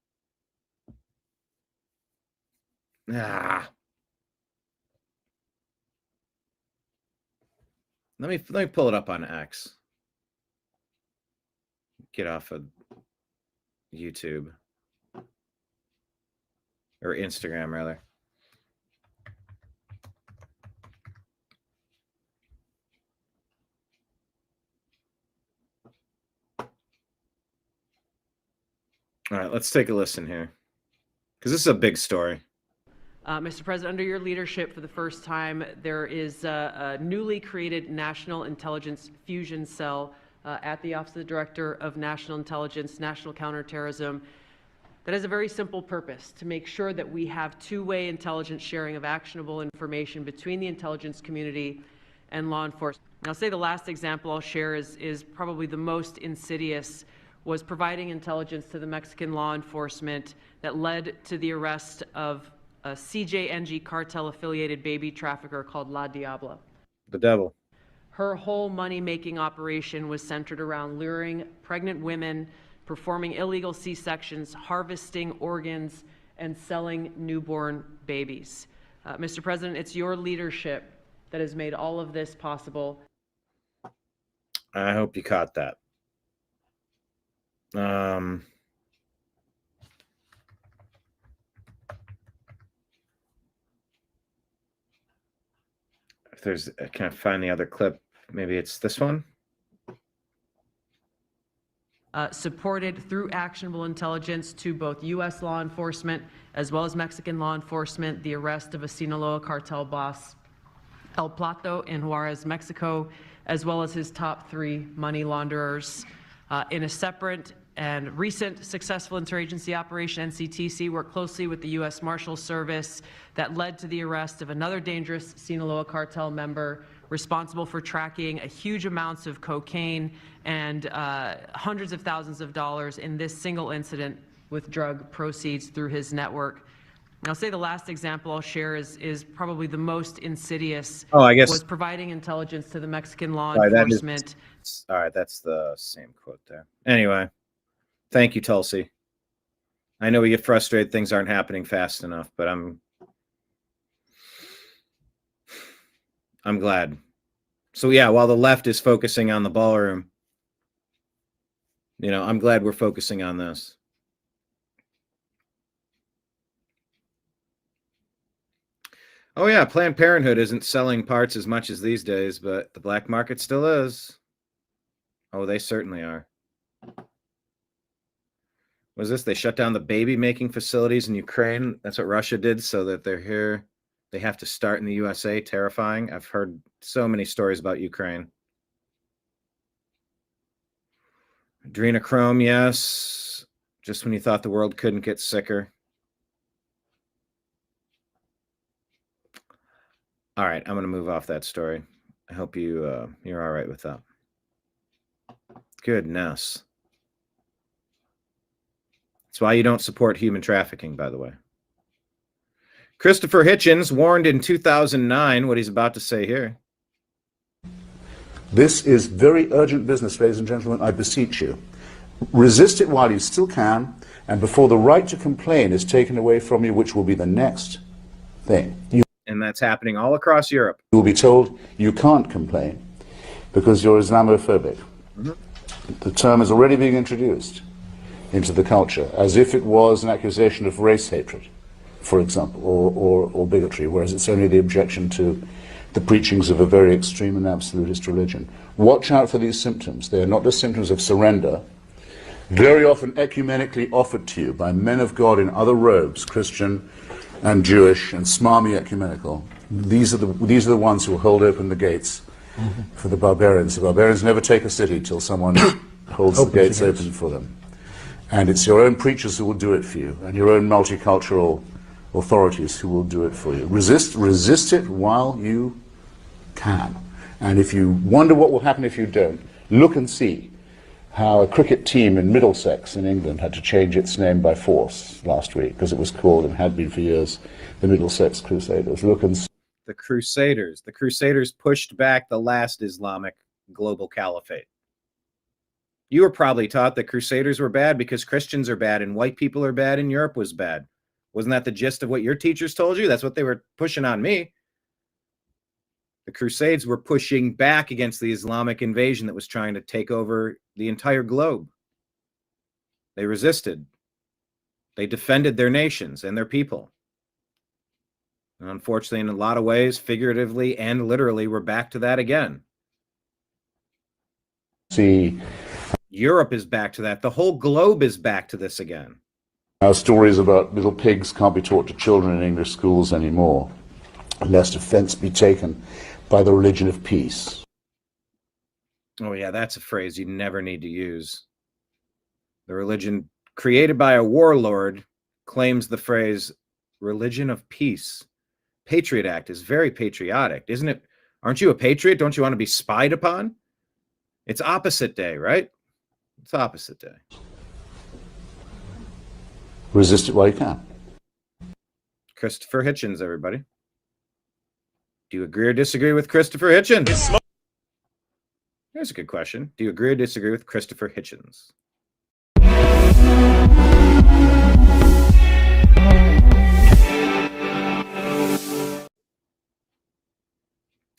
Let me pull it up on X. Get off of YouTube or Instagram rather. All right, let's take a listen here, because this is a big story. Mr. President, under your leadership, for the first time, there is a newly created National Intelligence Fusion Cell at the Office of the Director of National Intelligence, National Counterterrorism, that has a very simple purpose: to make sure that we have two-way intelligence sharing of actionable information between the intelligence community and law enforcement. And I'll say the last example I'll share is probably the most insidious, was providing intelligence to the Mexican law enforcement that led to the arrest of a CJNG cartel-affiliated baby trafficker called La Diabla. The devil. Her whole money-making operation was centered around luring pregnant women, performing illegal C-sections, harvesting organs, and selling newborn babies. Mr. President, it's your leadership that has made all of this possible. I hope you caught that. If there's, can I find the other clip? Maybe it's this one. Supported through actionable intelligence to both U.S. law enforcement as well as Mexican law enforcement the arrest of a Sinaloa cartel boss, El Plato, in Juarez, Mexico, as well as his top 3 money launderers. In a separate and recent successful interagency operation, NCTC worked closely with the U.S. Marshal Service that led to the arrest of another dangerous Sinaloa cartel member responsible for tracking a huge amounts of cocaine and hundreds of thousands of dollars in this single incident with drug proceeds through his network. And I'll say the last example I'll share is probably the most insidious. Oh, I guess. Was providing intelligence to the Mexican law Sorry, enforcement. All right, that's the same quote there. Anyway, thank you, Tulsi. I know we get frustrated, things aren't happening fast enough, but I'm glad. So yeah, while the left is focusing on the ballroom, I'm glad we're focusing on this. Oh yeah, Planned Parenthood isn't selling parts as much as these days, but the black market still is. Oh, they certainly are. Was this? They shut down the baby making facilities in Ukraine. That's what Russia did, so that they're here. They have to start in the USA. Terrifying. I've heard so many stories about Ukraine. Adrenochrome, yes. Just when you thought the world couldn't get sicker. All right, I'm going to move off that story. I hope you're all right with that. Goodness. That's why you don't support human trafficking, by the way. Christopher Hitchens warned in 2009 what he's about to say here. This is very urgent business, ladies and gentlemen. I beseech you. Resist it while you still can, and before the right to complain is taken away from you, which will be the next thing. And that's happening all across Europe. You will be told you can't complain because you're Islamophobic. Mm-hmm. The term is already being introduced into the culture as if it was an accusation of race hatred, for example, or bigotry, whereas it's only the objection to the preachings of a very extreme and absolutist religion. Watch out for these symptoms. They are not just symptoms of surrender, very often ecumenically offered to you by men of God in other robes, Christian and Jewish and smarmy ecumenical. These are the ones who will hold open the gates for the barbarians. The barbarians never take a city till someone holds the gates open for them. And it's your own preachers who will do it for you, and your own multicultural authorities who will do it for you. Resist it while you can. And if you wonder what will happen if you don't, look and see how a cricket team in Middlesex in England had to change its name by force last week, because it was called, and had been for years, the Middlesex Crusaders. Look and see. The Crusaders. The Crusaders pushed back the last Islamic global caliphate. You were probably taught that Crusaders were bad because Christians are bad and white people are bad and Europe was bad. Wasn't that the gist of what your teachers told you? That's what they were pushing on me. The Crusades were pushing back against the Islamic invasion that was trying to take over the entire globe. They resisted. They defended their nations and their people. And unfortunately, in a lot of ways, figuratively and literally, we're back to that again. See. Europe is back to that. The whole globe is back to this again. Our stories about little pigs can't be taught to children in English schools anymore, lest offense be taken by the religion of peace. Oh yeah, that's a phrase you never need to use. The religion created by a warlord claims the phrase religion of peace. Patriot Act is very patriotic, isn't it? Aren't you a patriot? Don't you want to be spied upon? It's opposite day, right? It's opposite day. Resist it while you can. Christopher Hitchens, everybody. Do you agree or disagree with Christopher Hitchens? Here's a good question. Do you agree or disagree with Christopher Hitchens?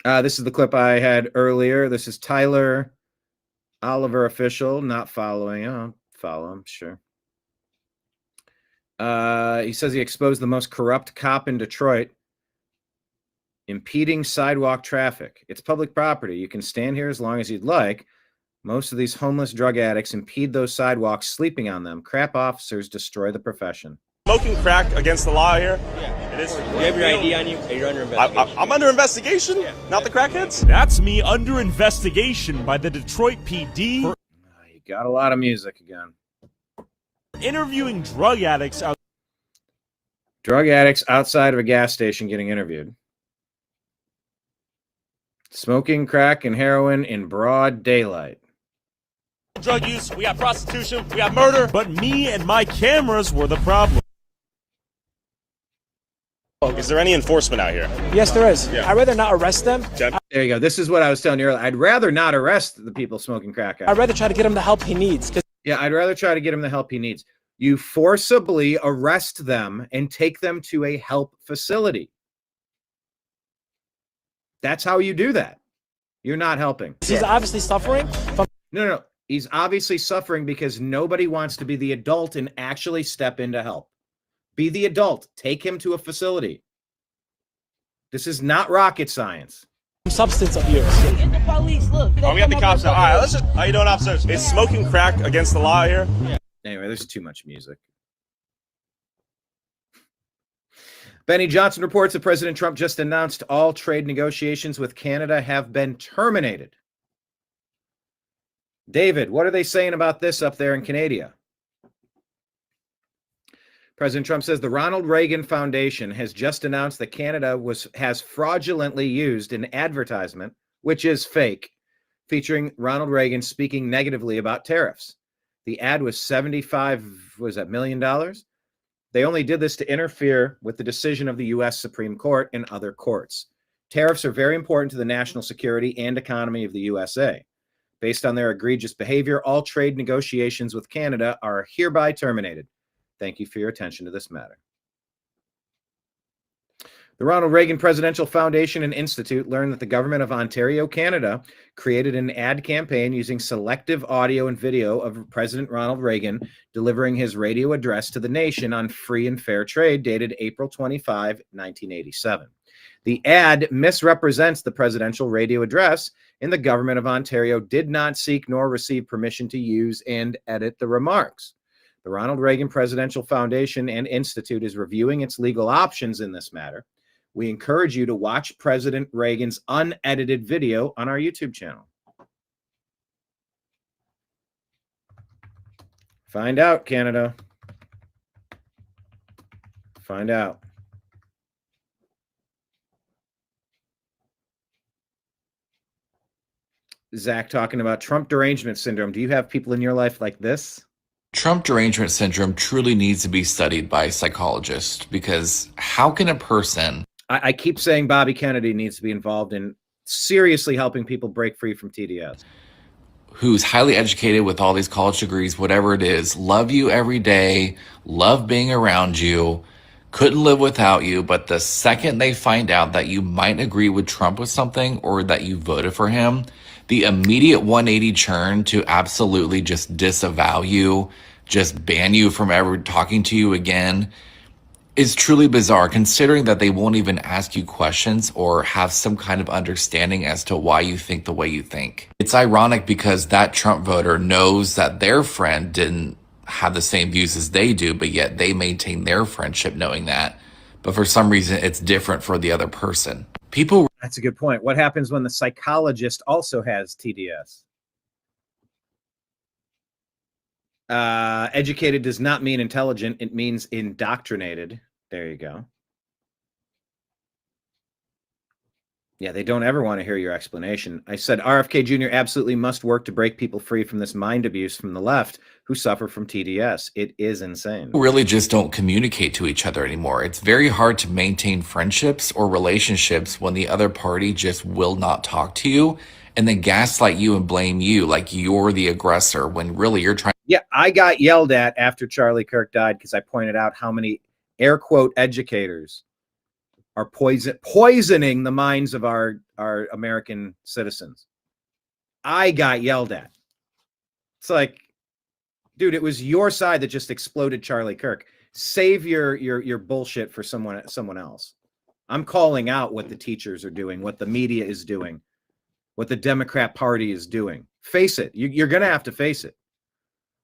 This is the clip I had earlier. This is Tyler Oliver official, not following. I'll follow him, sure. He says he exposed the most corrupt cop in Detroit, impeding sidewalk traffic. It's public property. You can stand here as long as you'd like. Most of these homeless drug addicts impede those sidewalks, sleeping on them. Crap officers destroy the profession. Smoking crack against the law here? Yeah. It is. Do you have your ID on you? Or you're under investigation? I'm under investigation? Yeah. Not the crackheads? That's me under investigation by the Detroit PD. You got a lot of music again. Interviewing drug addicts out. Drug addicts outside of a gas station getting interviewed. Smoking crack and heroin in broad daylight. Drug use, we got prostitution, we got murder. But me and my cameras were the problem. Is there any enforcement out here? Yes, there is. I'd rather not arrest them. There you go. This is what I was telling you earlier. I'd rather not arrest the people smoking crack. I'd rather try to get him the help he needs. Yeah, I'd rather try to get him the help he needs. You forcibly arrest them and take them to a help facility. That's how you do that. You're not helping. He's obviously suffering from. No. He's obviously suffering because nobody wants to be the adult and actually step in to help. Be the adult. Take him to a facility. This is not rocket science. Substance abuse. Get the police. Look. Oh, we got the cops now. All right, let's just. How you doing, officers? Is smoking crack against the law here? Yeah. Anyway, there's too much music. Benny Johnson reports that President Trump just announced all trade negotiations with Canada have been terminated. David, what are they saying about this up there in Canada? President Trump says the Ronald Reagan Foundation has just announced that Canada has fraudulently used an advertisement, which is fake, featuring Ronald Reagan speaking negatively about tariffs. The ad was $75 million. They only did this to interfere with the decision of the U.S. Supreme Court and other courts. Tariffs are very important to the national security and economy of the USA. Based on their egregious behavior, all trade negotiations with Canada are hereby terminated. Thank you for your attention to this matter. The Ronald Reagan Presidential Foundation and Institute learned that the government of Ontario, Canada, created an ad campaign using selective audio and video of President Ronald Reagan delivering his radio address to the nation on free and fair trade dated April 25, 1987. The ad misrepresents the presidential radio address, and the government of Ontario did not seek nor receive permission to use and edit the remarks. The Ronald Reagan Presidential Foundation and Institute is reviewing its legal options in this matter. We encourage you to watch President Reagan's unedited video on our YouTube channel. Find out, Canada. Find out. Zach talking about Trump derangement syndrome. Do you have people in your life like this? Trump derangement syndrome truly needs to be studied by a psychologist, because how can a person... I keep saying Bobby Kennedy needs to be involved in seriously helping people break free from TDS. Who's highly educated with all these college degrees, whatever it is, love you every day, love being around you, couldn't live without you, but the second they find out that you might agree with Trump with something or that you voted for him, the immediate 180 turn to absolutely just disavow you, just ban you from ever talking to you again, is truly bizarre, considering that they won't even ask you questions or have some kind of understanding as to why you think the way you think. It's ironic because that Trump voter knows that their friend didn't have the same views as they do, but yet they maintain their friendship knowing that. But for some reason, it's different for the other person. That's a good point. What happens when the psychologist also has TDS? Educated does not mean intelligent. It means indoctrinated. There you go. Yeah, they don't ever want to hear your explanation. I said RFK Jr. absolutely must work to break people free from this mind abuse from the left who suffer from TDS. It is insane. People really just don't communicate to each other anymore. It's very hard to maintain friendships or relationships when the other party just will not talk to you and then gaslight you and blame you like you're the aggressor when really you're trying. Yeah, I got yelled at after Charlie Kirk died because I pointed out how many air quote educators are poisoning the minds of our American citizens. I got yelled at. It's like, dude, it was your side that just exploded Charlie Kirk. Save your bullshit for someone else. I'm calling out what the teachers are doing, what the media is doing, what the Democrat Party is doing. Face it. You're going to have to face it.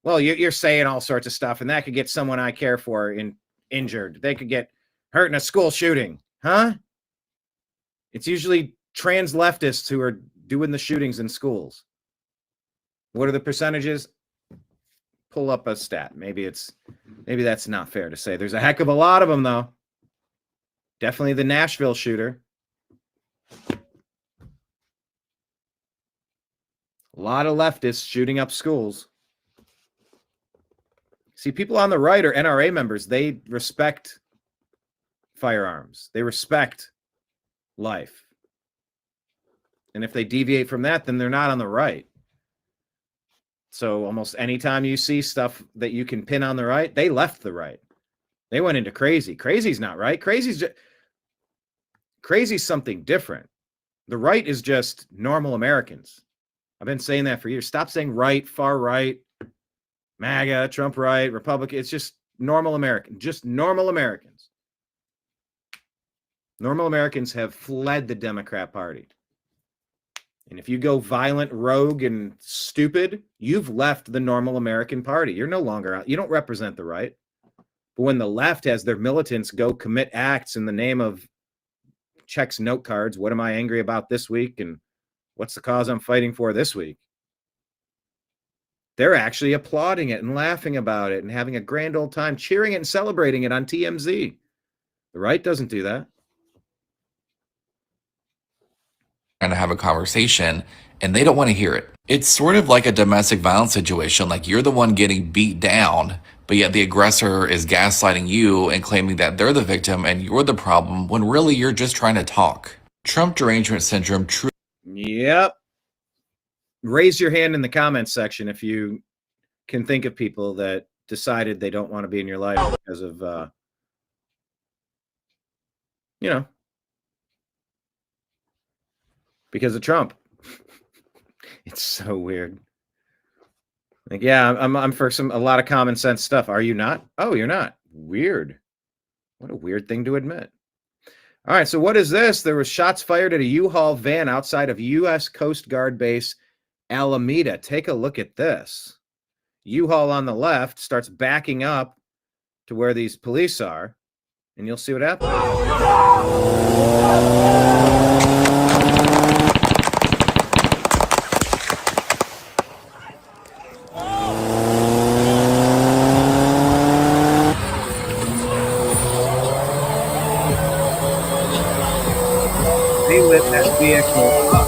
Well, you're saying all sorts of stuff, and that could get someone I care for injured. They could get hurt in a school shooting. Huh? It's usually trans leftists who are doing the shootings in schools. What are the percentages? Pull up a stat. Maybe that's not fair to say. There's a heck of a lot of them, though. Definitely the Nashville shooter. A lot of leftists shooting up schools. See, people on the right are NRA members. They respect firearms. They respect life. And if they deviate from that, then they're not on the right. So almost anytime you see stuff that you can pin on the right, they left the right. They went into crazy. Crazy's not right. Crazy's something different. The right is just normal Americans. I've been saying that for years. Stop saying right, far right, MAGA, Trump right, Republican. It's just normal American. Just normal Americans. Normal Americans have fled the Democrat Party. And if you go violent, rogue, and stupid, you've left the normal American Party. You're no longer out. You don't represent the right. But when the left has their militants go commit acts in the name of checks note cards, what am I angry about this week? And what's the cause I'm fighting for this week? They're actually applauding it and laughing about it and having a grand old time, cheering it and celebrating it on TMZ. The right doesn't do that. Trying to have a conversation and they don't want to hear it. It's sort of like a domestic violence situation, like you're the one getting beat down, but yet the aggressor is gaslighting you and claiming that they're the victim and you're the problem when really you're just trying to talk. Trump derangement syndrome. Yep. Raise your hand in the comments section if you can think of people that decided they don't want to be in your life because of, because of Trump. It's so weird. Like, yeah, I'm for a lot of common sense stuff. Are you not? Oh, you're not. Weird. What a weird thing to admit. All right, so what is this? There was shots fired at a U-Haul van outside of U.S. Coast Guard Base Alameda. Take a look at this. U-Haul on the left starts backing up to where these police are, and you'll see what happens. They lit that vehicle up.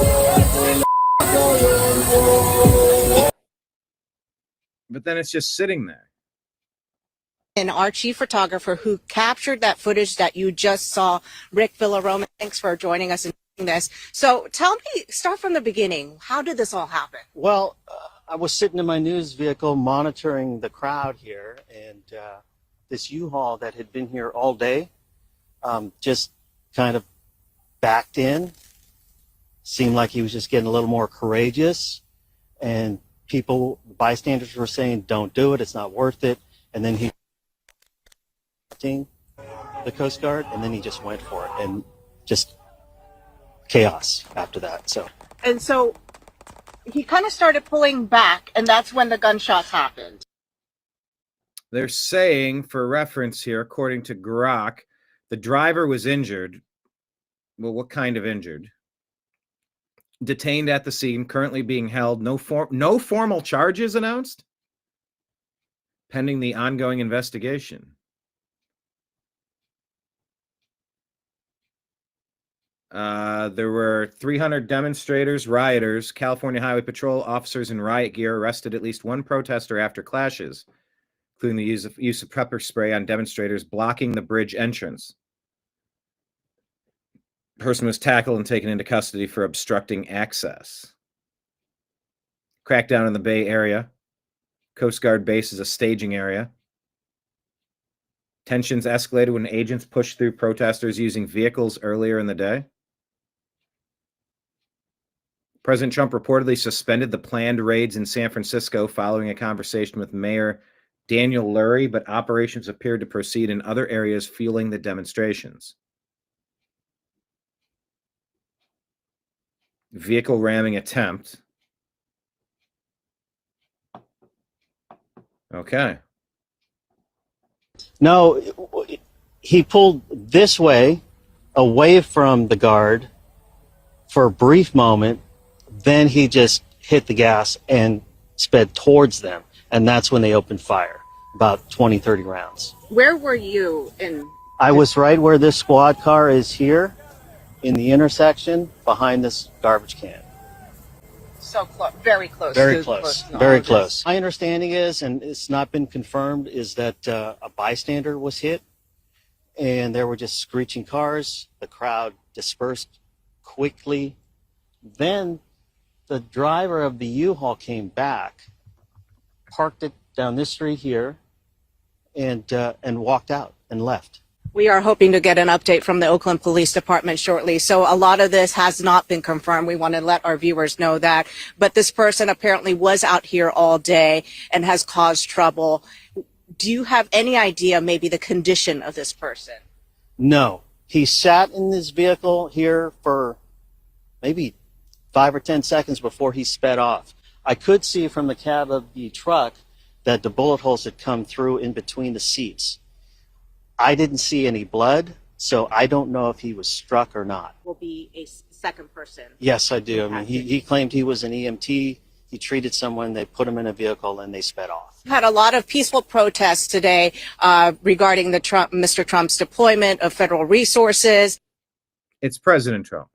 But then it's just sitting there. And our chief photographer who captured that footage that you just saw, Rick Villaroma, thanks for joining us in this. So tell me, start from the beginning. How did this all happen? Well, I was sitting in my news vehicle monitoring the crowd here, and this U-Haul that had been here all day just kind of backed in. Seemed like he was just getting a little more courageous, and bystanders were saying, don't do it, it's not worth it. And then he the Coast Guard, and then he just went for it, and just chaos after that. So He kind of started pulling back, and that's when the gunshots happened. They're saying, for reference here, according to Grok, the driver was injured. Well, what kind of injured? Detained at the scene, currently being held. No formal charges announced, pending the ongoing investigation. There were 300 demonstrators, rioters, California Highway Patrol officers in riot gear arrested at least one protester after clashes, including the use of pepper spray on demonstrators blocking the bridge entrance. Person was tackled and taken into custody for obstructing access. Crackdown in the Bay Area. Coast Guard base is a staging area. Tensions escalated when agents pushed through protesters using vehicles earlier in the day. President Trump reportedly suspended the planned raids in San Francisco following a conversation with Mayor Daniel Lurie, but operations appeared to proceed in other areas fueling the demonstrations. Vehicle ramming attempt. Okay. no, he pulled this way, away from the guard for a brief moment. Then he just hit the gas and sped towards them. And that's when they opened fire, about 20, 30 rounds. Where were you in? I was right where this squad car is here, in the intersection behind this garbage can. So close, very close. Very close, very close. My understanding is, and it's not been confirmed, is that a bystander was hit, and there were just screeching cars. The crowd dispersed quickly. Then the driver of the U-Haul came back, parked it down this street here, and walked out and left. We are hoping to get an update from the Oakland Police Department shortly. So a lot of this has not been confirmed. We want to let our viewers know that. But this person apparently was out here all day and has caused trouble. Do you have any idea maybe the condition of this person? No. He sat in his vehicle here for maybe 5 or 10 seconds before he sped off. I could see from the cab of the truck that the bullet holes had come through in between the seats. I didn't see any blood, so I don't know if he was struck or not. Will be a second person. Yes, I do. I mean, he claimed he was an EMT. He treated someone, they put him in a vehicle, and they sped off. Had a lot of peaceful protests today regarding the Mr. Trump's deployment of federal resources. It's President Trump.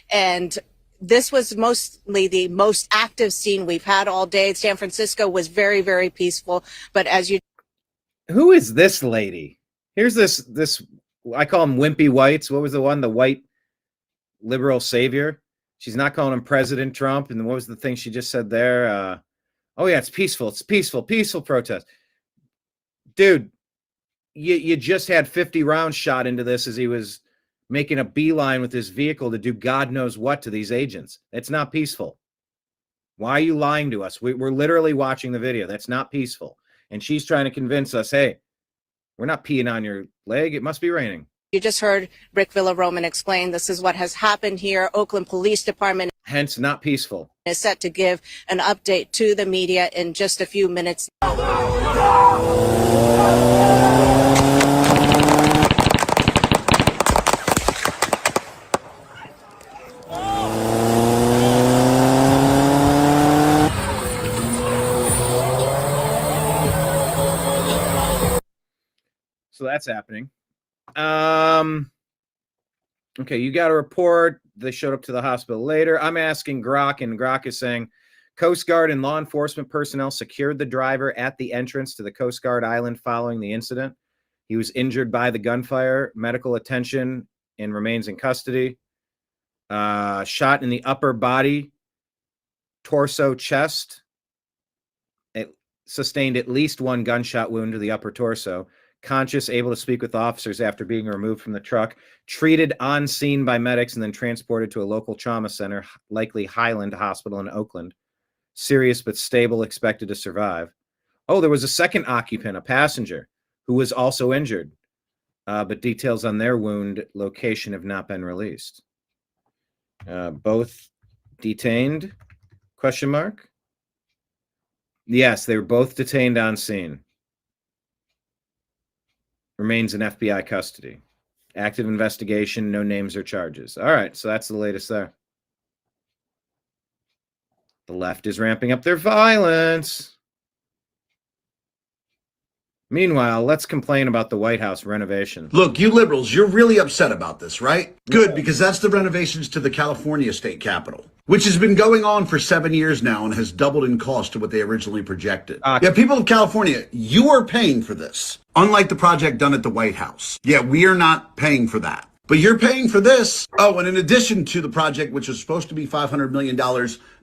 And this was mostly the most active scene we've had all day. San Francisco was very, very peaceful. But as you... Who is this lady? Here's this, I call them wimpy whites. What was the one? The white liberal savior. She's not calling him President Trump. And what was the thing she just said there? Oh, yeah, it's peaceful. It's peaceful. Peaceful protest. Dude, you just had 50 rounds shot into this as he was making a beeline with his vehicle to do God knows what to these agents. It's not peaceful. Why are you lying to us? We're literally watching the video. That's not peaceful. And she's trying to convince us, hey, we're not peeing on your leg. It must be raining. You just heard Rick Villaroman explain this is what has happened here. Oakland Police Department, hence not peaceful, is set to give an update to the media in just a few minutes. So that's happening. Okay, you got a report. They showed up to the hospital later. I'm asking Grok, and Grok is saying Coast Guard and law enforcement personnel secured the driver at the entrance to the Coast Guard Island following the incident. He was injured by the gunfire, medical attention, and remains in custody. Shot in the upper body, torso, chest. It sustained at least one gunshot wound to the upper torso. Conscious, able to speak with officers after being removed from the truck, treated on scene by medics and then transported to a local trauma center, likely Highland Hospital in Oakland. Serious but stable, expected to survive. Oh, there was a second occupant, a passenger, who was also injured, but details on their wound location have not been released. Both detained? Question mark? Yes, they were both detained on scene. Remains in FBI custody. Active investigation, no names or charges. All right, so that's the latest there. The left is ramping up their violence. Meanwhile, let's complain about the White House renovation. Look, you liberals, you're really upset about this, right? Good, because that's the renovations to the California state capitol, which has been going on for 7 years now and has doubled in cost to what they originally projected. Yeah, people of California, you are paying for this, unlike the project done at the White House. Yeah, we are not paying for that. But you're paying for this. Oh, and in addition to the project, which was supposed to be $500 million,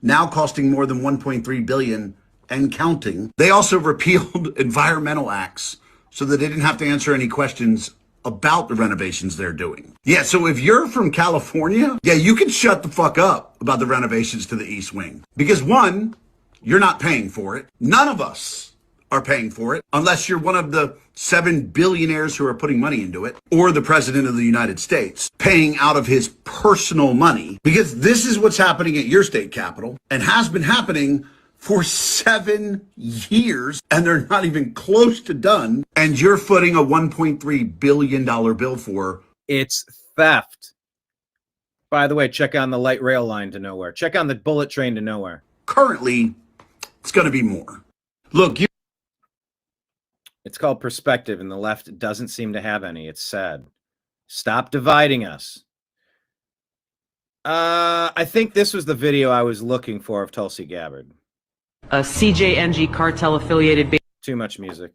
now costing more than $1.3 billion and counting, they also repealed environmental acts so that they didn't have to answer any questions about the renovations they're doing. Yeah, so if you're from California, yeah, you can shut the fuck up about the renovations to the East Wing. Because one, you're not paying for it. None of us are paying for it, unless you're one of the 7 billionaires who are putting money into it, or the president of the United States paying out of his personal money, because this is what's happening at your state capitol and has been happening for 7 years, and they're not even close to done, and you're footing a $1.3 billion bill for. It's theft. By the way, check on the light rail line to nowhere. Check on the bullet train to nowhere. Currently, it's going to be more. Look, it's called perspective, and the left doesn't seem to have any. It's sad. Stop dividing us. I think this was the video I was looking for of Tulsi Gabbard. A CJNG cartel affiliated. Too much music.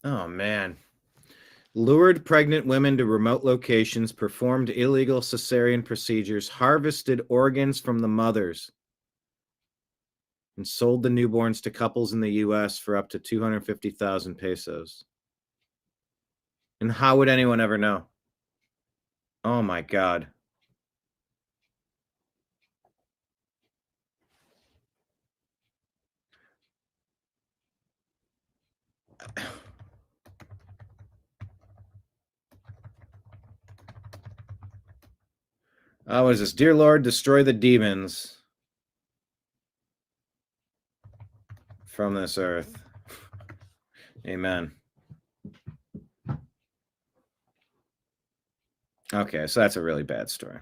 Oh, man. Lured pregnant women to remote locations, performed illegal cesarean procedures, harvested organs from the mothers, and sold the newborns to couples in the U.S. for up to 250,000 pesos. And how would anyone ever know? Oh, my God. What is this? Dear Lord, destroy the demons from this earth. Amen. Okay, so that's a really bad story.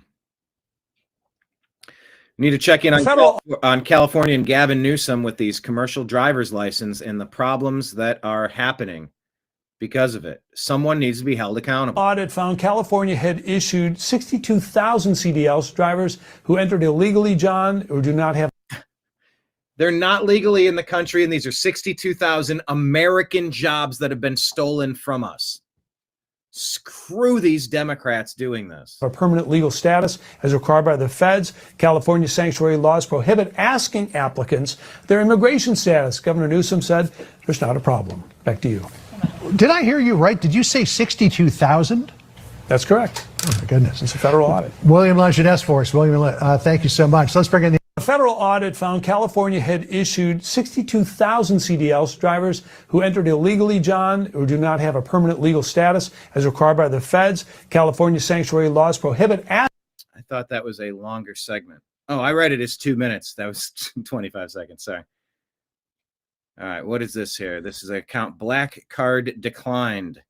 We need to check in on California and Gavin Newsom with these commercial driver's license and the problems that are happening because of it. Someone needs to be held accountable. Audit found California had issued 62,000 CDLs to drivers who entered illegally, John, or do not have. They're not legally in the country, and these are 62,000 American jobs that have been stolen from us. Screw these Democrats doing this. A permanent legal status as required by the feds. California sanctuary laws prohibit asking applicants their immigration status. Governor Newsom said there's not a problem. Back to you. Did I hear you right? Did you say 62,000? That's correct. Oh, my goodness. It's a federal audit. William Lejeunesse for us. William, thank you so much. Let's bring in the... A federal audit found California had issued 62,000 CDLs to drivers who entered illegally, John, or do not have a permanent legal status as required by the feds. California sanctuary laws prohibit. I thought that was a longer segment. Oh, I read it as 2 minutes. That was 25 seconds. Sorry. All right, what is this here? This is an account. Black card declined.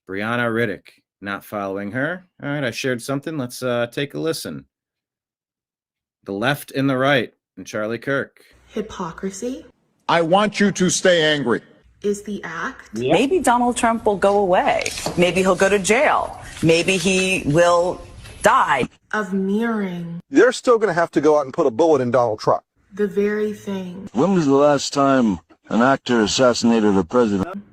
Brianna Riddick, not following her. All right, I shared something. Let's take a listen. The left and the right, and Charlie Kirk. Hypocrisy I want you to stay angry. is the act. Maybe Donald Trump will go away. Maybe he'll go to jail. Maybe he will die. Of mirroring They're still going to have to go out and put a bullet in Donald Trump. the very thing When was the last time an actor assassinated a president?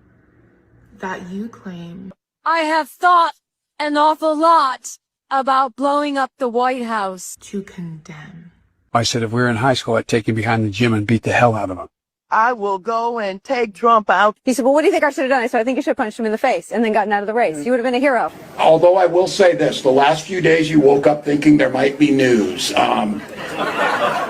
that you claim. I have thought an awful lot about blowing up the White House. To condemn. I said if we were in high school, I'd take him behind the gym and beat the hell out of him. I will go and take Trump out. He said, well, what do you think I should have done? I said, I think you should have punched him in the face and then gotten out of the race. You would have been a hero. Although I will say this, the last few days you woke up thinking there might be news.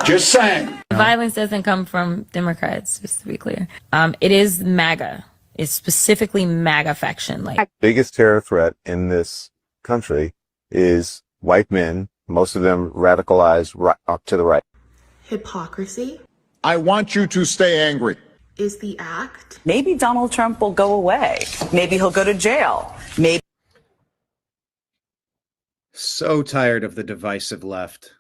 Just saying. Violence doesn't come from Democrats, just to be clear. It is MAGA. It's specifically MAGA faction. Biggest terror threat in this country is white men, most of them radicalized up to the right. Hypocrisy I want you to stay angry. is the act. Maybe Donald Trump will go away. Maybe he'll go to jail. Maybe. So tired of the divisive left.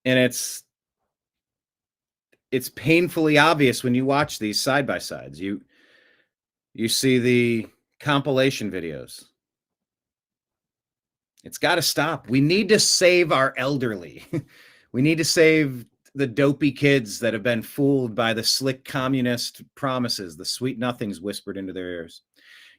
And it's painfully obvious when you watch these side by sides. You see the compilation videos. It's got to stop. We need to save our elderly. We need to save the dopey kids that have been fooled by the slick communist promises, the sweet nothings whispered into their ears.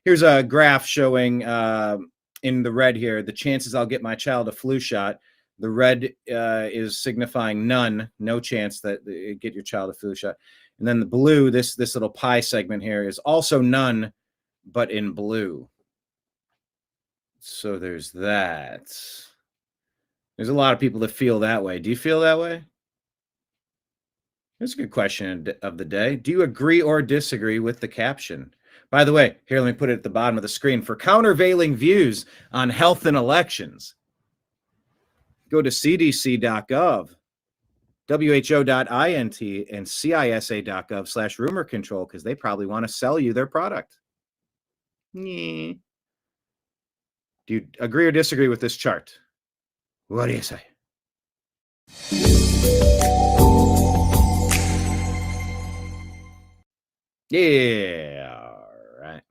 Here's a graph showing in the red here, the chances I'll get my child a flu shot. The red is signifying none, no chance that you get your child a flu shot. And then the blue, this little pie segment here is also none, but in blue. So there's that. There's a lot of people that feel that way. Do you feel that way? That's a good question of the day. Do you agree or disagree with the caption? By the way, here, let me put it at the bottom of the screen. For countervailing views on health and elections, go to cdc.gov, who.int, and cisa.gov/rumor control, because they probably want to sell you their product. Do you agree or disagree with this chart? What do you say? Yeah, all right.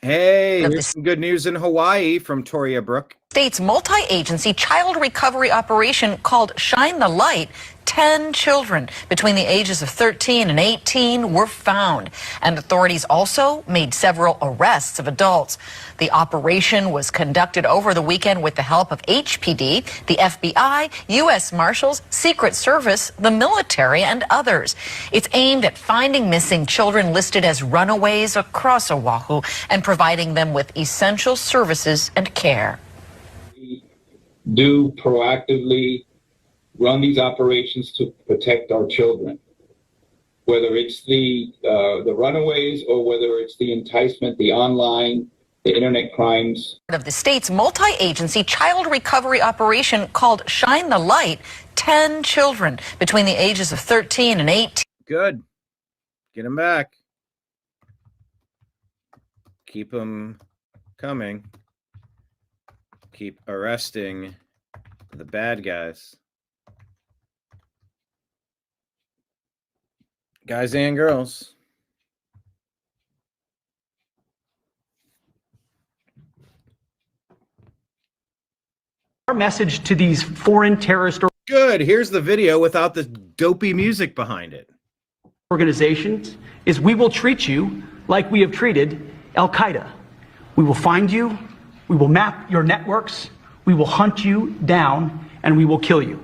Hey, here's some good news in Hawaii from Toria Brooke. State's multi-agency child recovery operation called Shine the Light, 10 children between the ages of 13 and 18 were found, and authorities also made several arrests of adults. The operation was conducted over the weekend with the help of HPD, the FBI, U.S. Marshals, Secret Service, the military, and others. It's aimed at finding missing children listed as runaways across Oahu and providing them with essential services and care. Do proactively run these operations to protect our children, whether it's the runaways or whether it's the enticement, the online, the internet crimes. Of the state's multi-agency child recovery operation called Shine the Light, 10 children between the ages of 13 and 18. Good. Get them back. Keep them coming. Keep arresting the bad guys. Guys and girls. Our message to these foreign terrorist Good. Here's the video without the dopey music behind it. Organizations is we will treat you like we have treated Al-Qaeda. We will find you, we will map your networks, we will hunt you down, and we will kill you.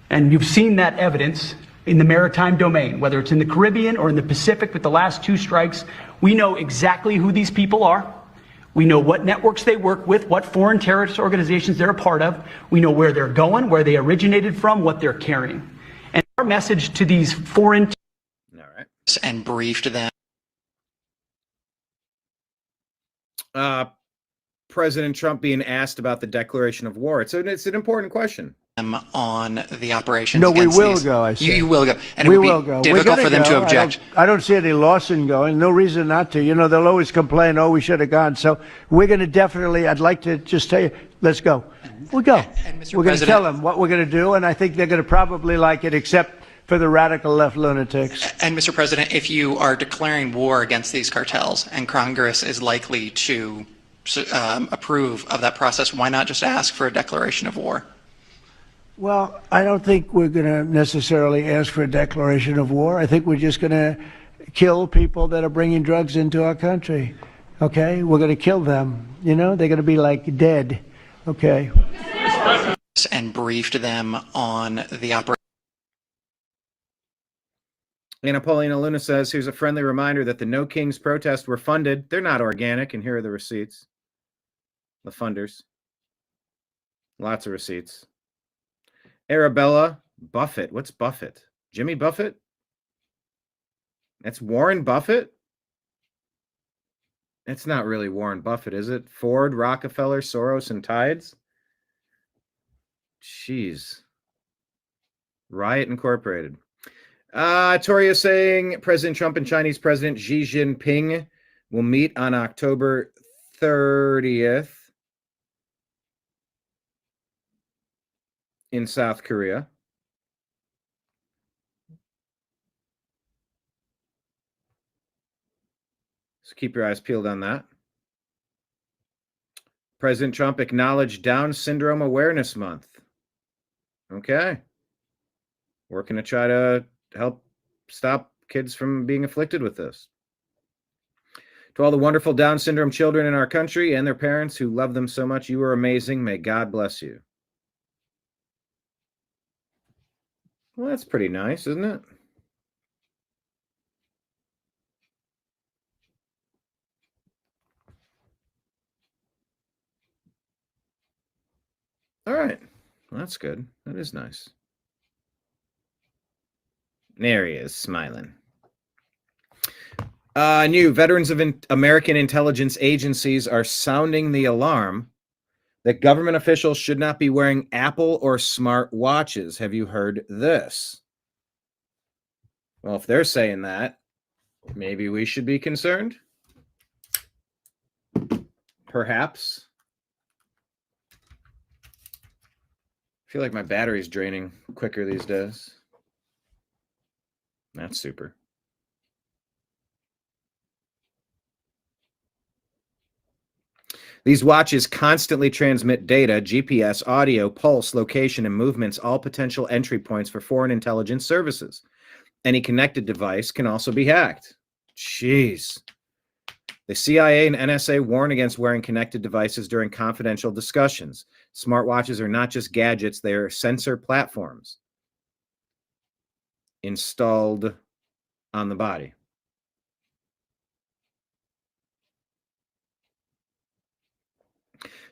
And you've seen that evidence in the maritime domain, whether it's in the Caribbean or in the Pacific with the last 2 strikes. We know exactly who these people are. We know what networks they work with, what foreign terrorist organizations they're a part of. We know where they're going, where they originated from, what they're carrying. And our message to these foreign and briefed them. President Trump being asked about the declaration of war. It's an important question. On the operations. No, we will these. go. I said. You will go, and we it would will be go. difficult for them to object. I don't see any loss in going. No reason not to. You know, they'll always complain. Oh, we should have gone. So we're going to definitely. I'd like to just tell you, let's go. We'll go. And Mr. We're going to tell them what we're going to do, and I think they're going to probably like it, except for the radical left lunatics. And Mr. President, if you are declaring war against these cartels, and Congress is likely to approve of that process, why not just ask for a declaration of war? Well, I don't think we're going to necessarily ask for a declaration of war. I think we're just going to kill people that are bringing drugs into our country. Okay? We're going to kill them. You know, they're going to be like dead. Okay? And briefed them on the operation. Anna Paulina Luna says, here's a friendly reminder that the No Kings protests were funded. They're not organic, and here are the receipts. The funders. Lots of receipts. Arabella Buffett. What's Buffett? Jimmy Buffett? That's Warren Buffett? It's not really Warren Buffett, is it? Ford, Rockefeller, Soros, and Tides? Jeez. Riot Incorporated. Toria saying President Trump and Chinese President Xi Jinping will meet on October 30th in South Korea. So keep your eyes peeled on that. President Trump acknowledged Down Syndrome Awareness Month. Okay. Working to try to help stop kids from being afflicted with this. To all the wonderful Down syndrome children in our country and their parents who love them so much, you are amazing. May God bless you. Well, that's pretty nice, isn't it? All right. Well, that's good. That is nice. There he is, smiling. New veterans of American intelligence agencies are sounding the alarm that government officials should not be wearing Apple or smart watches. Have you heard this? Well, if they're saying that, maybe we should be concerned. Perhaps. I feel like my battery's draining quicker these days. That's super. These watches constantly transmit data, GPS, audio, pulse, location, and movements, all potential entry points for foreign intelligence services. Any connected device can also be hacked. Jeez. The CIA and NSA warn against wearing connected devices during confidential discussions. Smartwatches are not just gadgets, they are sensor platforms installed on the body.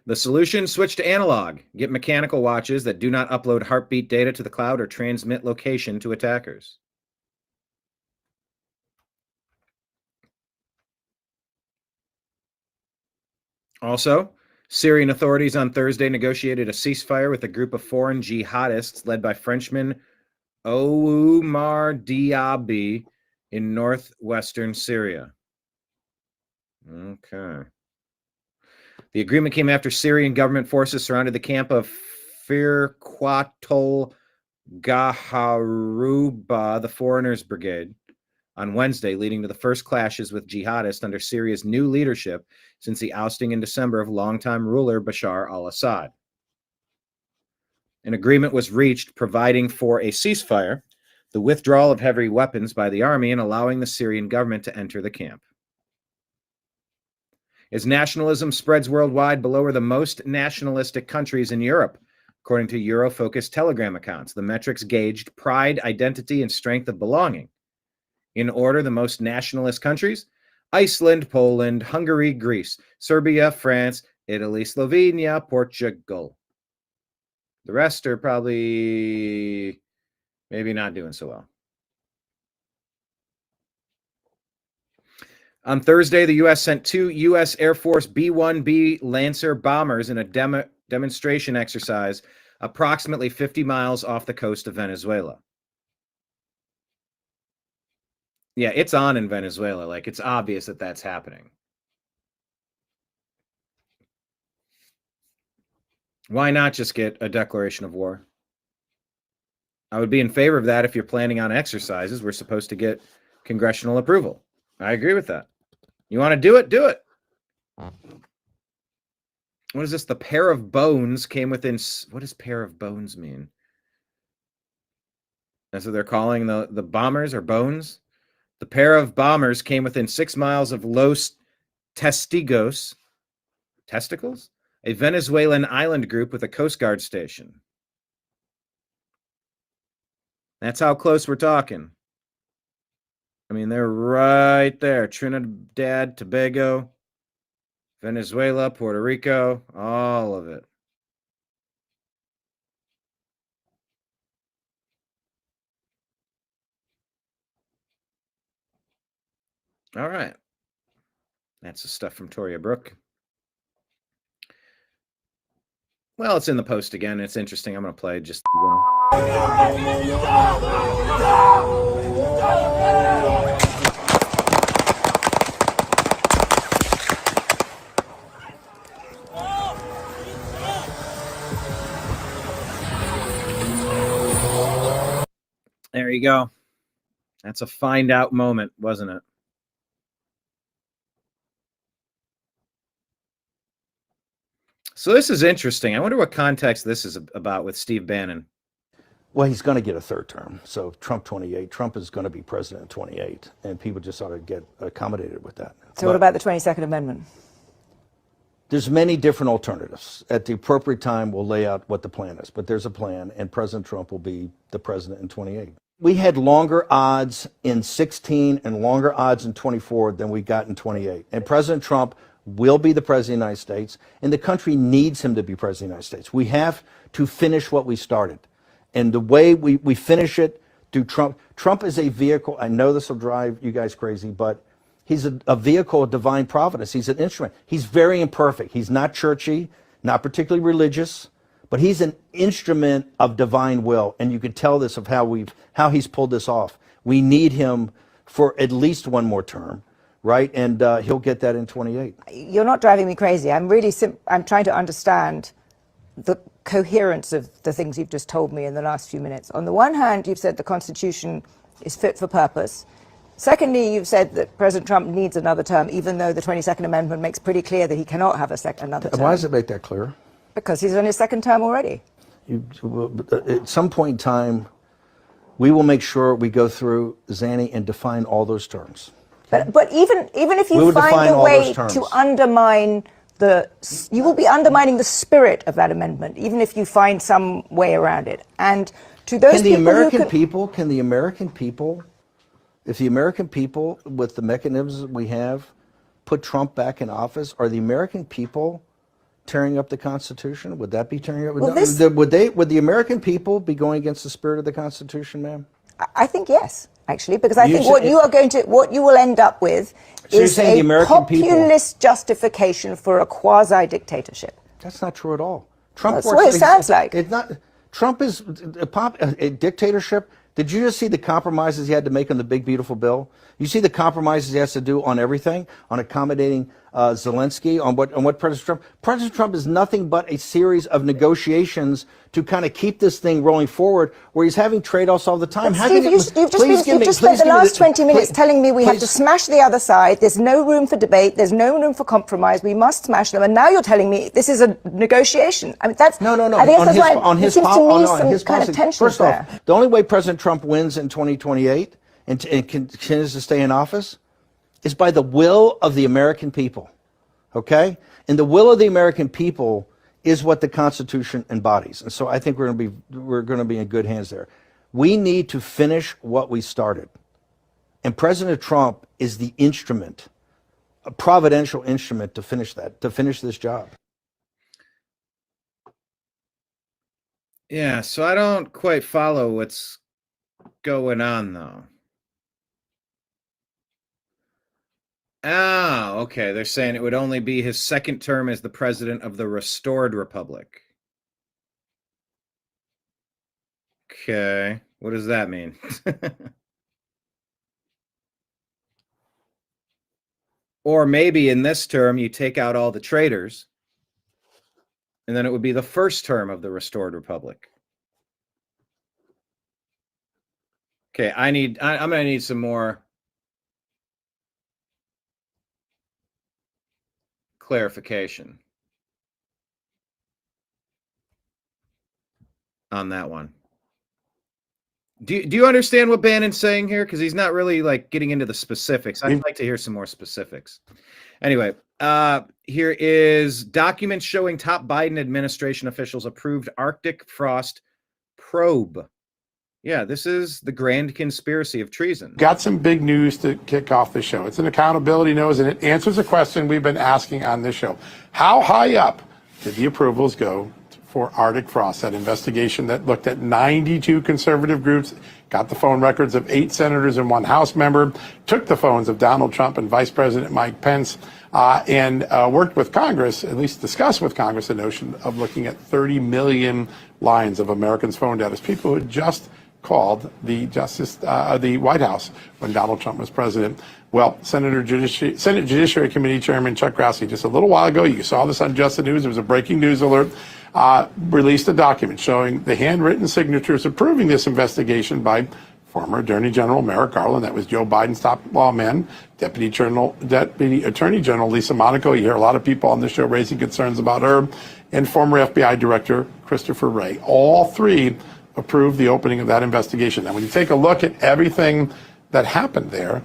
The solution, switch to analog. Get mechanical watches that do not upload heartbeat data to the cloud or transmit location to attackers. Also, Syrian authorities on Thursday negotiated a ceasefire with a group of foreign jihadists led by Frenchman Omar Diaby in northwestern Syria. Okay. The agreement came after Syrian government forces surrounded the camp of Firqatul Gaharuba, the Foreigners Brigade, on Wednesday, leading to the first clashes with jihadists under Syria's new leadership since the ousting in December of longtime ruler Bashar al-Assad. An agreement was reached providing for a ceasefire, the withdrawal of heavy weapons by the army, and allowing the Syrian government to enter the camp. As nationalism spreads worldwide, below are the most nationalistic countries in Europe, according to Euro-focused Telegram accounts. The metrics gauged pride, identity, and strength of belonging. In order, the most nationalist countries: Iceland, Poland, Hungary, Greece, Serbia, France, Italy, Slovenia, Portugal. The rest are probably maybe not doing so well. On Thursday, the U.S. sent 2 U.S. Air Force B-1B Lancer bombers in a demonstration exercise approximately 50 miles off the coast of Venezuela. Yeah, it's on in Venezuela. Like, it's obvious that that's happening. Why not just get a declaration of war? I would be in favor of that if you're planning on exercises. We're supposed to get congressional approval. I agree with that. You want to do it? Do it. What is this? The pair of bones came within... What does pair of bones mean? That's what they're calling the bombers, or bones? The pair of bombers came within 6 miles of Los Testigos, testicles? A Venezuelan island group with a Coast Guard station. That's how close we're talking. I mean, they're right there. Trinidad, Tobago, Venezuela, Puerto Rico, all of it. All right. That's the stuff from Toria Brook. Well, it's in the post again. It's interesting. I'm going to play just... There you go. That's a find out moment, wasn't it? So this is interesting. I wonder what context this is about with Steve Bannon. Well, he's going to get a third term. So Trump 28. Trump is going to be president in 28. And people just ought to get accommodated with that. So what about the 22nd Amendment? There's many different alternatives. At the appropriate time, we'll lay out what the plan is. But there's a plan, and President Trump will be the president in 28. We had longer odds in 16 and longer odds in 24 than we got in 28. And President Trump will be the president of the United States, and the country needs him to be president of the United States. We have to finish what we started. And the way we finish it through Trump. Trump is a vehicle. I know this will drive you guys crazy, but he's a vehicle of divine providence. He's an instrument. He's very imperfect. He's not churchy, not particularly religious, but he's an instrument of divine will. And you can tell this of how he's pulled this off. We need him for at least one more term, right? And he'll get that in 28. You're not driving me crazy. I'm really I'm trying to understand the coherence of the things you've just told me in the last few minutes. On the one hand, you've said the Constitution is fit for purpose. Secondly, you've said that President Trump needs another term, even though the 22nd Amendment makes pretty clear that he cannot have another term. Why does it make that clear? Because he's on his second term already. At some point in time, we will make sure we go through Zanny and define all those terms. But even if you find a way to undermine you will be undermining the spirit of that amendment, even if you find some way around it. And to those Can the American people, if the American people, with the mechanisms that we have, put Trump back in office, are the American people tearing up the Constitution? Would that be tearing up? Well, would the American people be going against the spirit of the Constitution, ma'am? I think yes, actually, because I think what you will end up with is a populist justification for a quasi-dictatorship. That's not true at all. Trump That's what it sounds like. It's not. Trump is a dictatorship. Did you just see the compromises he had to make on the big, beautiful bill? You see the compromises he has to do on everything, on accommodating Zelensky, on what President Trump. President Trump is nothing but a series of negotiations to kind of keep this thing rolling forward, where he's having trade-offs all the time. Steve, you've just spent the last 20 minutes telling me we have to smash the other side. There's no room for debate. There's no room for compromise. We must smash them. And now you're telling me this is a negotiation. I mean, that's no. I think that's why it seems to me some kind of tension First off, the only way President Trump wins in 2028 and continues to stay in office is by the will of the American people. Okay? And the will of the American people is what the Constitution embodies. And so I think we're going to be in good hands there. We need to finish what we started. And President Trump is the instrument, a providential instrument to finish that, to finish this job. Yeah, so I don't quite follow what's going on, though. Ah, okay. They're saying it would only be his second term as the president of the restored republic. Okay. What does that mean? Or maybe in this term, you take out all the traitors, and then it would be the first term of the restored republic. Okay, I'm going to need some more clarification on that one. Do you understand what Bannon's saying here? Because he's not really like getting into the specifics. I'd like to hear some more specifics. Anyway, here is documents showing top Biden administration officials approved Arctic frost probe. Yeah, this is the grand conspiracy of treason. Got some big news to kick off the show. It's an accountability news, and it answers a question we've been asking on this show. How high up did the approvals go for Arctic frost, that investigation that looked at 92 conservative groups, got the phone records of 8 senators and 1 House member, took the phones of Donald Trump and Vice President Mike Pence, and worked with Congress, at least discussed with Congress, the notion of looking at 30 million lines of Americans' phone data. People who had just called the White House when Donald Trump was president. Well, Senate Judiciary Committee Chairman Chuck Grassley, just a little while ago, you saw this on Just the News, it was a breaking news alert, released a document showing the handwritten signatures approving this investigation by former Attorney General Merrick Garland. That was Joe Biden's top lawman, Deputy Attorney General Lisa Monaco. You hear a lot of people on this show raising concerns about her, and former FBI Director Christopher Wray. All three approved the opening of that investigation. Now, when you take a look at everything that happened there,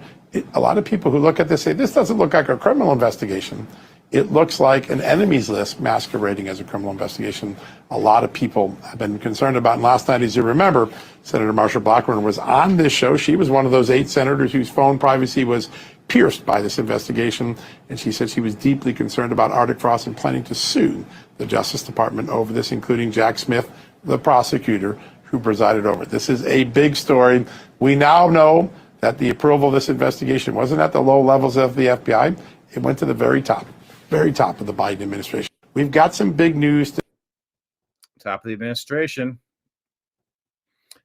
a lot of people who look at this say, this doesn't look like a criminal investigation. It looks like an enemies list masquerading as a criminal investigation. A lot of people have been concerned about. And last night, as you remember, Senator Marsha Blackburn was on this show. She was one of those 8 senators whose phone privacy was pierced by this investigation. And she said she was deeply concerned about Arctic frost and planning to sue the Justice Department over this, including Jack Smith, the prosecutor who presided over it. This is a big story. We now know that the approval of this investigation wasn't at the low levels of the FBI. It went to the very top of the Biden administration. We've got some big news. Top of the administration.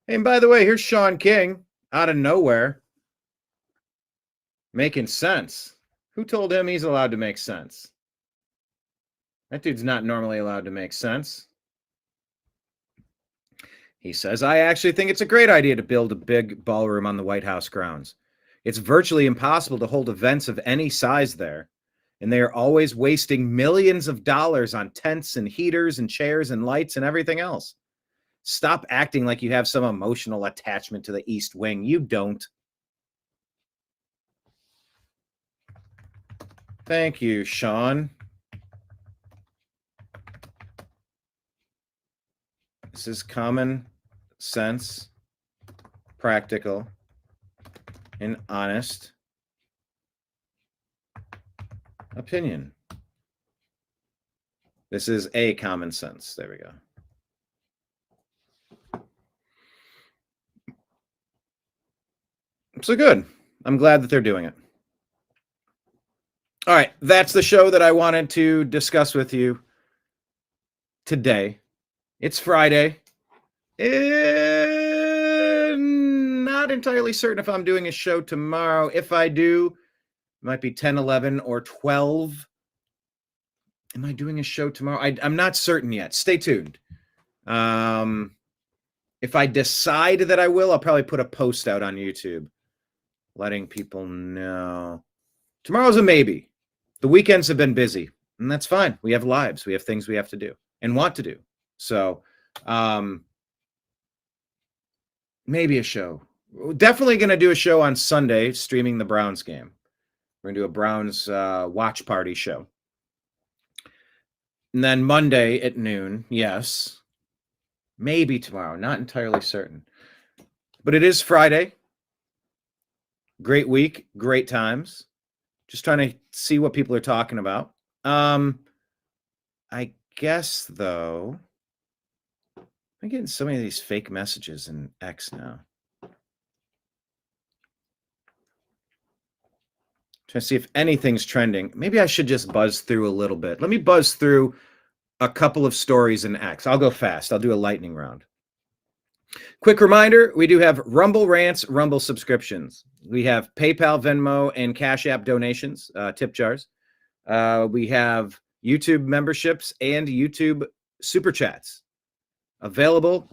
And by the way, here's Sean King out of nowhere making sense. Who told him he's allowed to make sense? That dude's not normally allowed to make sense. He says, I actually think it's a great idea to build a big ballroom on the White House grounds. It's virtually impossible to hold events of any size there. And they are always wasting millions of dollars on tents and heaters and chairs and lights and everything else. Stop acting like you have some emotional attachment to the East Wing. You don't. Thank you, Sean. This is common sense, practical, and honest opinion. This is a common sense. There we go. So good. I'm glad that they're doing it. All right. That's the show that I wanted to discuss with you today. It's Friday. Not entirely certain if I'm doing a show tomorrow. If I do, it might be 10, 11, or 12. Am I doing a show tomorrow? I'm not certain yet. Stay tuned. If I decide that I will, I'll probably put a post out on YouTube letting people know. Tomorrow's a maybe. The weekends have been busy, and that's fine. We have lives. We have things we have to do and want to do. So maybe a show. We're definitely going to do a show on Sunday, streaming the Browns game. We're going to do a Browns watch party show. And then Monday at noon, yes. Maybe tomorrow, not entirely certain. But it is Friday. Great week, great times. Just trying to see what people are talking about. I guess, though, I'm getting so many of these fake messages in X now. Trying to see if anything's trending. Maybe I should just buzz through a little bit. Let me buzz through a couple of stories in X. I'll go fast. I'll do a lightning round. Quick reminder, we do have Rumble Rants, Rumble subscriptions. We have PayPal, Venmo, and Cash App donations, tip jars. We have YouTube memberships and YouTube super chats available.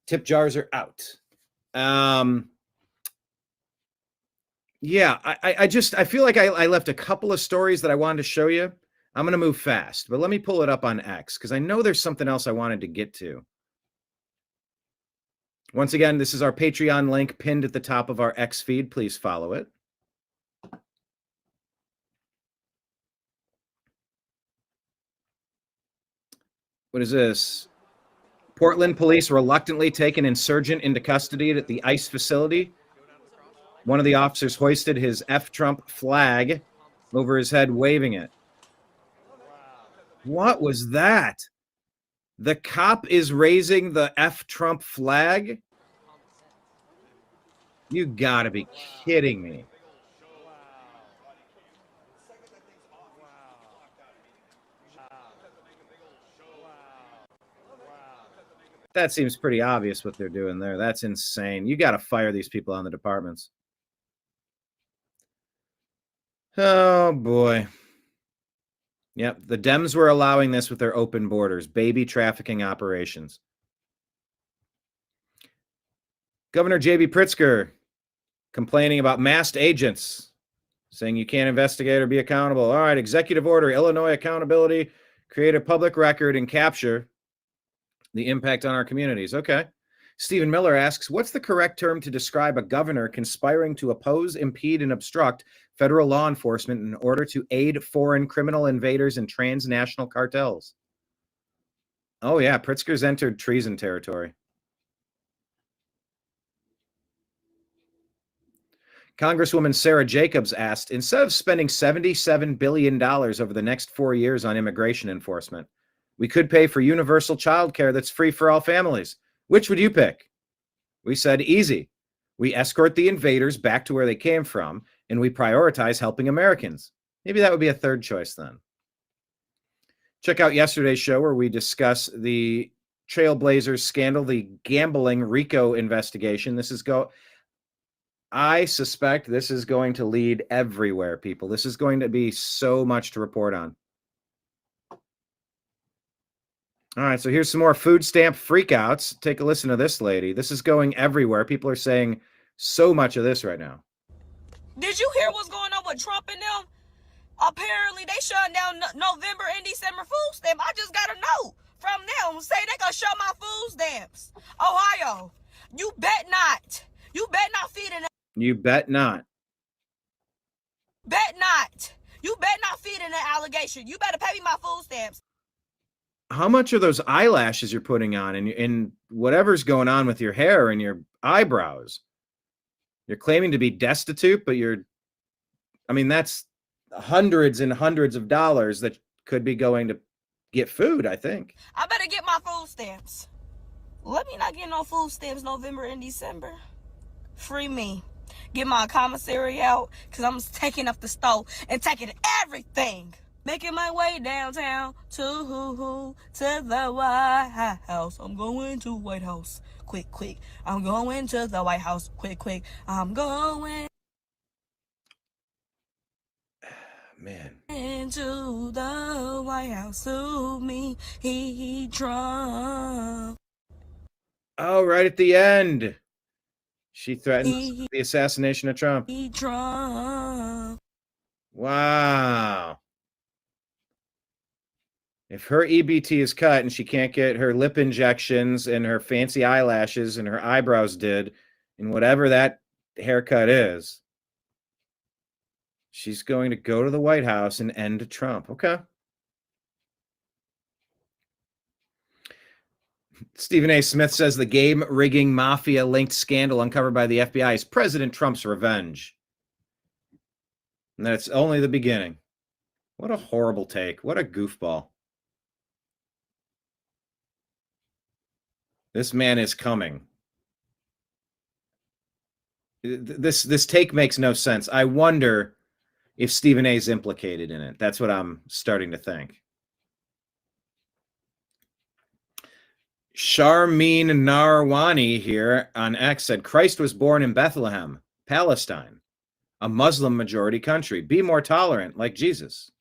Tip jars are out. Yeah, I feel like I left a couple of stories that I wanted to show you. I'm going to move fast, but let me pull it up on X because I know there's something else I wanted to get to. Once again, this is our Patreon link pinned at the top of our X feed. Please follow it. What is this? Portland police reluctantly take an insurgent into custody at the ICE facility. One of the officers hoisted his F Trump flag over his head, waving it. What was that? The cop is raising the F Trump flag? You gotta be kidding me. That seems pretty obvious what they're doing there. That's insane. You got to fire these people on the departments. Oh, boy. Yep, the Dems were allowing this with their open borders, baby trafficking operations. Governor J.B. Pritzker complaining about masked agents, saying you can't investigate or be accountable. All right, executive order, Illinois accountability, create a public record and capture the impact on our communities. Okay. Stephen Miller asks, what's the correct term to describe a governor conspiring to oppose, impede, and obstruct federal law enforcement in order to aid foreign criminal invaders and transnational cartels? Oh, yeah. Pritzker's entered treason territory. Congresswoman Sarah Jacobs asked, instead of spending $77 billion over the next 4 years on immigration enforcement, we could pay for universal child care that's free for all families. Which would you pick? We said easy. We escort the invaders back to where they came from, and we prioritize helping Americans. Maybe that would be a third choice then. Check out yesterday's show where we discuss the Trailblazers scandal, the gambling RICO investigation. I suspect this is going to lead everywhere, people. This is going to be so much to report on. All right, so here's some more food stamp freakouts. Take a listen to this lady. This is going everywhere. People are saying so much of this right now. Did you hear what's going on with Trump and them? Apparently, they shut down November and December food stamp. I just got a note from them say they gonna shut my food stamps. Ohio, you bet not. You bet not feed an. You bet not. Bet not. You bet not feed an allegation. You better pay me my food stamps. How much are those eyelashes you're putting on, and whatever's going on with your hair and your eyebrows? You're claiming to be destitute, but that's hundreds and hundreds of dollars that could be going to get food, I think. I better get my food stamps. Let me not get no food stamps November and December. Free me. Get my commissary out, because I'm taking up the stove and taking everything. Making my way downtown to the White House. I'm going to White House. Quick, quick. I'm going to the White House. Quick, quick. I'm going. Man. Into the White House to me, Trump. Oh, right at the end. She threatens the assassination of Trump. Trump. Wow. If her EBT is cut and she can't get her lip injections and her fancy eyelashes and her eyebrows did, and whatever that haircut is, she's going to go to the White House and end Trump. Okay. Stephen A. Smith says the game rigging mafia linked scandal uncovered by the FBI is President Trump's revenge. And that's only the beginning. What a horrible take. What a goofball. This man is coming. This take makes no sense. I wonder if Stephen A. is implicated in it. That's what I'm starting to think. Sharmeen Narwani here on X said, Christ was born in Bethlehem, Palestine, a Muslim majority country. Be more tolerant like Jesus.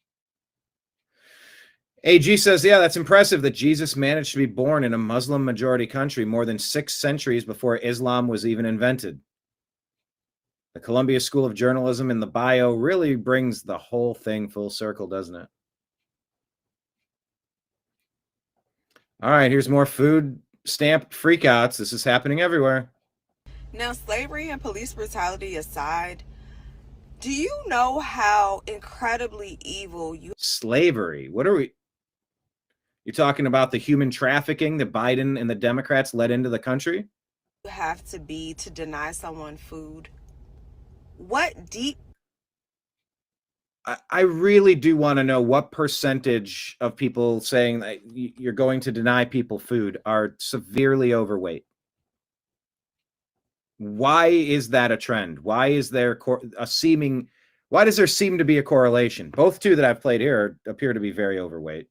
AG says, yeah, that's impressive that Jesus managed to be born in a Muslim majority country more than 6 centuries before Islam was even invented. The Columbia School of Journalism in the bio really brings the whole thing full circle, doesn't it? All right, here's more food stamp freakouts. This is happening everywhere. Now, slavery and police brutality aside, do you know how incredibly evil you... Slavery? What are we... You're talking about the human trafficking that Biden and the Democrats let into the country? have to be to deny someone food? What deep... I really do want to know what percentage of people saying that you're going to deny people food are severely overweight. Why is that a trend? Why is there why does there seem to be a correlation? Both two that I've played here appear to be very overweight.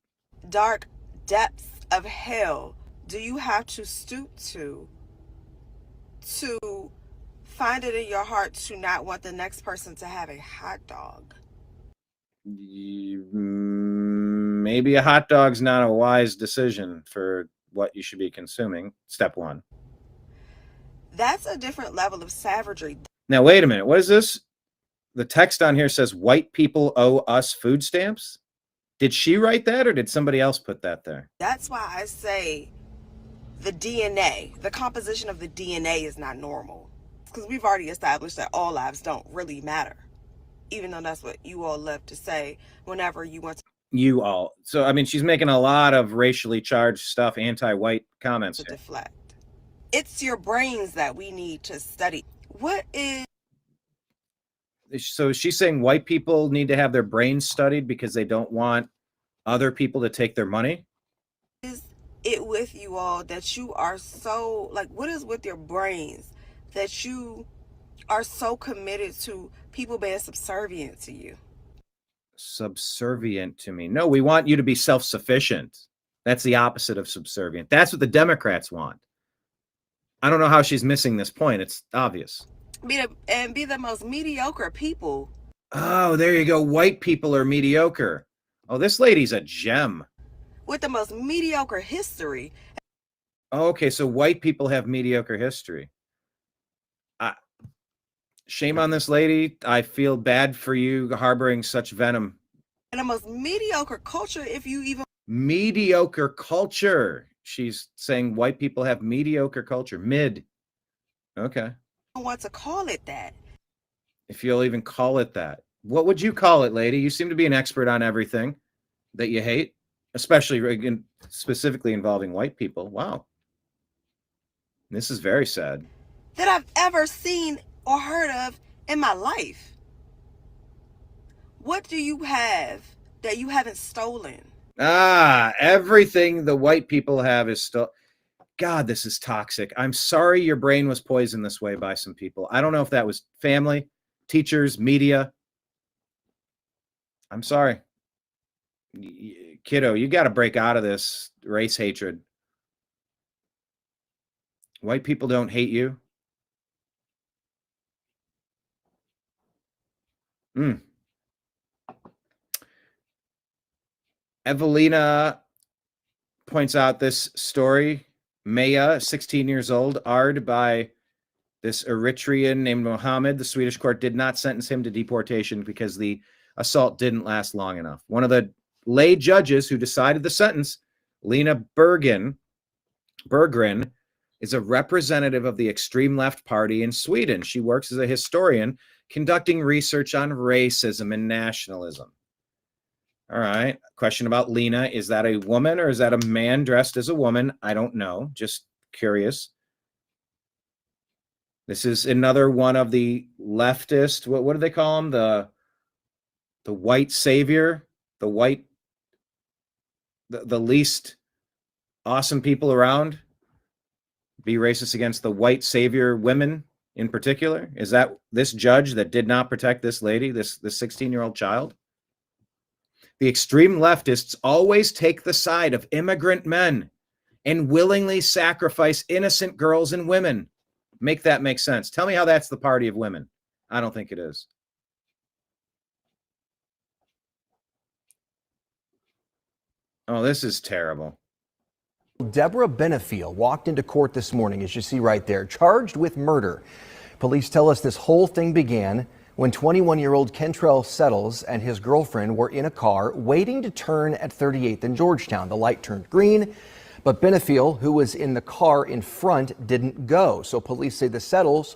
dark depths of hell do you have to stoop to find it in your heart to not want the next person to have a hot dog? Maybe a hot dog's not a wise decision for what you should be consuming. Step one. That's a different level of savagery. Now, wait a minute. What is this? The text on here says white people owe us food stamps. Did she write that or did somebody else put that there? That's why I say the DNA, the composition of the DNA is not normal. Because we've already established that all lives don't really matter. Even though that's what you all love to say whenever you want to. You all. So, I mean, she's making a lot of racially charged stuff, anti-white comments. To deflect. It's your brains that we need to study. What is... So she's saying white people need to have their brains studied because they don't want other people to take their money? Is it with you all that you are so, like, what is with your brains that you are so committed to people being subservient to you? Subservient to me? No, we want you to be self-sufficient. That's the opposite of subservient. That's what the Democrats want. I don't know how she's missing this point. It's obvious. Be the most mediocre people. Oh, there you go. White people are mediocre. Oh, this lady's a gem. With the most mediocre history. Oh, okay, so white people have mediocre history. Shame on this lady. I feel bad for you harboring such venom. And the most mediocre culture, if you even... Mediocre culture. She's saying white people have mediocre culture. Mid. Okay. want to call it that. If you'll even call it that. What would you call it, lady? You seem to be an expert on everything that you hate, especially specifically involving white people. Wow. This is very sad. That I've ever seen or heard of in my life. What do you have that you haven't stolen? Everything the white people have is still... God, this is toxic. I'm sorry your brain was poisoned this way by some people. I don't know if that was family, teachers, media. I'm sorry. Kiddo, you got to break out of this race hatred. White people don't hate you. Evelina points out this story. Maya, 16 years old, AR'd by this Eritrean named Mohammed. The Swedish court did not sentence him to deportation because the assault didn't last long enough. One of the lay judges who decided the sentence, Lena Berggren, is a representative of the extreme left party in Sweden. She works as a historian conducting research on racism and nationalism. All right. Question about Lena. Is that a woman or is that a man dressed as a woman? I don't know. Just curious. This is another one of the leftist, what do they call them? The white savior, the least awesome people around. Be racist against the white savior women in particular. Is that this judge that did not protect this lady, this 16-year-old child? The extreme leftists always take the side of immigrant men and willingly sacrifice innocent girls and women. Make that make sense. Tell me how that's the party of women. I don't think it is. Oh, this is terrible. Deborah Benefiel walked into court this morning, as you see right there, charged with murder. Police tell us this whole thing began when 21-year-old Kentrell Settles and his girlfriend were in a car waiting to turn at 38th and Georgetown. The light turned green, but Benefiel, who was in the car in front, didn't go. So police say the Settles,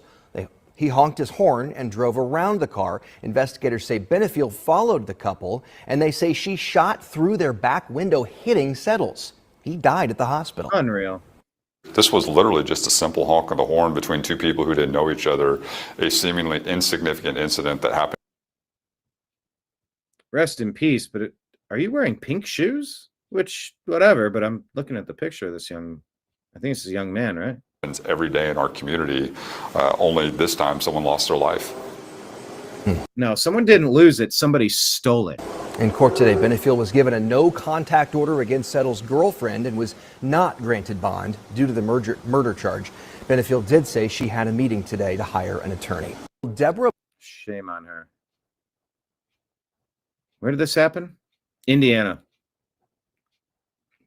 he honked his horn and drove around the car. Investigators say Benefiel followed the couple, and they say she shot through their back window, hitting Settles. He died at the hospital. Unreal. This was literally just a simple honk of the horn between two people who didn't know each other, a seemingly insignificant incident that happened. Rest in peace, but are you wearing pink shoes? Which, whatever, but I'm looking at the picture of this I think this is a young man, right? Every day in our community, only this time someone lost their life. No, someone didn't lose it, somebody stole it. In court today, Benefiel was given a no-contact order against Settles' girlfriend and was not granted bond due to the murder charge. Benefiel did say she had a meeting today to hire an attorney. Deborah. Shame on her. Where did this happen? Indiana.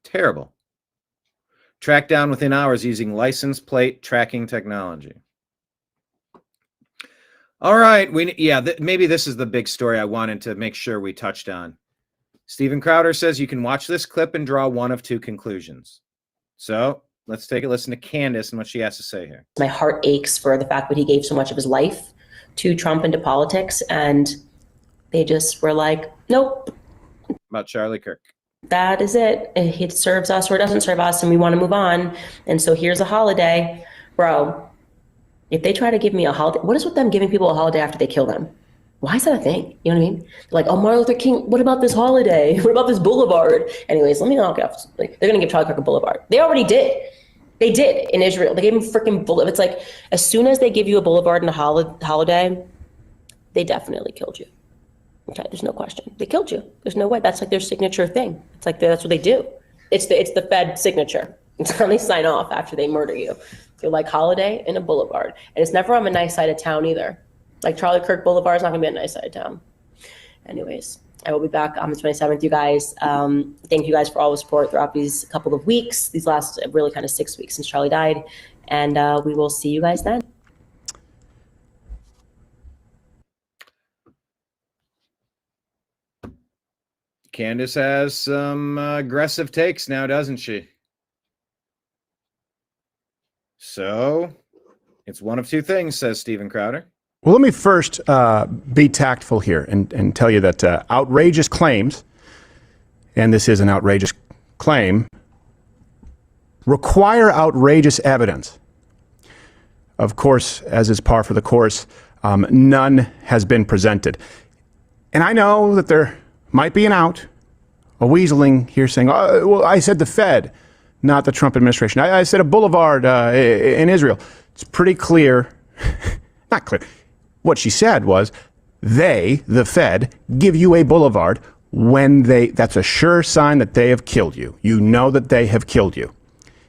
Terrible. Tracked down within hours using license plate tracking technology. All right, maybe this is the big story I wanted to make sure we touched on. Steven Crowder says you can watch this clip and draw one of two conclusions. So let's take a listen to Candace and what she has to say here. My heart aches for the fact that he gave so much of his life to Trump and to politics, and they just were like, nope. About Charlie Kirk. That is it. It serves us or it doesn't serve us, and we want to move on. And so here's a holiday. Bro, if they try to give me a holiday, what is with them giving people a holiday after they kill them? Why is that a thing? You know what I mean? They're like, oh, Martin Luther King, what about this holiday? What about this boulevard? Anyways, let me knock off. Like, they're going to give Charlie Kirk a boulevard. They already did. They did in Israel. They gave him freaking boulevard. It's like, as soon as they give you a boulevard and a holiday, they definitely killed you. Okay, there's no question. They killed you. There's no way. That's like their signature thing. It's like that's what they do. It's the Fed signature. It's how they sign off after they murder you. They're like holiday and a boulevard. And it's never on a nice side of town either. Like Charlie Kirk Boulevard is not gonna be a nice side of town. Anyways, I will be back on the 27th, you guys. Thank you guys for all the support throughout these couple of weeks, these last really kind of 6 weeks since Charlie died. And we will see you guys then. Candace has some aggressive takes now, doesn't she? So it's one of two things, says Steven Crowder. Well, let me first be tactful here and tell you that outrageous claims, and this is an outrageous claim, require outrageous evidence. Of course, as is par for the course, none has been presented. And I know that there might be a weaseling here saying, oh, well, I said the Fed, not the Trump administration. I said a boulevard in Israel. It's pretty clear, not clear. What she said was, they, the Fed, give you a boulevard when that's a sure sign that they have killed you. You know that they have killed you.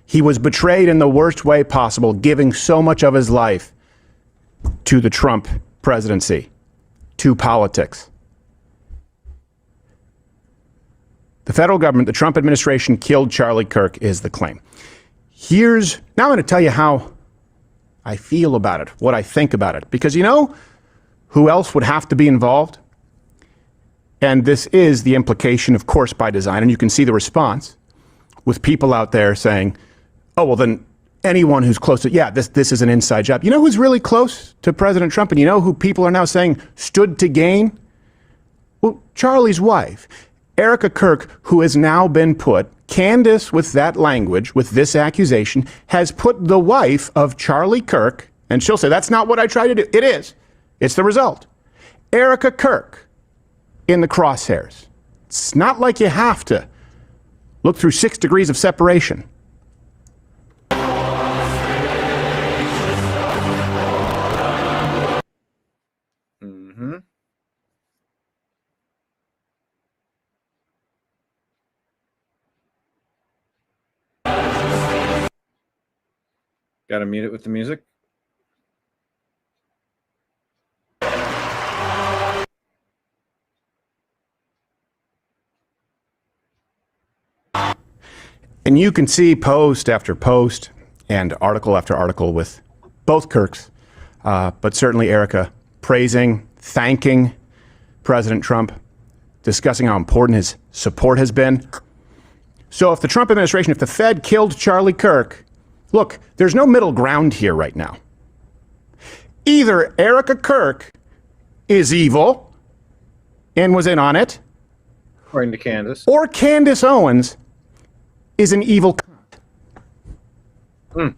He was betrayed in the worst way possible, giving so much of his life to the Trump presidency, to politics. The federal government, the Trump administration killed Charlie Kirk is the claim. Now I'm going to tell you how I feel about it, what I think about it. Because you know who else would have to be involved? And this is the implication, of course, by design. And you can see the response with people out there saying, oh, well, then anyone who's close to, this is an inside job. You know who's really close to President Trump? And you know who people are now saying stood to gain? Well, Charlie's wife. Erica Kirk, who has now been put, Candace with that language, with this accusation, has put the wife of Charlie Kirk, and she'll say, that's not what I tried to do. It is. It's the result. Erica Kirk in the crosshairs. It's not like you have to look through 6 degrees of separation. Mm-hmm. Got to mute it with the music. And you can see post after post and article after article with both Kirks, but certainly Erica praising, thanking President Trump, discussing how important his support has been. So if the Trump administration, if the Fed killed Charlie Kirk, look, there's no middle ground here right now. Either Erica Kirk is evil and was in on it, according to Candace, or Candace Owens is an evil cunt.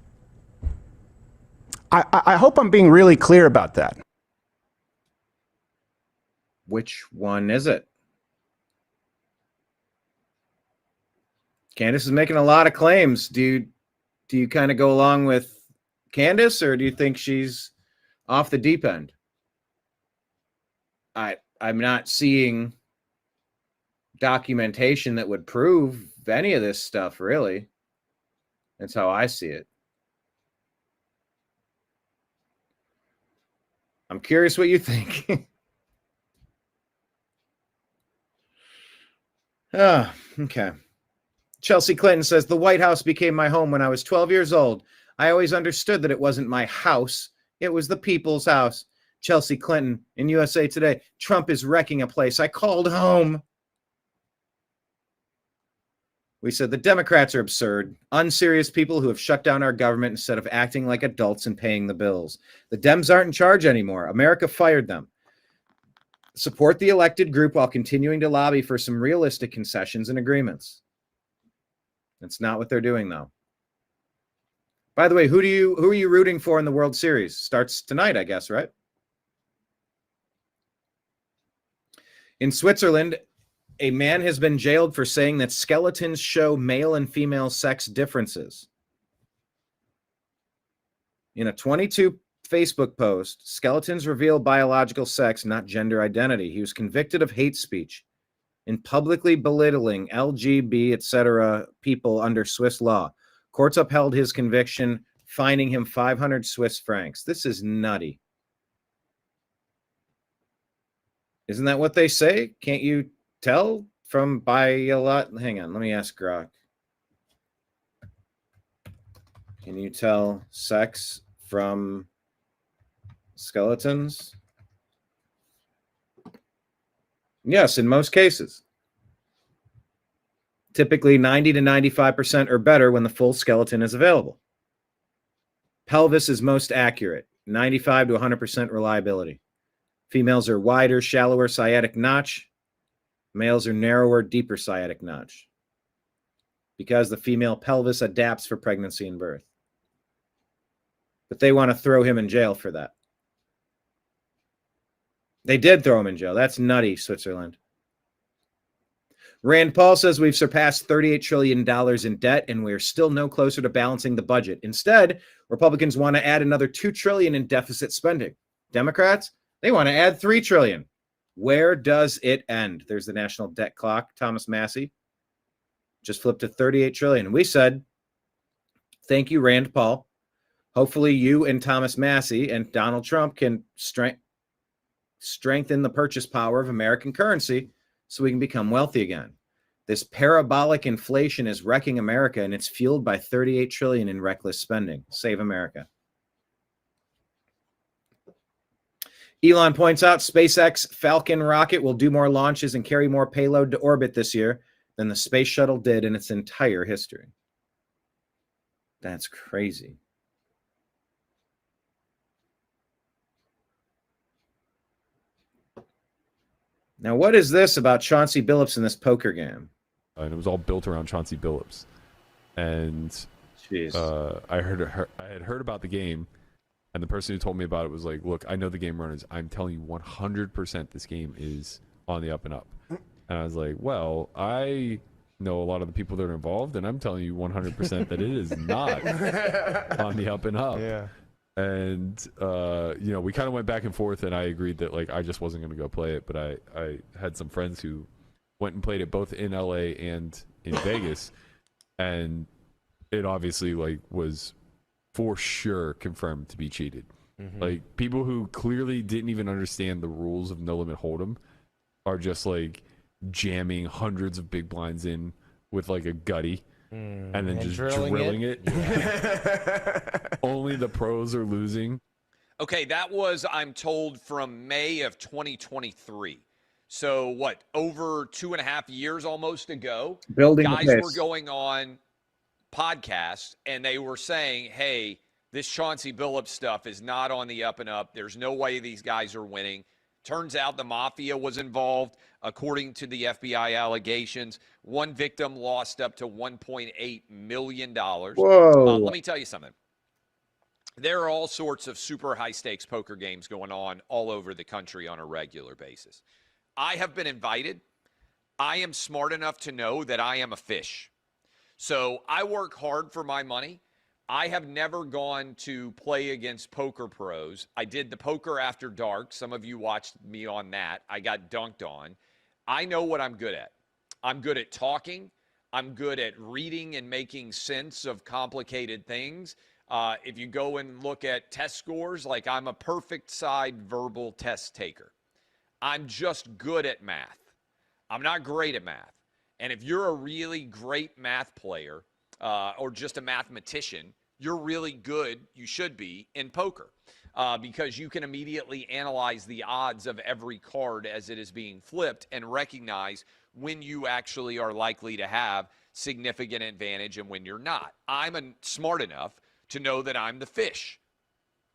I hope I'm being really clear about that. Which one is it? Candace is making a lot of claims. Do you kind of go along with Candace, or do you think she's off the deep end? I'm not seeing documentation that would prove any of this stuff, really. That's how I see it. I'm curious what you think. Okay. Chelsea Clinton says, the White House became my home when I was 12 years old. I always understood that it wasn't my house. It was the people's house. Chelsea Clinton in USA Today. Trump is wrecking a place I called home. We said the Democrats are absurd, unserious people who have shut down our government instead of acting like adults and paying the bills. The Dems aren't in charge anymore. America fired them. Support the elected group while continuing to lobby for some realistic concessions and agreements. That's not what they're doing, though. By the way, who are you rooting for in the World Series? Starts tonight, I guess, right? In Switzerland, a man has been jailed for saying that skeletons show male and female sex differences. In a 22 Facebook post, skeletons reveal biological sex, not gender identity. He was convicted of hate speech in publicly belittling LGB, etc. people under Swiss law. Courts upheld his conviction, fining him 500 Swiss francs. This is nutty. Isn't that what they say? Can't you tell from by a lot? Hang on, let me ask Grok. Can you tell sex from skeletons? Yes, in most cases. Typically 90 to 95% or better when the full skeleton is available. Pelvis is most accurate, 95 to 100% reliability. Females are wider, shallower sciatic notch. Males are narrower, deeper sciatic notch, because the female pelvis adapts for pregnancy and birth. But they want to throw him in jail for that. They did throw him in jail. That's nutty, Switzerland. Rand Paul says we've surpassed $38 trillion in debt, and we're still no closer to balancing the budget. Instead, Republicans want to add another $2 trillion in deficit spending. Democrats, they want to add $3 trillion. Where does it end? There's the national debt clock. Thomas Massey just flipped to $38 trillion. We said, thank you, Rand Paul. Hopefully you and Thomas Massey and Donald Trump can strengthen the purchase power of American currency so we can become wealthy again. This parabolic inflation is wrecking America, and it's fueled by $38 trillion in reckless spending. Save America. Elon points out SpaceX Falcon rocket will do more launches and carry more payload to orbit this year than the space shuttle did in its entire history. That's crazy. Now, what is this about Chauncey Billups in this poker game? And it was all built around Chauncey Billups. And I had heard about the game, and the person who told me about it was like, look, I know the game runners. I'm telling you 100% this game is on the up and up. And I was like, well, I know a lot of the people that are involved, and I'm telling you 100% that it is not on the up and up. Yeah. And, we kind of went back and forth, and I agreed that, like, I just wasn't going to go play it. But I had some friends who went and played it both in LA and in Vegas. And it obviously, like, was for sure confirmed to be cheated. Mm-hmm. Like, people who clearly didn't even understand the rules of No Limit Hold'em are just, like, jamming hundreds of big blinds in with, like, a gutty. And then just drilling it. Yeah. Only the pros are losing. Okay, that was, I'm told, from May of 2023. So what, over 2.5 years almost ago, guys were going on podcasts and they were saying, hey, this Chauncey Billups stuff is not on the up and up. There's no way these guys are winning. Turns out the mafia was involved. According to the FBI allegations, one victim lost up to $1.8 million. Whoa. Let me tell you something. There are all sorts of super high-stakes poker games going on all over the country on a regular basis. I have been invited. I am smart enough to know that I am a fish. So I work hard for my money. I have never gone to play against poker pros. I did the Poker After Dark. Some of you watched me on that. I got dunked on. I know what I'm good at. I'm good at talking. I'm good at reading and making sense of complicated things. If you go and look at test scores, like, I'm a perfect side verbal test taker. I'm just good at math. I'm not great at math. And if you're a really great math player, or just a mathematician, you're really good, you should be, in poker, because you can immediately analyze the odds of every card as it is being flipped and recognize when you actually are likely to have significant advantage and when you're not. I'm smart enough to know that I'm the fish.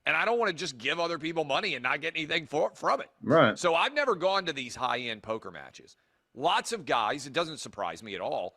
And I don't want to just give other people money and not get anything from it. Right. So I've never gone to these high-end poker matches. Lots of guys, it doesn't surprise me at all,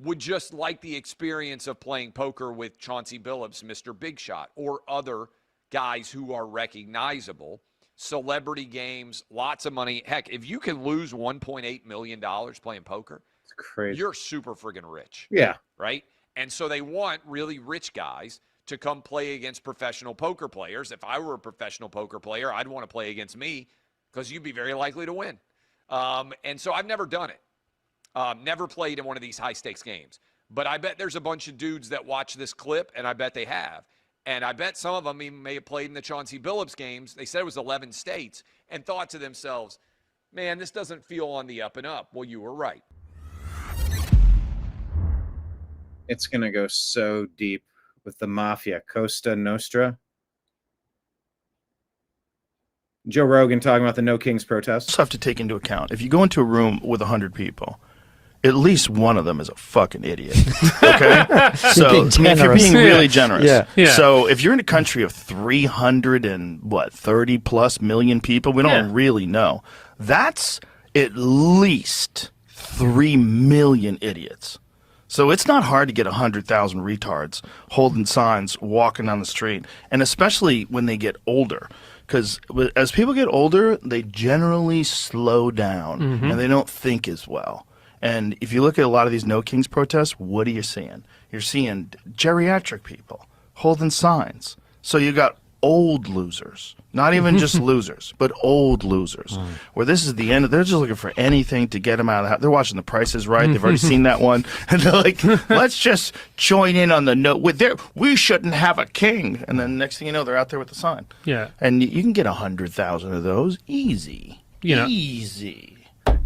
would just like the experience of playing poker with Chauncey Billups, Mr. Big Shot, or other guys who are recognizable. Celebrity games, lots of money. Heck, if you can lose $1.8 million playing poker, it's crazy. You're super friggin' rich. Yeah. Right? And so they want really rich guys to come play against professional poker players. If I were a professional poker player, I'd want to play against me because you'd be very likely to win. And so I've never done it. Never played in one of these high-stakes games. But I bet there's a bunch of dudes that watch this clip, and I bet they have. And I bet some of them even may have played in the Chauncey Billups games. They said it was 11 states, and thought to themselves, man, this doesn't feel on the up and up. Well, you were right. It's going to go so deep with the mafia. Costa Nostra. Joe Rogan talking about the No Kings protest. You also have to take into account, if you go into a room with 100 people at least one of them is a fucking idiot. Okay? So being if you're generous. being really generous. Yeah. So if you're in a country of 330 plus million people, we don't really know. That's at least 3 million idiots. So it's not hard to get 100,000 retards holding signs, walking down the street, and especially when they get older. Because as people get older, they generally slow down and they don't think as well. And if you look at a lot of these No Kings protests, what are you seeing? You're seeing geriatric people holding signs. So you got old losers, not even just losers, but old losers, where this is the end. They're just looking for anything to get them out of the house. They're watching The Price is Right. They've already seen that one. And they're like, let's just join in on the note. We shouldn't have a king. And then next thing you know, they're out there with the sign. Yeah. And you can get 100,000 of those easy.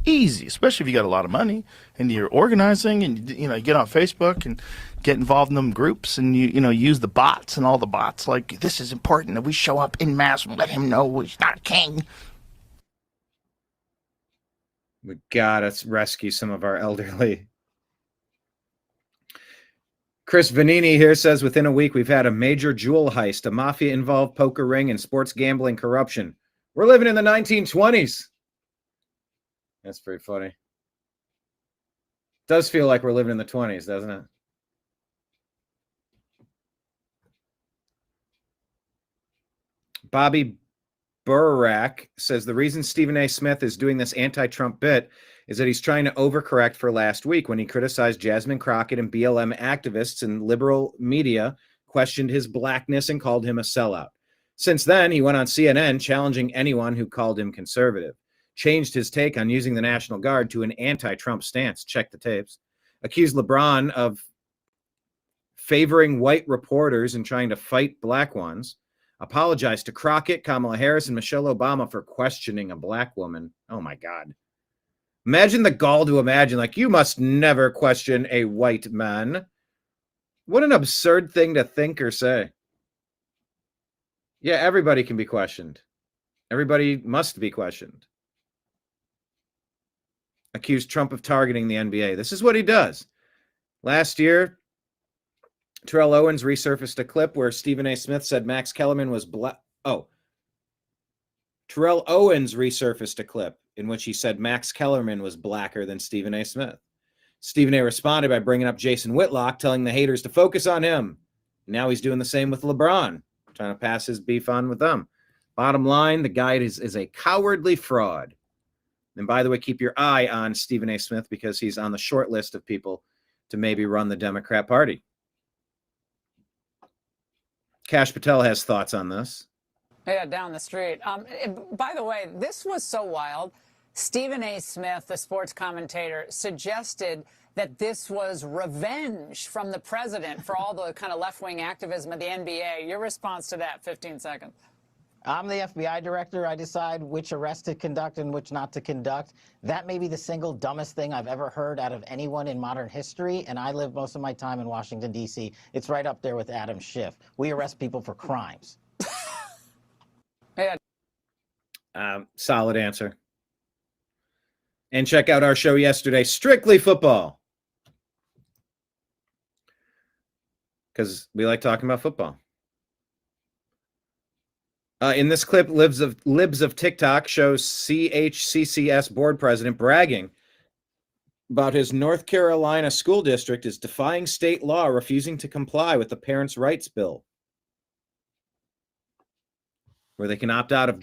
Easy, especially if you got a lot of money and you're organizing and you get on Facebook and get involved in them groups and you use the bots and all the bots. Like, this is important that we show up in mass and let him know he's not a king. We gotta rescue some of our elderly. Chris Vanini here says, within a week we've had a major jewel heist, a mafia-involved poker ring, and sports gambling corruption. We're living in the 1920s. That's pretty funny. Does feel like we're living in the 20s, doesn't it? Bobby Burak says the reason Stephen A. Smith is doing this anti-Trump bit is that he's trying to overcorrect for last week when he criticized Jasmine Crockett and BLM activists and liberal media questioned his blackness and called him a sellout. Since then, he went on CNN challenging anyone who called him conservative. Changed his take on using the National Guard to an anti-Trump stance. Check the tapes. Accused LeBron of favoring white reporters and trying to fight black ones. Apologized to Crockett, Kamala Harris, and Michelle Obama for questioning a black woman. Oh, my God. Imagine the gall to imagine, like, you must never question a white man. What an absurd thing to think or say. Yeah, everybody can be questioned. Everybody must be questioned. Accused Trump of targeting the NBA. This is what he does. Last year, Terrell Owens resurfaced a clip where Stephen A. Smith said Max Kellerman was black. Oh. Terrell Owens resurfaced a clip in which he said Max Kellerman was blacker than Stephen A. Smith. Stephen A. responded by bringing up Jason Whitlock, telling the haters to focus on him. Now he's doing the same with LeBron, trying to pass his beef on with them. Bottom line, the guy is a cowardly fraud. And by the way, keep your eye on Stephen A. Smith because he's on the short list of people to maybe run the Democrat Party. Kash Patel has thoughts on this. Yeah, down the street. By the way, this was so wild. Stephen A. Smith, the sports commentator, suggested that this was revenge from the president for all the kind of left-wing activism of the NBA. Your response to that, 15 seconds. I'm the FBI director. I decide which arrests to conduct and which not to conduct. That may be the single dumbest thing I've ever heard out of anyone in modern history, and I live most of my time in Washington, D.C. It's right up there with Adam Schiff. We arrest people for crimes. Solid answer. And check out our show yesterday, Strictly Football. Because we like talking about football. In this clip, Libs of TikTok shows CHCCS board president bragging about his North Carolina school district is defying state law, refusing to comply with the Parents' Rights Bill, where they can opt out of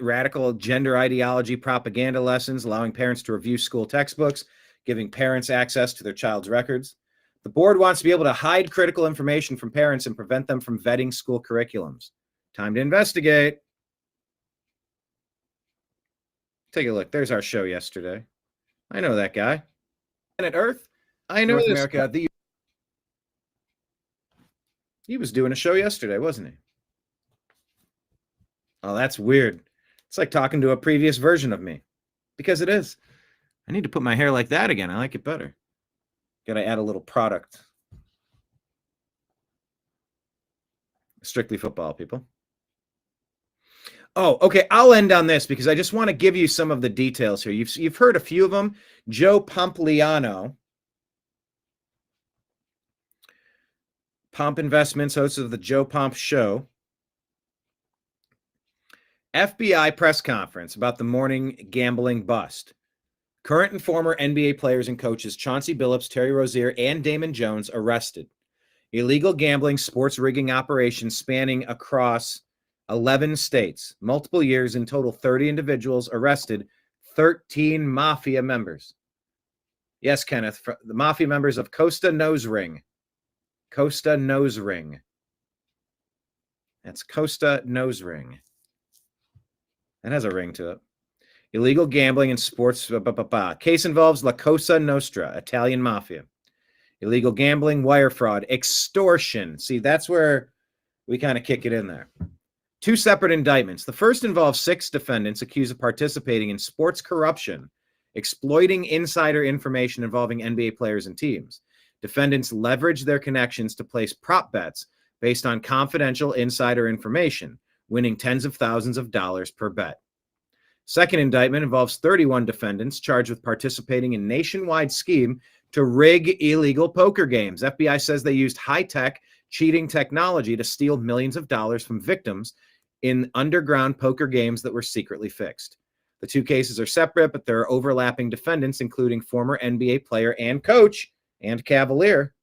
radical gender ideology propaganda lessons, allowing parents to review school textbooks, giving parents access to their child's records. The board wants to be able to hide critical information from parents and prevent them from vetting school curriculums. Time to investigate. Take a look. There's our show yesterday. I know that guy. Planet Earth. I know North America. He was doing a show yesterday, wasn't he? Oh, that's weird. It's like talking to a previous version of me. Because it is. I need to put my hair like that again. I like it better. Gotta add a little product. Strictly Football, people. Oh, okay. I'll end on this because I just want to give you some of the details here. You've heard a few of them. Joe Pompliano, Pomp Investments, host of the Joe Pomp Show. FBI press conference about the morning gambling bust. Current and former NBA players and coaches Chauncey Billups, Terry Rozier, and Damon Jones arrested. Illegal gambling sports rigging operations spanning across 11 states, multiple years, in total 30 individuals arrested, 13 mafia members. Yes, Kenneth, the mafia members of Costa Nose Ring. Costa Nose Ring. That's Costa Nose Ring. That has a ring to it. Illegal gambling in sports. Case involves La Cosa Nostra, Italian mafia. Illegal gambling, wire fraud, extortion. See, that's where we kind of kick it in there. 2 separate indictments. The first involves 6 defendants accused of participating in sports corruption, exploiting insider information involving NBA players and teams. Defendants leveraged their connections to place prop bets based on confidential insider information, winning tens of thousands of dollars per bet. Second indictment involves 31 defendants charged with participating in a nationwide scheme to rig illegal poker games. FBI says they used high-tech cheating technology to steal millions of dollars from victims in underground poker games that were secretly fixed. The 2 cases are separate, but there are overlapping defendants, including former NBA player and coach and Cavalier,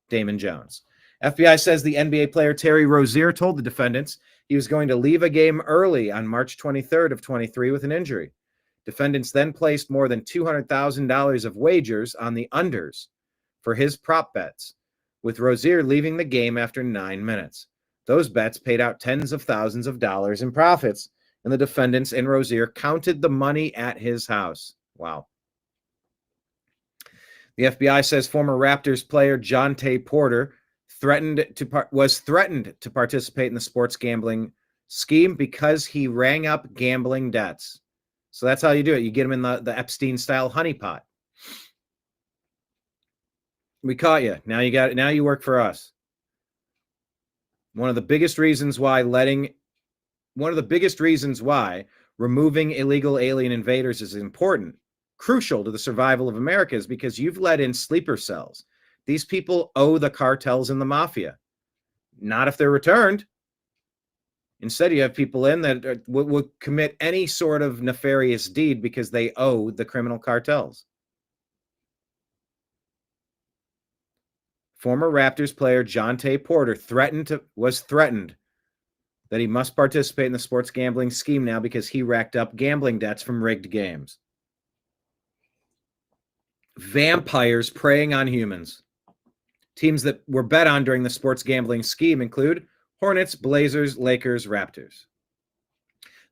Damon Jones. FBI says the NBA player Terry Rozier told the defendants he was going to leave a game early on March 23rd of 23 with an injury. Defendants then placed more than $200,000 of wagers on the unders for his prop bets, with Rozier leaving the game after 9 minutes. Those bets paid out tens of thousands of dollars in profits, and the defendants and Rozier counted the money at his house. Wow. The FBI says former Raptors player John Porter was threatened to participate in the sports gambling scheme because he rang up gambling debts. So that's how you do it. You get him in the Epstein-style honeypot. We caught you. Now you work for us. One of the biggest reasons why removing illegal alien invaders is important, crucial to the survival of America, is because you've let in sleeper cells. These people owe the cartels and the mafia. Not if they're returned. Instead, you have people in that would commit any sort of nefarious deed because they owe the criminal cartels. Former Raptors player John Porter was threatened that he must participate in the sports gambling scheme now because he racked up gambling debts from rigged games. Vampires preying on humans. Teams that were bet on during the sports gambling scheme include Hornets, Blazers, Lakers, Raptors.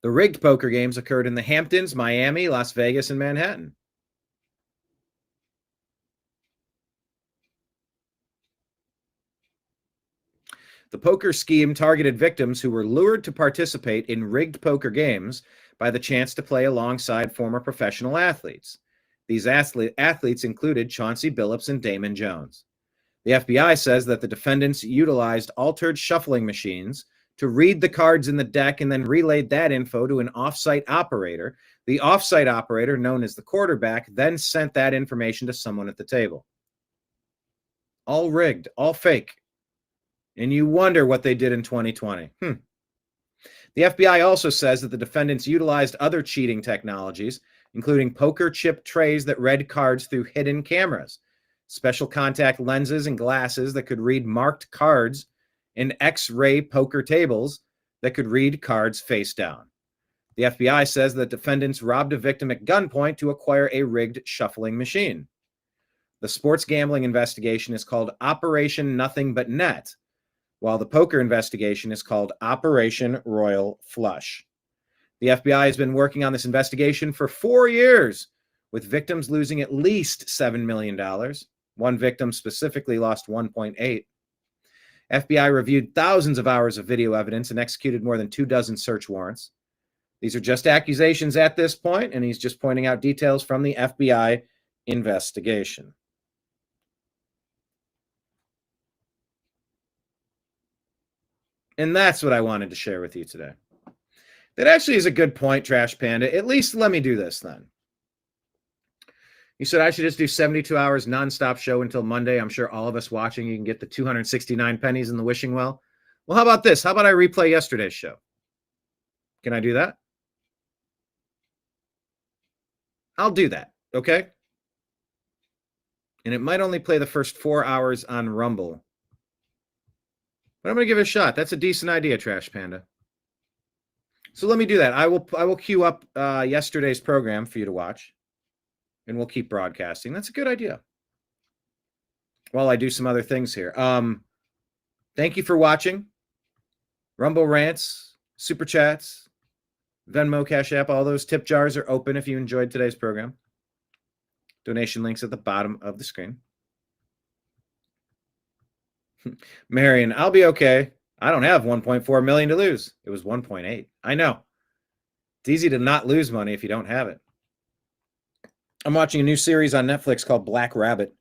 The rigged poker games occurred in the Hamptons, Miami, Las Vegas, and Manhattan. The poker scheme targeted victims who were lured to participate in rigged poker games by the chance to play alongside former professional athletes. These athletes included Chauncey Billups and Damon Jones. The FBI says that the defendants utilized altered shuffling machines to read the cards in the deck and then relayed that info to an off-site operator. The off-site operator, known as the quarterback, then sent that information to someone at the table. All rigged, all fake. And you wonder what they did in 2020. The FBI also says that the defendants utilized other cheating technologies, including poker chip trays that read cards through hidden cameras, special contact lenses and glasses that could read marked cards, and X-ray poker tables that could read cards face down. The FBI says that defendants robbed a victim at gunpoint to acquire a rigged shuffling machine. The sports gambling investigation is called Operation Nothing But Net, while the poker investigation is called Operation Royal Flush. The FBI has been working on this investigation for 4 years, with victims losing at least $7 million. One victim specifically lost 1.8. FBI reviewed thousands of hours of video evidence and executed more than 24 search warrants. These are just accusations at this point, and he's just pointing out details from the FBI investigation. And that's what I wanted to share with you today. That actually is a good point, Trash Panda. At least let me do this then. You said I should just do 72 hours nonstop show until Monday. I'm sure all of us watching, you can get the 269 pennies in the wishing well. Well, how about this? How about I replay yesterday's show? Can I do that? I'll do that, okay? And it might only play the first 4 hours on Rumble. But I'm going to give it a shot. That's a decent idea, Trash Panda. So let me do that. I will queue up yesterday's program for you to watch. And we'll keep broadcasting. That's a good idea. While I do some other things here. Thank you for watching. Rumble rants, super chats, Venmo, Cash App, all those tip jars are open if you enjoyed today's program. Donation links at the bottom of the screen. Marion, I'll be okay. I don't have 1.4 million to lose. It was 1.8. I know. It's easy to not lose money if you don't have it. I'm watching a new series on Netflix called Black Rabbit.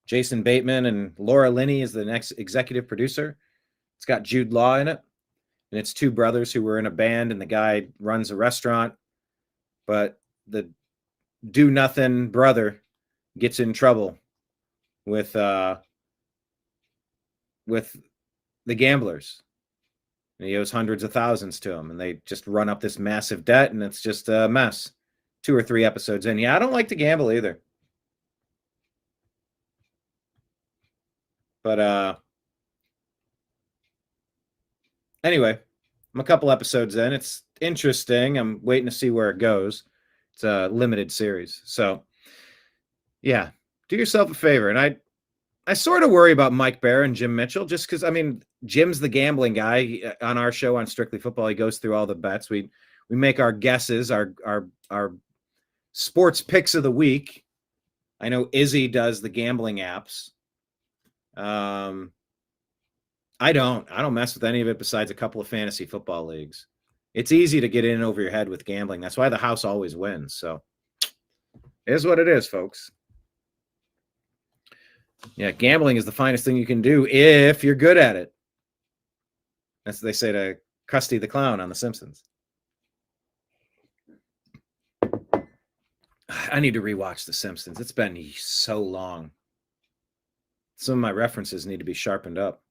Jason Bateman and Laura Linney is the next executive producer. It's got Jude Law in it. And it's two brothers who were in a band, and the guy runs a restaurant. But the do-nothing brother gets in trouble with the gamblers. And he owes hundreds of thousands to them, and they just run up this massive debt, and it's just a mess. 2 or 3 episodes in. Yeah, I don't like to gamble either. But anyway, I'm a couple episodes in. It's interesting. I'm waiting to see where it goes. It's a limited series. So, yeah, do yourself a favor. And I sort of worry about Mike Bear and Jim Mitchell just because, I mean, Jim's the gambling guy on our show on Strictly Football. He goes through all the bets. We make our guesses, our sports picks of the week. I know Izzy does the gambling apps. I don't mess with any of it besides a couple of fantasy football leagues. It's easy to get in over your head with gambling. That's why the house always wins. So it is what it is, folks. Yeah, gambling is the finest thing you can do if you're good at it. That's what they say to Krusty the Clown on The Simpsons. I need to rewatch The Simpsons. It's been so long. Some of my references need to be sharpened up.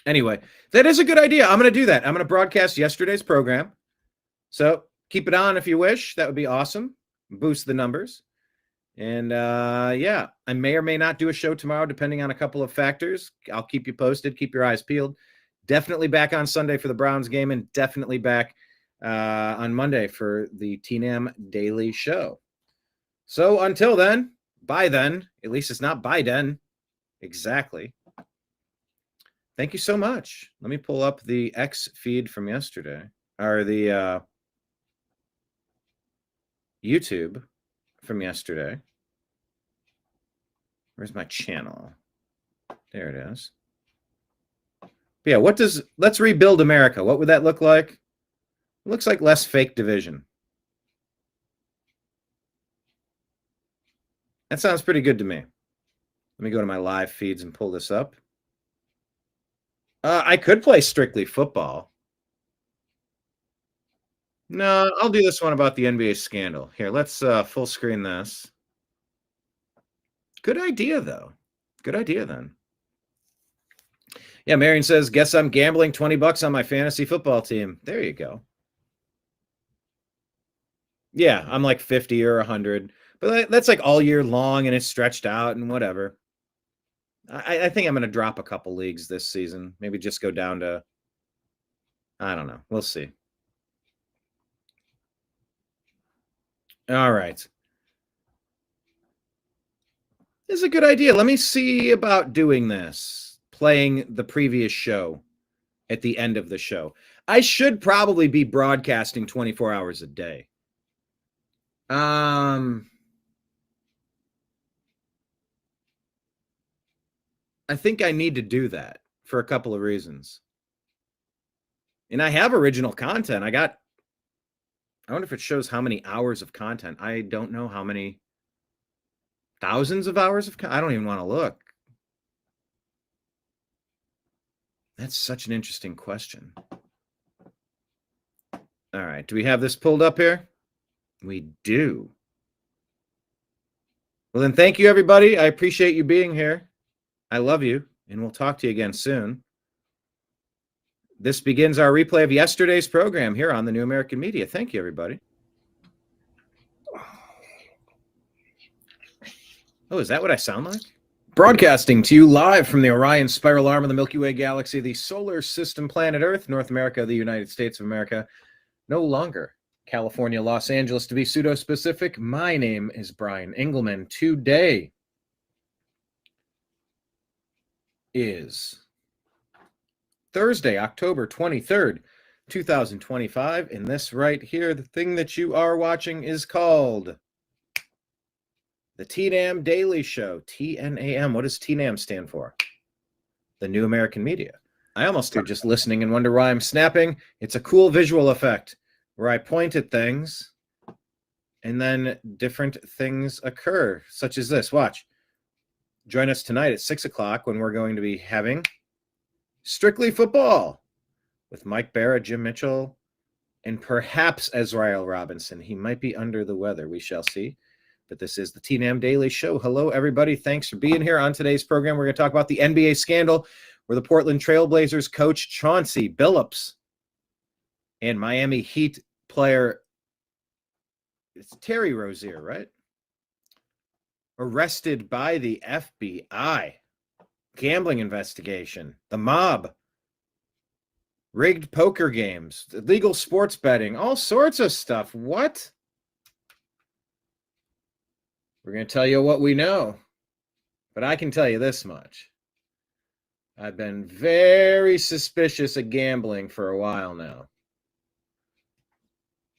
Anyway, that is a good idea. I'm going to do that. I'm going to broadcast yesterday's program. So keep it on if you wish. That would be awesome. Boost the numbers. And yeah, I may or may not do a show tomorrow, depending on a couple of factors. I'll keep you posted. Keep your eyes peeled. Definitely back on Sunday for the Browns game, and definitely back on Monday for the TNAM Daily Show. So until then, by then, at least it's not by then. Exactly. Thank you so much. Let me pull up the X feed from yesterday, or the YouTube from yesterday. Where's my channel? There it is. But yeah, let's rebuild America. What would that look like? It looks like less fake division. That sounds pretty good to me. Let me go to my live feeds and pull this up. I could play Strictly Football. No, I'll do this one about the NBA scandal. Here, let's full screen this. Good idea, though. Good idea, then. Yeah, Marion says, guess I'm gambling $20 on my fantasy football team. There you go. Yeah, I'm like 50 or 100. But that's like all year long, and it's stretched out and whatever. I think I'm going to drop a couple leagues this season. Maybe just go down to, I don't know. We'll see. All right. This is a good idea. Let me see about doing this, playing the previous show at the end of the show. I should probably be broadcasting 24 hours a day. I think I need to do that for a couple of reasons. And I have original content. I wonder if it shows how many hours of content. I don't know how many thousands of hours of I don't even want to look. That's such an interesting question. All right. Do we have this pulled up here? We do. Well, then thank you, everybody. I appreciate you being here. I love you, and we'll talk to you again soon. This begins our replay of yesterday's program here on the New American Media. Thank you, everybody. Oh, is that what I sound like? Broadcasting to you live from the Orion Spiral Arm of the Milky Way Galaxy, the solar system, planet Earth, North America, the United States of America. No longer California, Los Angeles, to be pseudo-specific. My name is Brian Engelman. Today is Thursday, October 23rd, 2025. And this right here, the thing that you are watching is called the TNAM Daily Show. TNAM. What does TNAM stand for? The New American Media. I almost did just listening and wonder why I'm snapping. It's a cool visual effect where I point at things and then different things occur, such as this. Watch. Join us tonight at 6 o'clock when we're going to be having Strictly Football with Mike Barra, Jim Mitchell, and perhaps Azrael Robinson. He might be under the weather. We shall see. But this is the TNAM Daily Show. Hello, everybody. Thanks for being here. On today's program, we're going to talk about the NBA scandal where the Portland Trailblazers coach Chauncey Billups and Miami Heat player, it's Terry Rozier, right? Arrested by the FBI. Gambling investigation. The mob. Rigged poker games. Illegal sports betting. All sorts of stuff. What? We're going to tell you what we know. But I can tell you this much. I've been very suspicious of gambling for a while now.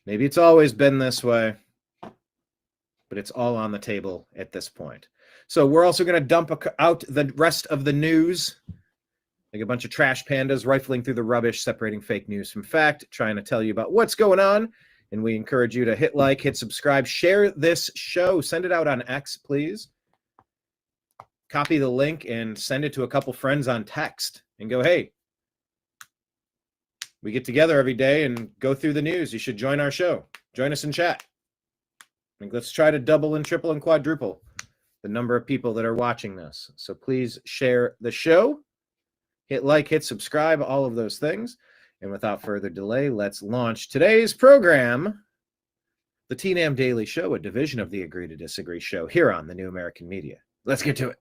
Maybe it's always been this way, but it's all on the table at this point. So we're also going to dump out the rest of the news, like a bunch of trash pandas rifling through the rubbish, separating fake news from fact, trying to tell you about what's going on. And we encourage you to hit like, hit subscribe, share this show, send it out on X, please. Copy the link and send it to a couple friends on text and go, hey, we get together every day and go through the news. You should join our show. Join us in chat. And let's try to double and triple and quadruple the number of people that are watching this. So please share the show. Hit like, hit subscribe, all of those things. And without further delay, let's launch today's program, the TNAM Daily Show, a division of the Agree to Disagree show here on the New American Media. Let's get to it.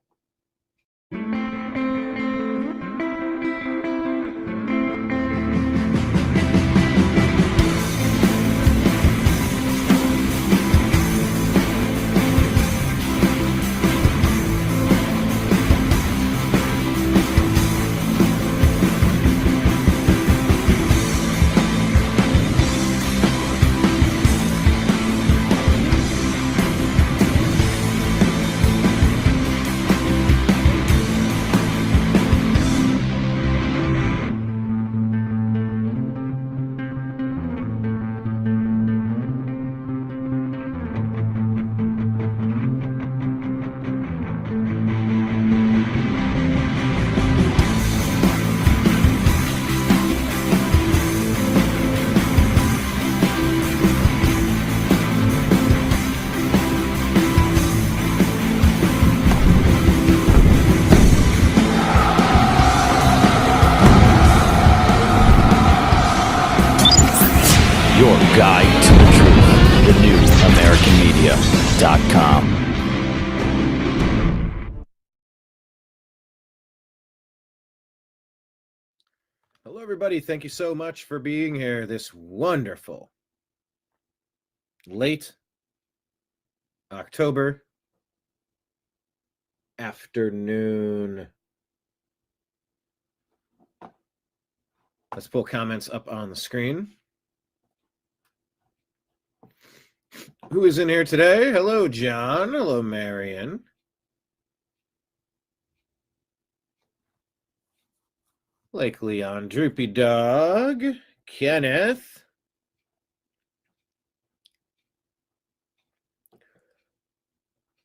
Guide to the truth. TheNewAmericanMedia.com. Hello, everybody. Thank you so much for being here this wonderful late October afternoon. Let's pull comments up on the screen. Who is in here today? Hello, John. Hello, Marion. Blake Leon, Droopy Dog, Kenneth.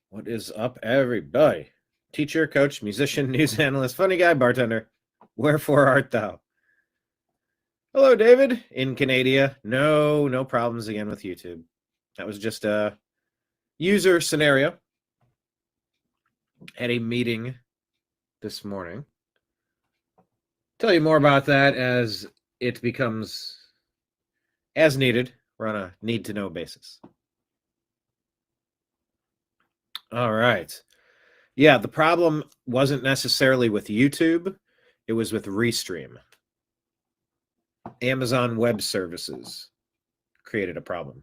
What is up, everybody? Teacher, coach, musician, news analyst, funny guy, bartender. Wherefore art thou? Hello, David, in Canada. No problems again with YouTube. That was just a user scenario. Had a meeting this morning. Tell you more about that as it becomes as needed. We're on a need-to-know basis. All right. Yeah, the problem wasn't necessarily with YouTube. It was with Restream. Amazon Web Services created a problem.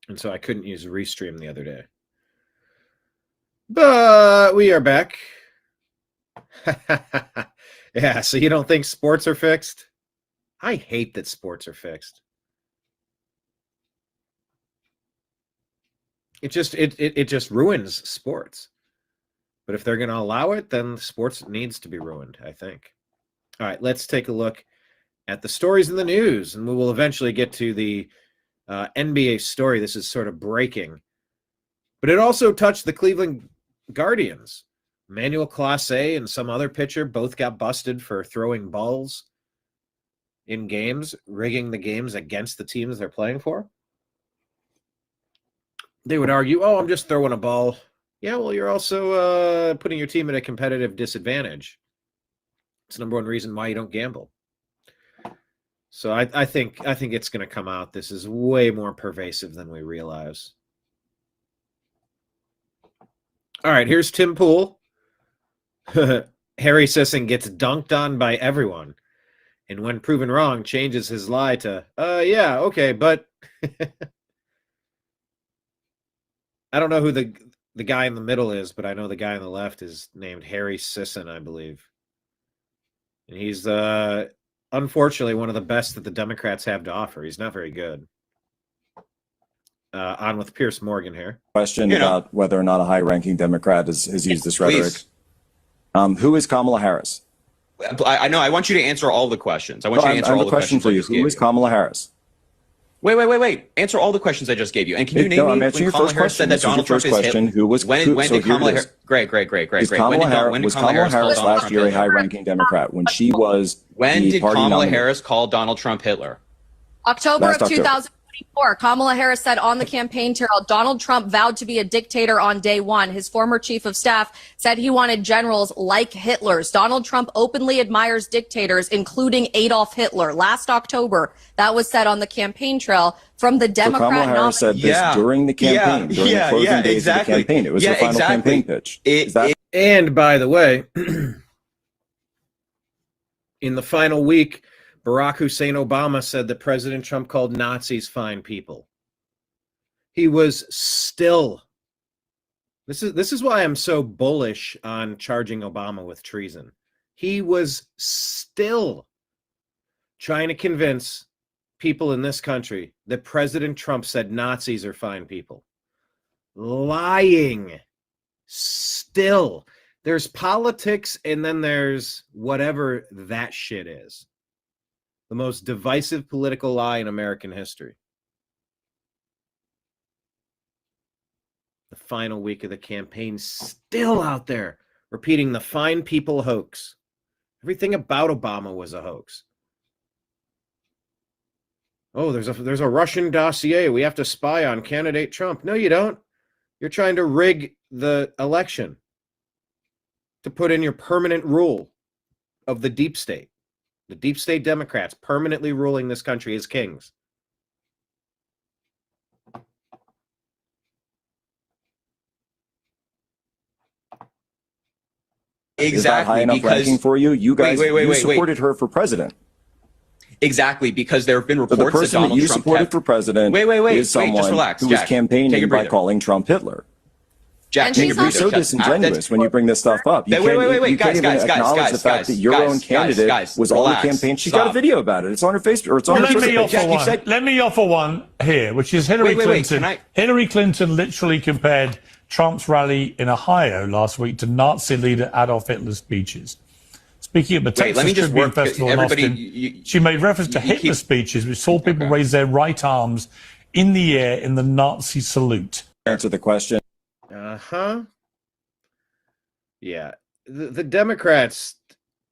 And so I couldn't use Restream the other day. But we are back. Yeah, so you don't think sports are fixed? I hate that sports are fixed. It just ruins sports. But if they're going to allow it, then sports needs to be ruined, I think. All right, let's take a look at the stories in the news, and we will eventually get to the NBA story. This is sort of breaking. But it also touched the Cleveland Guardians. Manuel Clase and some other pitcher both got busted for throwing balls in games, rigging the games against the teams they're playing for. They would argue, oh, I'm just throwing a ball. Yeah, well, you're also putting your team at a competitive disadvantage. It's the number one reason why you don't gamble. So I think it's going to come out. This is way more pervasive than we realize. All right, here's Tim Pool. Harry Sisson gets dunked on by everyone, and when proven wrong, changes his lie to, yeah, okay, but I don't know who the guy in the middle is, but I know the guy on the left is named Harry Sisson, I believe. And he's unfortunately one of the best that the Democrats have to offer. He's not very good. On with Pierce Morgan here. Question about whether or not a high-ranking Democrat has used this rhetoric. Who is Kamala Harris? I know. I want you to answer all the questions. I want you to answer all the questions for you. Who is Kamala Harris? Wait. Answer all the questions I just gave you. And can you name me when Kamala Harris said that Donald Trump is Hitler? Who was when did Kamala Harris? Great. Was Kamala Harris last year a high-ranking Democrat when she was? When did Kamala Harris call Donald Trump Hitler? October of 2024. Kamala Harris said on the campaign trail, Donald Trump vowed to be a dictator on day one. His former chief of staff said he wanted generals like Hitler's. Donald Trump openly admires dictators, including Adolf Hitler. Last October, that was said on the campaign trail from the Democrat. Kamala Harris said this during the campaign, during the closing days of the campaign. It was her final campaign pitch. And by the way, in the final week, Barack Hussein Obama said that President Trump called Nazis fine people. He was still. This is why I'm so bullish on charging Obama with treason. He was still trying to convince people in this country that President Trump said Nazis are fine people. Lying. Still. There's politics, and then there's whatever that shit is. The most divisive political lie in American history. The final week of the campaign, still out there repeating the fine people hoax. Everything about Obama was a hoax. Oh, there's a Russian dossier. We have to spy on candidate Trump. No, you don't. You're trying to rig the election to put in your permanent rule of the deep state. The deep state Democrats permanently ruling this country as kings. Exactly. Is that high enough ranking for you? You guys supported her for president. Exactly, because there have been reports the person that Donald you Trump supported for president is someone just relax, who was campaigning by calling Trump Hitler. Jack, you're so disingenuous when you bring this stuff up. You can't even acknowledge the fact that your own candidate was on the campaign. She got a video about it. It's on her Facebook, or it's on her Twitter page. Let me offer one here, which is Hillary Clinton. Hillary Clinton literally compared Trump's rally in Ohio last week to Nazi leader Adolf Hitler's speeches. Speaking of the Texas Tribune Festival in Austin, she made reference to Hitler's speeches, which saw people raise their right arms in the air in the Nazi salute. Answer the question. Yeah. The Democrats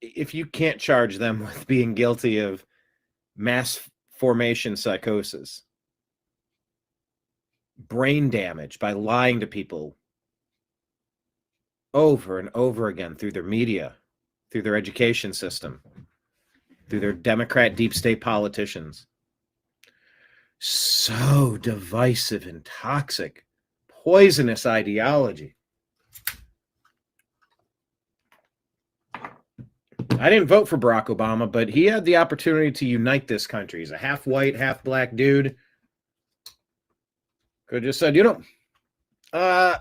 if you can't charge them with being guilty of mass formation psychosis, brain damage by lying to people over and over again through their media, through their education system, through their Democrat deep state politicians. So divisive and toxic, poisonous ideology. I didn't vote for Barack Obama, but he had the opportunity to unite this country. He's a half white, half black dude. Could have just said, I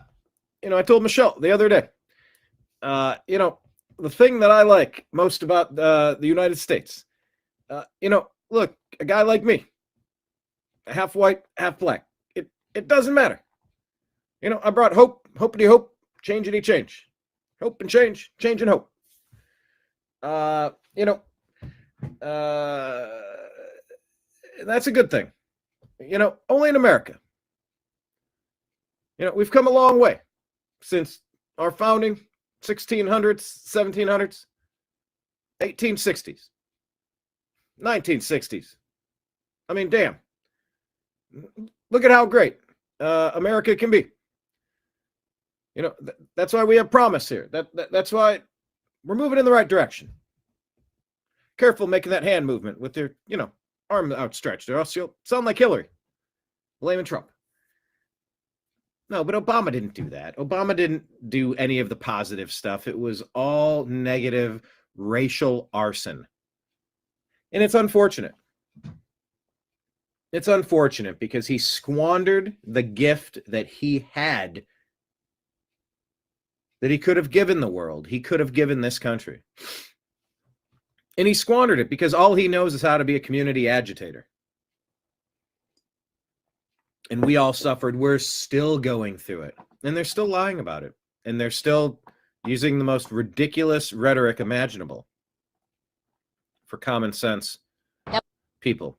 told Michelle the other day, the thing that I like most about the United States, look, a guy like me, half white, half black, it doesn't matter. I brought hope, hopeity hope, changeity change, hope and change and hope. That's a good thing. Only in America. We've come a long way since our founding, 1600s, 1700s, 1860s, 1960s. I mean, damn. Look at how great America can be. That's why we have promise here. That's why we're moving in the right direction. Careful making that hand movement with your, arm outstretched, or else you'll sound like Hillary, blaming Trump. No, but Obama didn't do that. Obama didn't do any of the positive stuff. It was all negative racial arson. And it's unfortunate. It's unfortunate because he squandered the gift that he had, that he could have given the world. He could have given this country. And he squandered it because all he knows is how to be a community agitator. And we all suffered. We're still going through it. And they're still lying about it. And they're still using the most ridiculous rhetoric imaginable for common sense people.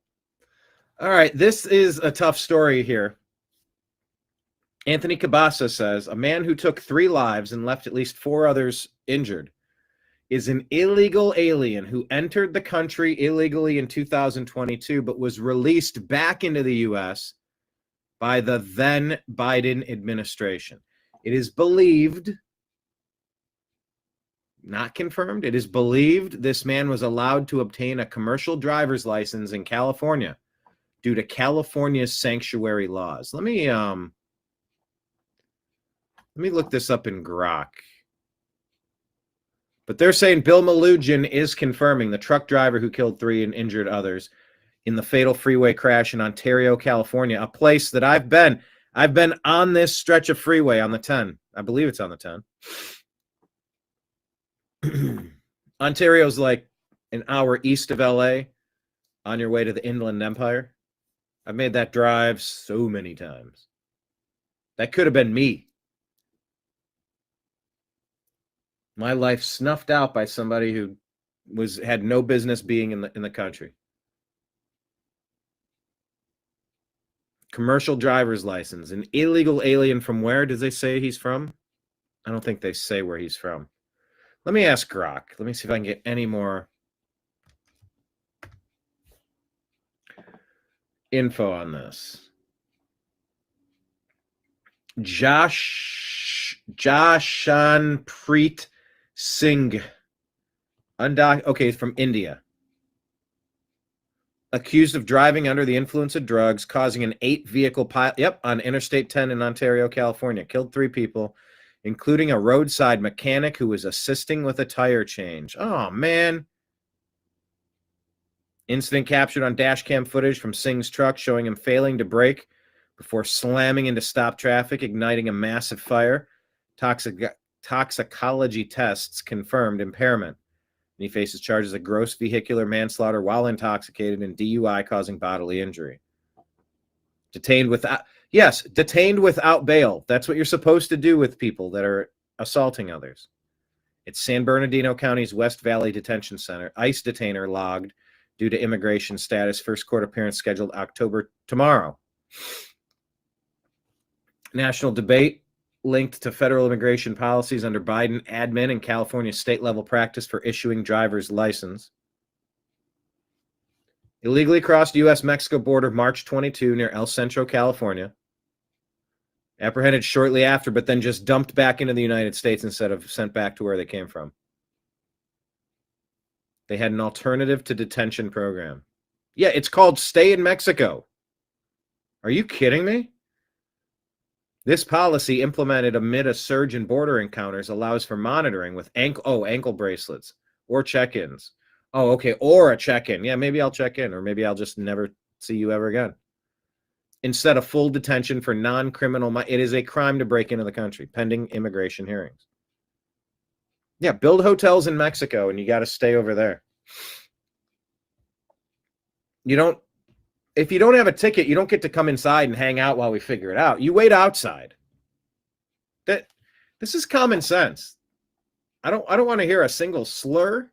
All right, this is a tough story here. Anthony Cabasa says, a man who took 3 lives and left at least 4 others injured is an illegal alien who entered the country illegally in 2022, but was released back into the U.S. by the then Biden administration. It is believed, not confirmed, it is believed this man was allowed to obtain a commercial driver's license in California due to California's sanctuary laws. Let me look this up in Grok. But they're saying Bill Malugin is confirming the truck driver who killed 3 and injured others in the fatal freeway crash in Ontario, California, a place that I've been. I've been on this stretch of freeway on the 10. I believe it's on the 10. Ontario's like an hour east of LA on your way to the Inland Empire. I've made that drive so many times. That could have been me. My life snuffed out by somebody who had no business being in the country. Commercial driver's license, an illegal alien from where does they say he's from? I don't think they say where he's from. Let me ask Grok. Let me see if I can get any more info on this. Jashanpreet Singh. Okay, from India. Accused of driving under the influence of drugs, causing an 8-vehicle pile. Yep, on Interstate 10 in Ontario, California. Killed 3 people, including a roadside mechanic who was assisting with a tire change. Oh, man. Incident captured on dash cam footage from Singh's truck showing him failing to brake before slamming into stop traffic, igniting a massive fire. Toxicology tests confirmed impairment. And he faces charges of gross vehicular manslaughter while intoxicated and DUI causing bodily injury. Detained without bail. That's what you're supposed to do with people that are assaulting others. It's San Bernardino County's West Valley Detention Center. ICE detainer logged due to immigration status. First court appearance scheduled October tomorrow. National debate linked to federal immigration policies under Biden admin and California state level practice for issuing driver's license. Illegally crossed U.S.-Mexico border March 22 near El Centro, California. Apprehended shortly after, but then just dumped back into the United States instead of sent back to where they came from. They had an alternative to detention program. Yeah, it's called Stay in Mexico. Are you kidding me? This policy, implemented amid a surge in border encounters, allows for monitoring with ankle bracelets or check-ins. Oh, okay, or a check-in. Yeah, maybe I'll check in, or maybe I'll just never see you ever again. Instead of full detention for non-criminal, it is a crime to break into the country, pending immigration hearings. Yeah, build hotels in Mexico, and you got to stay over there. If you don't have a ticket, you don't get to come inside and hang out while we figure it out. You wait outside. This is common sense. I don't want to hear a single slur.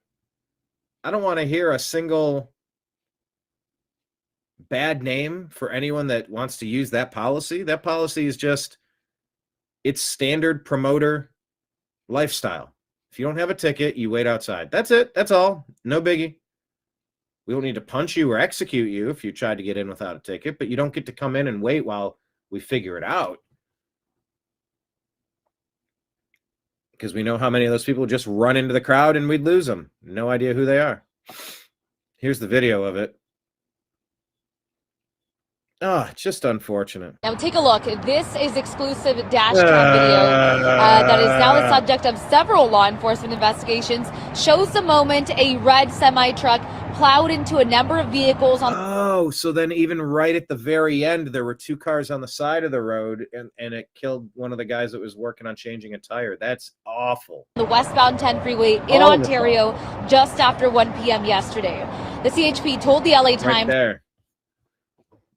I don't want to hear a single bad name for anyone that wants to use that policy. That policy is just, it's standard promoter lifestyle. If you don't have a ticket, you wait outside. That's it. That's all. No biggie. We don't need to punch you or execute you if you tried to get in without a ticket, but you don't get to come in and wait while we figure it out. Because we know how many of those people just run into the crowd and we'd lose them. No idea who they are. Here's the video of it. Oh, it's just unfortunate. Now take a look. This is exclusive dash cam video that is now the subject of several law enforcement investigations. Shows the moment a red semi-truck plowed into a number of vehicles on. Oh, so then even right at the very end, there were two cars on the side of the road, and it killed one of the guys that was working on changing a tire. That's awful. The westbound 10 freeway in Ontario just after 1 p.m. yesterday. The CHP told the LA Times. Right there.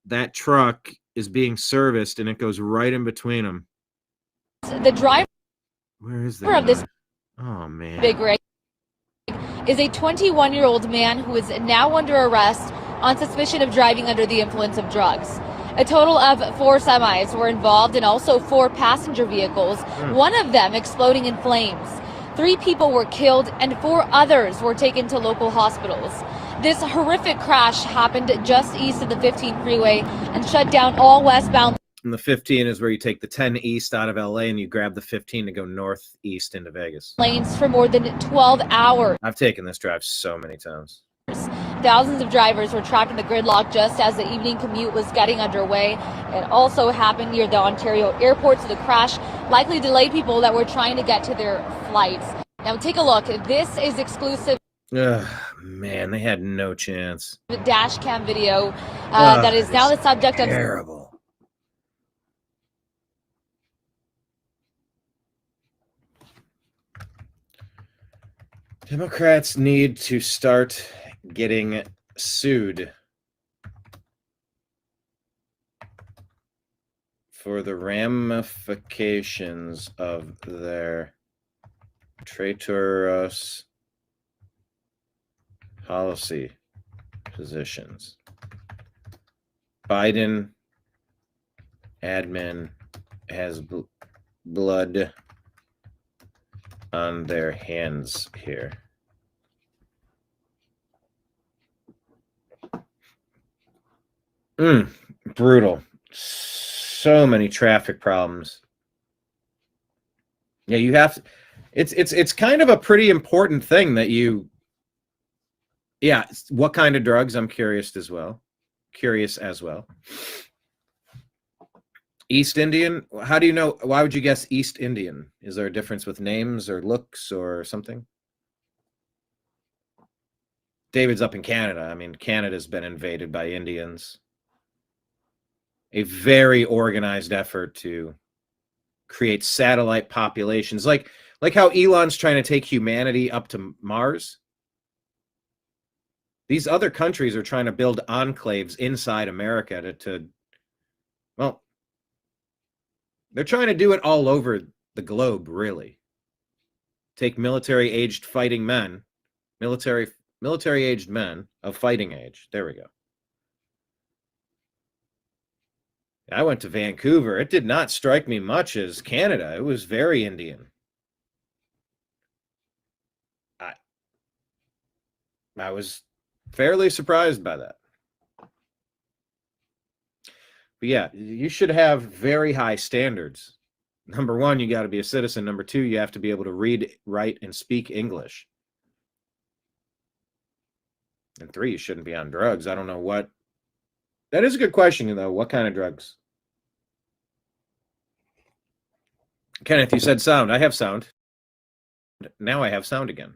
That truck is being serviced, and it goes right in between them. The driver Where is that? of this big rig is a 21-year-old man who is now under arrest on suspicion of driving under the influence of drugs. A total of 4 semis were involved and also 4 passenger vehicles, one of them exploding in flames. 3 people were killed and 4 others were taken to local hospitals. This horrific crash happened just east of the 15 freeway and shut down all westbound. And the 15 is where you take the 10 east out of LA and you grab the 15 to go northeast into Vegas. Lanes for more than 12 hours. I've taken this drive so many times. Thousands of drivers were trapped in the gridlock just as the evening commute was getting underway. It also happened near the Ontario airport, so the crash likely delayed people that were trying to get to their flights. Now take a look. This is exclusive. Ugh, man, they had no chance. The dash cam video that is now the subject of. Terrible. Democrats need to start getting sued for the ramifications of their traitorous policy positions. Biden admin has blood on their hands here. Brutal. So many traffic problems. Yeah, you have to, it's kind of a pretty important thing that you. Yeah, what kind of drugs? I'm curious as well. East Indian? How do you know? Why would you guess East Indian? Is there a difference with names or looks or something? David's up in Canada. I mean, Canada's been invaded by Indians. A very organized effort to create satellite populations, like how Elon's trying to take humanity up to Mars. These other countries are trying to build enclaves inside America well, they're trying to do it all over the globe, really. Take military-aged fighting men, military-aged men of fighting age. There we go. I went to Vancouver. It did not strike me much as Canada. It was very Indian. I was fairly surprised by that. But yeah, you should have very high standards. Number one, you got to be a citizen. Number two, you have to be able to read, write, and speak English. And three, you shouldn't be on drugs. I don't know what. That is a good question, though. What kind of drugs? Kenneth, you said sound. I have sound. Now I have sound again.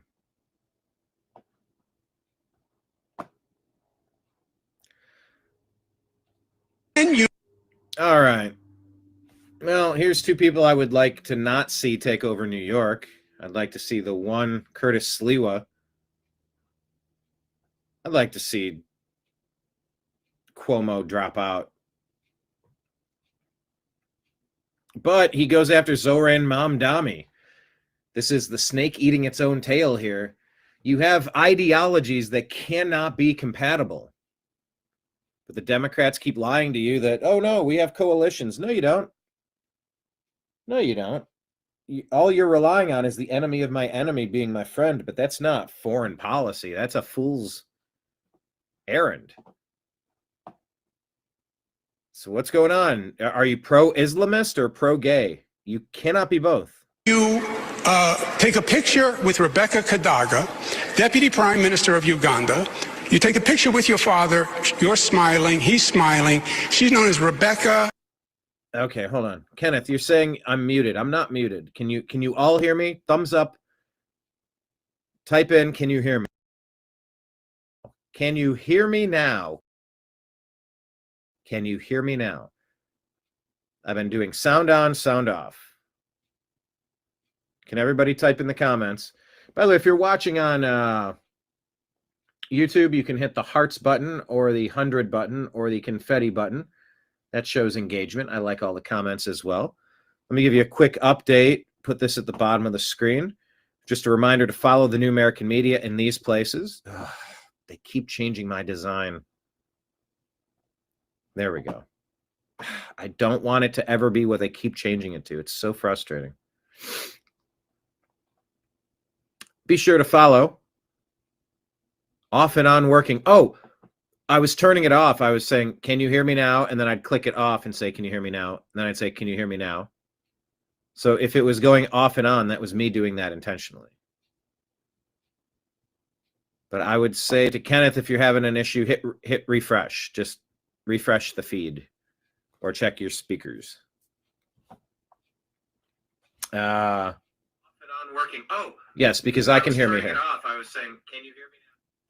All right. Well, here's two people I would like to not see take over New York. I'd like to see the one, Curtis Sliwa. I'd like to see Cuomo drop out. But he goes after Zohran Mamdani. This is the snake eating its own tail here. You have ideologies that cannot be compatible. But the Democrats keep lying to you that, oh, no, we have coalitions. No, you don't. No, you don't. All you're relying on is the enemy of my enemy being my friend, but that's not foreign policy. That's a fool's errand. So what's going on? Are you pro-Islamist or pro-gay? You cannot be both. You take a picture with Rebecca Kadaga, Deputy Prime Minister of Uganda. You take a picture with your father. You're smiling. He's smiling. She's known as Rebecca. Okay, hold on. Kenneth, you're saying I'm muted. I'm not muted. Can you all hear me? Thumbs up. Type in, can you hear me? Can you hear me now? Can you hear me now? I've been doing sound on, sound off. Can everybody type in the comments? By the way, if you're watching on YouTube, you can hit the hearts button or the 100 button or the confetti button. That shows engagement. I like all the comments as well. Let me give you a quick update. Put this at the bottom of the screen. Just a reminder to follow the New American Media in these places. Ugh, they keep changing my design. There we go. I don't want it to ever be what they keep changing it to. It's so frustrating. Be sure to follow. Off and on working. Oh, I was turning it off. I was saying, can you hear me now? And then I'd click it off and say, can you hear me now? And then I'd say, can you hear me now? So if it was going off and on, that was me doing that intentionally. But I would say to Kenneth, if you're having an issue, hit refresh. Just refresh the feed or check your speakers. Off and on working. Oh, yes, because I can hear me here. Off. I was saying, can you hear me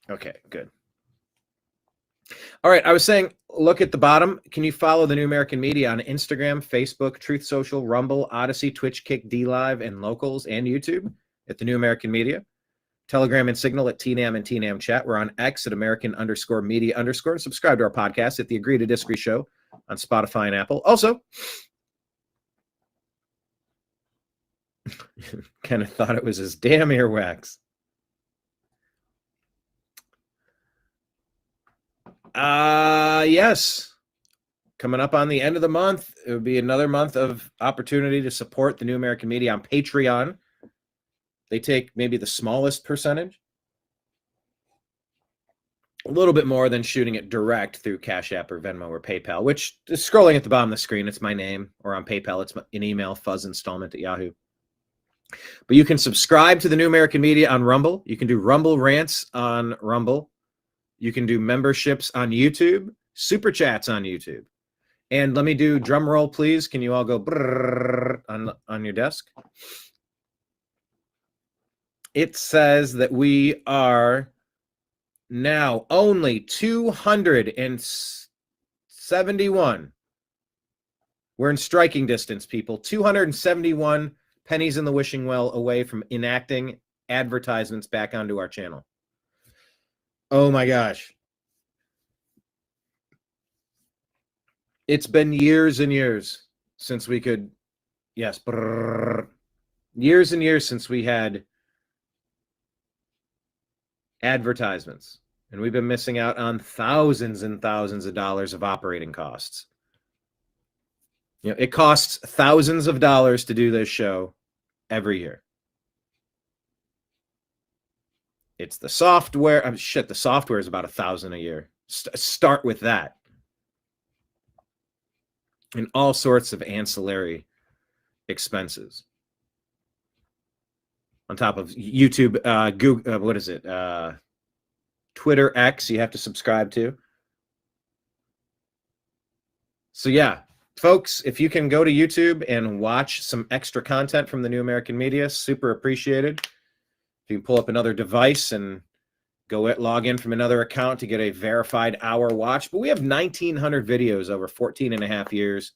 now? Okay, good. All right, I was saying, look at the bottom. Can you follow the New American Media on Instagram, Facebook, Truth Social, Rumble, Odyssey, Twitch, Kick, DLive, and Locals, and YouTube at the New American Media? Telegram and Signal at TNAM and TNAM Chat. We're on X at American_Media_. And subscribe to our podcast at the Agree to Disagree Show on Spotify and Apple. Also, kind of thought it was his damn earwax. Yes. Coming up on the end of the month, it would be another month of opportunity to support the New American Media on Patreon. They take maybe the smallest percentage. A little bit more than shooting it direct through Cash App or Venmo or PayPal, which is scrolling at the bottom of the screen. It's my name, or on PayPal, it's an email, fuzzinstallment@yahoo. But you can subscribe to the New American Media on Rumble. You can do Rumble rants on Rumble. You can do memberships on YouTube, super chats on YouTube. And let me do drum roll, please. Can you all go brrrr on your desk? It says that we are now only 271. We're in striking distance, people. 271 pennies in the wishing well away from enacting advertisements back onto our channel. Oh my gosh. It's been years and years since we could, yes, years and years since we had advertisements. And we've been missing out on thousands and thousands of dollars of operating costs. You know, it costs thousands of dollars to do this show every year. It's the software. The software is about $1,000 a year. Start with that. And all sorts of ancillary expenses. On top of YouTube, Google, what is it? Twitter X, you have to subscribe to. So yeah, folks, if you can go to YouTube and watch some extra content from the New American Media, super appreciated. If you can pull up another device and log in from another account to get a verified hour watch. But we have 1,900 videos over 14 and a half years,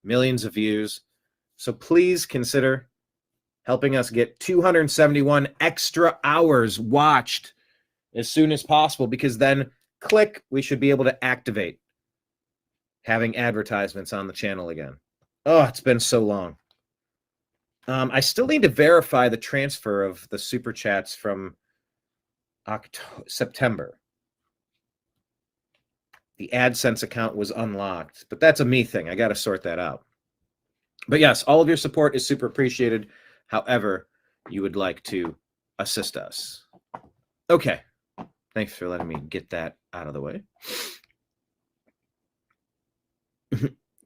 millions of views. So please consider helping us get 271 extra hours watched as soon as possible, because then we should be able to activate having advertisements on the channel again. Oh, it's been so long. I still need to verify the transfer of the super chats from September. The AdSense account was unlocked, but that's a me thing. I got to sort that out. But yes, all of your support is super appreciated. However you would like to assist us. Okay. Thanks for letting me get that out of the way.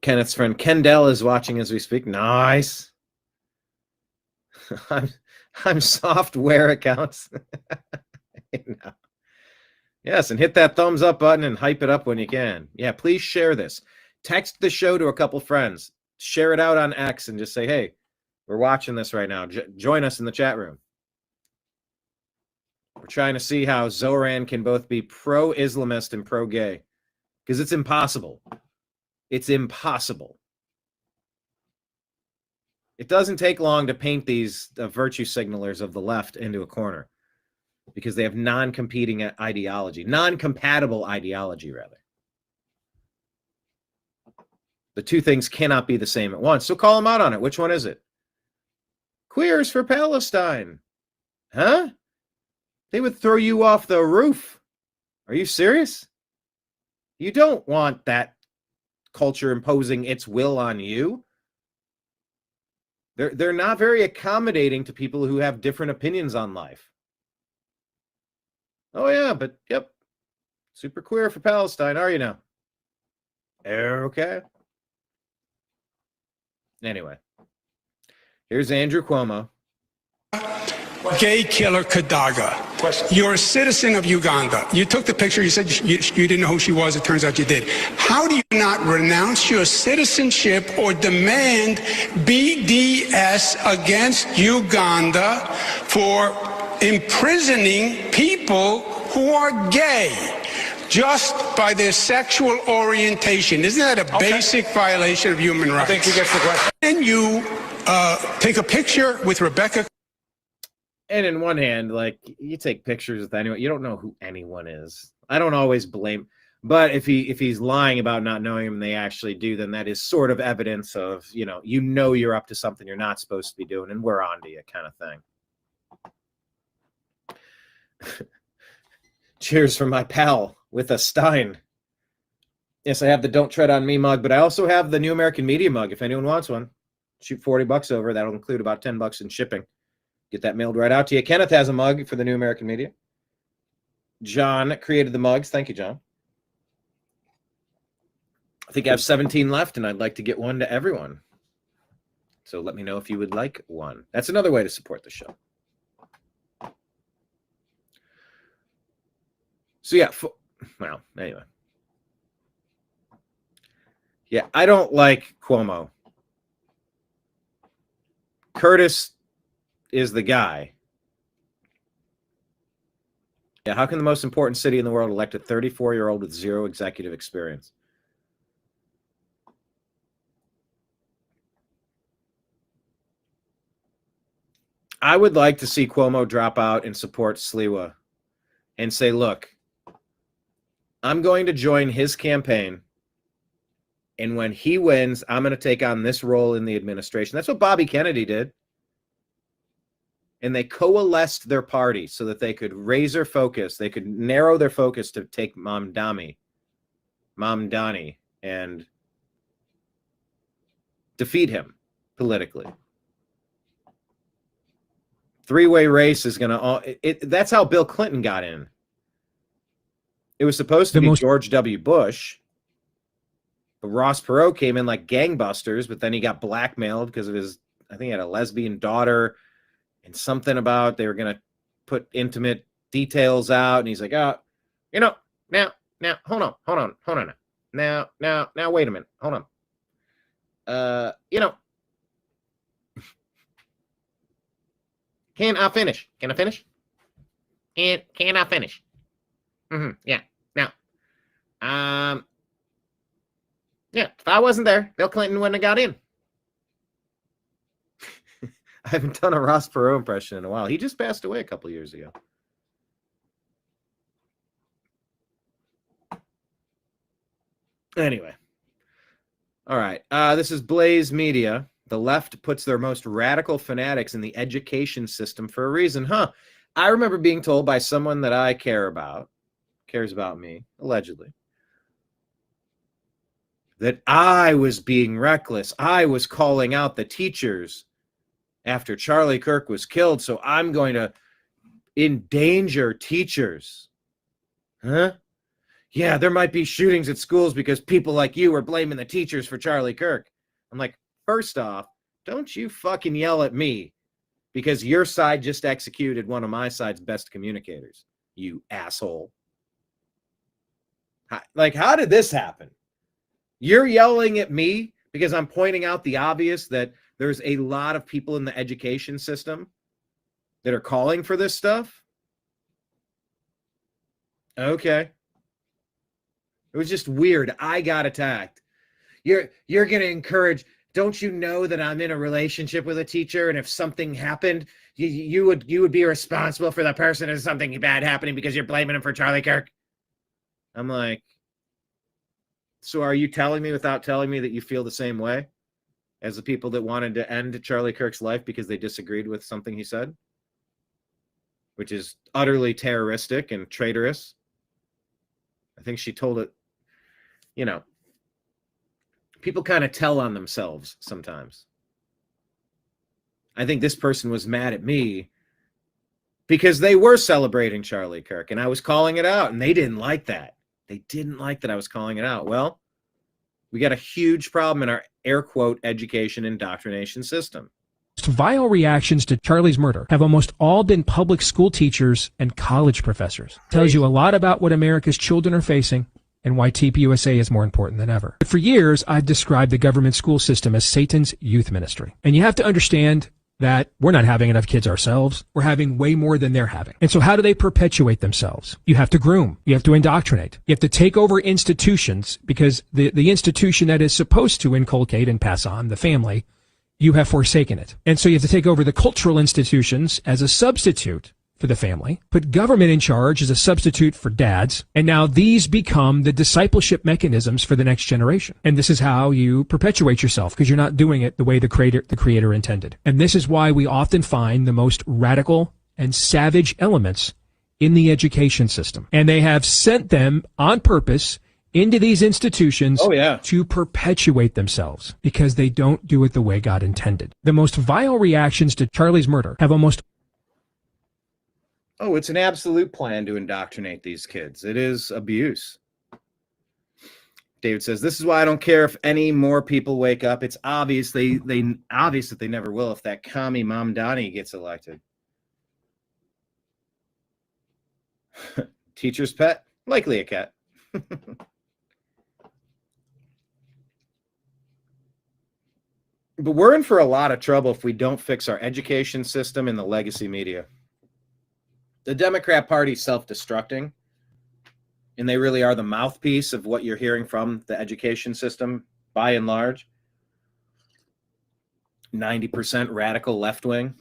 Kenneth's friend Kendall is watching as we speak. Nice. I'm software accounts. No. Yes, and hit that thumbs up button and hype it up when you can. Yeah, please share this. Text the show to a couple friends. Share it out on X and just say, hey, we're watching this right now. Join us in the chat room. We're trying to see how Zohran can both be pro-Islamist and pro-gay. Because it's impossible. It's impossible. It doesn't take long to paint these virtue signalers of the left into a corner. Because they have non-competing ideology. Non-compatible ideology, rather. The two things cannot be the same at once. So call them out on it. Which one is it? Queers for Palestine. Huh? They would throw you off the roof. Are you serious? You don't want that culture imposing its will on you. They're not very accommodating to people who have different opinions on life. Oh yeah, but yep. Super queer for Palestine, are you now? Okay. Anyway. Here's Andrew Cuomo. Gay killer Kadaga. You're a citizen of Uganda. You took the picture. You said you didn't know who she was. It turns out you did. How do you not renounce your citizenship or demand BDS against Uganda for imprisoning people who are gay just by their sexual orientation? Isn't that a basic violation of human rights? I think he gets the question. Then you take a picture with Rebecca. And in one hand, like, you take pictures with anyone, you don't know who anyone is. I don't always blame, but if he's lying about not knowing him and they actually do, then that is sort of evidence of, you're up to something you're not supposed to be doing, and we're on to you kind of thing. Cheers from my pal with a Stein. Yes, I have the Don't Tread on Me mug, but I also have the New American Media mug. If anyone wants one, shoot $40 over. That'll include about $10 in shipping. Get that mailed right out to you. Kenneth has a mug for the New American Media. John created the mugs. Thank you, John. I think I have 17 left, and I'd like to get one to everyone. So let me know if you would like one. That's another way to support the show. So yeah, well, anyway. Yeah, I don't like Cuomo. Curtis is the guy. Yeah, how can the most important city in the world elect a 34-year-old with zero executive experience? I would like to see Cuomo drop out and support Sliwa and say, look, I'm going to join his campaign, and when he wins, I'm going to take on this role in the administration. That's what Bobby Kennedy did. And they coalesced their party so that they could raise their focus. They could narrow their focus to take Mamdani, and defeat him politically. Three-way race is going to... That's how Bill Clinton got in. It was supposed to be George W. Bush. But Ross Perot came in like gangbusters, but then he got blackmailed because of his... I think he had a lesbian daughter and something about they were going to put intimate details out. And he's like, oh, now, hold on. Now, wait a minute. Hold on. Can I finish? Can I finish? Can I finish? Yeah. Now, yeah, if I wasn't there, Bill Clinton wouldn't have got in. I haven't done a Ross Perot impression in a while. He just passed away a couple of years ago. Anyway. All right. This is Blaze Media. The left puts their most radical fanatics in the education system for a reason. I remember being told by someone that I cares about me, allegedly, that I was being reckless. I was calling out the teachers after Charlie Kirk was killed, so I'm going to endanger teachers. Huh? Yeah, there might be shootings at schools because people like you are blaming the teachers for Charlie Kirk. I'm like, first off, don't you fucking yell at me because your side just executed one of my side's best communicators, you asshole. How did this happen? You're yelling at me because I'm pointing out the obvious that there's a lot of people in the education system that are calling for this stuff? Okay. It was just weird. I got attacked. You're going to encourage... Don't you know that I'm in a relationship with a teacher, and if something happened, you would be responsible for the person if something bad happening because you're blaming him for Charlie Kirk? I'm like, so are you telling me without telling me that you feel the same way as the people that wanted to end Charlie Kirk's life because they disagreed with something he said, which is utterly terroristic and traitorous? I think she told it, people kind of tell on themselves sometimes. I think this person was mad at me because they were celebrating Charlie Kirk and I was calling it out and they didn't like that. They didn't like that I was calling it out. Well, we got a huge problem in our air quote education indoctrination system. Vile reactions to Charlie's murder have almost all been public school teachers and college professors. Tells you a lot about what America's children are facing and why TPUSA is more important than ever. But for years, I've described the government school system as Satan's youth ministry. And you have to understand that we're not having enough kids ourselves. We're having way more than they're having. And so how do they perpetuate themselves? You have to groom. You have to indoctrinate. You have to take over institutions because the institution that is supposed to inculcate and pass on the family, you have forsaken it. And so you have to take over the cultural institutions as a substitute for the family, put government in charge as a substitute for dads, and now these become the discipleship mechanisms for the next generation. And this is how you perpetuate yourself because you're not doing it the way the creator intended. And this is why we often find the most radical and savage elements in the education system. And they have sent them on purpose into these institutions to perpetuate themselves because they don't do it the way God intended. The most vile reactions to Charlie's murder have almost... Oh, it's an absolute plan to indoctrinate these kids. It is abuse. David says, this is why I don't care if any more people wake up. It's obvious that they never will if that commie Mamdani gets elected. Teacher's pet? Likely a cat. But we're in for a lot of trouble if we don't fix our education system and the legacy media. The Democrat Party is self-destructing, and they really are the mouthpiece of what you're hearing from the education system, by and large. 90% radical left-wing.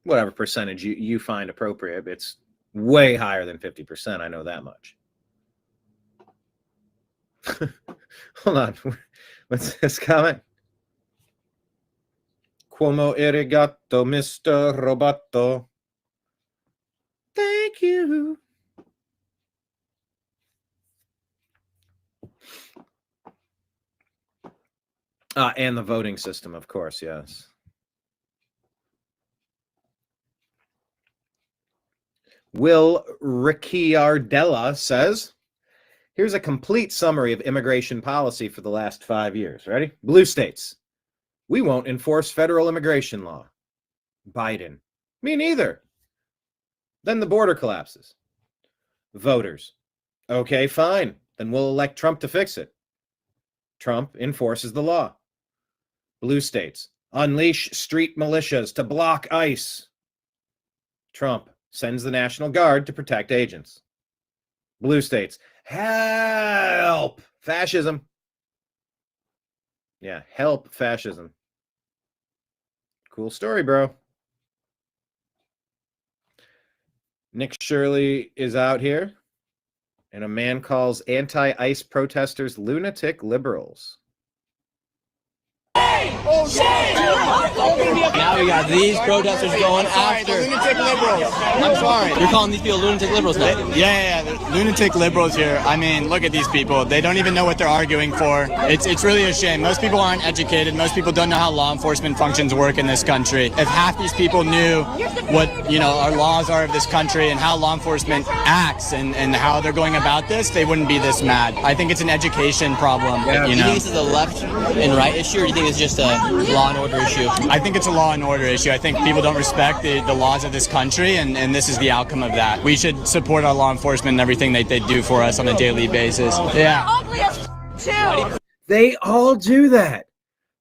Whatever percentage you find appropriate. It's way higher than 50%. I know that much. Hold on. What's this comment? Como irrigato, Mr. Roboto. Thank you. And the voting system, of course, yes. Will Ricciardella says, here's a complete summary of immigration policy for the last 5 years. Ready? Blue states. We won't enforce federal immigration law. Biden. Me neither. Then the border collapses. Voters. Okay, fine. Then we'll elect Trump to fix it. Trump enforces the law. Blue states. Unleash street militias to block ICE. Trump sends the National Guard to protect agents. Blue states. Help fascism. Yeah, help fascism. Cool story, bro. Nick Shirley is out here, and a man calls anti-ICE protesters lunatic liberals. Oh, now we got these protesters going after lunatic liberals. I'm sorry. You're calling these people lunatic liberals now? Yeah, lunatic liberals here. I mean, look at these people. They don't even know what they're arguing for. It's really a shame. Most people aren't educated. Most people don't know how law enforcement functions work in this country. If half these people knew what, our laws are of this country and how law enforcement acts and how they're going about this, they wouldn't be this mad. I think it's an education problem. Yeah. Do you think this is a left and right issue, or do you think it's just a law and order issue? I think it's a law and order issue. I think people don't respect the laws of this country, and this is the outcome of that. We should support our law enforcement and everything that they do for us on a daily basis. Yeah. They all do that.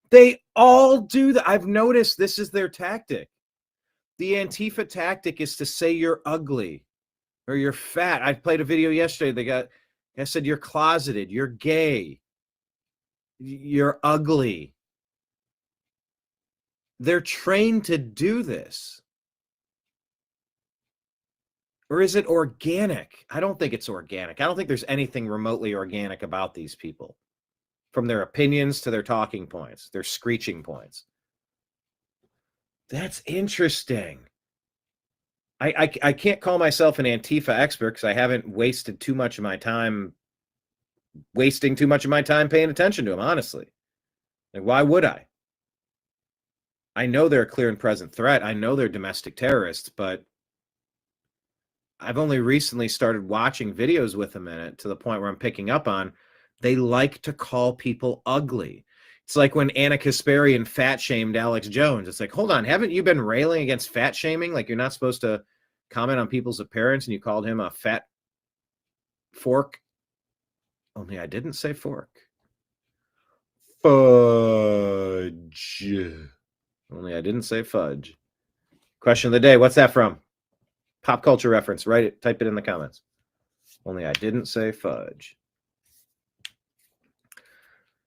They all do that. I've noticed this is their tactic. The Antifa tactic is to say you're ugly or you're fat. I played a video yesterday. I said you're closeted, you're gay, you're ugly. They're trained to do this. Or is it organic? I don't think it's organic. I don't think there's anything remotely organic about these people. From their opinions to their talking points, their screeching points. That's interesting. I can't call myself an Antifa expert because I haven't wasting too much of my time paying attention to them, honestly. Like, why would I? I know they're a clear and present threat. I know they're domestic terrorists, but I've only recently started watching videos with them in it to the point where I'm picking up on they like to call people ugly. It's like when Anna Kasparian fat shamed Alex Jones. It's like, hold on, haven't you been railing against fat shaming? Like, you're not supposed to comment on people's appearance, and you called him a fat fork. Only I didn't say fork. Fudge. Only I didn't say fudge. Question of the day. What's that from? Pop culture reference. Write it. Type it in the comments. Only I didn't say fudge.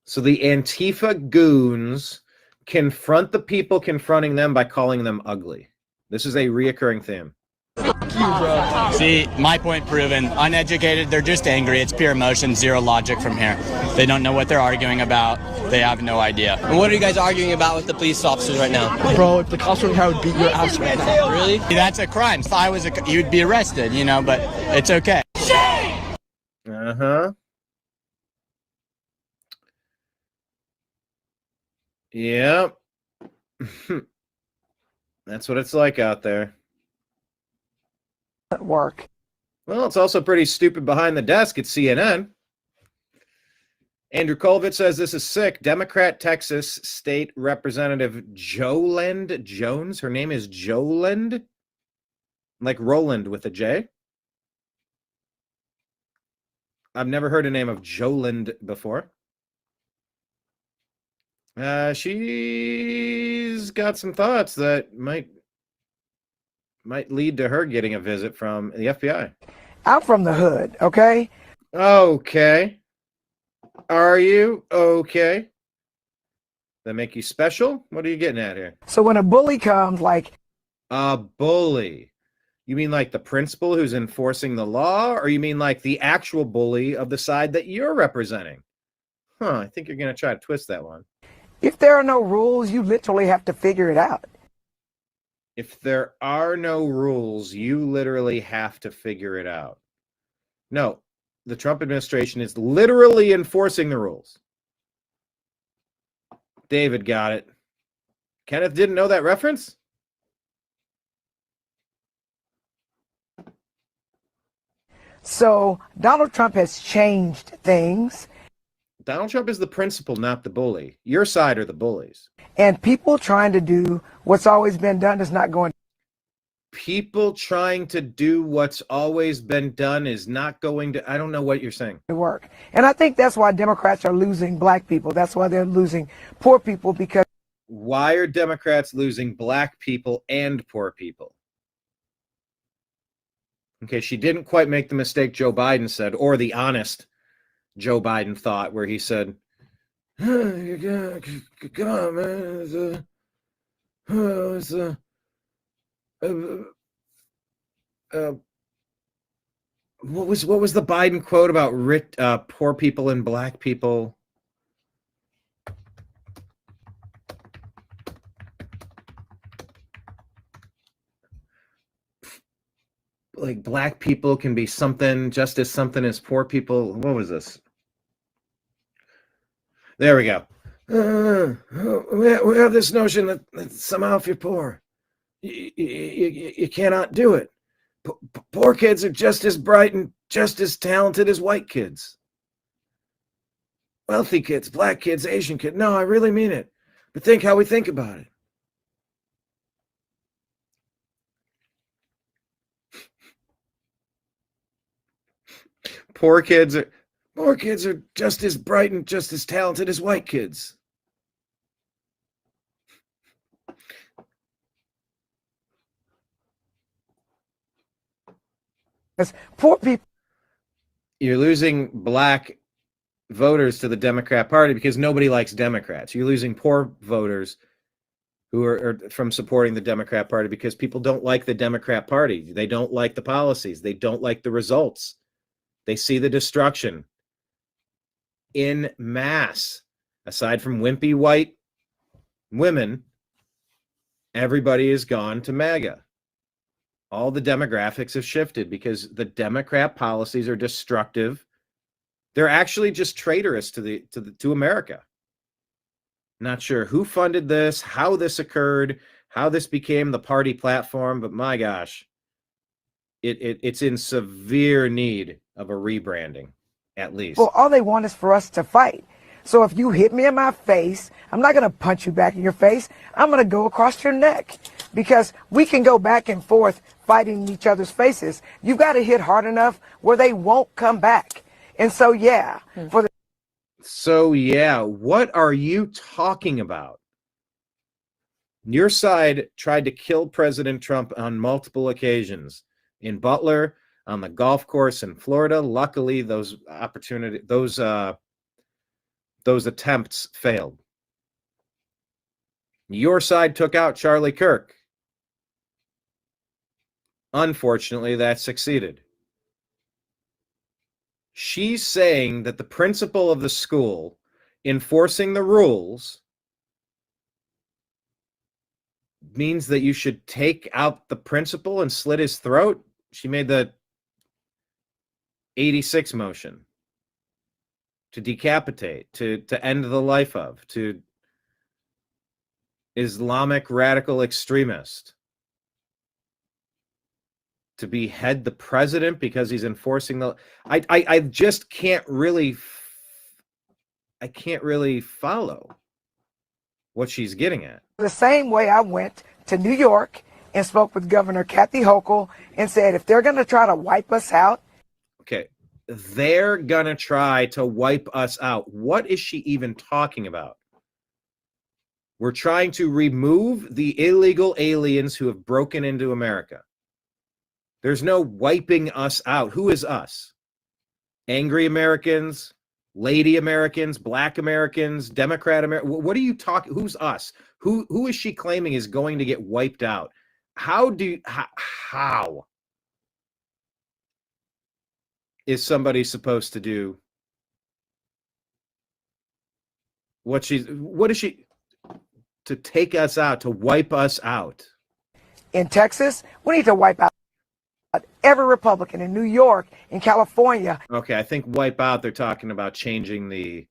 So the Antifa goons confront the people confronting them by calling them ugly. This is a reoccurring theme. See, my point proven. Uneducated, they're just angry. It's pure emotion, zero logic from here. They don't know what they're arguing about. They have no idea. And what are you guys arguing about with the police officers right now? Bro, if the cops were here, I would beat your ass right now. Really? That's a crime. If I was you'd be arrested, but it's okay. Uh-huh. Yeah. That's what it's like out there. At work. Well, it's also pretty stupid behind the desk at CNN. Andrew Colvett says this is sick. Democrat Texas State Representative Jolend Jones. Her name is Jolend. Like Roland with a J. I've never heard a name of Jolend before. She's got some thoughts that might lead to her getting a visit from the FBI. I'm from the hood, okay? Okay. Are you okay? That make you special? What are you getting at here? So when a bully comes, like... A bully. You mean like the principal who's enforcing the law? Or you mean like the actual bully of the side that you're representing? Huh, I think you're going to try to twist that one. If there are no rules, you literally have to figure it out. If there are no rules, you literally have to figure it out. No, the Trump administration is literally enforcing the rules. David got it. Kenneth didn't know that reference? So Donald Trump has changed things. Donald Trump is the principal, not the bully. Your side are the bullies. And people trying to do what's always been done is not going. People trying to do what's always been done is not going to, I don't know what you're saying. To work. And I think that's why Democrats are losing black people. That's why they're losing poor people, because. Why are Democrats losing black people and poor people? Okay, she didn't quite make the mistake Joe Biden said, or the honest Joe Biden thought, where he said, come on, man. What was the Biden quote about rich, poor people and black people? Like black people can be something just as something as poor people. What was this? There we go. We have this notion that somehow if you're poor, you cannot do it. Poor kids are just as bright and just as talented as white kids. Wealthy kids, black kids, Asian kids. No, I really mean it. But think how we think about it. Poor kids are just as bright and just as talented as white kids. As poor people. You're losing black voters to the Democrat Party because nobody likes Democrats. You're losing poor voters who are from supporting the Democrat Party because people don't like the Democrat Party. They don't like the policies. They don't like the results. They see the destruction in mass. Aside from wimpy white women, everybody has gone to MAGA. All the demographics have shifted because the Democrat policies are destructive. They're actually just traitorous to America. Not sure who funded this, how this occurred, how this became the party platform, but my gosh, it's in severe need of a rebranding, at least. Well, all they want is for us to fight. So if you hit me in my face, I'm not going to punch you back in your face. I'm going to go across your neck, because we can go back and forth fighting each other's faces. You've got to hit hard enough where they won't come back. And so, yeah, So, yeah, what are you talking about? Your side tried to kill President Trump on multiple occasions. In Butler, on the golf course in Florida. Luckily, those attempts failed. Your side took out Charlie Kirk. Unfortunately, that succeeded. She's saying that the principal of the school enforcing the rules means that you should take out the principal and slit his throat. She made the 86 motion to decapitate, to end the life of, to Islamic radical extremist, to behead the president because he's enforcing the. I just can't really follow what she's getting at. The same way I went to New York and spoke with Governor Kathy Hochul and said, if they're going to try to wipe us out. Okay, they're going to try to wipe us out. What is she even talking about? We're trying to remove the illegal aliens who have broken into America. There's no wiping us out. Who is us? Angry Americans, lady Americans, black Americans, Democrat Americans. What are you talking? Who's us? Who is she claiming is going to get wiped out? How is somebody supposed to do what is she to take us out, to wipe us out? In Texas, we need to wipe out every Republican. In New York, in California. Okay, I think wipe out, they're talking about changing the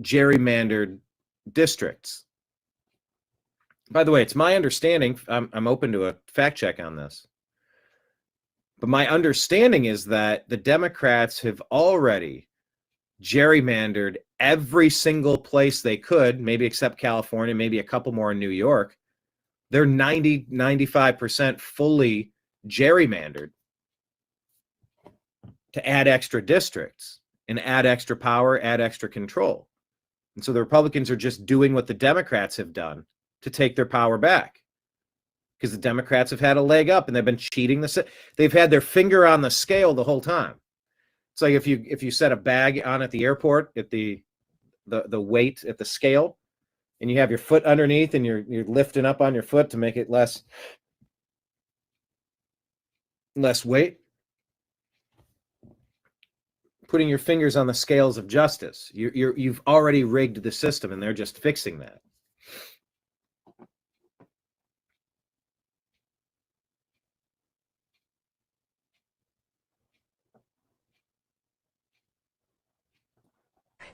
gerrymandered districts. By the way, it's my understanding, I'm open to a fact check on this, but my understanding is that the Democrats have already gerrymandered every single place they could, maybe except California, maybe a couple more in New York. They're 95% fully gerrymandered to add extra districts and add extra power, add extra control. And so the Republicans are just doing what the Democrats have done to take their power back, because the Democrats have had a leg up and they've been cheating they've had their finger on the scale the whole time. It's like if you set a bag on at the airport at the weight at the scale, and you have your foot underneath and you're lifting up on your foot to make it less weight, putting your fingers on the scales of justice. You've already rigged the system, and they're just fixing that.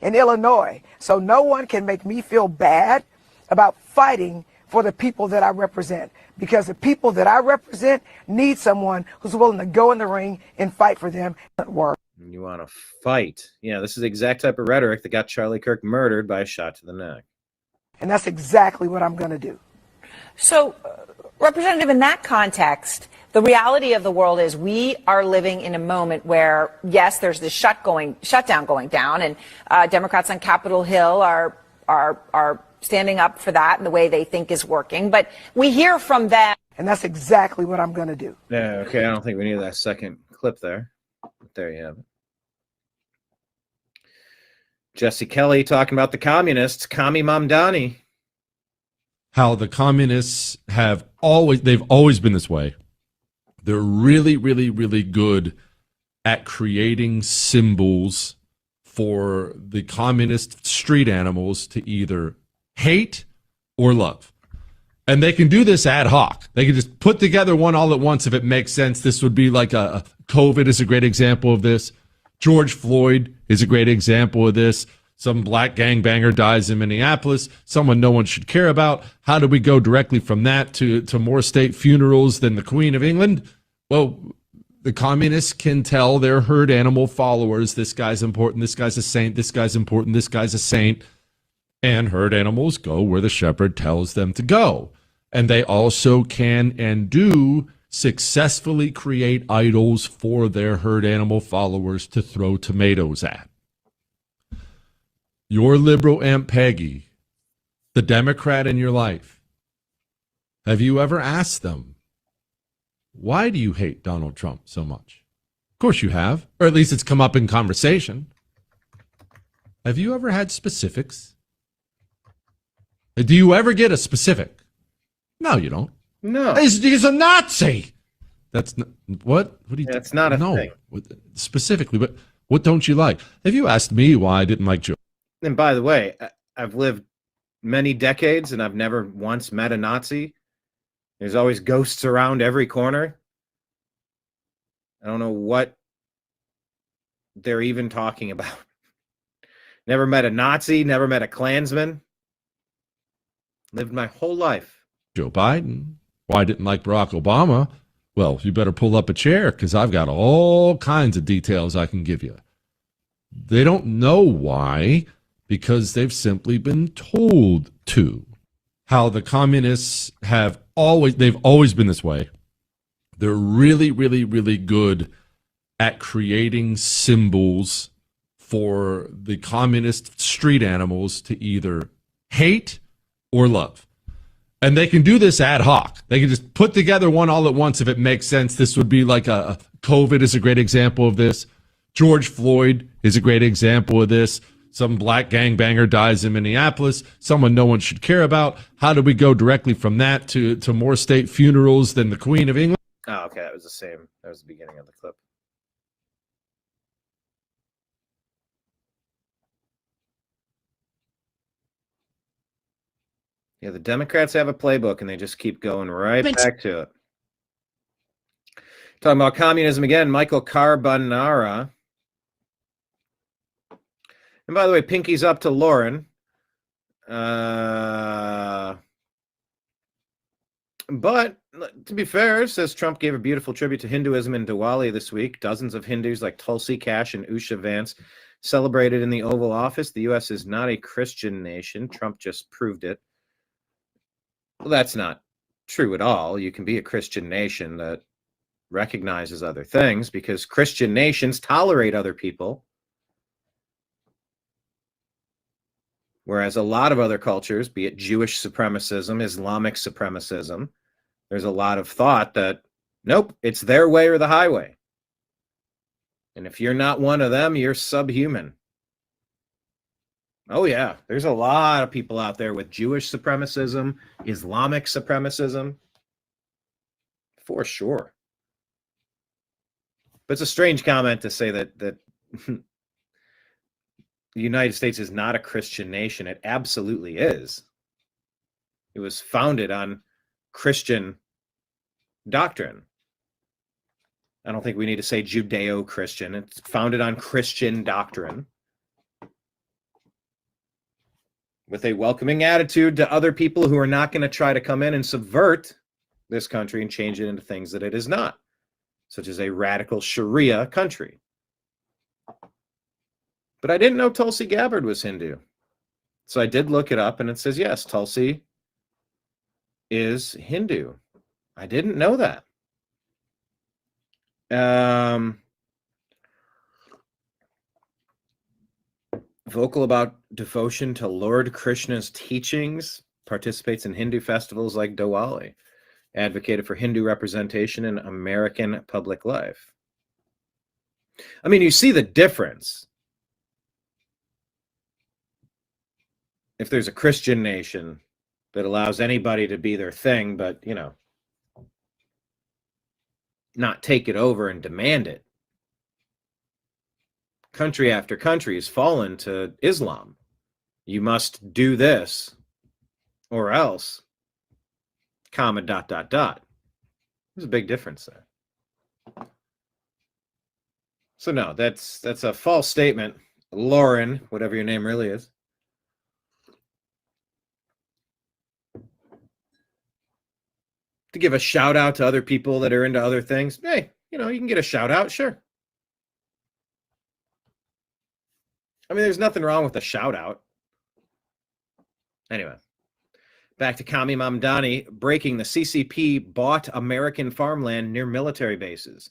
In Illinois, so no one can make me feel bad about fighting for the people that I represent, because the people that I represent need someone who's willing to go in the ring and fight for them. You want to fight. Yeah, this is the exact type of rhetoric that got Charlie Kirk murdered by a shot to the neck. And that's exactly what I'm going to do. So, Representative, in that context, the reality of the world is we are living in a moment where, yes, there's this shutdown going down, and Democrats on Capitol Hill are standing up for that and the way they think is working. But we hear from them. And that's exactly what I'm going to do. Yeah, okay, I don't think we need that second clip there. But there you have it. Jesse Kelly talking about the communists, Commie Mamdani. How the communists they've always been this way. They're really, really, really good at creating symbols for the communist street animals to either hate or love. And they can do this ad hoc. They can just put together one all at once if it makes sense. This would be like a COVID is a great example of this. George Floyd is a great example of this. Some black gangbanger dies in Minneapolis, someone no one should care about. How do we go directly from that to more state funerals than the Queen of England? Well, the communists can tell their herd animal followers, this guy's important, this guy's a saint, this guy's important, this guy's a saint. And herd animals go where the shepherd tells them to go. And they also can and do successfully create idols for their herd animal followers to throw tomatoes at. Your liberal Aunt Peggy, the Democrat in your life, have you ever asked them, why do you hate Donald Trump so much? Of course you have, or at least it's come up in conversation. Have you ever had specifics? Do you ever get a specific? No, you don't. No. He's a Nazi. That's not, what? What do you? That's not a thing. Specifically, but what don't you like? Have you asked me why I didn't like Joe? And by the way, I've lived many decades and I've never once met a Nazi. There's always ghosts around every corner. I don't know what they're even talking about. Never met a Nazi, never met a Klansman. Lived my whole life. Joe Biden. Why I didn't like Barack Obama? Well, you better pull up a chair because I've got all kinds of details I can give you. They don't know why, because they've simply been told to. How the communists they've always been this way. They're really, really, really good at creating symbols for the communist street animals to either hate or love. And they can do this ad hoc. They can just put together one all at once if it makes sense. This would be like a COVID is a great example of this. George Floyd is a great example of this. Some black gangbanger dies in Minneapolis, someone no one should care about. How do we go directly from that to more state funerals than the Queen of England? Oh, okay, that was the same. That was the beginning of the clip. Yeah, the Democrats have a playbook and they just keep going right back to it. Talking about communism again, Michael Carbonara And by the way, pinkies up to Lauren. But to be fair, says Trump gave a beautiful tribute to Hinduism in Diwali this week. Dozens of Hindus like Tulsi Cash and Usha Vance celebrated in the Oval Office. The U.S. is not a Christian nation. Trump just proved it. Well, that's not true at all. You can be a Christian nation that recognizes other things because Christian nations tolerate other people. Whereas a lot of other cultures, be it Jewish supremacism, Islamic supremacism, there's a lot of thought that, nope, it's their way or the highway. And if you're not one of them, you're subhuman. Oh, yeah, there's a lot of people out there with Jewish supremacism, Islamic supremacism, for sure. But it's a strange comment to say that the United States is not a Christian nation. It absolutely is. It was founded on Christian doctrine. I don't think we need to say Judeo-Christian. It's founded on Christian doctrine with a welcoming attitude to other people who are not going to try to come in and subvert this country and change it into things that it is not, such as a radical Sharia country. But I didn't know Tulsi Gabbard was Hindu. So I did look it up, and it says, yes, Tulsi is Hindu. I didn't know that. Vocal about devotion to Lord Krishna's teachings, participates in Hindu festivals like Diwali, advocated for Hindu representation in American public life. I mean, you see the difference. If there's a Christian nation that allows anybody to be their thing, but, you know, not take it over and demand it. Country after country has fallen to Islam. You must do this or else, comma, ... There's a big difference there. So no, that's a false statement. Lauren, whatever your name really is. To give a shout out to other people that are into other things. Hey, you know, you can get a shout out, sure. I mean, there's nothing wrong with a shout out. Anyway, back to Comey Mamdani. Breaking: the CCP bought American farmland near military bases.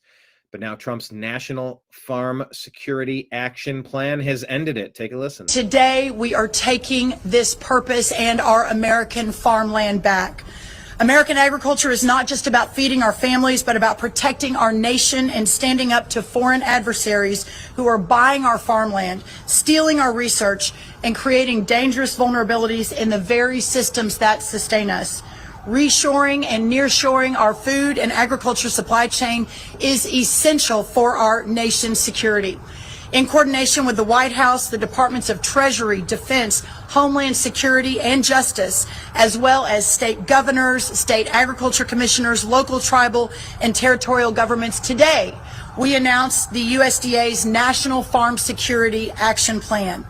But now Trump's National Farm Security Action Plan has ended it. Take a listen. Today, we are taking this purpose and our American farmland back. American agriculture is not just about feeding our families, but about protecting our nation and standing up to foreign adversaries who are buying our farmland, stealing our research, and creating dangerous vulnerabilities in the very systems that sustain us. Reshoring and nearshoring our food and agriculture supply chain is essential for our nation's security. In coordination with the White House, the Departments of Treasury, Defense, Homeland Security, and Justice, as well as state governors, state agriculture commissioners, local, tribal, and territorial governments, today we announced the USDA's National Farm Security Action Plan.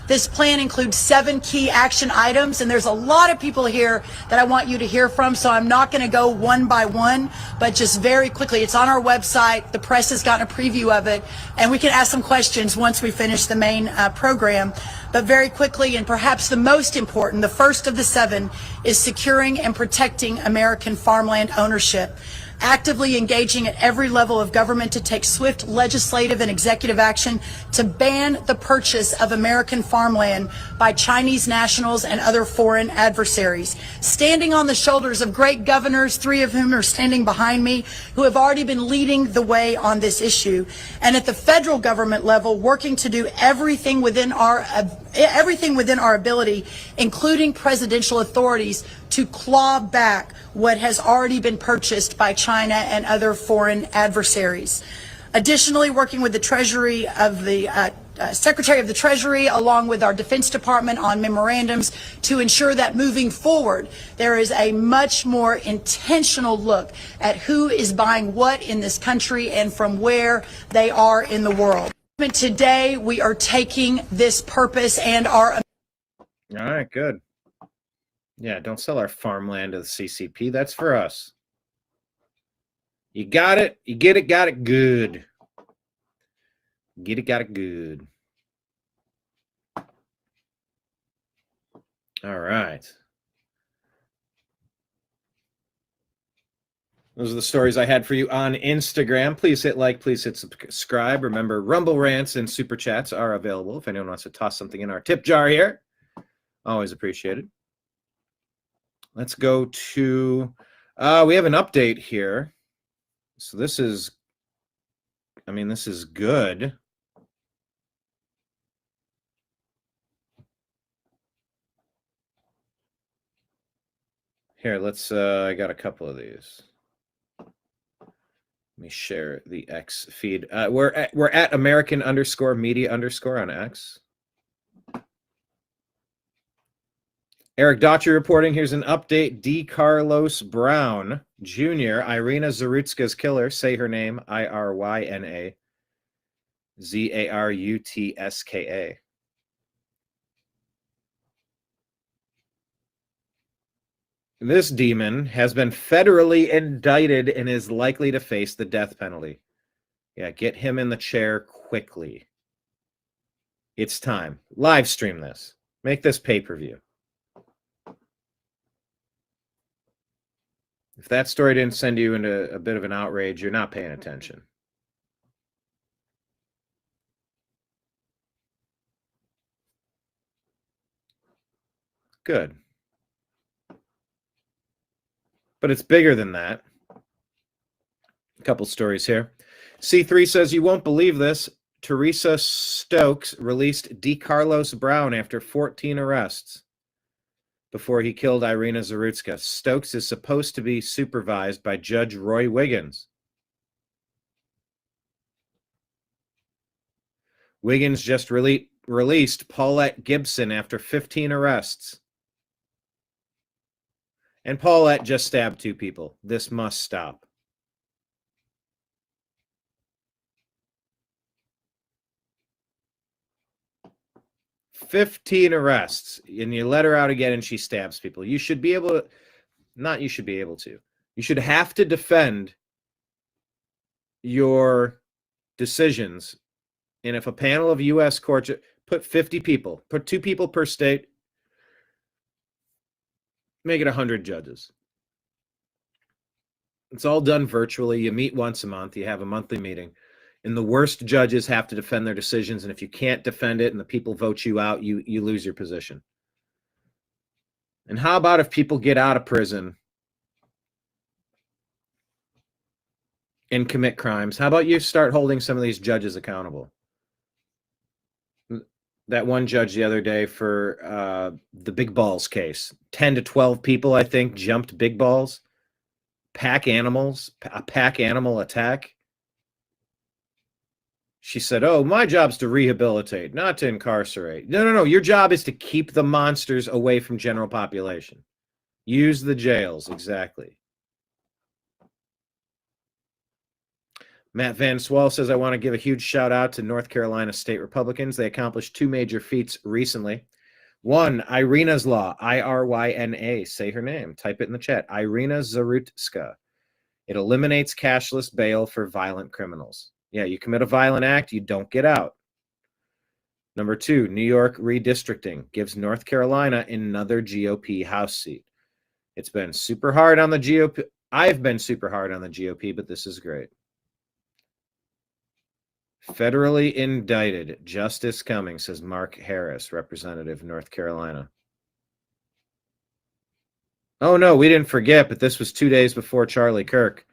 This plan includes 7 key action items, and there's a lot of people here that I want you to hear from, so I'm not going to go one by one, but just very quickly. It's on our website. The press has gotten a preview of it, and we can ask some questions once we finish the main program. But very quickly, and perhaps the most important, the first of the 7 is securing and protecting American farmland ownership. Actively engaging at every level of government to take swift legislative and executive action to ban the purchase of American farmland by Chinese nationals and other foreign adversaries. Standing on the shoulders of great governors, 3 of whom are standing behind me, who have already been leading the way on this issue. And at the federal government level, working to do everything within our ability, including presidential authorities, to claw back what has already been purchased by China and other foreign adversaries. Additionally, working with the Treasury of the Secretary of the Treasury, along with our Defense Department, on memorandums to ensure that moving forward, there is a much more intentional look at who is buying what in this country and from where they are in the world. Today, we are taking this purpose and our... All right, good. Yeah, don't sell our farmland to the CCP. That's for us. You got it. You get it. Got it. Good. Get it. Got it. Good. All right. Those are the stories I had for you on Instagram. Please hit like. Please hit subscribe. Remember, Rumble rants and super chats are available if anyone wants to toss something in our tip jar here. Always appreciated. Let's go to... we have an update here. So this is... this is good. Here, let's... I got a couple of these. Let me share the X feed. We're at American_media_ on X. Eric Daughtry reporting. Here's an update. D. Carlos Brown Jr., Irina Zarutska's killer. Say her name. Iryna Zarutska. This demon has been federally indicted and is likely to face the death penalty. Yeah, get him in the chair quickly. It's time. Live stream this. Make this pay-per-view. If that story didn't send you into a bit of an outrage, you're not paying attention. Good. But it's bigger than that. A couple stories here. C3 says, you won't believe this. Teresa Stokes released D. Carlos Brown after 14 arrests before he killed Irina Zarutska. Stokes is supposed to be supervised by Judge Roy Wiggins. Wiggins just released Paulette Gibson after 15 arrests. And Paulette just stabbed 2 people. This must stop. "15 arrests, and you let her out again and she stabs people. You should be able to, not you should be able to, you should have to defend your decisions. And if a panel of U.S. courts put 50 people, put 2 people per state, make it 100 judges. It's all done virtually. You meet once a month. You have a monthly meeting. And the worst judges have to defend their decisions. And if you can't defend it and the people vote you out, you lose your position. And how about if people get out of prison and commit crimes? How about you start holding some of these judges accountable? That one judge the other day for the Big Balls case, 10 to 12 people, I think, jumped big balls, pack animals, a pack animal attack. She said, oh, my job's to rehabilitate, not to incarcerate. No. Your job is to keep the monsters away from general population. Use the jails, exactly. Matt Van Swall says, I want to give a huge shout out to North Carolina state Republicans. They accomplished 2 major feats recently. 1, Irina's Law, Iryna, say her name. Type it in the chat. Irina Zarutska. It eliminates cashless bail for violent criminals. Yeah, you commit a violent act, you don't get out. Number 2, New York redistricting gives North Carolina another GOP House seat. It's been super hard on the GOP. I've been super hard on the GOP, but this is great. Federally indicted. Justice coming, says Mark Harris, representative, North Carolina. Oh, no, we didn't forget, but this was 2 days before Charlie Kirk.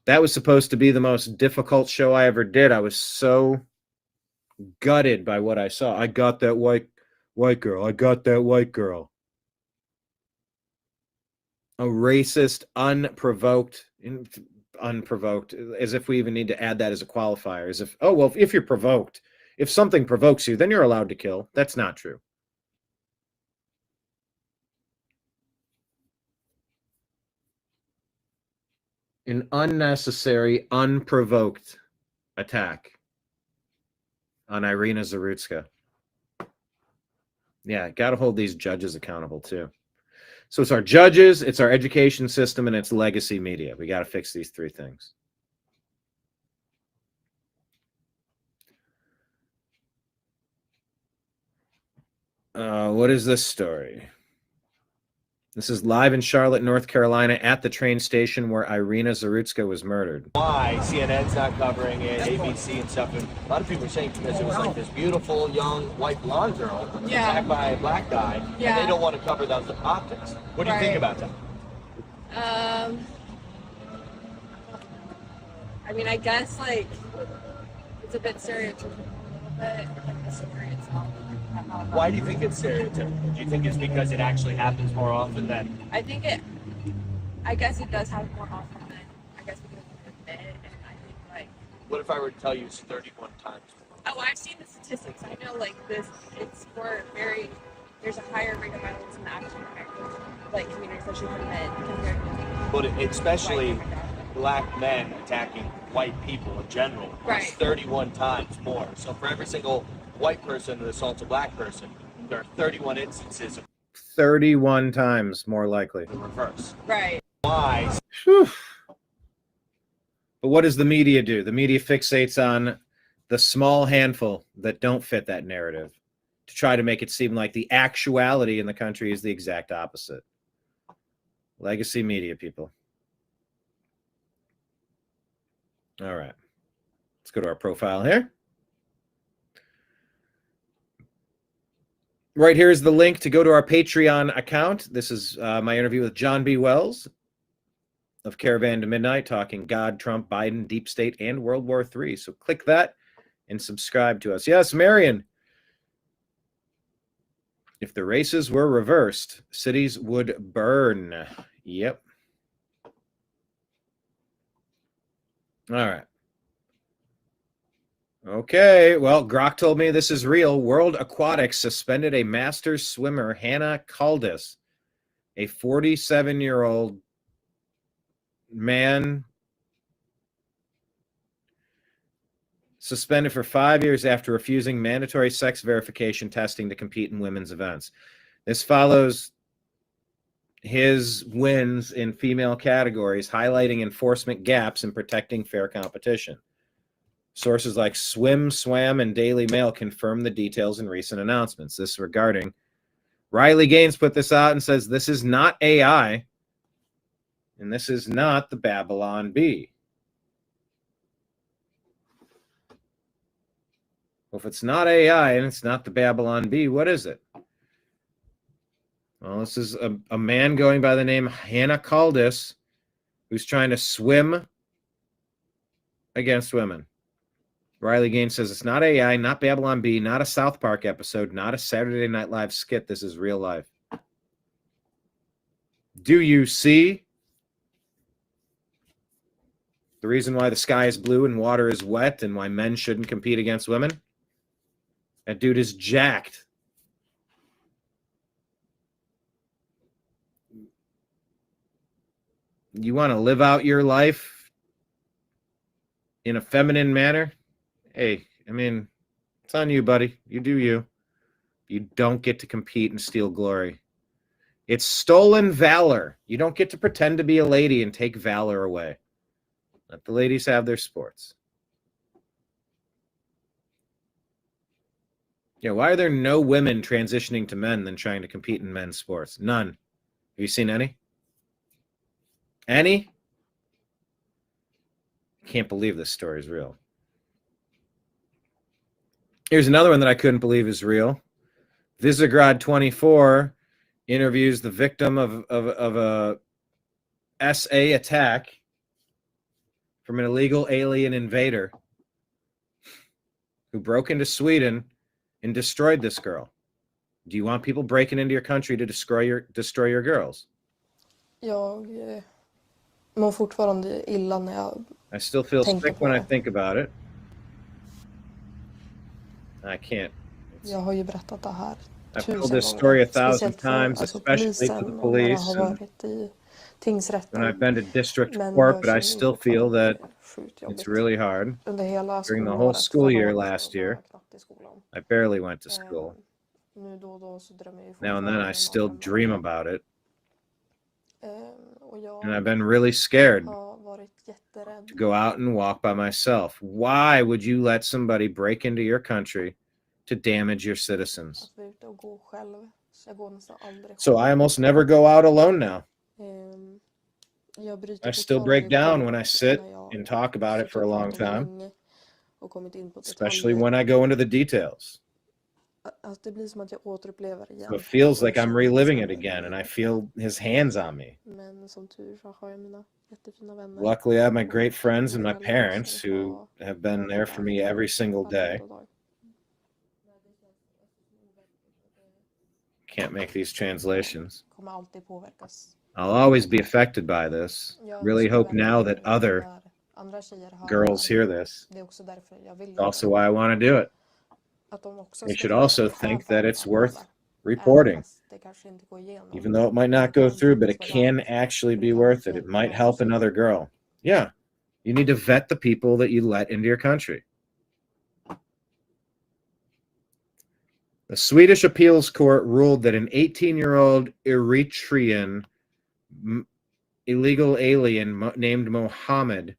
That was supposed to be the most difficult show I ever did. I was so gutted by what I saw. I got that white girl. I got that white girl. A racist, unprovoked, as if we even need to add that as a qualifier. As if, oh, well, if you're provoked, if something provokes you, then you're allowed to kill. That's not true. An unnecessary, unprovoked attack on Irina Zarutska. Yeah, got to hold these judges accountable too. So it's our judges, it's our education system, and it's legacy media. We got to fix these three things. What is this story? This is live in Charlotte, North Carolina, at the train station where Irina Zarutska was murdered. Why CNN's not covering it, ABC and stuff, and a lot of people are saying because it was like this beautiful, young, white blonde girl attacked by a black guy, and they don't want to cover those optics. What do you think about that? I mean, I guess, like, it's a bit stereotypical, but like the story itself. Why do you think it's stereotypical? Do you think it's because it actually happens more often than... I guess it does happen more often than, I guess, we can admit, and I think, like... What if I were to tell you it's 31 times more? Oh, I've seen the statistics. I know, like, it's for there's a higher rate of violence in the African American, like, community, especially for men, compared to... But especially black men attacking white people in general. It's 31 times more. So for every single white person that assaults a black person, there are 31 instances of 31 times more likely. the reverse. Right. Why? Whew. But what does the media do? The media fixates on the small handful that don't fit that narrative to try to make it seem like the actuality in the country is the exact opposite. Legacy media, people. All right. Let's go to our profile here. Right here is the link to go to our Patreon account. This is my interview with John B. Wells of Caravan to Midnight, talking God, Trump, Biden, Deep State, and World War III. So click that and subscribe to us. Yes, Marion. If the races were reversed, cities would burn. Yep. All right. Okay, well, Grok told me this is real. World Aquatics suspended a Masters swimmer, Hannah Caldas, a 47-year-old man, suspended for 5 years after refusing mandatory sex verification testing to compete in women's events. This follows his wins in female categories, highlighting enforcement gaps in protecting fair competition. Sources like Swim, Swam, and Daily Mail confirm the details in recent announcements. This regarding Riley Gaines put this out and says this is not AI, and this is not the Babylon Bee. Well, if it's not AI and it's not the Babylon Bee, what is it? Well, this is a man going by the name Hannah Caldas who's trying to swim against women. Riley Gaines says it's not AI, not Babylon Bee, not a South Park episode, not a Saturday Night Live skit. This is real life. Do you see the reason why the sky is blue and water is wet and why men shouldn't compete against women? That dude is jacked. You want to live out your life in a feminine manner? Hey, I mean, it's on you, buddy. You do you. You don't get to compete and steal glory. It's stolen valor. You don't get to pretend to be a lady and take valor away. Let the ladies have their sports. Yeah, why are there no women transitioning to men than trying to compete in men's sports? None. Have you seen any? Any? I can't believe this story is real. Here's another one that I couldn't believe is real. Visegrad 24 interviews the victim of a SA attack from an illegal alien invader who broke into Sweden and destroyed this girl. Do you want people breaking into your country to destroy your girls? Jag mår fortfarande illa när jag I still feel sick when I think about it. I can't. Jag har ju berättat det här I've told this story 1,000 times, especially to the police. And I've been to district court, but I still feel that it's really hard. During the whole school year last year, I barely went to school. Now and then I still dream about it. And I've been really scared to go out and walk by myself. Why would you let somebody break into your country to damage your citizens? So I almost never go out alone now. I still break down when I sit and talk about it for a long time, especially when I go into the details. So it feels like I'm reliving it again, and I feel his hands on me. Luckily, I have my great friends and my parents who have been there for me every single day. Can't make these translations. I'll always be affected by this. Really hope now that other girls hear this. It's also why I want to do it. They should also think that it's worth reporting. Even though it might not go through, but it can actually be worth it. It might help another girl. Yeah, you need to vet the people that you let into your country. The Swedish appeals court ruled that an 18-year-old Eritrean illegal alien named Mohammed,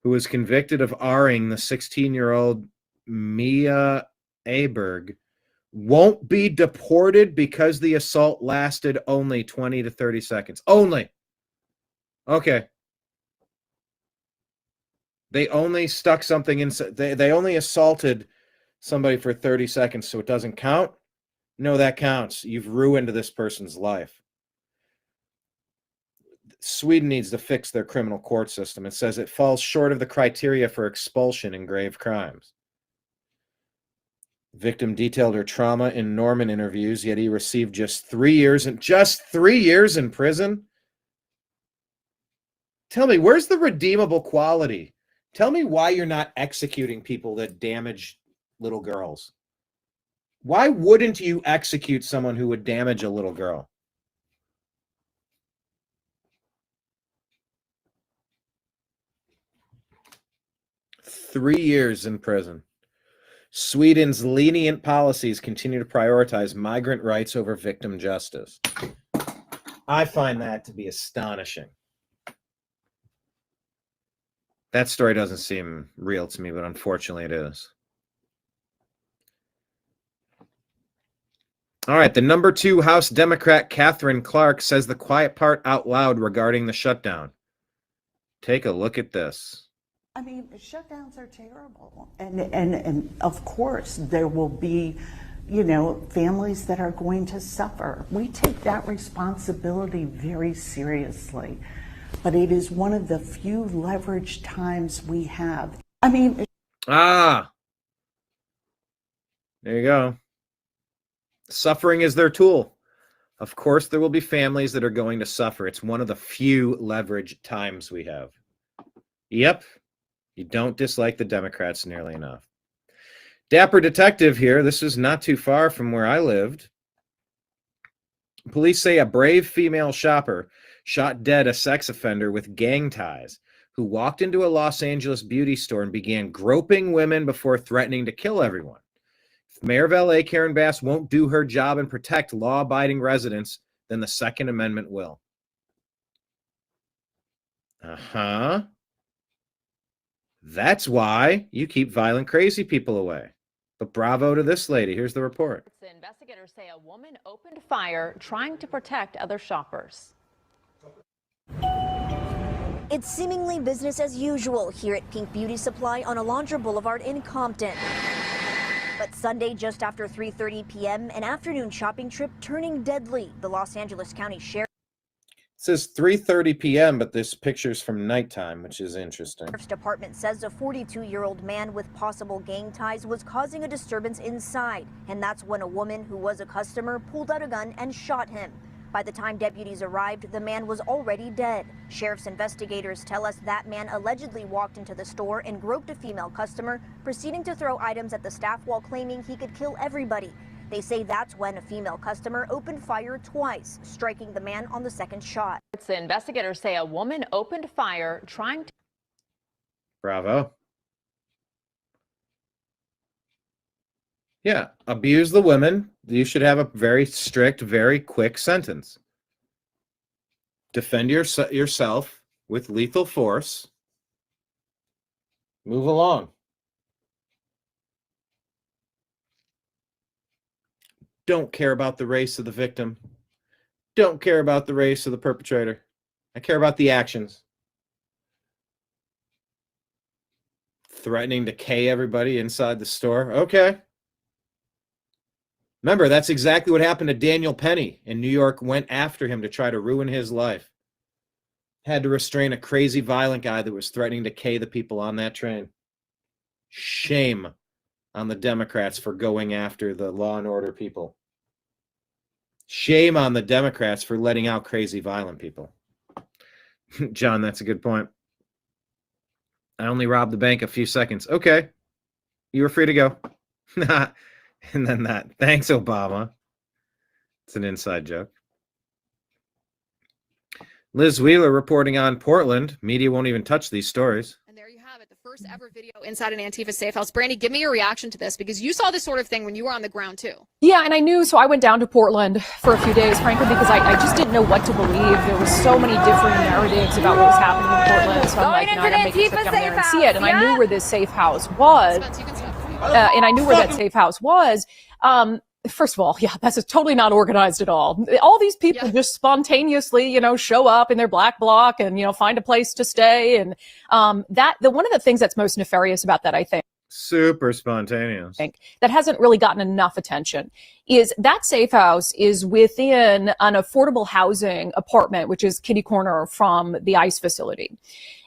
who was convicted of R-ing the 16-year-old Mia Aberg, won't be deported because the assault lasted only 20 to 30 seconds. Only. Okay. They only stuck something in. They only assaulted somebody for 30 seconds, so it doesn't count? No, that counts. You've ruined this person's life. Sweden needs to fix their criminal court system. It says it falls short of the criteria for expulsion in grave crimes. Victim detailed her trauma in Norman interviews, yet he received just 3 years in prison. Tell me, where's the redeemable quality? Tell me why you're not executing people that damage little girls. Why wouldn't you execute someone who would damage a little girl? Three years in prison. Sweden's lenient policies continue to prioritize migrant rights over victim justice. I find that to be astonishing. That story doesn't seem real to me, but unfortunately it is. All right, the number 2 House Democrat, Catherine Clark, says the quiet part out loud regarding the shutdown. Take a look at this. I mean, shutdowns are terrible. And of course, there will be, you know, families that are going to suffer. We take that responsibility very seriously. But it is one of the few leveraged times we have. I mean... there you go. Suffering is their tool. Of course, there will be families that are going to suffer. It's one of the few leveraged times we have. Yep. You don't dislike the Democrats nearly enough. Dapper detective here. This is not too far from where I lived. Police say a brave female shopper shot dead a sex offender with gang ties who walked into a Los Angeles beauty store and began groping women before threatening to kill everyone. If Mayor of LA Karen Bass won't do her job and protect law-abiding residents, then the Second Amendment will. That's why you keep violent, crazy people away. But bravo to this lady. Here's the report. Investigators say a woman opened fire trying to protect other shoppers. It's seemingly business as usual here at Pink Beauty Supply on Alondra Boulevard in Compton. But Sunday, just after 3:30 p.m., an afternoon shopping trip turning deadly. The Los Angeles County Sheriff. It says 3:30 p.m., but this picture's from nighttime, which is interesting. Sheriff's Department says a 42-year-old man with possible gang ties was causing a disturbance inside, and that's when a woman who was a customer pulled out a gun and shot him. By the time deputies arrived, the man was already dead. Sheriff's investigators tell us that man allegedly walked into the store and groped a female customer, proceeding to throw items at the staff while claiming he could kill everybody. They say that's when a female customer opened fire twice, striking the man on the second shot. The investigators say a woman opened fire trying to... Bravo. Yeah, abuse the women. You should have a very strict, very quick sentence. Defend yourself with lethal force. Move along. Don't care about the race of the victim. Don't care about the race of the perpetrator. I care about the actions. Threatening to K everybody inside the store. Okay. Remember, that's exactly what happened to Daniel Penny in New York. Went after him to try to ruin his life. Had to restrain a crazy, violent guy that was threatening to K the people on that train. Shame on the Democrats for going after the law and order people. Shame on the Democrats for letting out crazy, violent people. John, that's a good point. I only robbed the bank a few seconds. Okay. You were free to go. And then that. Thanks, Obama. It's an inside joke. Liz Wheeler reporting on Portland. Media won't even touch these stories. And there you have it, the first ever video inside an Antifa safe house. Brandy, give me your reaction to this, because you saw this sort of thing when you were on the ground too. Yeah, and I knew, so I went down to Portland for a few days, frankly, because I just didn't know what to believe. There was so many different narratives about what was happening in Portland. So I'm like, no, I gotta make a trip down there and see it. And I knew where this safe house was. And I knew where that safe house was. First of all, yeah, that's totally not organized at all. All these people just spontaneously, show up in their black bloc and, find a place to stay. And one of the things that's most nefarious about that, I think, super spontaneous, that hasn't really gotten enough attention, is that safe house is within an affordable housing apartment, which is kitty corner from the ICE facility.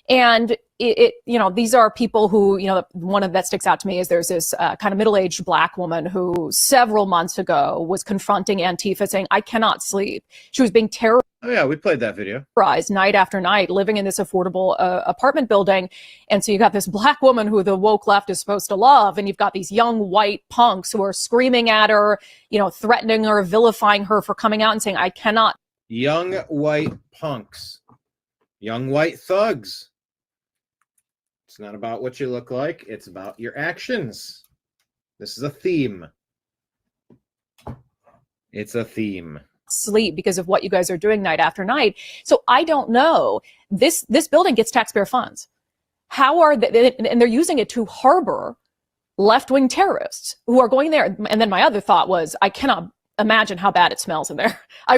And these are people who, one of that sticks out to me is there's this kind of middle-aged black woman who several months ago was confronting Antifa saying, I cannot sleep. She was being terrorized. Oh yeah, we played that video. Night after night, living in this affordable apartment building. And so you got this black woman who the woke left is supposed to love. And you've got these young white punks who are screaming at her, threatening her, vilifying her for coming out and saying, I cannot. Young white punks. Young white thugs. It's not about what you look like. It's about your actions. This is a theme. It's a theme. Sleep because of what you guys are doing night after night. So I don't know. This building gets taxpayer funds. How are they? And they're using it to harbor left-wing terrorists who are going there. And then my other thought was, I cannot imagine how bad it smells in there. I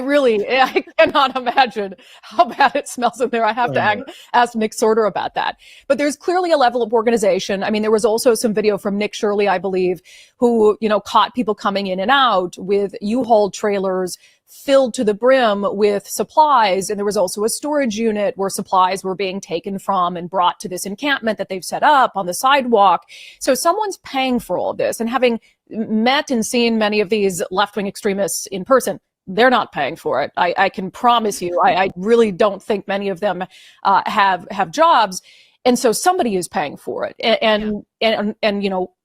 cannot imagine how bad it smells in there. I have to ask Nick Sorter about that. But there's clearly a level of organization. I mean, there was also some video from Nick Shirley, I believe, who, caught people coming in and out with U-Haul trailers filled to the brim with supplies. And there was also a storage unit where supplies were being taken from and brought to this encampment that they've set up on the sidewalk. So someone's paying for all of this. And having met and seen many of these left-wing extremists in person, they're not paying for it. I can promise you. I really don't think many of them have jobs. And so somebody is paying for it. And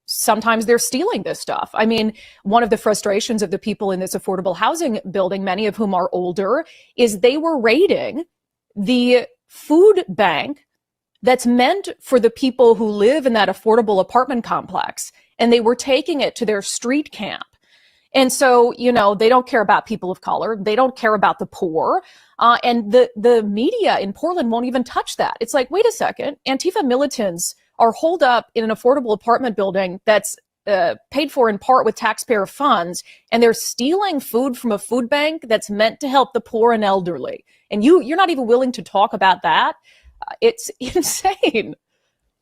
sometimes they're stealing this stuff. I mean, one of the frustrations of the people in this affordable housing building, many of whom are older, is they were raiding the food bank that's meant for the people who live in that affordable apartment complex. And they were taking it to their street camp. And so, they don't care about people of color. They don't care about the poor. And the media in Portland won't even touch that. It's like, wait a second, Antifa militants are holed up in an affordable apartment building that's paid for in part with taxpayer funds, and they're stealing food from a food bank that's meant to help the poor and elderly. And you're not even willing to talk about that. It's insane.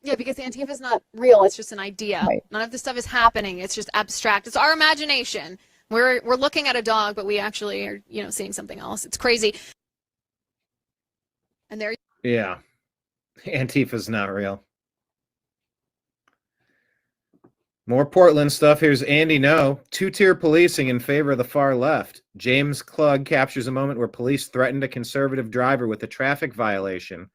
Yeah, because Antifa is not real. It's just an idea. Right. None of this stuff is happening. It's just abstract. It's our imagination. We're looking at a dog, but we actually are, seeing something else. It's crazy. And there. Yeah, Antifa's not real. More Portland stuff. Here's Andy No. Two-tier policing in favor of the far left. James Klug captures a moment where police threatened a conservative driver with a traffic violation,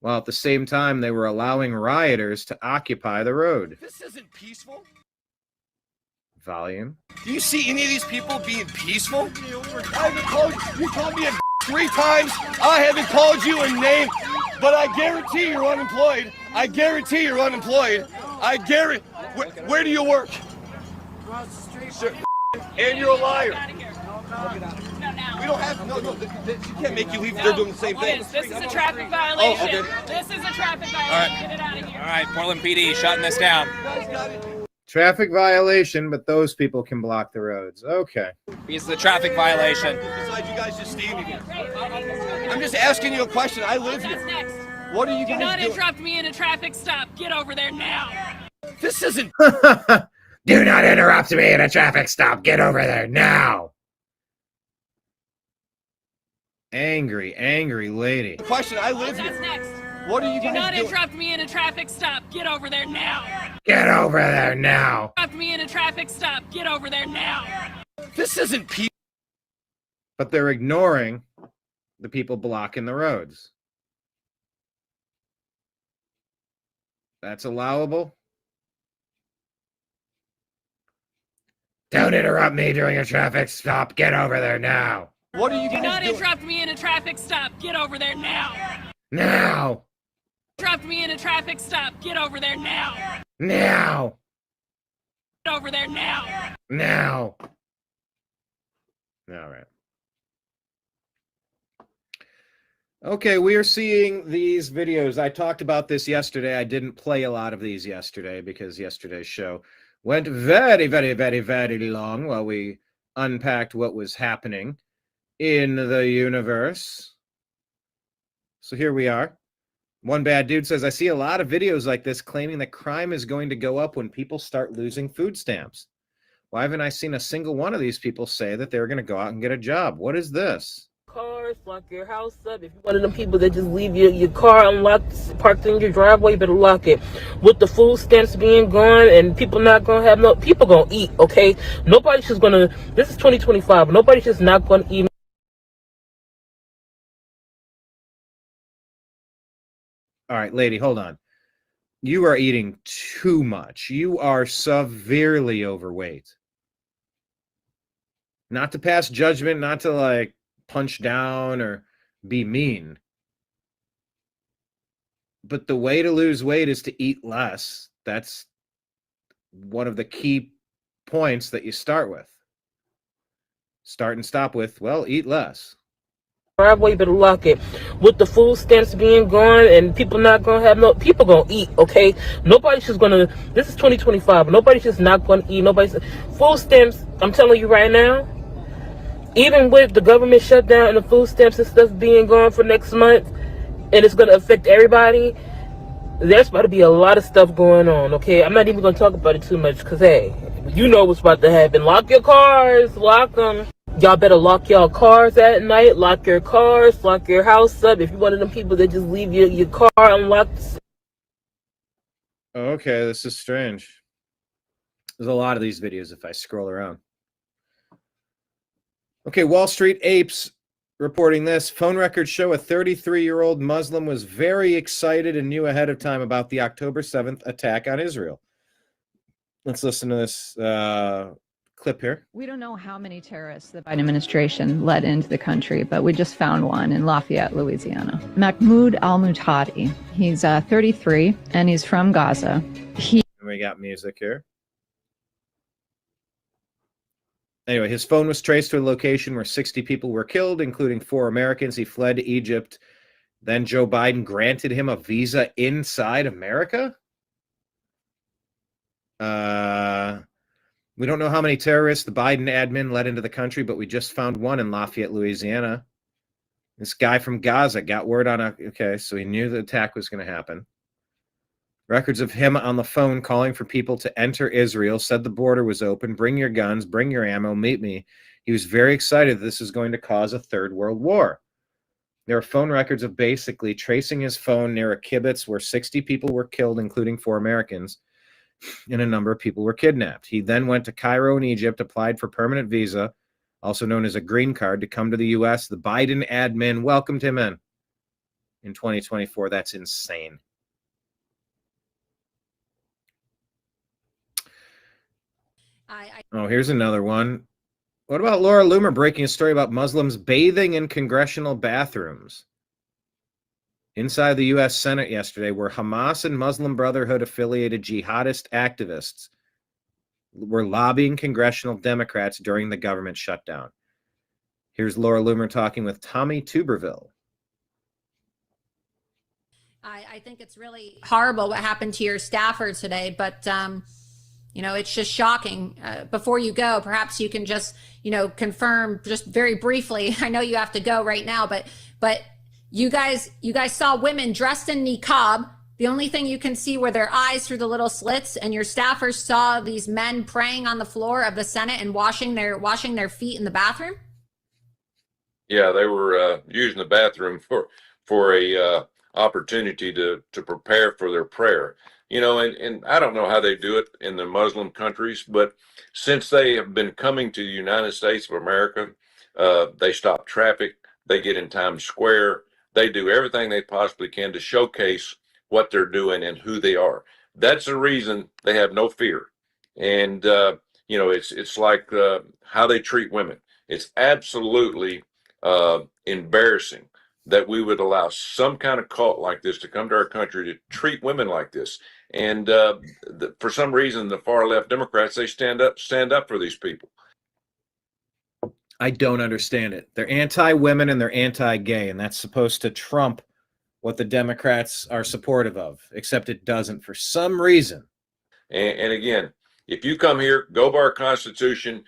while at the same time they were allowing rioters to occupy the road. This isn't peaceful. Volume. Do you see any of these people being peaceful? I haven't called you. Called me a 3 times. I haven't called you a name, but I guarantee you're unemployed. I guarantee you're unemployed. I guarantee. Where do you work? across the street. Sir, and you're a liar. We don't have she can't make you leave. They're doing the same thing. This is a traffic violation. Oh, okay. This is a traffic violation. Get it out of here. All right, Portland PD shutting this down. Traffic violation, but those people can block the roads. Okay. It's the traffic violation. Besides, you guys just standing here. I'm just asking you a question. I live here. What are you guys doing? Do not interrupt me in a traffic stop. Get over there now. This isn't. Do not interrupt me in a traffic stop. Get over there now. Angry, angry lady. Question. I live here. Next. What are you guys doing? Do not interrupt me in a traffic stop. Get over there now. Get over there now. Interrupt me in a traffic stop. Get over there now. This isn't people. But they're ignoring the people blocking the roads. That's allowable. Don't interrupt me during a traffic stop. Get over there now. What are you guys doing? Do not interrupt me in a traffic stop. Get over there now. Now. Interrupt me in a traffic stop. Get over there now. Now. Get over there now. Now. All right. Okay, we are seeing these videos. I talked about this yesterday. I didn't play a lot of these yesterday because yesterday's show went very, very, very, very long while we unpacked what was happening in the universe. So here we are. One bad dude says, I see a lot of videos like this claiming that crime is going to go up when people start losing food stamps. Why haven't I seen a single one of these people say that they're going to go out and get a job? What is this? Cars, lock your house up. If you're one of them people that just leave your car unlocked, parked in your driveway, you better lock it. With the food stamps being gone and people not gonna have no, people gonna eat, okay? Nobody's just gonna, this is 2025, nobody's just not gonna eat. All right, lady, hold on. You are eating too much. You are severely overweight. Not to pass judgment, not to like punch down or be mean. But the way to lose weight is to eat less. That's one of the key points that you start with. Start and stop with, well, eat less. Driveway, better lock it. With the food stamps being gone and people not gonna have no, people gonna eat, okay? Nobody's just gonna, this is 2025, nobody's just not gonna eat. Nobody's, food stamps, I'm telling you right now, even with the government shutdown and the food stamps and stuff being gone for next month, and it's gonna affect everybody, there's about to be a lot of stuff going on, okay? I'm not even gonna talk about it too much, because hey, you know what's about to happen. Lock your cars, lock them. Y'all better lock y'all cars at night, lock your cars, lock your house up. If you're one of them people that just leave your car unlocked. Okay, this is strange. There's a lot of these videos if I scroll around. Okay, Wall Street Apes reporting this. Phone records show a 33-year-old Muslim was very excited and knew ahead of time about the October 7th attack on Israel. Let's listen to this clip here. We don't know how many terrorists the Biden administration let into the country, but we just found one in Lafayette, Louisiana. Mahmoud al-Muhtadi. He's 33, and he's from Gaza. We got music here. Anyway, his phone was traced to a location where 60 people were killed, including 4 Americans. He fled to Egypt. Then Joe Biden granted him a visa inside America? We don't know how many terrorists the Biden admin let into the country, but we just found one in Lafayette, Louisiana. This guy from Gaza got word on a... Okay, so he knew the attack was going to happen. Records of him on the phone calling for people to enter Israel, said the border was open, bring your guns, bring your ammo, meet me. He was very excited that this is going to cause a third world war. There are phone records of basically tracing his phone near a kibbutz where 60 people were killed, including 4 Americans, and a number of people were kidnapped. He then went to Cairo in Egypt, applied for permanent visa, also known as a green card, to come to the U.S. The Biden admin welcomed him in 2024. That's insane. Oh, here's another one. What about Laura Loomer breaking a story about Muslims bathing in congressional bathrooms? Inside the U.S. Senate yesterday were Hamas and Muslim Brotherhood affiliated jihadist activists were lobbying congressional Democrats during the government shutdown. Here's Laura Loomer talking with Tommy Tuberville. I think it's really horrible what happened to your staffer today, but you know, it's just shocking. Before you go, perhaps you can just, you know, confirm just very briefly. I know you have to go right now, but you guys saw women dressed in niqab. The only thing you can see were their eyes through the little slits, and your staffers saw these men praying on the floor of the Senate and washing their feet in the bathroom. Yeah, they were using the bathroom for a opportunity to prepare for their prayer. You know, and I don't know how they do it in the Muslim countries, but since they have been coming to the United States of America, they stop traffic, they get in Times Square, they do everything they possibly can to showcase what they're doing and who they are. That's the reason they have no fear. And, you know, it's like how they treat women. It's absolutely embarrassing that we would allow some kind of cult like this to come to our country to treat women like this. And for some reason, the far left Democrats, they stand up for these people. I don't understand it. They're anti-women and they're anti-gay, and that's supposed to trump what the Democrats are supportive of, except it doesn't for some reason. And again, if you come here, go by our Constitution,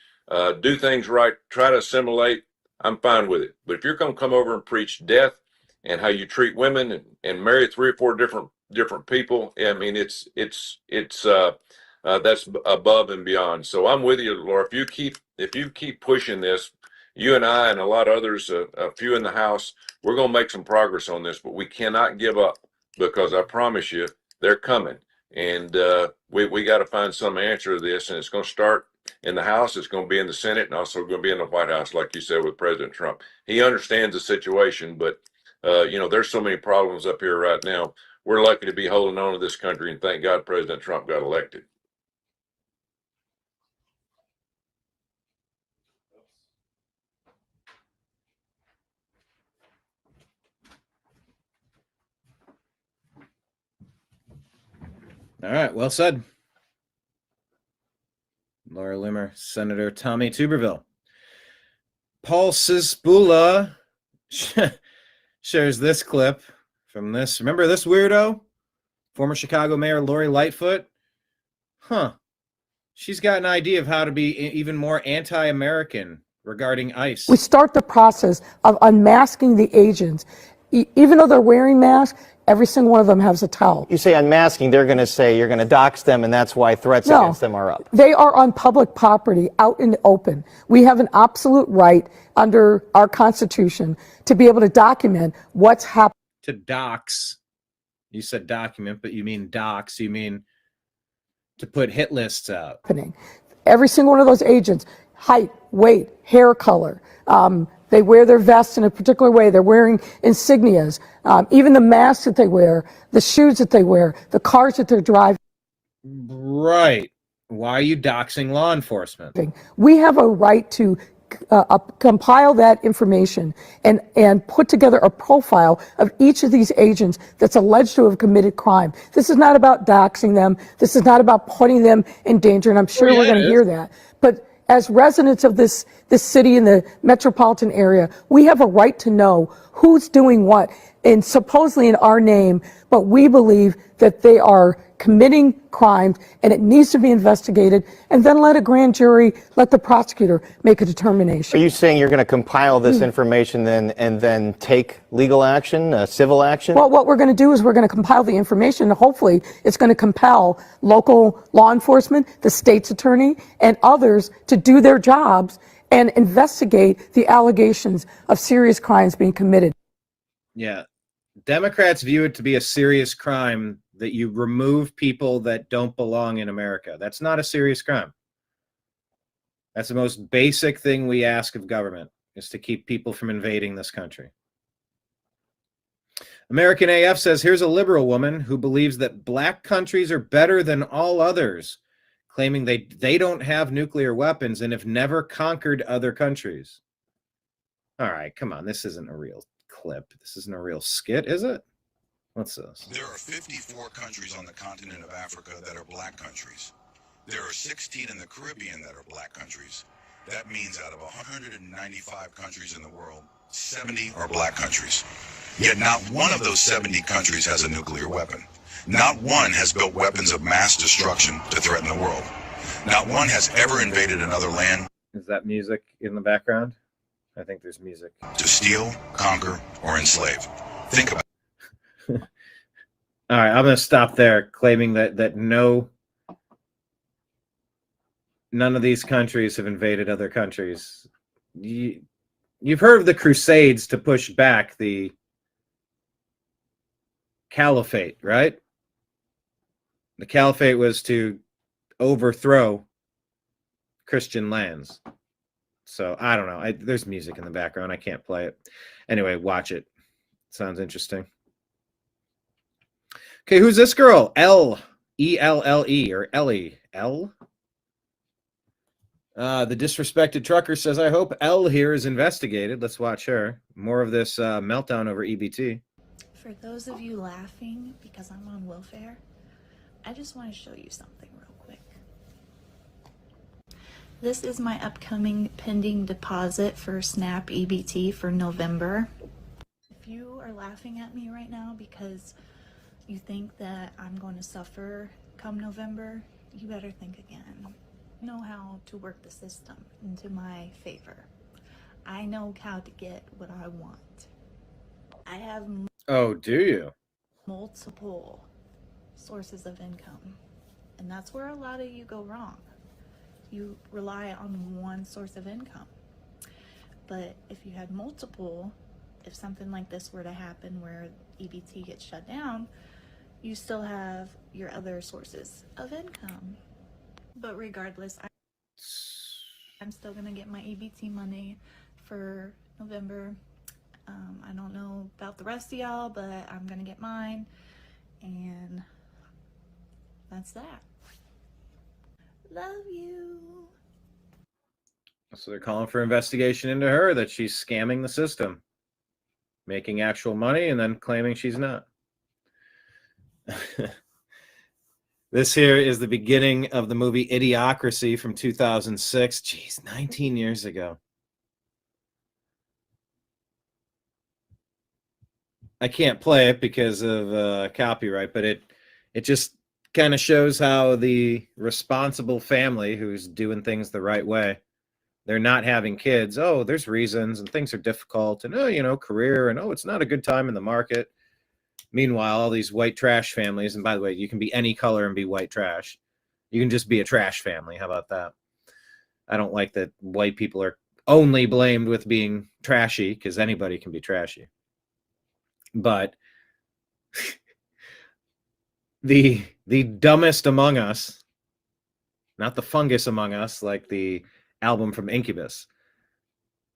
do things right, try to assimilate, I'm fine with it. But if you're going to come over and preach death and how you treat women and marry 3 or 4 different people, I mean, it's that's above and beyond. So I'm with you, Laura. If you keep pushing this, you and I and a lot of others, a few in the House, we're going to make some progress on this, but we cannot give up, because I promise you they're coming. And we got to find some answer to this, and it's going to start in the House, it's going to be in the Senate, and also going to be in the White House, like you said, with President Trump. He understands the situation, but you know, there's so many problems up here right now. We're lucky to be holding on to this country, and thank God President Trump got elected. All right, well said. Laura Loomer, Senator Tommy Tuberville. Paul Cizbula shares this clip from this. Remember this weirdo? Former Chicago Mayor Lori Lightfoot? Huh. She's got an idea of how to be even more anti-American regarding ICE. We start the process of unmasking the agents. Even though they're wearing masks, every single one of them has a towel. You say unmasking, they're going to say you're going to dox them, and that's why threats against them are up. They are on public property, out in the open. We have an absolute right under our Constitution to be able to document what's happening. To dox. You said document, but you mean dox. You mean to put hit lists out. Every single one of those agents, height, weight, hair color, they wear their vests in a particular way. They're wearing insignias. Even the masks that they wear, the shoes that they wear, the cars that they're driving. Right. Why are you doxing law enforcement? We have a right to compile that information and put together a profile of each of these agents that's alleged to have committed crime. This is not about doxing them. This is not about putting them in danger, and I'm sure we're going to hear that. But as residents of this city in the metropolitan area, we have a right to know who's doing what, and supposedly in our name, but we believe that they are committing crimes, and it needs to be investigated, and then let a grand jury, let the prosecutor make a determination. Are you saying you're going to compile this information and then take legal action, civil action? Well, what we're going to do is we're going to compile the information, and hopefully it's going to compel local law enforcement, the state's attorney, and others to do their jobs and investigate the allegations of serious crimes being committed. Yeah. Democrats view it to be a serious crime that you remove people that don't belong in America. That's not a serious crime. That's the most basic thing we ask of government, is to keep people from invading this country. American AF says, here's a liberal woman who believes that black countries are better than all others, claiming they don't have nuclear weapons and have never conquered other countries. All right, come on. This isn't a real clip. This isn't a real skit, is it? What's this? There are 54 countries on the continent of Africa that are black countries. There are 16 in the Caribbean that are black countries. That means out of 195 countries in the world, 70 are black countries. Yet not one of those 70 countries has a nuclear weapon. Not one has built weapons of mass destruction to threaten the world. Not one has ever invaded another land. Is that music in the background? I think there's music. To steal, conquer, or enslave. Think about All right, I'm going to stop there, claiming that none of these countries have invaded other countries. You've heard of the Crusades to push back the Caliphate, right? The Caliphate was to overthrow Christian lands. So I don't know. There's music in the background. I can't play it. Anyway, watch it. Sounds interesting. Okay, who's this girl? Elle or Ellie? L? The disrespected trucker says, I hope Elle here is investigated. Let's watch her. More of this meltdown over EBT. For those of you laughing because I'm on welfare, I just want to show you something real quick. This is my upcoming pending deposit for SNAP EBT for November. If you are laughing at me right now because you think that I'm going to suffer come November, you better think again. Know how to work the system into my favor. I know how to get what I want. I have Oh, do you? multiple sources of income, and that's where a lot of you go wrong. You rely on one source of income, but if you had multiple, if something like this were to happen where EBT gets shut down, you still have your other sources of income. But regardless, I'm still gonna get my EBT money for November. I don't know about the rest of y'all, but I'm gonna get mine, and that's that. Love you. So they're calling for investigation into her, that she's scamming the system, making actual money and then claiming she's not. This here is the beginning of the movie Idiocracy from 2006. Jeez, 19 years ago. I can't play it because of copyright, but it just kind of shows how the responsible family who's doing things the right way, they're not having kids. Oh, there's reasons and things are difficult and, career and, it's not a good time in the market. Meanwhile, all these white trash families, and by the way, you can be any color and be white trash. You can just be a trash family. How about that? I don't like that white people are only blamed with being trashy, because anybody can be trashy. But the dumbest among us, not the fungus among us, like the album from Incubus,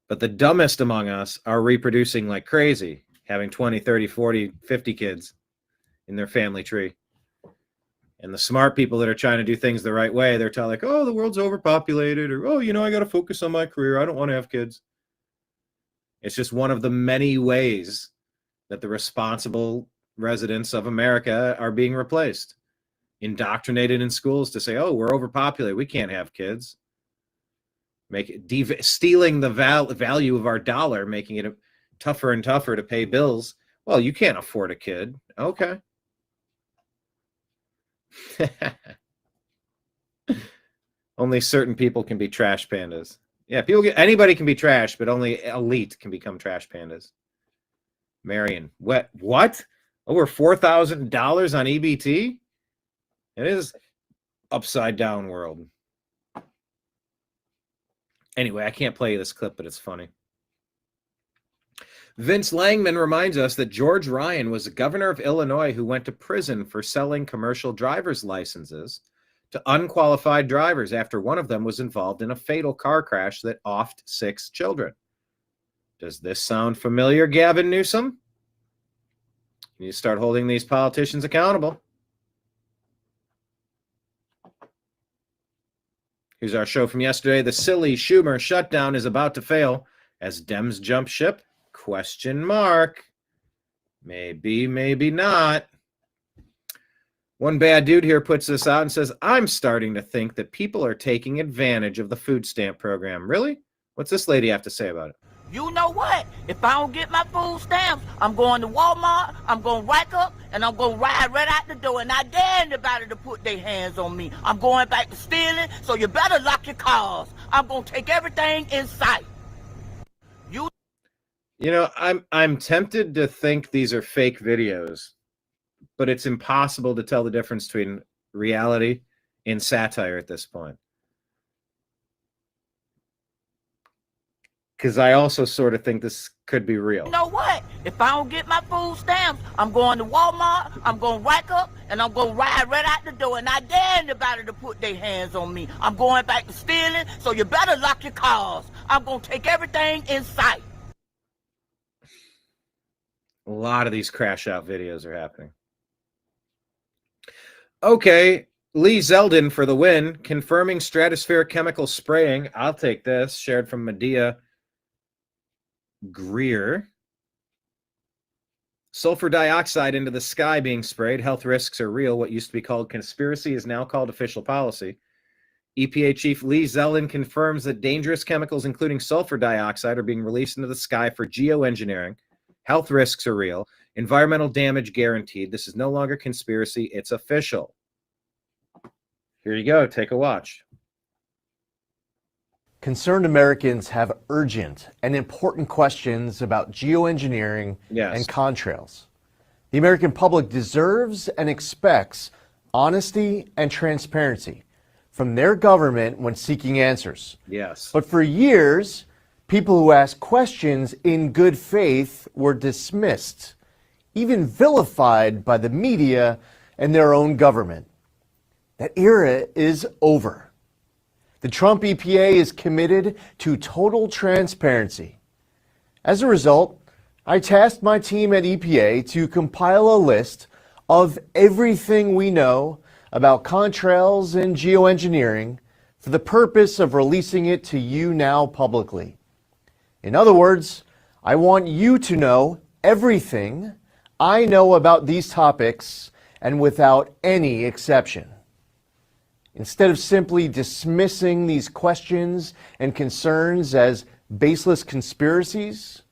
but the dumbest among us are reproducing like crazy, having 20, 30, 40, 50 kids in their family tree. And the smart people that are trying to do things the right way, they're telling like, oh, the world's overpopulated, or, oh, I got to focus on my career. I don't want to have kids. It's just one of the many ways that the responsible residents of America are being replaced, indoctrinated in schools to say, oh, we're overpopulated, we can't have kids. Make it stealing the value of our dollar, making it tougher and tougher to pay bills. Well, you can't afford a kid. Okay. Only certain people can be trash pandas. Yeah, anybody can be trash, but only elite can become trash pandas. Marion, what? Over $4,000 on EBT? It is upside down world. Anyway, I can't play this clip, but it's funny. Vince Langman reminds us that George Ryan was the governor of Illinois who went to prison for selling commercial driver's licenses to unqualified drivers after one of them was involved in a fatal car crash that offed 6 children. Does this sound familiar, Gavin Newsom? You start holding these politicians accountable. Here's our show from yesterday. The silly Schumer shutdown is about to fail as Dems jump ship? Question mark. Maybe, maybe not. One bad dude here puts this out and says, I'm starting to think that people are taking advantage of the food stamp program. Really? What's this lady have to say about it? You know what? If I don't get my food stamps, I'm going to Walmart, I'm going to rack up, and I'm going to ride right out the door, and I dare anybody to put their hands on me. I'm going back to stealing, so you better lock your cars. I'm going to take everything in sight. You know, I'm tempted to think these are fake videos, but it's impossible to tell the difference between reality and satire at this point. Because I also sort of think this could be real. You know what? If I don't get my food stamps, I'm going to Walmart, I'm going to rack up, and I'm going to ride right out the door, and I dare anybody to put their hands on me. I'm going back to stealing, so you better lock your cars. I'm going to take everything in sight. A lot of these crash out videos are happening. Okay, Lee Zeldin for the win, confirming stratospheric chemical spraying. I'll take this. Shared from Medea Greer. Sulfur dioxide into the sky being sprayed. Health risks are real. What used to be called conspiracy is now called official policy. EPA Chief Lee Zeldin confirms that dangerous chemicals, including sulfur dioxide, are being released into the sky for geoengineering. Health risks are real. Environmental damage guaranteed. This is no longer conspiracy. It's official. Here you go. Take a watch. Concerned Americans have urgent and important questions about geoengineering and contrails. The American public deserves and expects honesty and transparency from their government when seeking answers. Yes. But for years, people who asked questions in good faith were dismissed, even vilified by the media and their own government. That era is over. The Trump EPA is committed to total transparency. As a result, I tasked my team at EPA to compile a list of everything we know about contrails and geoengineering for the purpose of releasing it to you now publicly. In other words, I want you to know everything I know about these topics and without any exception. Instead of simply dismissing these questions and concerns as baseless conspiracies,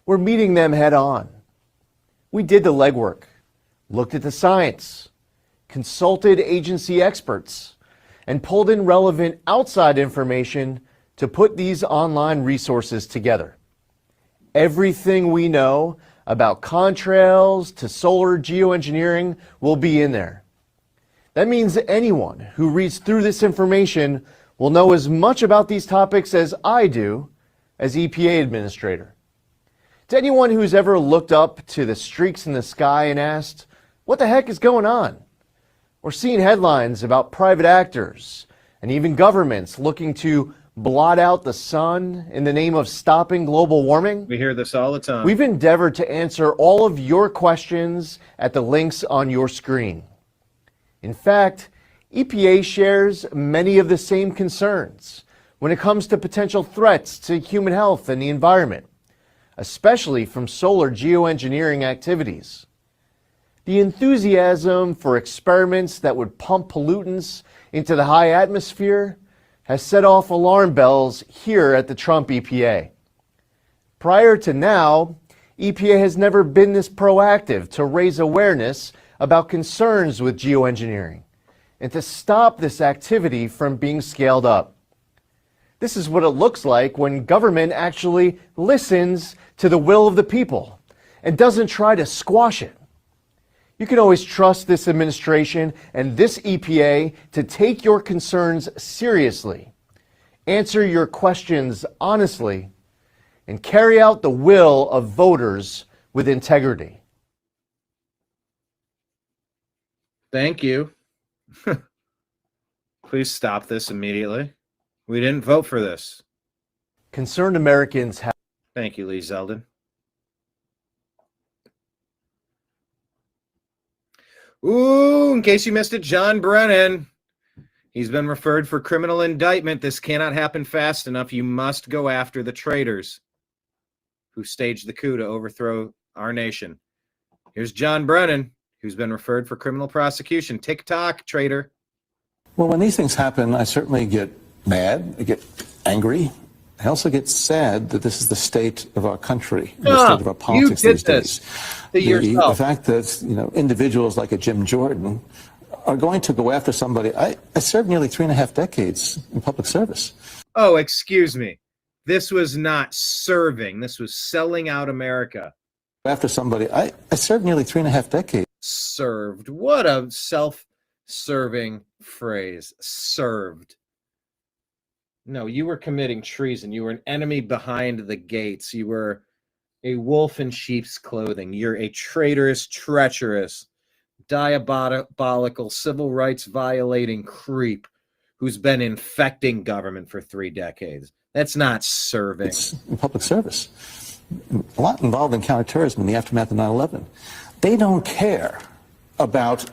we're meeting them head on. We did the legwork, looked at the science, consulted agency experts, and pulled in relevant outside information to put these online resources together. Everything we know about contrails to solar geoengineering will be in there. That means anyone who reads through this information will know as much about these topics as I do as EPA administrator. To anyone who's ever looked up to the streaks in the sky and asked, what the heck is going on? Or seen headlines about private actors and even governments looking to blot out the sun in the name of stopping global warming? We hear this all the time. We've endeavored to answer all of your questions at the links on your screen. In fact, EPA shares many of the same concerns when it comes to potential threats to human health and the environment, especially from solar geoengineering activities. The enthusiasm for experiments that would pump pollutants into the high atmosphere has set off alarm bells here at the Trump EPA. Prior to now, EPA has never been this proactive to raise awareness about concerns with geoengineering and to stop this activity from being scaled up. This is what it looks like when government actually listens to the will of the people and doesn't try to squash it. You can always trust this administration and this EPA to take your concerns seriously, answer your questions honestly, and carry out the will of voters with integrity. Thank you. Please stop this immediately. We didn't vote for this. Concerned Americans have... Thank you, Lee Zeldin. Ooh, in case you missed it, John Brennan. He's been referred for criminal indictment. This cannot happen fast enough. You must go after the traitors who staged the coup to overthrow our nation. Here's John Brennan, who's been referred for criminal prosecution. TikTok, traitor. Well, when these things happen, I certainly get mad, I get angry. I also get sad that this is the state of our country, the state of our politics these days. The fact that, you know, individuals like a Jim Jordan are going to go after somebody. I served nearly 3.5 decades in public service. Oh, excuse me. This was not serving. This was selling out America. After somebody. I served nearly 3.5 decades. Served. What a self-serving phrase. Served. No, you were committing treason. You were an enemy behind the gates. You were a wolf in sheep's clothing. You're a traitorous, treacherous, diabolical, civil rights violating creep who's been infecting government for 3 decades. That's not serving. It's in public service. A lot involved in counterterrorism in the aftermath of 9/11. They don't care about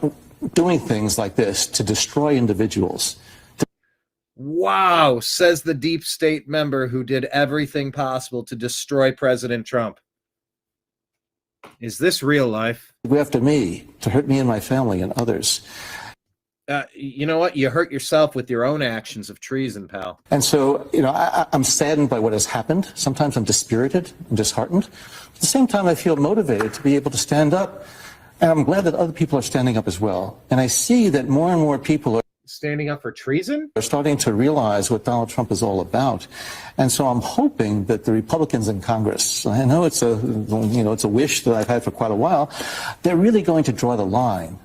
doing things like this to destroy individuals. Wow, says the deep state member who did everything possible to destroy President Trump. Is this real life? Go after me, to hurt me and my family and others. You know what? You hurt yourself with your own actions of treason, pal. And so, you know, I'm saddened by what has happened. Sometimes I'm dispirited and disheartened. At the same time, I feel motivated to be able to stand up. And I'm glad that other people are standing up as well. And I see that more and more people are standing up for treason? Are starting to realize what Donald Trump is all about. And so I'm hoping that the Republicans in Congress, I know it's a wish that I've had for quite a while, they're really going to draw the line.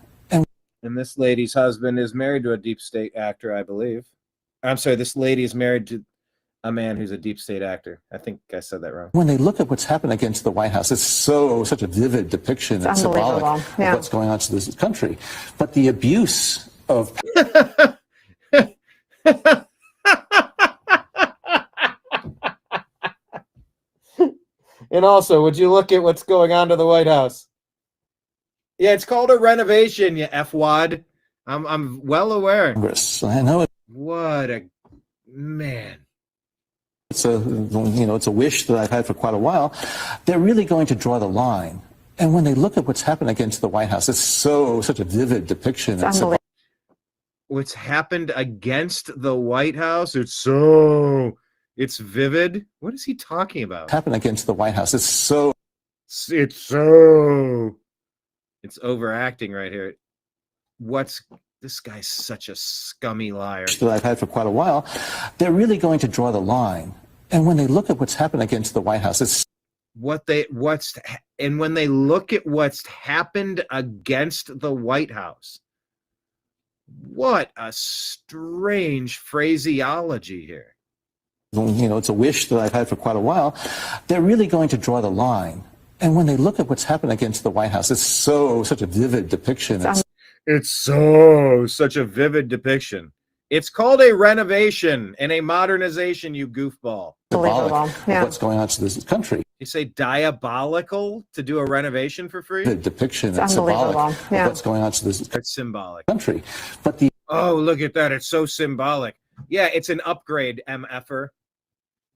And this lady's husband is married to a deep state actor, I believe. I'm sorry, this lady is married to a man who's a deep state actor. I think I said that wrong. When they look at what's happened against the White House, it's such a vivid depiction and symbolic of what's going on to this country. But the abuse of And also, would you look at what's going on to the White House? Yeah, it's called a renovation, you F-wad. I'm well aware. I know it. What a man. It's a wish that I've had for quite a while. They're really going to draw the line. And when they look at what's happened against the White House, it's such a vivid depiction. What's happened against the White House? It's vivid. What is he talking about? Happened against the White House. It's overacting right here. This guy's such a scummy liar. That I've had for quite a while. They're really going to draw the line. And when they look at what's happened against the White House, when they look at what's happened against the White House, what a strange phraseology here. It's a wish that I've had for quite a while. They're really going to draw the line. And when they look at what's happened against the White House, it's such a vivid depiction. It's such a vivid depiction. It's called a renovation and a modernization, you goofball. Symbolic of what's going on to this country. You say diabolical to do a renovation for free? The depiction and symbolic of what's going on to this symbolic country. But oh, look at that. It's so symbolic. Yeah, it's an upgrade, MFer.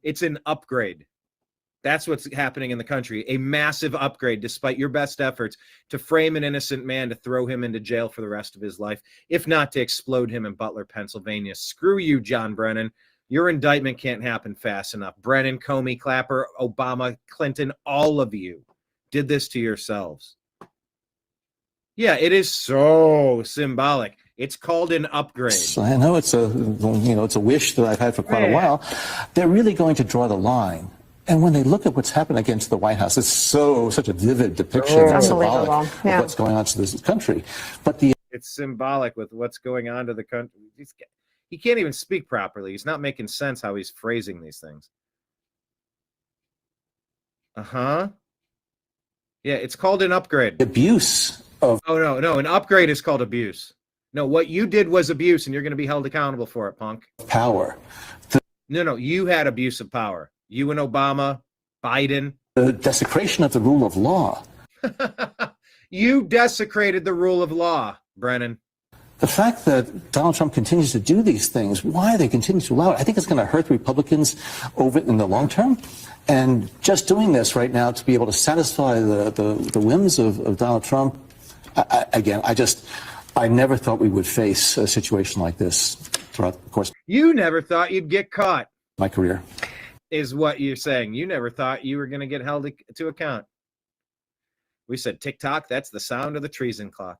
It's an upgrade. That's what's happening in the country. A massive upgrade, despite your best efforts to frame an innocent man to throw him into jail for the rest of his life, if not to explode him in Butler, Pennsylvania. Screw you, John Brennan. Your indictment can't happen fast enough. Brennan, Comey, Clapper, Obama, Clinton, all of you did this to yourselves. Yeah, it is so symbolic. It's called an upgrade. I know it's a wish that I've had for quite a while. They're really going to draw the line. And when they look at what's happened against the White House, it's such a vivid depiction and symbolic of what's going on to this country. But it's symbolic with what's going on to the country. He can't even speak properly. He's not making sense how he's phrasing these things. Yeah, it's called an upgrade. Abuse of. Oh, no, an upgrade is called abuse. No, what you did was abuse, and you're going to be held accountable for it, punk. Power. No, you had abuse of power. You and Obama, Biden. The desecration of the rule of law. You desecrated the rule of law, Brennan. The fact that Donald Trump continues to do these things, why they continue to allow it, I think it's going to hurt the Republicans over in the long term. And just doing this right now to be able to satisfy the whims of Donald Trump, I never thought we would face a situation like this throughout the course of You never thought you'd get caught, my career. is what you're saying. You never thought you were going to get held to account. We said, TikTok, that's the sound of the treason clock.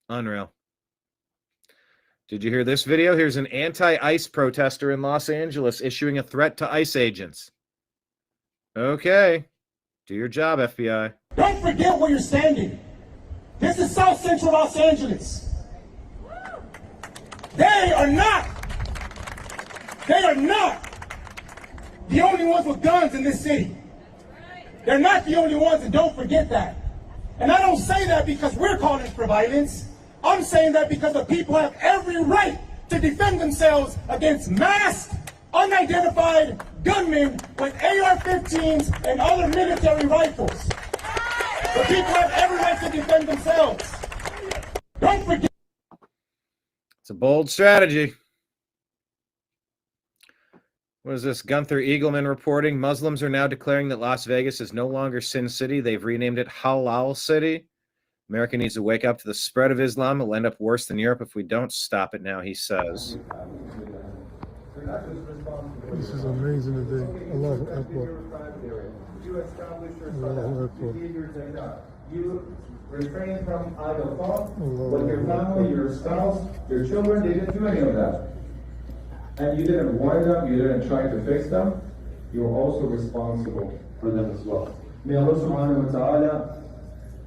Unreal. Did you hear this video? Here's an anti-ICE protester in Los Angeles issuing a threat to ICE agents. Okay. Do your job, FBI. Don't forget where you're standing. This is South Central Los Angeles. They are not the only ones with guns in this city. They're not the only ones, and don't forget that. And I don't say that because we're calling for violence. I'm saying that because the people have every right to defend themselves against masked, unidentified gunmen with AR-15s and other military rifles. The people have every right to defend themselves. Don't forget. It's a bold strategy. What is this? Gunther Eagleman reporting. Muslims are now declaring that Las Vegas is no longer Sin City. They've renamed it Halal City. America needs to wake up to the spread of Islam. It'll end up worse than Europe if we don't stop it now, he says. This is amazing today. Allahu Akbar. Allahu Akbar. You refrain from idle thought with your family, your spouse, your children. They didn't do any of that. And you didn't warn them, you didn't try to fix them. You're also responsible for them as well. May Allah subhanahu wa ta'ala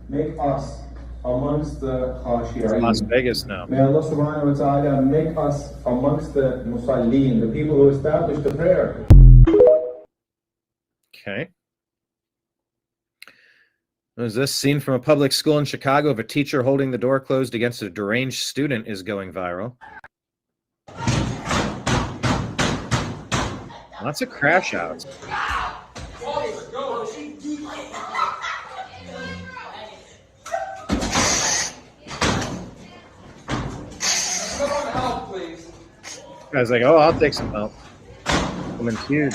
make us amongst the khashi'in. Las Vegas now. May Allah subhanahu wa ta'ala make us amongst the musallin, the people who establish the prayer. Okay. There's this scene from a public school in Chicago of a teacher holding the door closed against a deranged student is going viral. Lots of crash outs. Guy's like, oh, I'll take some help. Woman's huge.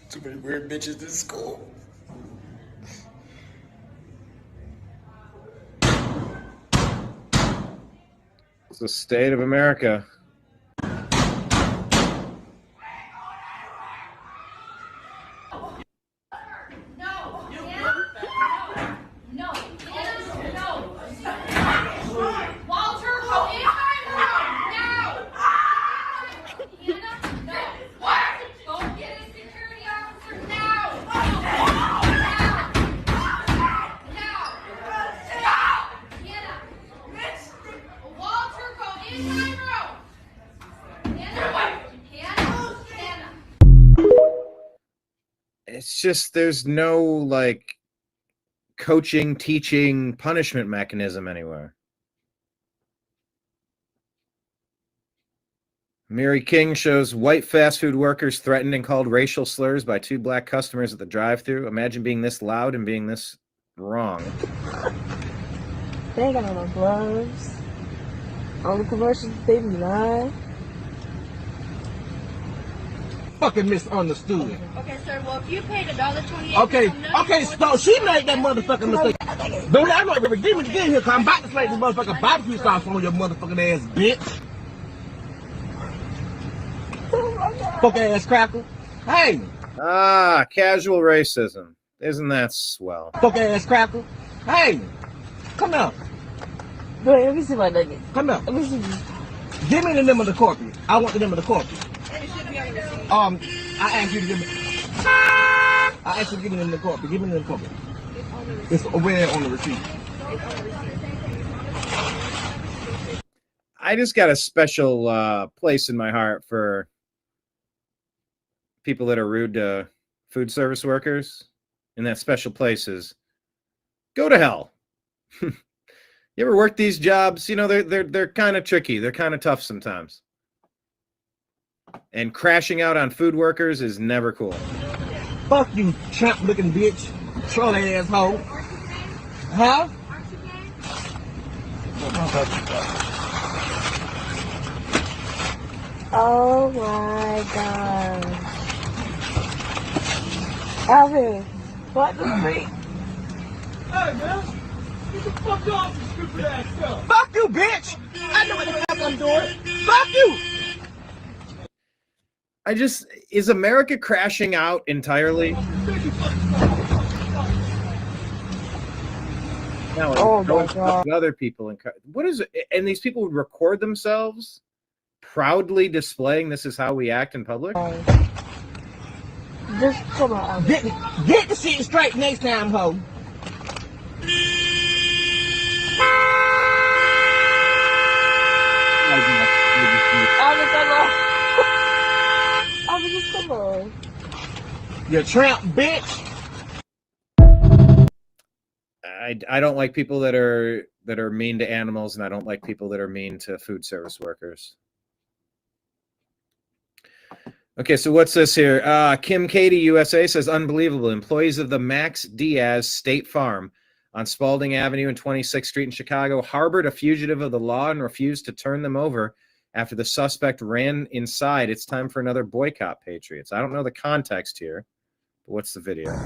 Too many weird bitches in school. It's the state of America. It's just there's no like coaching, teaching, punishment mechanism anywhere. Mary King shows white fast food workers threatened and called racial slurs by two black customers at the drive-thru. Imagine being this loud and being this wrong. They ain't got no gloves. On the commercials, they be lying. Fucking misunderstood. Okay, sir. Well, if you paid $1.28. Okay, so she made that motherfucking mistake. Don't I'm not redeeming it again here, cause I'm about to slay this motherfucking barbecue sauce on your motherfucking ass, bitch. Fuck ass cracker. Hey. Ah, casual racism. Isn't that swell? Fuck ass cracker. Hey. Come out. Let me see my nugget. Come out. Let me see. Give me the name of the corporate. I want the name of the corporate. I asked you to give me. I asked you to give me the corporate. Give me the corporate. It's where on the receipt. I just got a special place in my heart for people that are rude to food service workers. And that special place is go to hell. You ever work these jobs? You know, they're kind of tricky. They're kind of tough sometimes. And crashing out on food workers is never cool. Fuck you, tramp looking bitch. Troll asshole. Huh? Oh my god. Alvin, what the freak? Hey, man. Get the fuck off, you stupid ass stuff. Fuck you, bitch. I know what the fuck I'm doing. Fuck you. Is America crashing out entirely? Now, Oh my God. other people what is it? And these people would record themselves proudly displaying this is how we act in public. Just come on. Get the shit straight next time, ho. Alvin, just come on. You tramp, bitch. I don't like people that are mean to animals, and I don't like people that are mean to food service workers. Okay, so what's this here? Kim Katie USA says, unbelievable. Employees of the Max Diaz State Farm on Spalding Avenue and 26th Street in Chicago harbored a fugitive of the law and refused to turn them over after the suspect ran inside. It's time for another boycott, Patriots. I don't know the context here, but what's the video?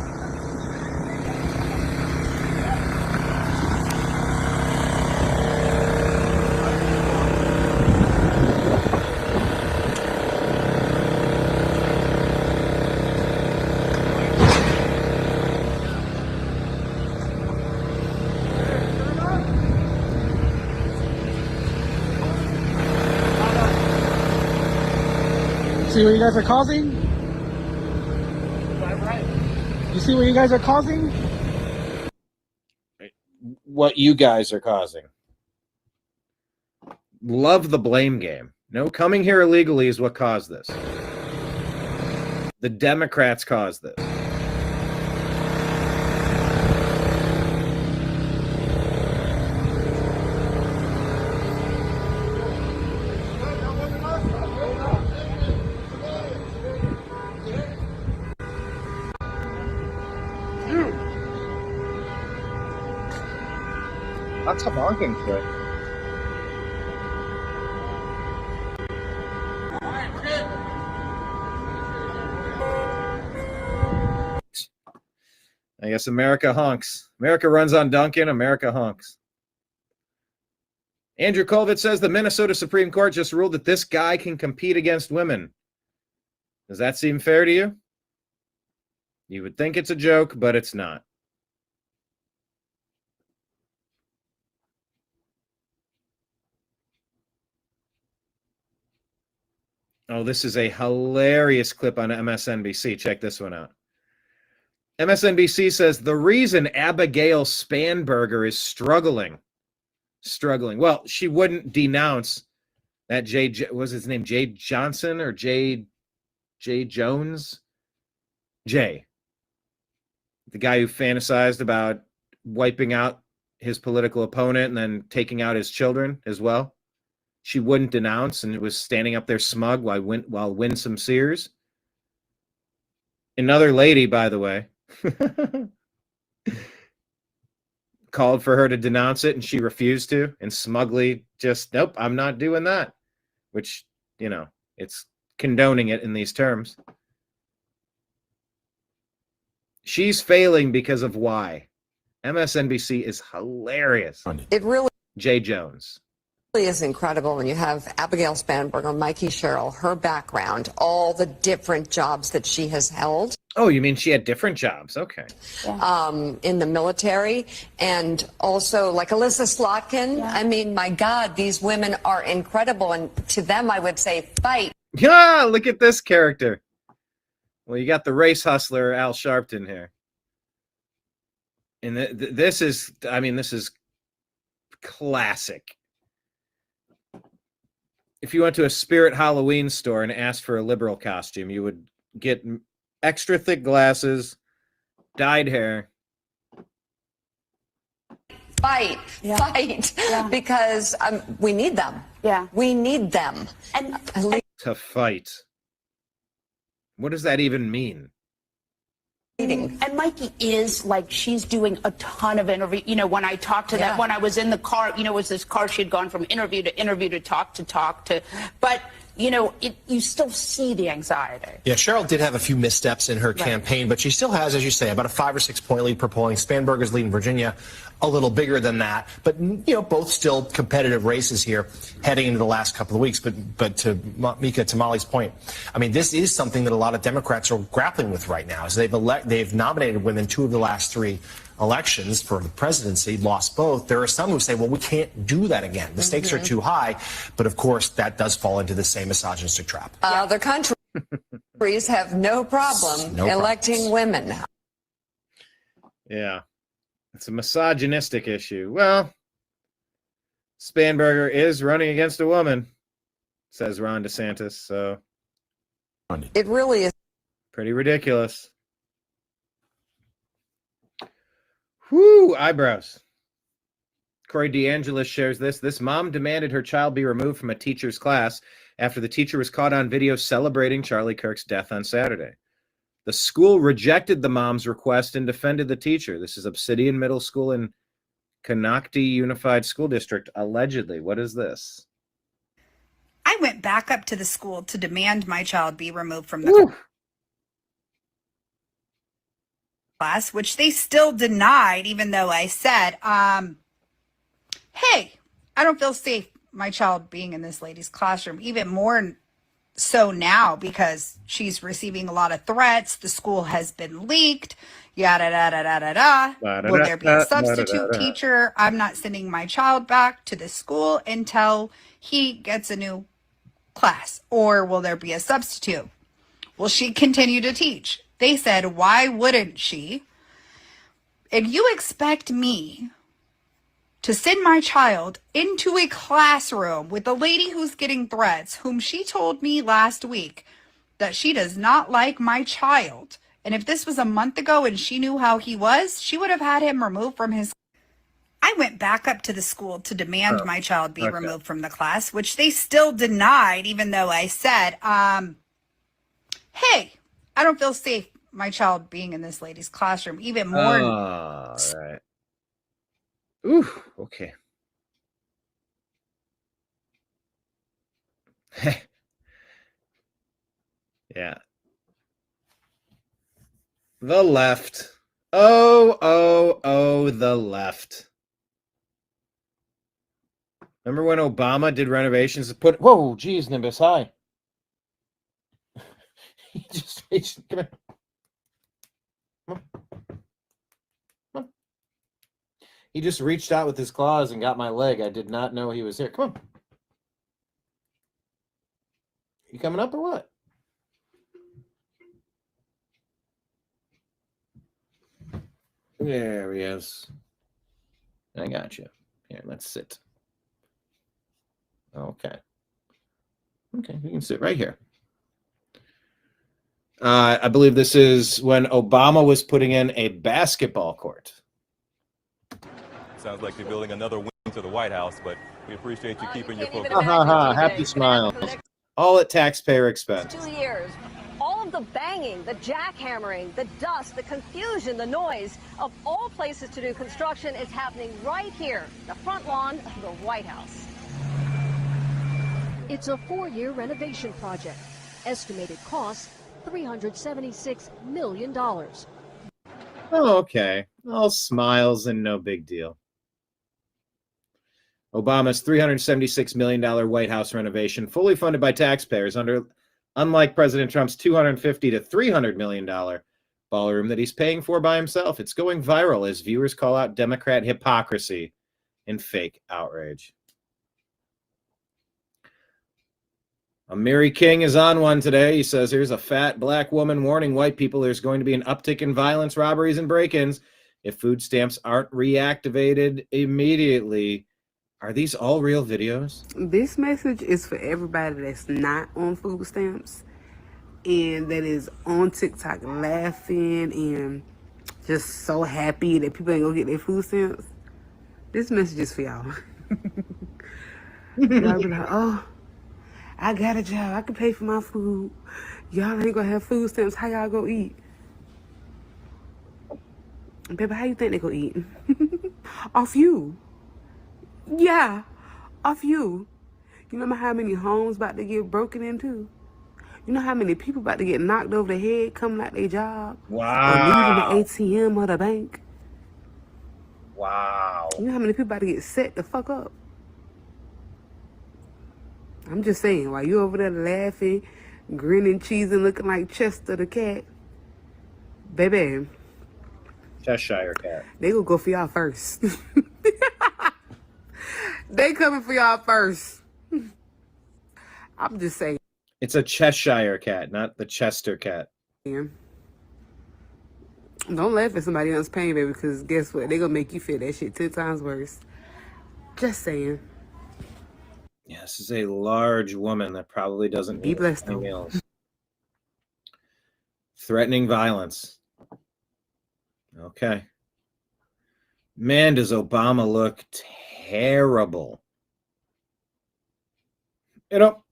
See what you guys are causing? You see what you guys are causing? What you guys are causing. Love the blame game. No, coming here illegally is what caused this. The Democrats caused this. That's a honking trick. I guess America honks. America runs on Duncan. America honks. Andrew Colvett says the Minnesota Supreme Court just ruled that this guy can compete against women. Does that seem fair to you? You would think it's a joke, but it's not. Oh, this is a hilarious clip on MSNBC. Check this one out. MSNBC says the reason Abigail Spanberger is struggling. Well, she wouldn't denounce that was his name Jay Johnson or Jay Jones? Jay. The guy who fantasized about wiping out his political opponent and then taking out his children as well. She wouldn't denounce and was standing up there smug while Winsome Sears. Another lady, by the way, called for her to denounce it and she refused to and smugly just, nope, I'm not doing that. Which, it's condoning it in these terms. She's failing because of why. MSNBC is hilarious. It really Jay Jones. is incredible when you have Abigail Spanberger, Mikey Sherrill, her background, all the different jobs that she has held. Oh, you mean she had different jobs? Okay. In the military, and also like Alyssa Slotkin. Yeah. I mean, my God, these women are incredible, and to them I would say fight. Yeah, look at this character. Well, you got the race hustler Al Sharpton here. And this is classic. If you went to a Spirit Halloween store and asked for a liberal costume, you would get extra thick glasses, dyed hair. Fight, because we need them. Yeah, we need them. And to fight. What does that even mean? And Mikey is like, she's doing a ton of interview. You know, when I talked to that, when I was in the car, you know, it was this car, she had gone from interview to talk to, but you know, you still see the anxiety. Yeah, Cheryl did have a few missteps in her campaign, but she still has, as you say, about a 5 or 6 point lead per polling. Spanberger's leading Virginia a little bigger than that, but you know, both still competitive races here heading into the last couple of weeks. But to Mika, to Molly's point, I mean, this is something that a lot of Democrats are grappling with right now. Is they've nominated women 2 of the last 3 elections for the presidency, lost both. There are some who say, well, we can't do that again. The stakes are too high. But of course, that does fall into the same misogynistic trap. Other countries have no problem electing women. Yeah, it's a misogynistic issue. Well, Spanberger is running against a woman, says Ron DeSantis. So it really is pretty ridiculous. Whoo, eyebrows. Corey DeAngelis shares this. This mom demanded her child be removed from a teacher's class after the teacher was caught on video celebrating Charlie Kirk's death on Saturday. The school rejected the mom's request and defended the teacher. This is Obsidian Middle School in Canocti Unified School District, allegedly. What is this? I went back up to the school to demand my child be removed from the class, which they still denied, even though I said, hey, I don't feel safe my child being in this lady's classroom, even more so now because she's receiving a lot of threats. The school has been leaked, yada, yada, yada, yada. Will there be a substitute teacher? I'm not sending my child back to the school until he gets a new class. Or will there be a substitute? Will she continue to teach? They said, why wouldn't she? And you expect me to send my child into a classroom with a lady who's getting threats, whom she told me last week that she does not like my child. And if this was a month ago and she knew how he was, she would have had him removed from his. I went back up to the school to demand my child be removed from the class, which they still denied, even though I said, hey, I don't feel safe my child being in this lady's classroom, even more. All right. Ooh, okay. Yeah. The left. Oh, the left. Remember when Obama did renovations to put, whoa, geez, Nimbus, hi. He just come here. He just reached out with his claws and got my leg. I did not know he was here. Come on. You coming up or what? There he is. I got you. Here, let's sit. Okay. Okay, you can sit right here. I believe this is when Obama was putting in a basketball court. Sounds like you're building another wing to the White House, but we appreciate you keeping your focus. Happy smiles. All at taxpayer expense. 2 years. All of the banging, the jackhammering, the dust, the confusion, the noise of all places to do construction is happening right here, the front lawn of the White House. It's a 4-year renovation project. Estimated cost, $376 million. Oh, okay. All smiles and no big deal. Obama's $376 million White House renovation, fully funded by taxpayers, unlike President Trump's $250 to $300 million ballroom that he's paying for by himself. It's going viral as viewers call out Democrat hypocrisy and fake outrage. Mary King is on one today. He says, here's a fat black woman warning white people there's going to be an uptick in violence, robberies, and break-ins if food stamps aren't reactivated immediately. Are these all real videos? This message is for everybody that's not on food stamps and that is on TikTok laughing and just so happy that people ain't gonna get their food stamps. This message is for y'all. Y'all be like, oh, I got a job. I can pay for my food. Y'all ain't gonna have food stamps. How y'all gonna eat? Baby, how you think they gonna eat? Off you. Yeah, off you. You know how many homes about to get broken into? You know how many people about to get knocked over the head coming out their job? Or leaving the ATM or the bank? Wow. You know how many people about to get set the fuck up? I'm just saying, while you over there laughing, grinning, cheesing, looking like Chester the cat, baby, Cheshire cat. they gonna go for y'all first. They coming for y'all first. I'm just saying. It's a Cheshire cat, not the Chester cat. Yeah. Don't laugh at somebody else's pain, baby, because guess what? They gonna make you feel that shit 10 times worse. Just saying. Yeah, this is a large woman that probably doesn't Be need blessed, any though. meals. Threatening violence. Okay. Man, does Obama look terrible. You know,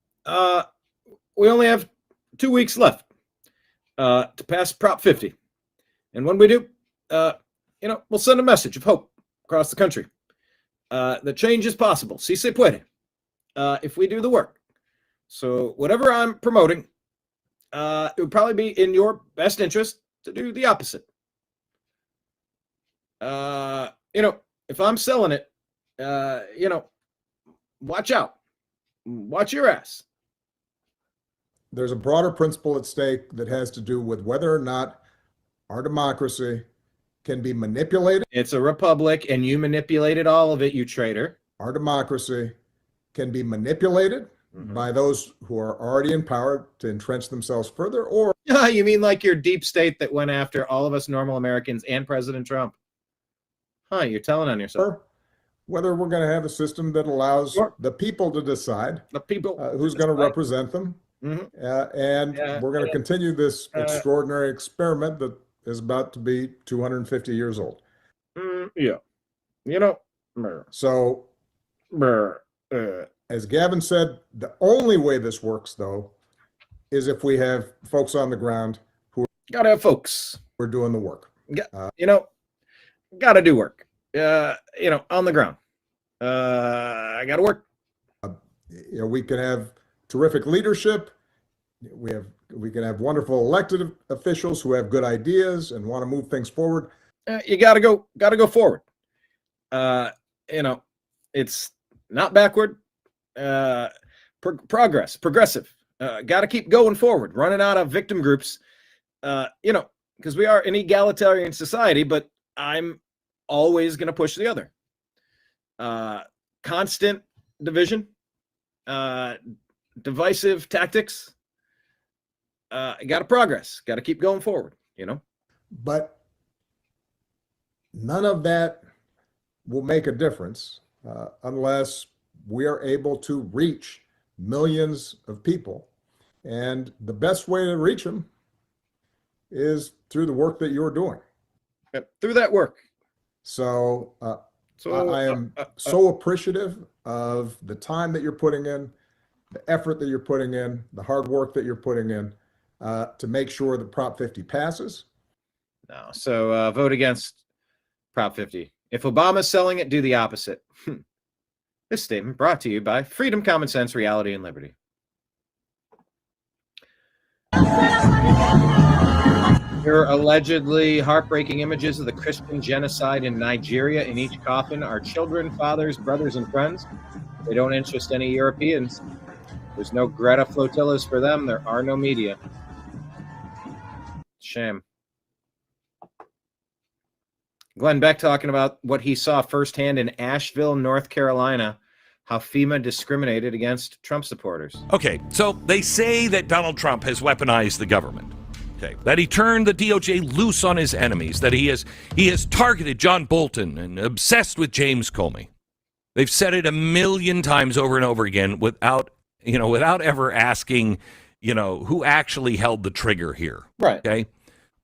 we only have 2 weeks left to pass Prop 50. And when we do, we'll send a message of hope across the country. The change is possible. Si se puede. If we do the work. So whatever I'm promoting, it would probably be in your best interest to do the opposite. If I'm selling it, watch out. Watch your ass. There's a broader principle at stake that has to do with whether or not our democracy can be manipulated. It's a republic, and you manipulated all of it, you traitor. Our democracy can be manipulated by those who are already in power to entrench themselves further, or... You mean like your deep state that went after all of us normal Americans and President Trump? You're telling on yourself. Or whether we're going to have a system that allows the people to decide who's going to represent them. And we're going to continue this extraordinary experiment that is about to be 250 years old. So, as Gavin said, the only way this works, though, is if we have folks on the ground who gotta have folks who are doing the work. Gotta do work. On the ground. I gotta work. We can have terrific leadership. We can have wonderful elected officials who have good ideas and want to move things forward. You gotta go forward. It's not backward. Progressive. Got to keep going forward, running out of victim groups. Because we are an egalitarian society, but I'm always going to push the other. Constant division, divisive tactics. Got to progress. Got to keep going forward. But none of that will make a difference unless we are able to reach millions of people. And the best way to reach them is through the work that you're doing. Through that work. So I am so appreciative of the time that you're putting in, the effort that you're putting in, the hard work that you're putting in to make sure that Prop 50 passes. No. So vote against Prop 50. If Obama's selling it, do the opposite. This statement brought to you by Freedom, Common Sense, Reality, and Liberty. Here are allegedly heartbreaking images of the Christian genocide in Nigeria. In each coffin are children, fathers, brothers, and friends. They don't interest any Europeans. There's no Greta flotillas for them. There are no media. Shame. Glenn Beck talking about what he saw firsthand in Asheville, North Carolina, how FEMA discriminated against Trump supporters. Okay, so they say that Donald Trump has weaponized the government. Okay, that he turned the DOJ loose on his enemies, that he has targeted John Bolton and obsessed with James Comey. They've said it a million times over and over again without ever asking, who actually held the trigger here. Right. Okay.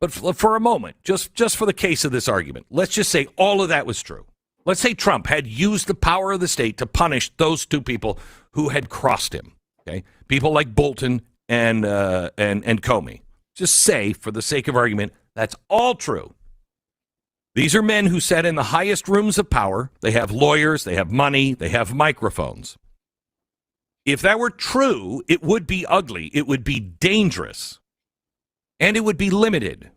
But for a moment, just for the case of this argument, let's just say all of that was true. Let's say Trump had used the power of the state to punish those two people who had crossed him. Okay, people like Bolton and Comey. Just say, for the sake of argument, that's all true. These are men who sat in the highest rooms of power. They have lawyers, they have money, they have microphones. If that were true, it would be ugly, it would be dangerous, and it would be limited.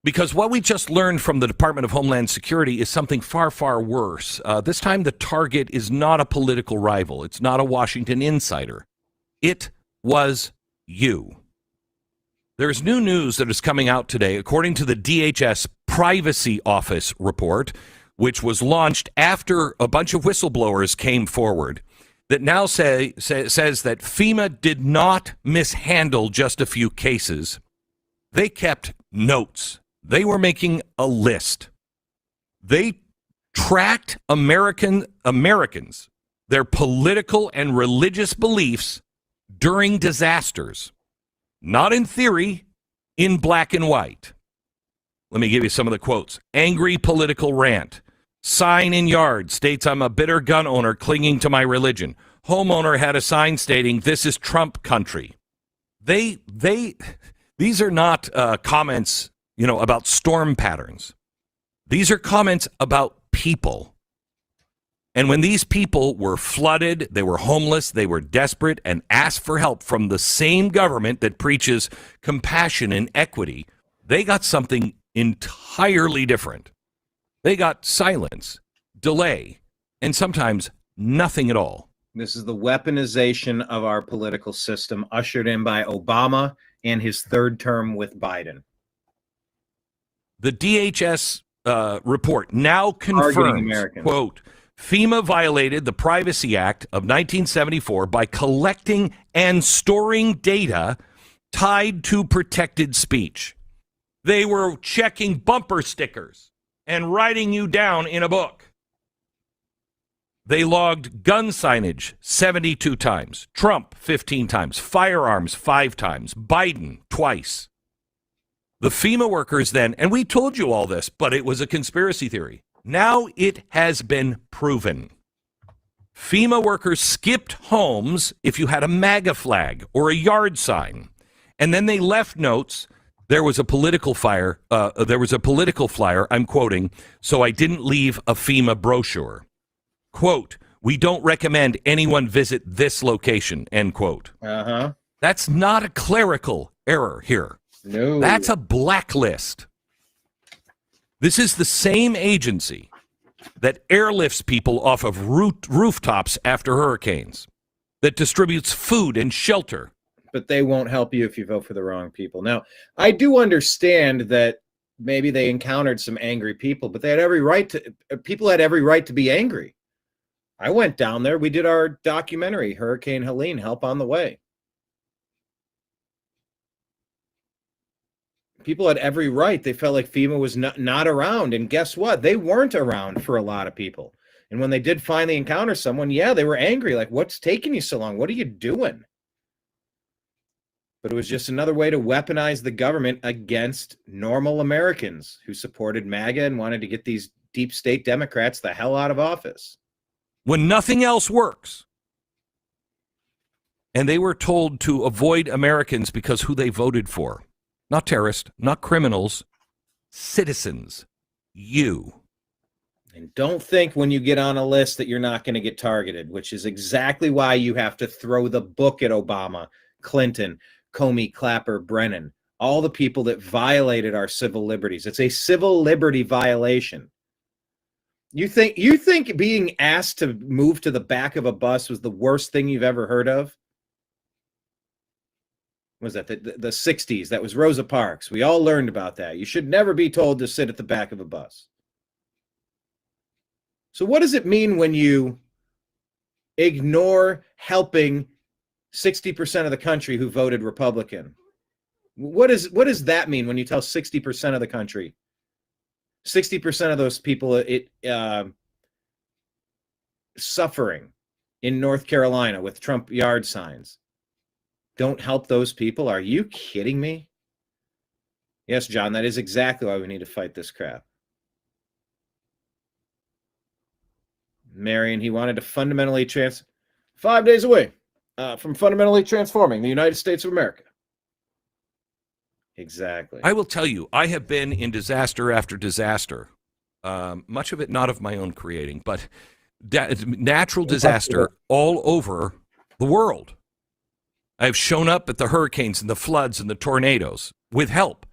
Because what we just learned from the Department of Homeland Security is something far, far worse. This time the target is not a political rival. It's not a Washington insider. It was you. There's new news that is coming out today, according to the DHS Privacy Office report, which was launched after a bunch of whistleblowers came forward, that now says that FEMA did not mishandle just a few cases. They kept notes. They were making a list. They tracked Americans, their political and religious beliefs during disasters. Not in theory, in black and white. Let me give you some of the quotes. Angry political rant. Sign in yard states I'm a bitter gun owner clinging to my religion. Homeowner had a sign stating this is Trump country. These are not comments, about storm patterns. These are comments about people. And when these people were flooded, they were homeless, they were desperate, and asked for help from the same government that preaches compassion and equity, they got something entirely different. They got silence, delay, and sometimes nothing at all. This is the weaponization of our political system ushered in by Obama and his third term with Biden. The DHS report now confirms, quote, FEMA violated the Privacy Act of 1974 by collecting and storing data tied to protected speech. They were checking bumper stickers and writing you down in a book. They logged gun signage 72 times, Trump 15 times, firearms 5 times, Biden twice. The FEMA workers then, and we told you all this, but it was a conspiracy theory. Now it has been proven. FEMA workers skipped homes if you had a MAGA flag or a yard sign. And then they left notes. There was a political flyer, I'm quoting, so I didn't leave a FEMA brochure. Quote, we don't recommend anyone visit this location, end quote. Uh-huh. That's not a clerical error here. No. That's a blacklist. This is the same agency that airlifts people off of rooftops after hurricanes, that distributes food and shelter. But they won't help you if you vote for the wrong people. Now, I do understand that maybe they encountered some angry people, but they had every right to, people had every right to be angry. I went down there. We did our documentary, Hurricane Helene, Help on the Way. People had every right. They felt like FEMA was not around. And guess what? They weren't around for a lot of people. And when they did finally encounter someone, yeah, they were angry. Like, what's taking you so long? What are you doing? But it was just another way to weaponize the government against normal Americans who supported MAGA and wanted to get these deep state Democrats the hell out of office. When nothing else works. And they were told to avoid Americans because who they voted for. Not terrorists, not criminals, citizens. You. And don't think when you get on a list that you're not going to get targeted, which is exactly why you have to throw the book at Obama, Clinton, Comey, Clapper, Brennan, all the people that violated our civil liberties. It's a civil liberty violation. You think being asked to move to the back of a bus was the worst thing you've ever heard of? Was that the 60s? That was Rosa Parks. We all learned about that. You should never be told to sit at the back of a bus. So what does it mean when you ignore helping 60% of the country who voted Republican? What does that mean when you tell 60% of the country? 60% of those people suffering in North Carolina with Trump yard signs. Don't help those people? Are you kidding me? Yes, John, that is exactly why we need to fight this crap. Marion, he wanted to fundamentally 5 days away from fundamentally transforming the United States of America. Exactly. I will tell you, I have been in disaster after disaster, much of it not of my own creating, but natural disaster all over the world. I've shown up at the hurricanes and the floods and the tornadoes with help.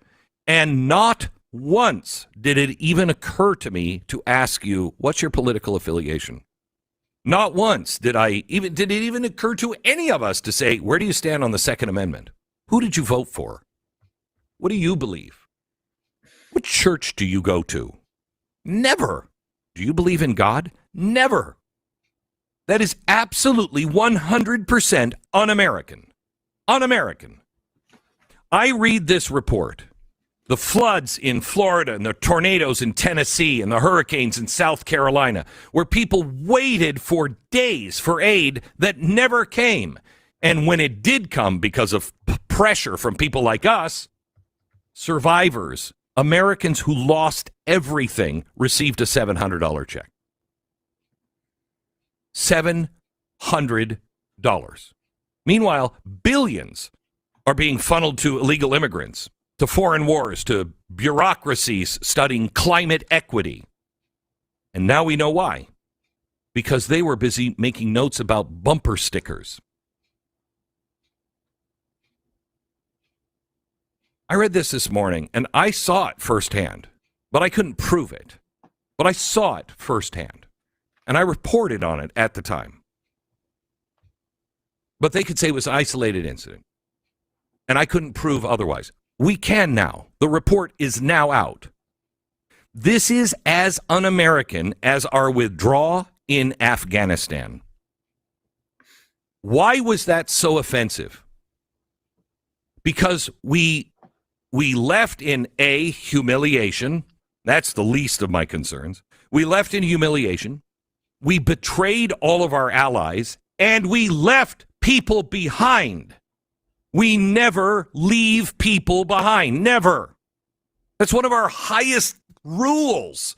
And not once did it even occur to me to ask you, what's your political affiliation? Not once did it even occur to any of us to say, where do you stand on the Second Amendment? Who did you vote for? What do you believe? What church do you go to? Never. Do you believe in God? Never. That is absolutely 100% un-American. Un-American. I read this report. The floods in Florida and the tornadoes in Tennessee and the hurricanes in South Carolina, where people waited for days for aid that never came. And when it did come because of pressure from people like us, survivors, Americans who lost everything, received a $700 check. $700. Meanwhile, billions are being funneled to illegal immigrants, to foreign wars, to bureaucracies studying climate equity. And now we know why. Because they were busy making notes about bumper stickers. I read this morning, and I saw it firsthand, but I couldn't prove it. But I saw it firsthand, and I reported on it at the time. But they could say it was an isolated incident, and I couldn't prove otherwise. We can now. The report is now out. This is as un-American as our withdrawal in Afghanistan. Why was that so offensive? Because we left in humiliation. That's the least of my concerns. We left in humiliation. We betrayed all of our allies, and we left people behind. We never leave people behind. Never. That's one of our highest rules.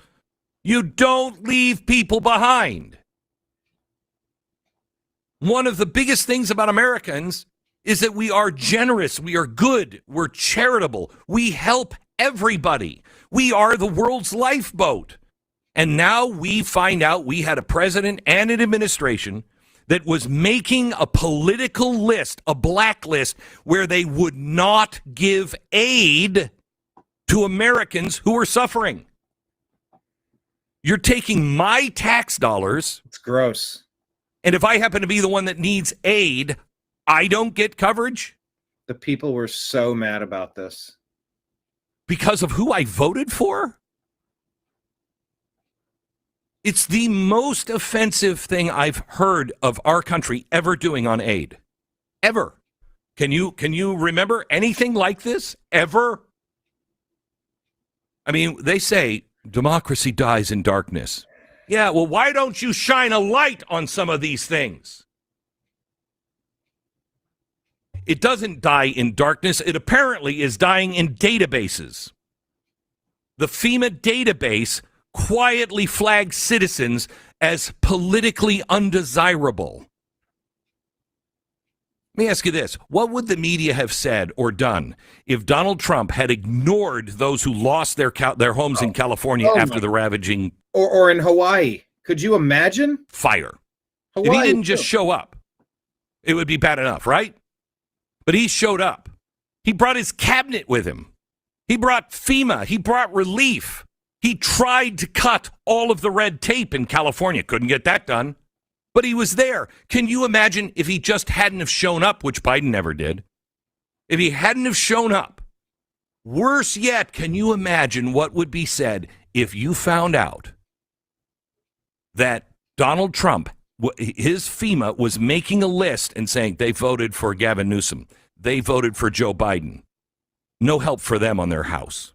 You don't leave people behind. One of the biggest things about Americans is that we are generous, we are good, we're charitable, we help everybody. We are the world's lifeboat. And now we find out we had a president and an administration that was making a political list, a blacklist, where they would not give aid to Americans who are suffering. You're taking my tax dollars. It's gross. And if I happen to be the one that needs aid, I don't get coverage? The people were so mad about this. Because of who I voted for? It's the most offensive thing I've heard of our country ever doing on aid. Ever. Can you remember anything like this? Ever? I mean, they say democracy dies in darkness. Yeah, well, why don't you shine a light on some of these things? It doesn't die in darkness. It apparently is dying in databases. The FEMA database quietly flags citizens as politically undesirable. Let me ask you this. What would the media have said or done if Donald Trump had ignored those who lost their homes in California after the ravaging... Or in Hawaii? Could you imagine? Fire. Hawaii, if he didn't just show up, it would be bad enough, right? But he showed up. He brought his cabinet with him. He brought FEMA. He brought relief. He tried to cut all of the red tape in California. Couldn't get that done. But he was there. Can you imagine if he just hadn't have shown up, which Biden never did? If he hadn't have shown up. Worse yet, can you imagine what would be said if you found out that Donald Trump, his FEMA, was making a list and saying they voted for Gavin Newsom. They voted for Joe Biden. No help for them on their house.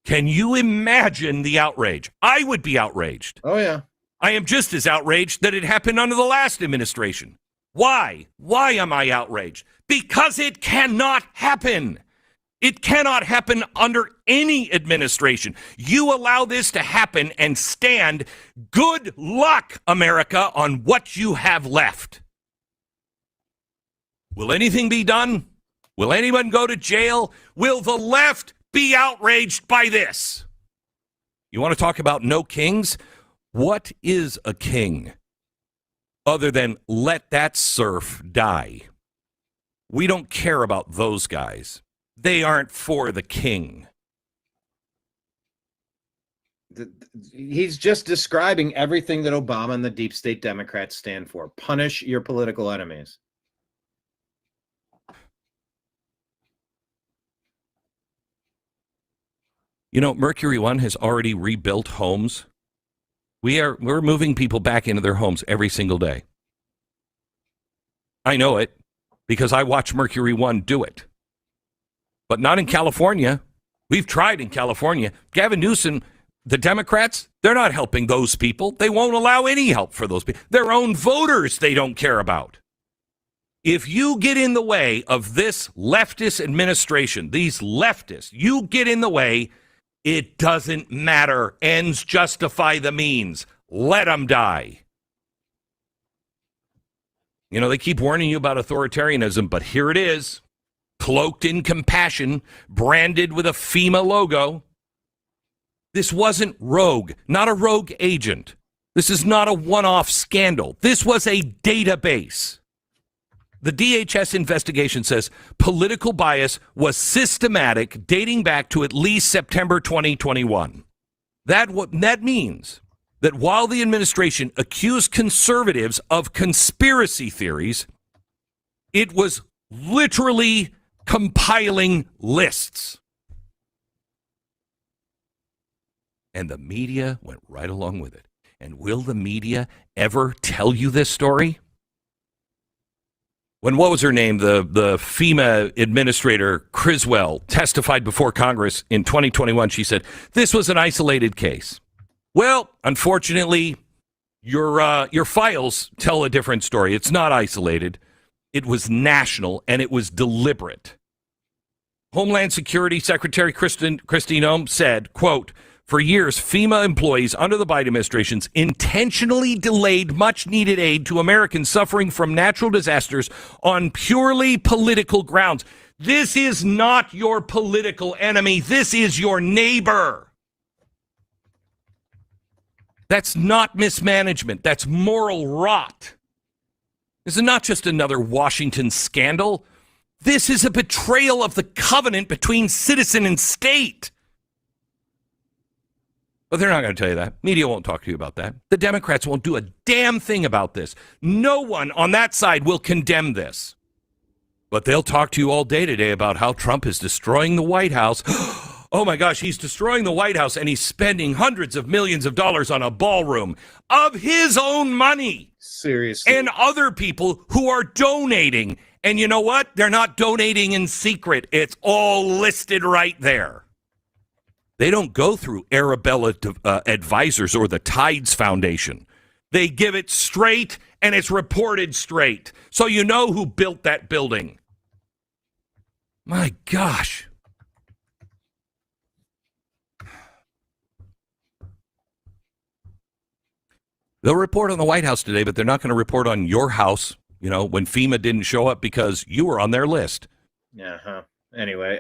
Can you imagine the outrage? I would be outraged. Oh, yeah. I am just as outraged that it happened under the last administration. Why? Why am I outraged? Because it cannot happen. It cannot happen under any administration. You allow this to happen and stand. Good luck, America, on what you have left. Will anything be done? Will anyone go to jail? Will the left be outraged by this? You want to talk about no kings? What is a king other than let that serf die? We don't care about those guys. They aren't for the king. He's just describing everything that Obama and the deep state Democrats stand for. Punish your political enemies. You know, Mercury One has already rebuilt homes. We're moving people back into their homes every single day. I know it because I watch Mercury One do it. But not in California. We've tried in California. Gavin Newsom, the Democrats, they're not helping those people. They won't allow any help for those people. Their own voters they don't care about. If you get in the way of this leftist administration, these leftists, you get in the way, it doesn't matter. Ends justify the means. Let them die. You know, they keep warning you about authoritarianism, but here it is, cloaked in compassion, branded with a FEMA logo. This wasn't rogue, not a rogue agent. This is not a one-off scandal. This was a database. The DHS investigation says political bias was systematic, dating back to at least September 2021. That means that while the administration accused conservatives of conspiracy theories, it was literally compiling lists. And the media went right along with it. And will the media ever tell you this story? When, what was her name, the FEMA administrator, Criswell, testified before Congress in 2021, she said, this was an isolated case. Well, unfortunately, your files tell a different story. It's not isolated. It was national, and it was deliberate. Homeland Security Secretary Christine Noem said, quote, for years, FEMA employees under the Biden administrations intentionally delayed much-needed aid to Americans suffering from natural disasters on purely political grounds. This is not your political enemy. This is your neighbor. That's not mismanagement. That's moral rot. This is not just another Washington scandal. This is a betrayal of the covenant between citizen and state. But they're not going to tell you that. Media won't talk to you about that. The Democrats won't do a damn thing about this. No one on that side will condemn this. But they'll talk to you all day today about how Trump is destroying the White House. Oh my gosh, he's destroying the White House and he's spending hundreds of millions of dollars on a ballroom of his own money. Seriously. And other people who are donating. And you know what? They're not donating in secret. It's all listed right there. They don't go through Arabella Advisors or the Tides Foundation. They give it straight, and it's reported straight. So you know who built that building. My gosh. They'll report on the White House today, but they're not going to report on your house, you know, when FEMA didn't show up because you were on their list. Uh-huh. Anyway,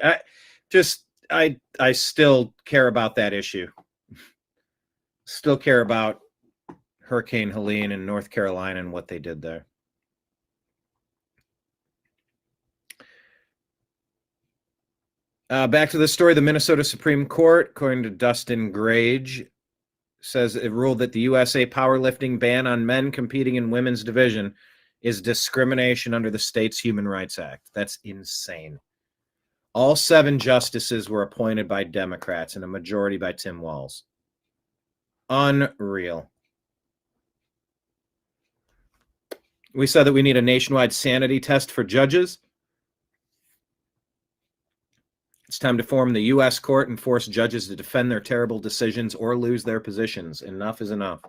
I still care about that issue. Still care about Hurricane Helene in North Carolina and what they did there. Back to the story. The Minnesota Supreme Court, according to Dustin Grage, says it ruled that the USA powerlifting ban on men competing in women's division is discrimination under the state's Human Rights Act. That's insane. All 7 justices were appointed by Democrats and a majority by Tim Walz. Unreal. We said that we need a nationwide sanity test for judges. It's time to form the U.S. court and force judges to defend their terrible decisions or lose their positions. Enough is enough.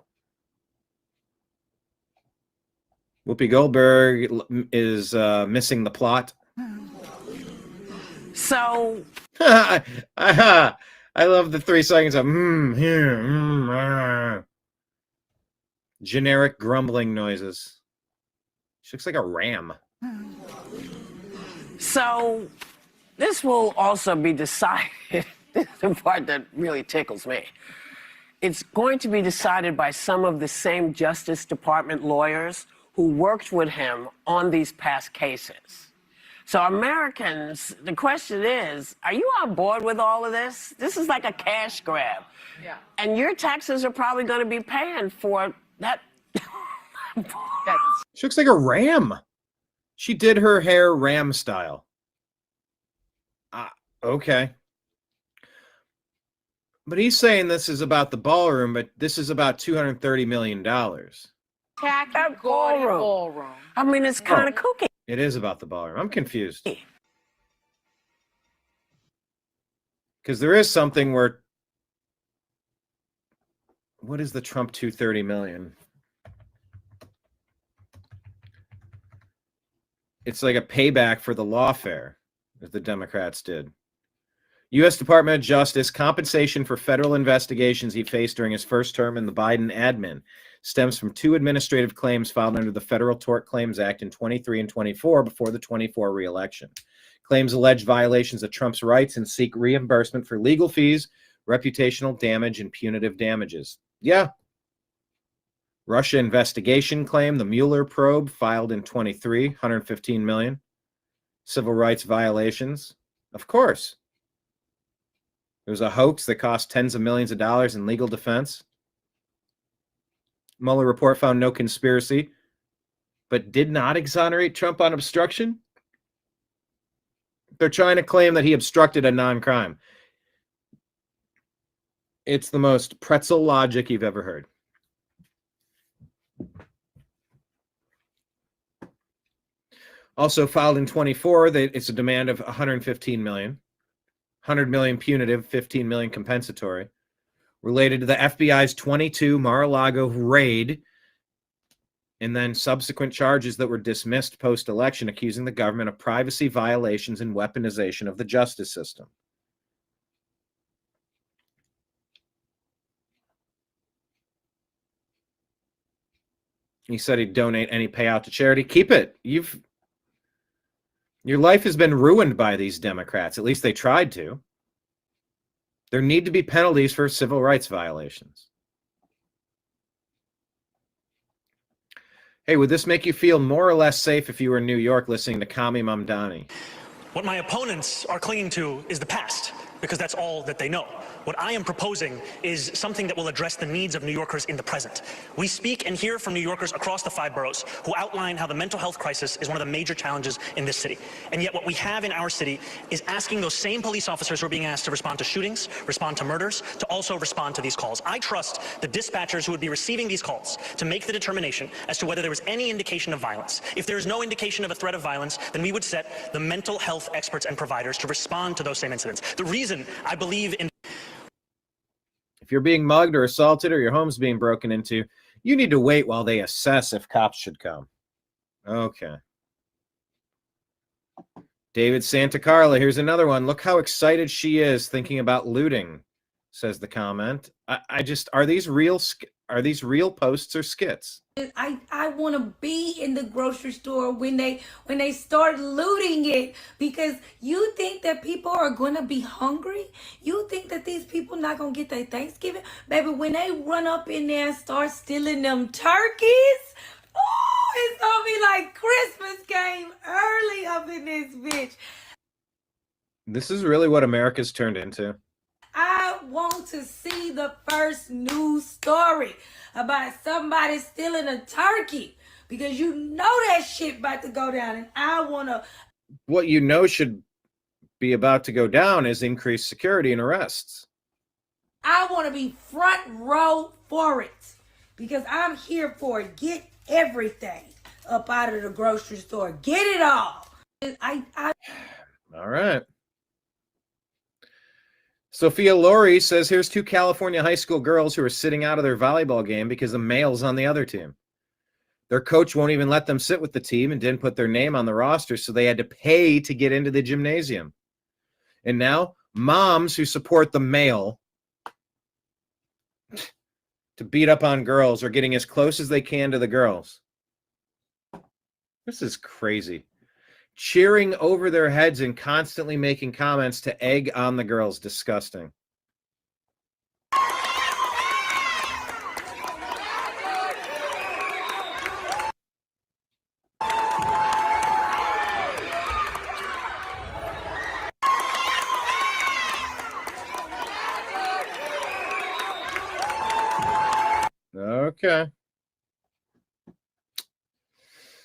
Whoopi Goldberg is missing the plot. So I love the 3 seconds of generic grumbling noises. She looks like a ram. So this will also be decided. This is the part that really tickles me. It's going to be decided by some of the same Justice Department lawyers who worked with him on these past cases. So Americans, the question is, are you on board with all of this? This is like a cash grab. Yeah. And your taxes are probably going to be paying for that. She looks like a ram. She did her hair ram style. Okay. But he's saying this is about the ballroom, but this is about $230 million. That ballroom. I mean, it's kind of kooky. It is about the ballroom. I'm confused. Because there is something where... What is the Trump $230 million? It's like a payback for the lawfare that the Democrats did. U.S. Department of Justice compensation for federal investigations he faced during his first term in the Biden admin stems from 2 administrative claims filed under the Federal Tort Claims Act in 23 and 24 before the 24 re-election. Claims allege violations of Trump's rights and seek reimbursement for legal fees, reputational damage, and punitive damages. Yeah. Russia investigation claim, the Mueller probe filed in 23, $115 million. Civil rights violations. Of course. It was a hoax that cost tens of millions of dollars in legal defense. Mueller report found no conspiracy, but did not exonerate Trump on obstruction. They're trying to claim that he obstructed a non-crime. It's the most pretzel logic you've ever heard. Also filed in 24, it's a demand of $115 million. $100 million punitive, $15 million compensatory, related to the FBI's 22 Mar-a-Lago raid, and then subsequent charges that were dismissed post-election, accusing the government of privacy violations and weaponization of the justice system. He said he'd donate any payout to charity. Keep it. Your life has been ruined by these Democrats. At least they tried to. There need to be penalties for civil rights violations. Hey, would this make you feel more or less safe if you were in New York listening to Comey Mamdani? What my opponents are clinging to is the past, because that's all that they know. What I am proposing is something that will address the needs of New Yorkers in the present. We speak and hear from New Yorkers across the 5 boroughs who outline how the mental health crisis is one of the major challenges in this city. And yet what we have in our city is asking those same police officers who are being asked to respond to shootings, respond to murders, to also respond to these calls. I trust the dispatchers who would be receiving these calls to make the determination as to whether there was any indication of violence. If there is no indication of a threat of violence, then we would set the mental health experts and providers to respond to those same incidents. The reason I believe in... If you're being mugged or assaulted or your home's being broken into, you need to wait while they assess if cops should come. Okay. David Santa Carla, here's another one. Look how excited she is thinking about looting, says the comment. Are these real posts or skits? I want to be in the grocery store when they start looting it, because you think that people are going to be hungry? You think that these people not going to get their Thanksgiving? Baby, when they run up in there and start stealing them turkeys, oh, it's going to be like Christmas came early up in this bitch. This is really what America's turned into. I want to see the first news story about somebody stealing a turkey, because you know that shit about to go down, and I want to... What you know should be about to go down is increased security and arrests. I want to be front row for it, because I'm here for it. Get everything up out of the grocery store. Get it all. All right. Sophia Laurie says, here's 2 California high school girls who are sitting out of their volleyball game because the male's on the other team. Their coach won't even let them sit with the team and didn't put their name on the roster, so they had to pay to get into the gymnasium. And now moms who support the male to beat up on girls are getting as close as they can to the girls. This is crazy. cheering over their heads and constantly making comments to egg on the girls. Disgusting. Okay.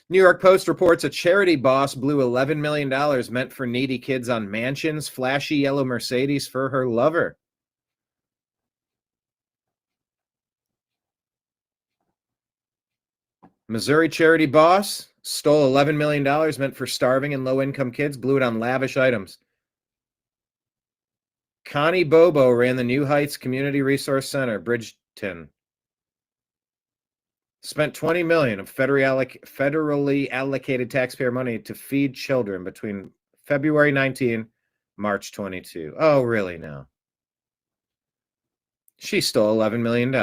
New York Post reports a charity boss blew $11 million meant for needy kids on mansions, flashy yellow Mercedes for her lover. Missouri charity boss stole $11 million meant for starving and low-income kids, blew it on lavish items. Connie Bobo ran the New Heights Community Resource Center, Bridgeton. Spent $20 million of federally allocated taxpayer money to feed children between February 19, March 22. Oh, really now? She stole $11 million.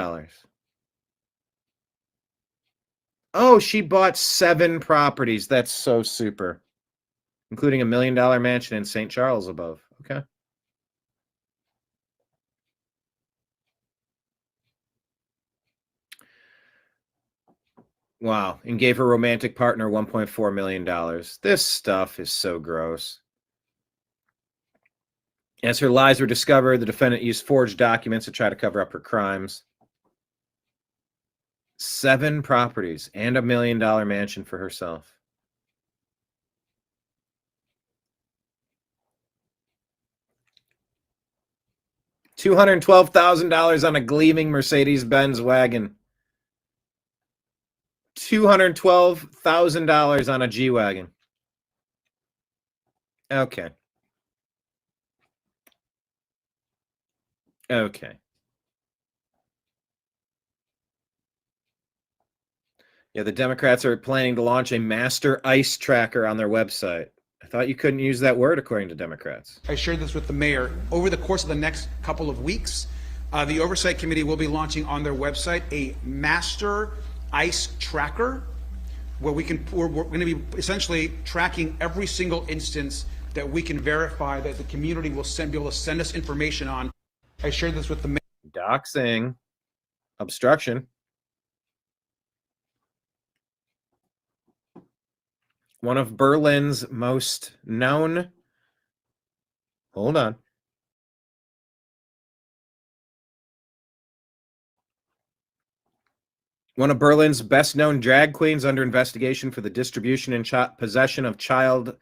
Oh, she bought 7 properties. That's so super. Including a $1 million mansion in St. Charles above. Okay. Wow. And gave her romantic partner $1.4 million. This stuff is so gross. As her lies were discovered, the defendant used forged documents to try to cover up her crimes. 7 properties and $1 million mansion for herself. $212,000 on a gleaming Mercedes-Benz wagon. $212,000 on a G-Wagon. Okay. Okay. Yeah, the Democrats are planning to launch a master ICE tracker on their website. I thought you couldn't use that word, according to Democrats. I shared this with the mayor. Over the course of the next couple of weeks, the Oversight Committee will be launching on their website a master ICE tracker, where we're going to be essentially tracking every single instance that we can verify that the community will be able to send us information on. I shared this with the mayor. Doxing, obstruction. One of Berlin's most known. Hold on. One of Berlin's best-known drag queens under investigation for the distribution and possession of child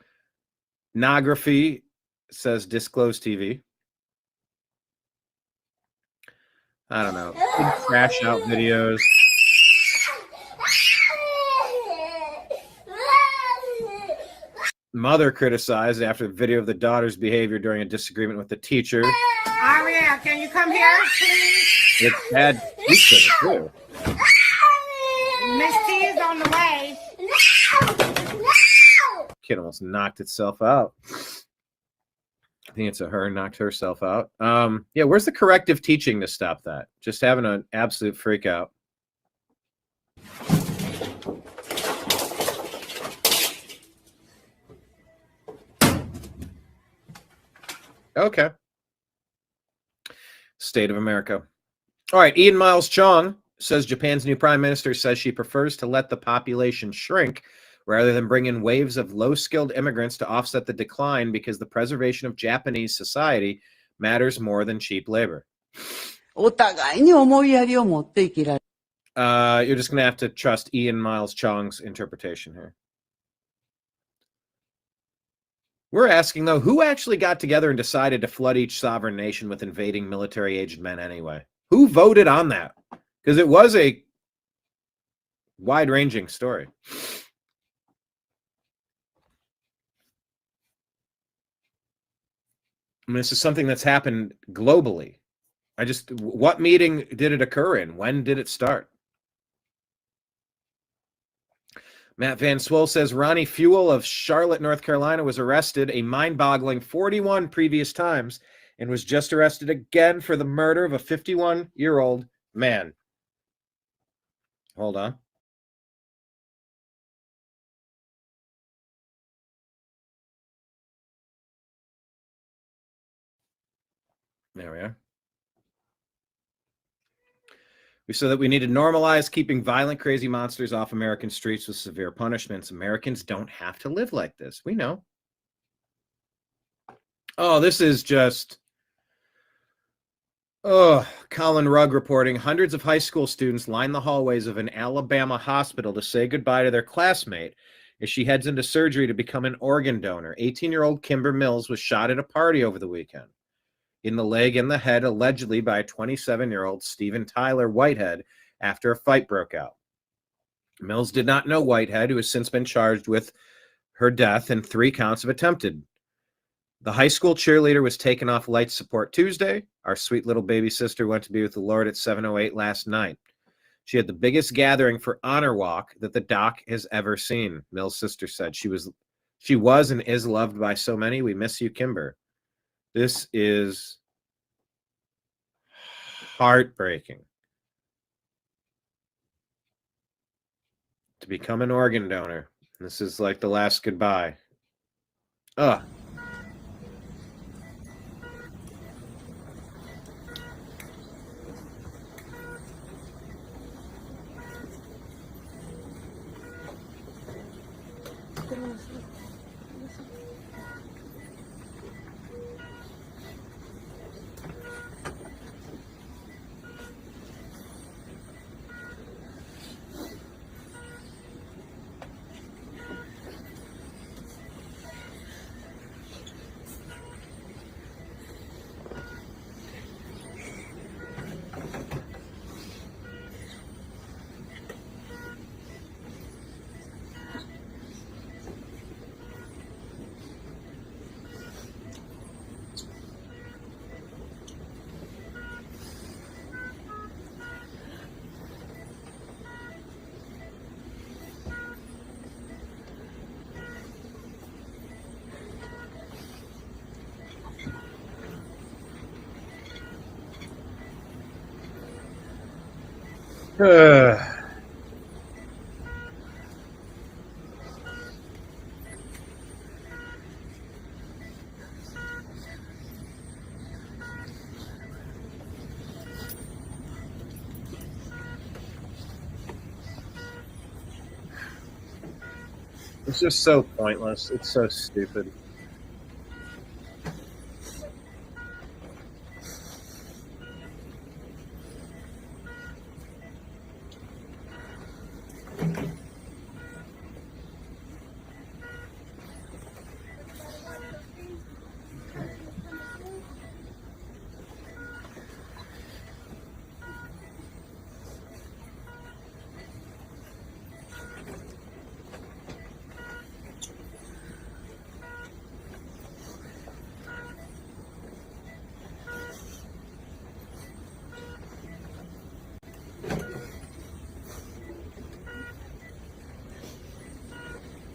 pornography, says Disclose TV. I don't know. Big crash out videos. Mother criticized after the video of the daughter's behavior during a disagreement with the teacher. Aria, can you come here, please? It's bad teaching, too. Miss T is on the way. Kid almost knocked itself out. I think it's a her knocked herself out. Yeah, where's the corrective teaching to stop that? Just having an absolute freak out. Okay. State of America. All right, Ian Miles Chong says Japan's new prime minister says she prefers to let the population shrink rather than bring in waves of low-skilled immigrants to offset the decline because the preservation of Japanese society matters more than cheap labor. You're just going to have to trust Ian Miles Chong's interpretation here. We're asking, though, who actually got together and decided to flood each sovereign nation with invading military-aged men anyway? Who voted on that? Because it was a wide-ranging story. I mean, this is something that's happened globally. What meeting did it occur in? When did it start? Matt Van Swole says Ronnie Fuel of Charlotte, North Carolina was arrested a mind-boggling 41 previous times and was just arrested again for the murder of a 51-year-old man. Hold on. There we are. We said that we need to normalize keeping violent, crazy monsters off American streets with severe punishments. Americans don't have to live like this. We know. Oh, this is just... Oh, Colin Rugg reporting hundreds of high school students line the hallways of an Alabama hospital to say goodbye to their classmate as she heads into surgery to become an organ donor. 18-year-old Kimber Mills was shot at a party over the weekend in the leg and the head, allegedly by 27-year-old Stephen Tyler Whitehead after a fight broke out. Mills did not know Whitehead, who has since been charged with her death and 3 counts of attempted. The high school cheerleader was taken off life support Tuesday. Our sweet little baby sister went to be with the Lord at 7:08 last night. She had the biggest gathering for Honor Walk that the doc has ever seen, Mill's sister said. She was and is loved by so many. We miss you, Kimber. This is heartbreaking. To become an organ donor. This is like the last goodbye. Ugh. It's just so pointless. It's so stupid.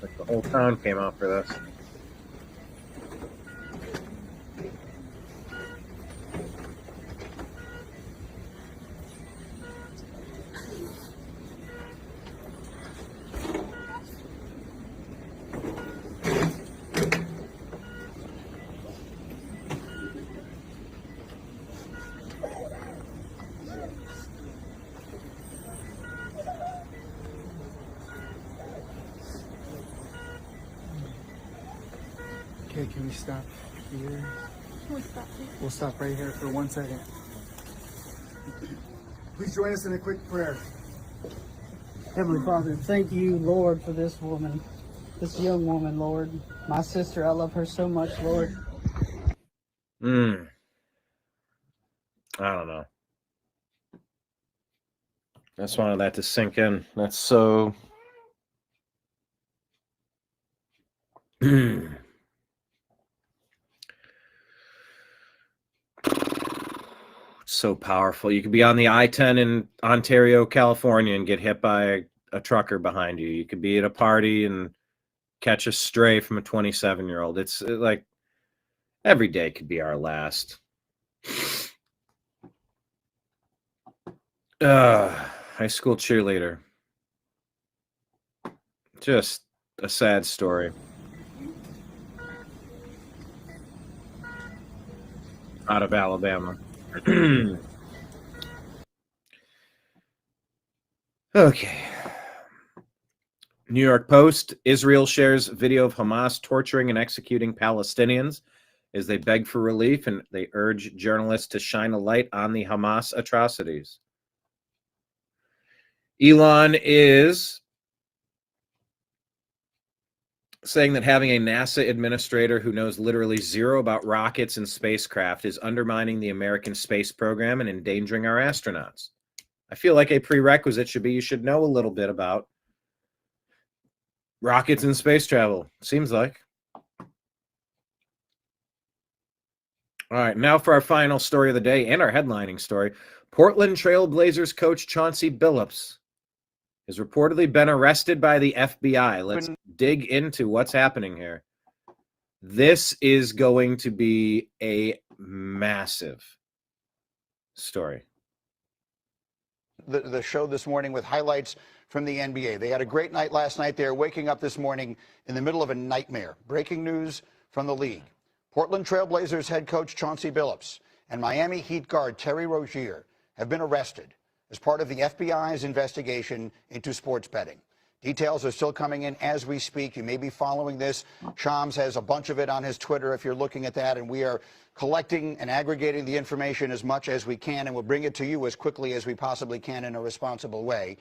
Like the whole town came out for this. Okay, can we stop here? We'll stop right here for 1 second. Please join us in a quick prayer. Heavenly Father, thank you, Lord, for this woman, this young woman, Lord. My sister, I love her so much, Lord. I don't know. I just wanted that to sink in. That's so... so powerful. You could be on the I-10 in Ontario, California, and get hit by a trucker behind you. You could be at a party and catch a stray from a 27-year-old. It's like every day could be our last. High school cheerleader. Just a sad story. out of Alabama. Okay. New York Post, Israel shares video of Hamas torturing and executing Palestinians as they beg for relief, and they urge journalists to shine a light on the Hamas atrocities. Elon is saying that having a NASA administrator who knows literally zero about rockets and spacecraft is undermining the American space program and endangering our astronauts. I feel like a prerequisite should be you should know a little bit about rockets and space travel. Seems like. All right, now for our final story of the day and our headlining story. Portland Trail Blazers coach Chauncey Billups has reportedly been arrested by the FBI. Let's dig into what's happening here. This is going to be a massive story. The show this morning with highlights from the NBA. They had a great night last night. They're waking up this morning in the middle of a nightmare. Breaking news from the league. Portland Trail Blazers head coach Chauncey Billups and Miami Heat guard Terry Rozier have been arrested as part of the FBI's investigation into sports betting. Details are still coming in as we speak. You may be following this. Shams has a bunch of it on his Twitter if you're looking at that, and we are collecting and aggregating the information as much as we can, and we'll bring it to you as quickly as we possibly can in a responsible way.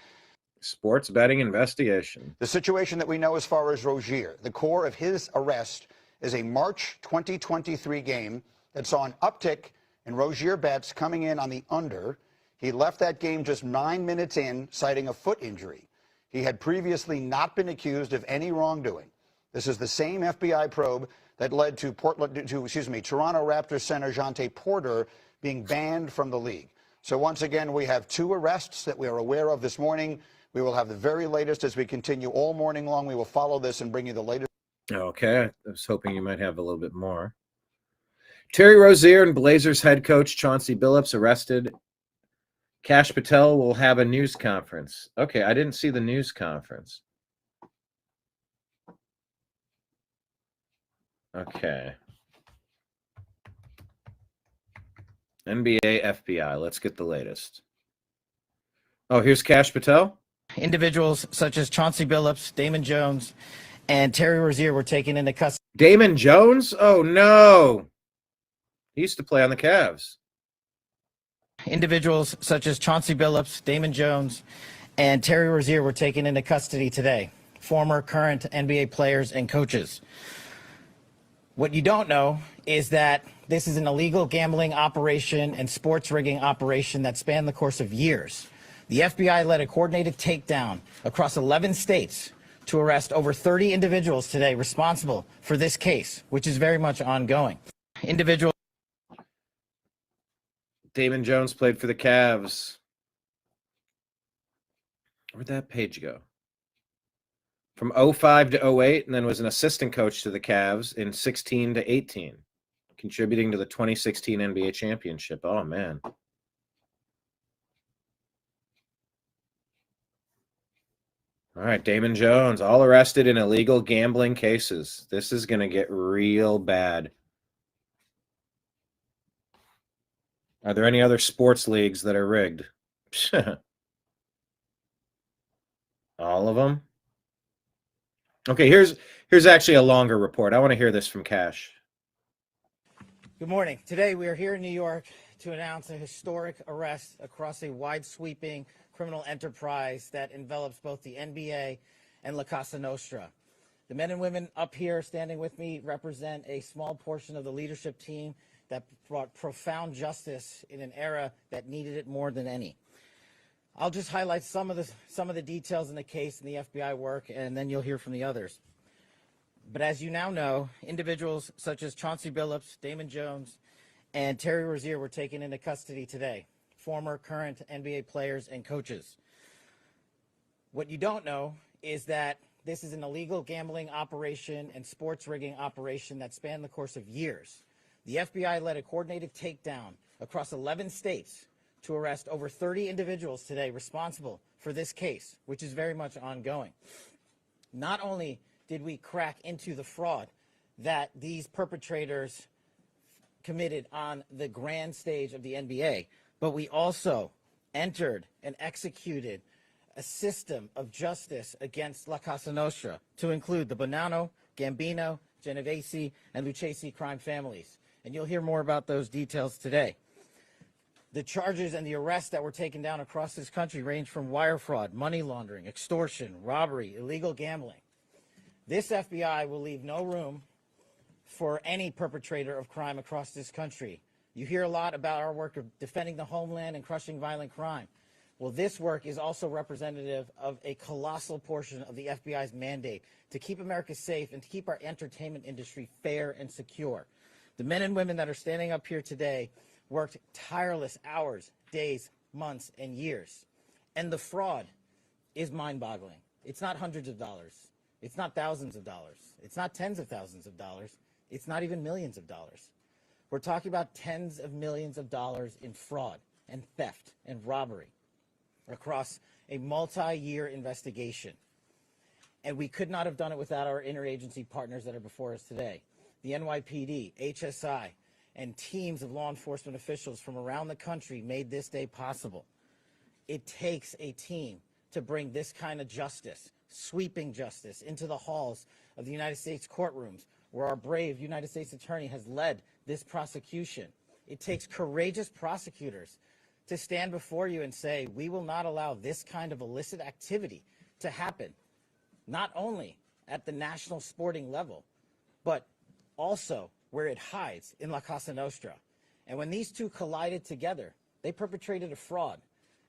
Sports betting investigation. The situation that we know as far as Rozier, the core of his arrest is a March 2023 game that saw an uptick in Rozier bets coming in on the under. He left that game just 9 minutes in, citing a foot injury. He had previously not been accused of any wrongdoing. This is the same FBI probe that led to Toronto Raptors center Jonte Porter being banned from the league. So once again, we have 2 arrests that we are aware of this morning. We will have the very latest as we continue all morning long. We will follow this and bring you the latest. Okay, I was hoping you might have a little bit more. Terry Rozier and Blazers head coach Chauncey Billups arrested. Kash Patel will have a news conference. Okay, I didn't see the news conference. Okay. NBA, FBI. Let's get the latest. Oh, here's Kash Patel. Individuals such as Chauncey Billups, Damon Jones, and Terry Rozier were taken into custody. Damon Jones? Oh, no. He used to play on the Cavs. Individuals such as Chauncey Billups, Damon Jones, and Terry Rozier were taken into custody today. Former, current NBA players and coaches. What you don't know is that this is an illegal gambling operation and sports rigging operation that spanned the course of years. The FBI led a coordinated takedown across 11 states to arrest over 30 individuals today responsible for this case, which is very much ongoing. Damon Jones played for the Cavs. Where'd that page go? From 05 to 08, and then was an assistant coach to the Cavs in 16 to 18, contributing to the 2016 NBA championship. Oh, man. All right, Damon Jones, all arrested in illegal gambling cases. This is going to get real bad. Are there any other sports leagues that are rigged? All of them? Okay, here's actually a longer report. I want to hear this from Kash. Good morning. Today we are here in New York to announce a historic arrest across a wide-sweeping criminal enterprise that envelops both the NBA and La Casa Nostra. The men and women up here standing with me represent a small portion of the leadership team that brought profound justice in an era that needed it more than any. I'll just highlight some of the details in the case and the FBI work, and then you'll hear from the others. But as you now know, individuals such as Chauncey Billups, Damon Jones, and Terry Rozier were taken into custody today. Former, current NBA players and coaches. What you don't know is that this is an illegal gambling operation and sports rigging operation that spanned the course of years. The FBI led a coordinated takedown across 11 states to arrest over 30 individuals today responsible for this case, which is very much ongoing. Not only did we crack into the fraud that these perpetrators committed on the grand stage of the NBA, but we also entered and executed a system of justice against La Cosa Nostra to include the Bonanno, Gambino, Genovese, and Lucchese crime families. And you'll hear more about those details today. The charges and the arrests that were taken down across this country range from wire fraud, money laundering, extortion, robbery, illegal gambling. This FBI will leave no room for any perpetrator of crime across this country. You hear a lot about our work of defending the homeland and crushing violent crime. Well, this work is also representative of a colossal portion of the FBI's mandate to keep America safe and to keep our entertainment industry fair and secure. The men and women that are standing up here today worked tireless hours, days, months, and years. And the fraud is mind-boggling. It's not hundreds of dollars. It's not thousands of dollars. It's not tens of thousands of dollars. It's not even millions of dollars. We're talking about tens of millions of dollars in fraud and theft and robbery across a multi-year investigation. And we could not have done it without our interagency partners that are before us today. The NYPD, HSI, and teams of law enforcement officials from around the country made this day possible. It takes a team to bring this kind of justice, sweeping justice, into the halls of the United States courtrooms, where our brave United States attorney has led this prosecution. It takes courageous prosecutors to stand before you and say, we will not allow this kind of illicit activity to happen, not only at the national sporting level, but also where it hides in La Cosa Nostra. And when these two collided together, they perpetrated a fraud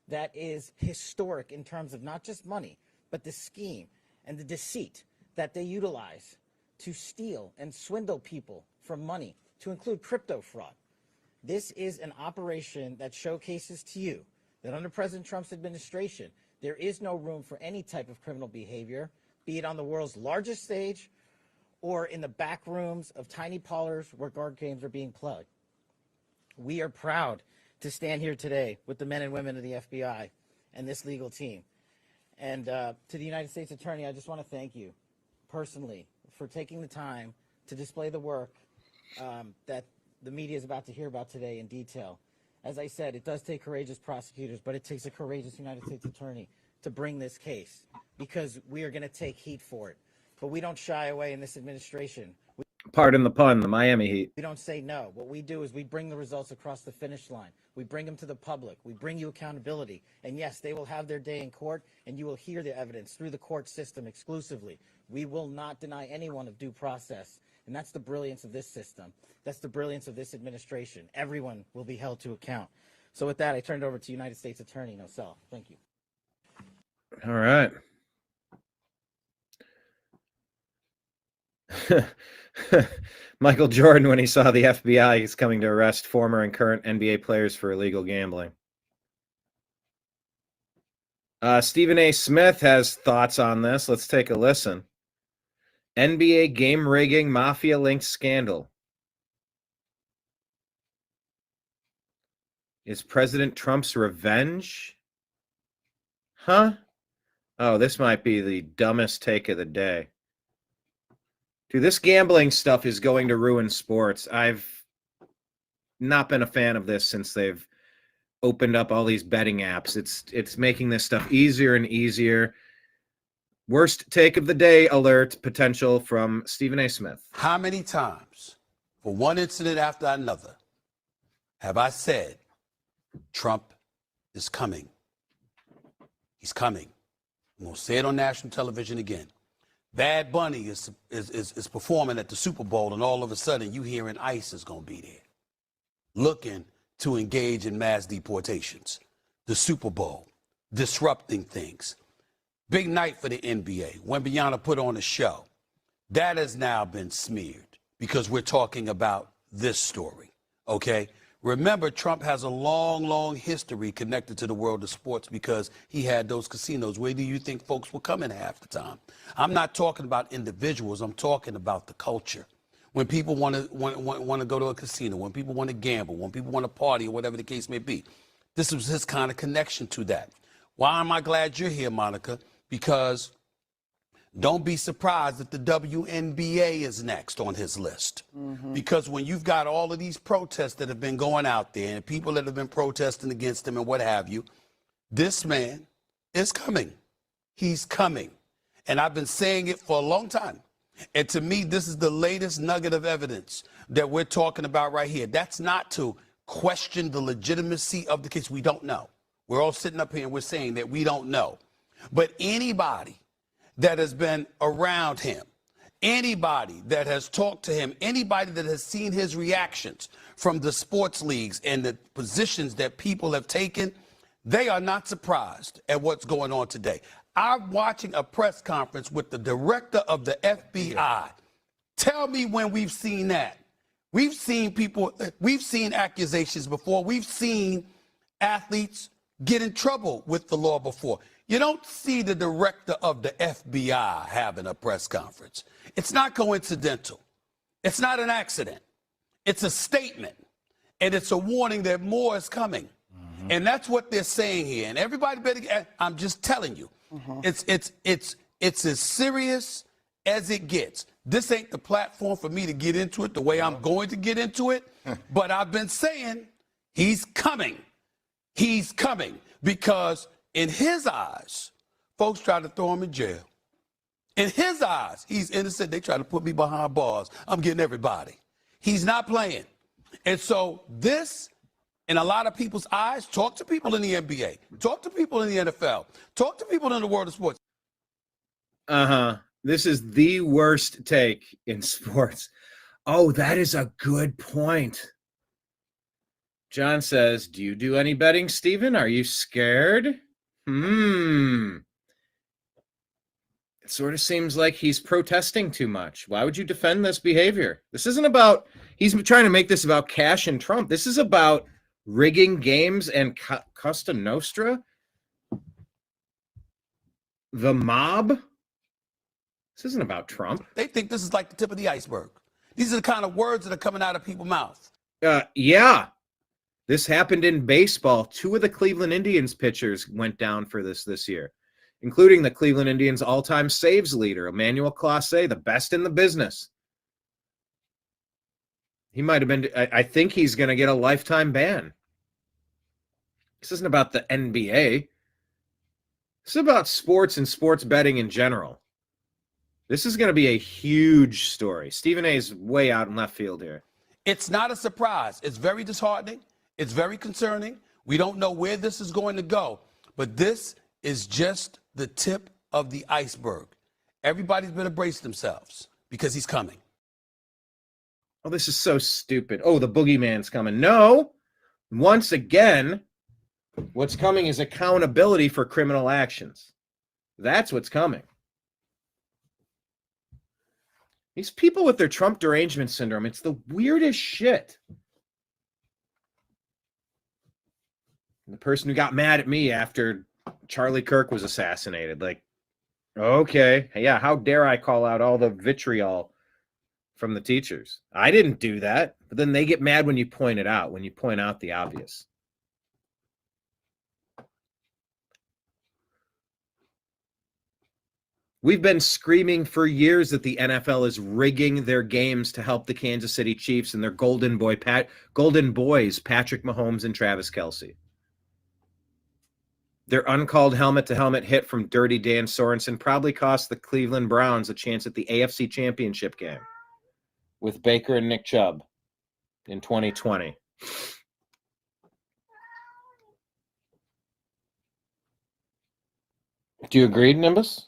that is historic in terms of not just money, but the scheme and the deceit that they utilize to steal and swindle people for money, to include crypto fraud. This is an operation that showcases to you that under President Trump's administration, there is no room for any type of criminal behavior, be it on the world's largest stage or in the back rooms of tiny parlors where guard games are being played. We are proud to stand here today with the men and women of the FBI and this legal team. And to the United States Attorney, I just want to thank you personally for taking the time to display the work that the media is about to hear about today in detail. As I said, it does take courageous prosecutors, but it takes a courageous United States Attorney to bring this case, because we are going to take heat for it. But we don't shy away in this administration. Pardon the pun, the Miami Heat. We don't say no. What we do is we bring the results across the finish line. We bring them to the public. We bring you accountability. And yes, they will have their day in court, and you will hear the evidence through the court system exclusively. We will not deny anyone of due process. And that's the brilliance of this system. That's the brilliance of this administration. Everyone will be held to account. So with that, I turn it over to United States Attorney Nosell. Thank you. All right. Michael Jordan, when he saw the FBI is coming to arrest former and current NBA players for illegal gambling. Stephen A. Smith has thoughts on this. Let's take a listen. NBA game rigging mafia-linked scandal. Is President Trump's revenge? Huh? Oh, this might be the dumbest take of the day. Dude, this gambling stuff is going to ruin sports. I've not been a fan of this since they've opened up all these betting apps. It's making this stuff easier and easier. Worst take of the day alert potential from Stephen A. Smith. How many times, for one incident after another, have I said, Trump is coming? He's coming. I'm going to say it on national television again. Bad Bunny is performing at the Super Bowl, and all of a sudden you hearing ICE is going to be there, looking to engage in mass deportations. The Super Bowl, disrupting things. Big night for the NBA. Wembanyama put on a show. That has now been smeared because we're talking about this story, okay? Remember, Trump has a long, long history connected to the world of sports because he had those casinos. Where do you think folks were coming half the time? I'm not talking about individuals. I'm talking about the culture. When people want to go to a casino, when people want to gamble, when people want to party, or whatever the case may be. This was his kind of connection to that. Why am I glad you're here, Monica? Because Don't be surprised if the WNBA is next on his list. Because when you've got all of these protests that have been going out there and people that have been protesting against him and what have you, this man is coming. He's coming. And I've been saying it for a long time. And to me, this is the latest nugget of evidence that we're talking about right here. That's not to question the legitimacy of the case. We don't know. We're all sitting up here and we're saying that we don't know. But anybody that has been around him, anybody that has talked to him, anybody that has seen his reactions from the sports leagues and the positions that people have taken, they are not surprised at what's going on today. I'm watching a press conference with the director of the FBI. Tell me when we've seen that. We've seen people, we've seen accusations before. We've seen athletes get in trouble with the law before. You don't see the director of the FBI having a press conference. It's not coincidental. It's not an accident. It's a statement. And it's a warning that more is coming. And that's what they're saying here. And everybody better, I'm just telling you, it's as serious as it gets. This ain't the platform for me to get into it the way I'm going to get into it. But I've been saying he's coming. He's coming because in his eyes, folks try to throw him in jail. In his eyes, he's innocent. They try to put me behind bars. I'm getting everybody. He's not playing. And so this, in a lot of people's eyes, talk to people in the NBA, talk to people in the NFL, talk to people in the world of sports. This is the worst take in sports. Oh, that is a good point. John says, do you do any betting, Stephen? Are you scared? It sort of seems like he's protesting too much. Why would you defend this behavior? This isn't about, he's trying to make this about Cash and Trump. This is about rigging games and Costa Nostra, the mob. This isn't about Trump. They think this is like the tip of the iceberg. These are the kind of words that are coming out of people's mouths. Yeah. This happened in baseball. 2 of the Cleveland Indians pitchers went down for this year, including the Cleveland Indians' all-time saves leader, Emmanuel Clase, the best in the business. He might have been, I think he's going to get a lifetime ban. This isn't about the NBA. This is about sports and sports betting in general. This is going to be a huge story. Stephen A. is way out in left field here. It's not a surprise. It's very disheartening. It's very concerning. We don't know where this is going to go, but this is just the tip of the iceberg. Everybody's better brace themselves because he's coming. Oh, this is so stupid. Oh, the boogeyman's coming. No. Once again, what's coming is accountability for criminal actions. That's what's coming. These people with their Trump derangement syndrome, it's the weirdest shit. The person who got mad at me after Charlie Kirk was assassinated, like, okay, yeah, how dare I call out all the vitriol from the teachers? I didn't do that. But then they get mad when you point it out, when you point out the obvious. We've been screaming for years that the NFL is rigging their games to help the Kansas City Chiefs and their golden boys, Patrick Mahomes and Travis Kelce. Their uncalled helmet-to-helmet hit from Dirty Dan Sorensen probably cost the Cleveland Browns a chance at the AFC Championship game with Baker and Nick Chubb in 2020. Do you agree, Nimbus?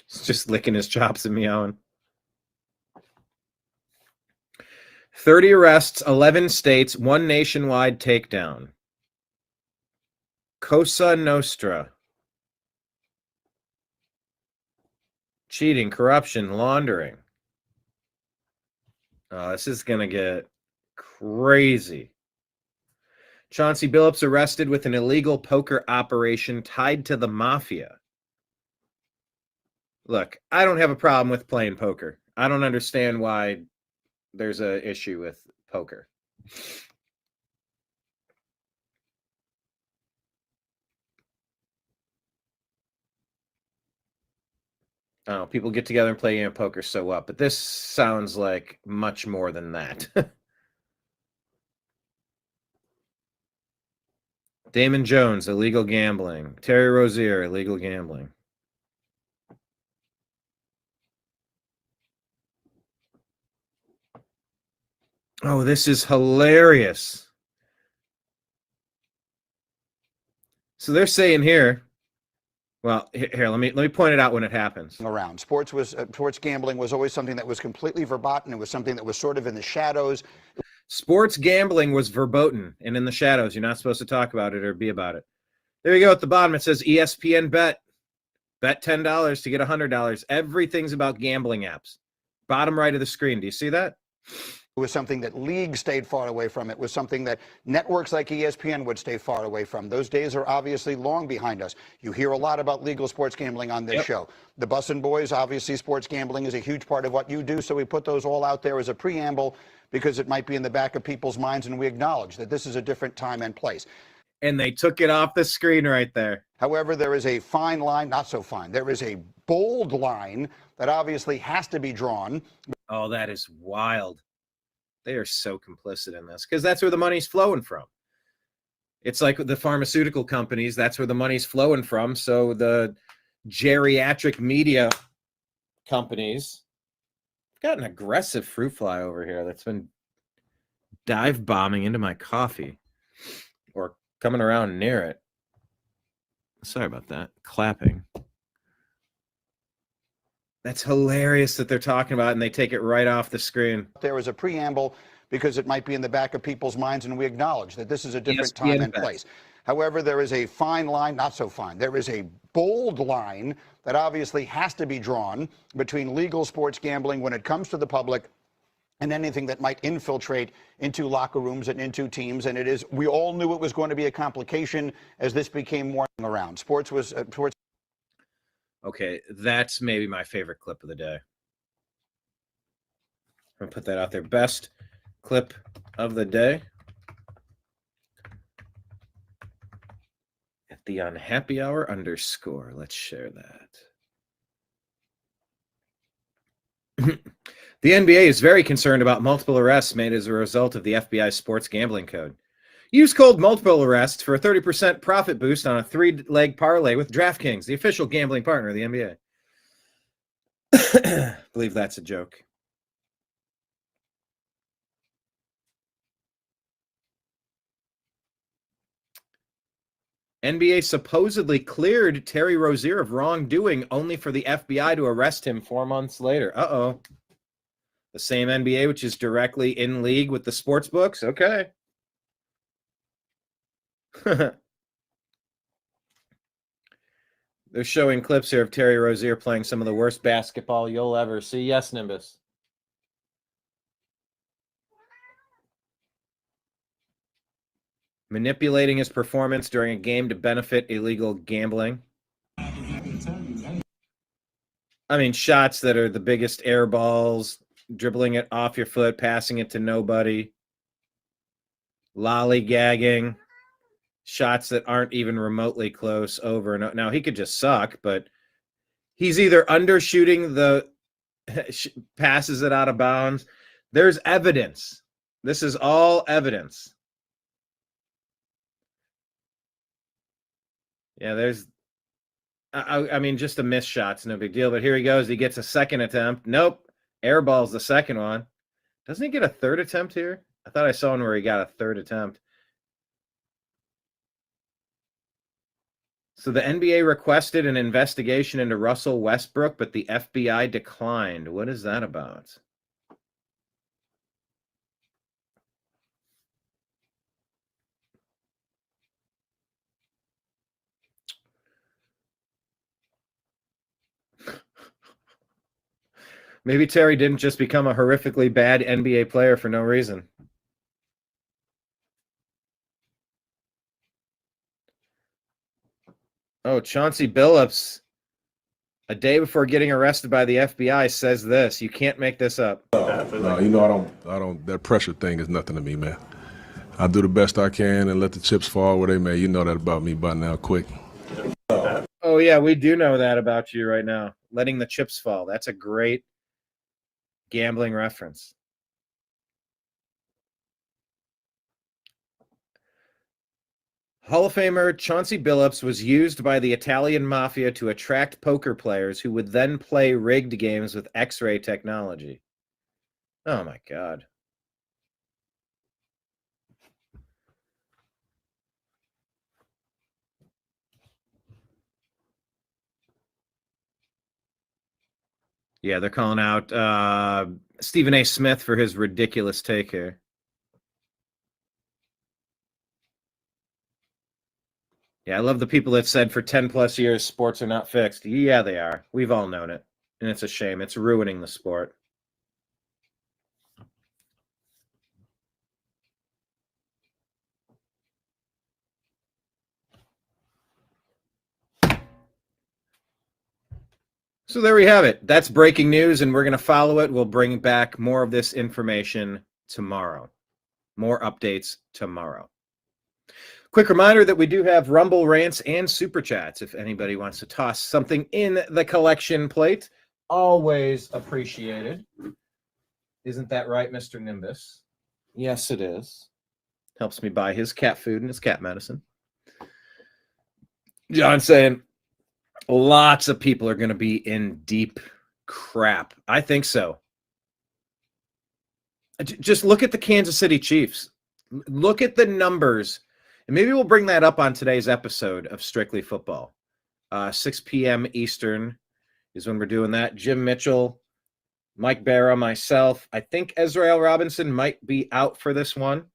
He's just licking his chops and meowing. 30 arrests, 11 states, 1 nationwide takedown. Cosa Nostra. Cheating, corruption, laundering. Oh, this is going to get crazy. Chauncey Billups arrested with an illegal poker operation tied to the mafia. Look, I don't have a problem with playing poker. I don't understand why there's an issue with poker. Oh, people get together and play poker, so what? But this sounds like much more than that. Damon Jones, illegal gambling. Terry Rozier, illegal gambling. Oh, this is hilarious. So they're saying here, well, here, let me point it out when it happens. Around sports gambling was always something that was completely verboten. It was something that was sort of in the shadows. Sports gambling was verboten and in the shadows. You're not supposed to talk about it or be about it. There you go. At the bottom, it says ESPN bet $10 to get $100. Everything's about gambling apps. Bottom right of the screen. Do you see that? It was something that leagues stayed far away from. It was something that networks like ESPN would stay far away from. Those days are obviously long behind us. You hear a lot about legal sports gambling on this show. The Bussin' Boys, obviously sports gambling is a huge part of what you do, so we put those all out there as a preamble because it might be in the back of people's minds, and we acknowledge that this is a different time and place. And they took it off the screen right there. However, there is a fine line, not so fine. There is a bold line that obviously has to be drawn. Oh, that is wild. They are so complicit in this because that's where the money's flowing from. It's like the pharmaceutical companies. That's where the money's flowing from. So the geriatric media companies. I've got an aggressive fruit fly over here that's been dive bombing into my coffee or coming around near it. Sorry about that. Clapping. That's hilarious that they're talking about it and they take it right off the screen. There is a preamble because it might be in the back of people's minds, and we acknowledge that this is a different time and place. However, there is a fine line, not so fine. There is a bold line that obviously has to be drawn between legal sports gambling when it comes to the public and anything that might infiltrate into locker rooms and into teams. And it is, we all knew it was going to be a complication as this became more around. Sports. Okay, that's maybe my favorite clip of the day. I'm going to put that out there. Best clip of the day. At the unhappy hour _. Let's share that. The NBA is very concerned about multiple arrests made as a result of the FBI's sports gambling code. Use code multiple arrests for a 30% profit boost on a 3-leg parlay with DraftKings, the official gambling partner of the NBA. I believe that's a joke. NBA supposedly cleared Terry Rozier of wrongdoing only for the FBI to arrest him 4 months later. Uh-oh. The same NBA, which is directly in league with the sports books? Okay. They're showing clips here of Terry Rozier playing some of the worst basketball you'll ever see. Yes, Nimbus. Manipulating his performance during a game to benefit illegal gambling. I mean, shots that are the biggest air balls, dribbling it off your foot, passing it to nobody, lollygagging. Shots that aren't even remotely close over and over. Now, he could just suck, but he's either undershooting the passes it out of bounds. There's evidence. This is all evidence. Yeah, there's, I mean, just a missed shot's no big deal, but here he goes. He gets a second attempt. Nope. Airball's the second one. Doesn't he get a third attempt here? I thought I saw one where he got a third attempt. So the NBA requested an investigation into Russell Westbrook, but the FBI declined. What is that about? Maybe Terry didn't just become a horrifically bad NBA player for no reason. Oh, Chauncey Billups, a day before getting arrested by the FBI, says this. You can't make this up. No, you know, I don't, that pressure thing is nothing to me, man. I do the best I can and let the chips fall where they may. You know that about me by now, quick. Oh, yeah, we do know that about you right now. letting the chips fall. That's a great gambling reference. Hall of Famer Chauncey Billups was used by the Italian mafia to attract poker players who would then play rigged games with X-ray technology. Oh my God. Yeah, they're calling out Stephen A. Smith for his ridiculous take here. Yeah, I love the people that said for 10 plus years sports are not fixed. Yeah, they are. We've all known it. And it's a shame. It's ruining the sport. So there we have it. That's breaking news, and we're going to follow it. We'll bring back more of this information tomorrow. More updates tomorrow. Quick reminder that we do have Rumble rants and Super Chats if anybody wants to toss something in the collection plate. Always appreciated. Isn't that right, Mr. Nimbus? Yes, it is. Helps me buy his cat food and his cat medicine. John saying, lots of people are going to be in deep crap. I think so. Just look at the Kansas City Chiefs. Look at the numbers. And maybe we'll bring that up on today's episode of Strictly Football. 6 p.m. Eastern is when we're doing that. Jim Mitchell, Mike Barra, myself. I think Ezrael Robinson might be out for this one.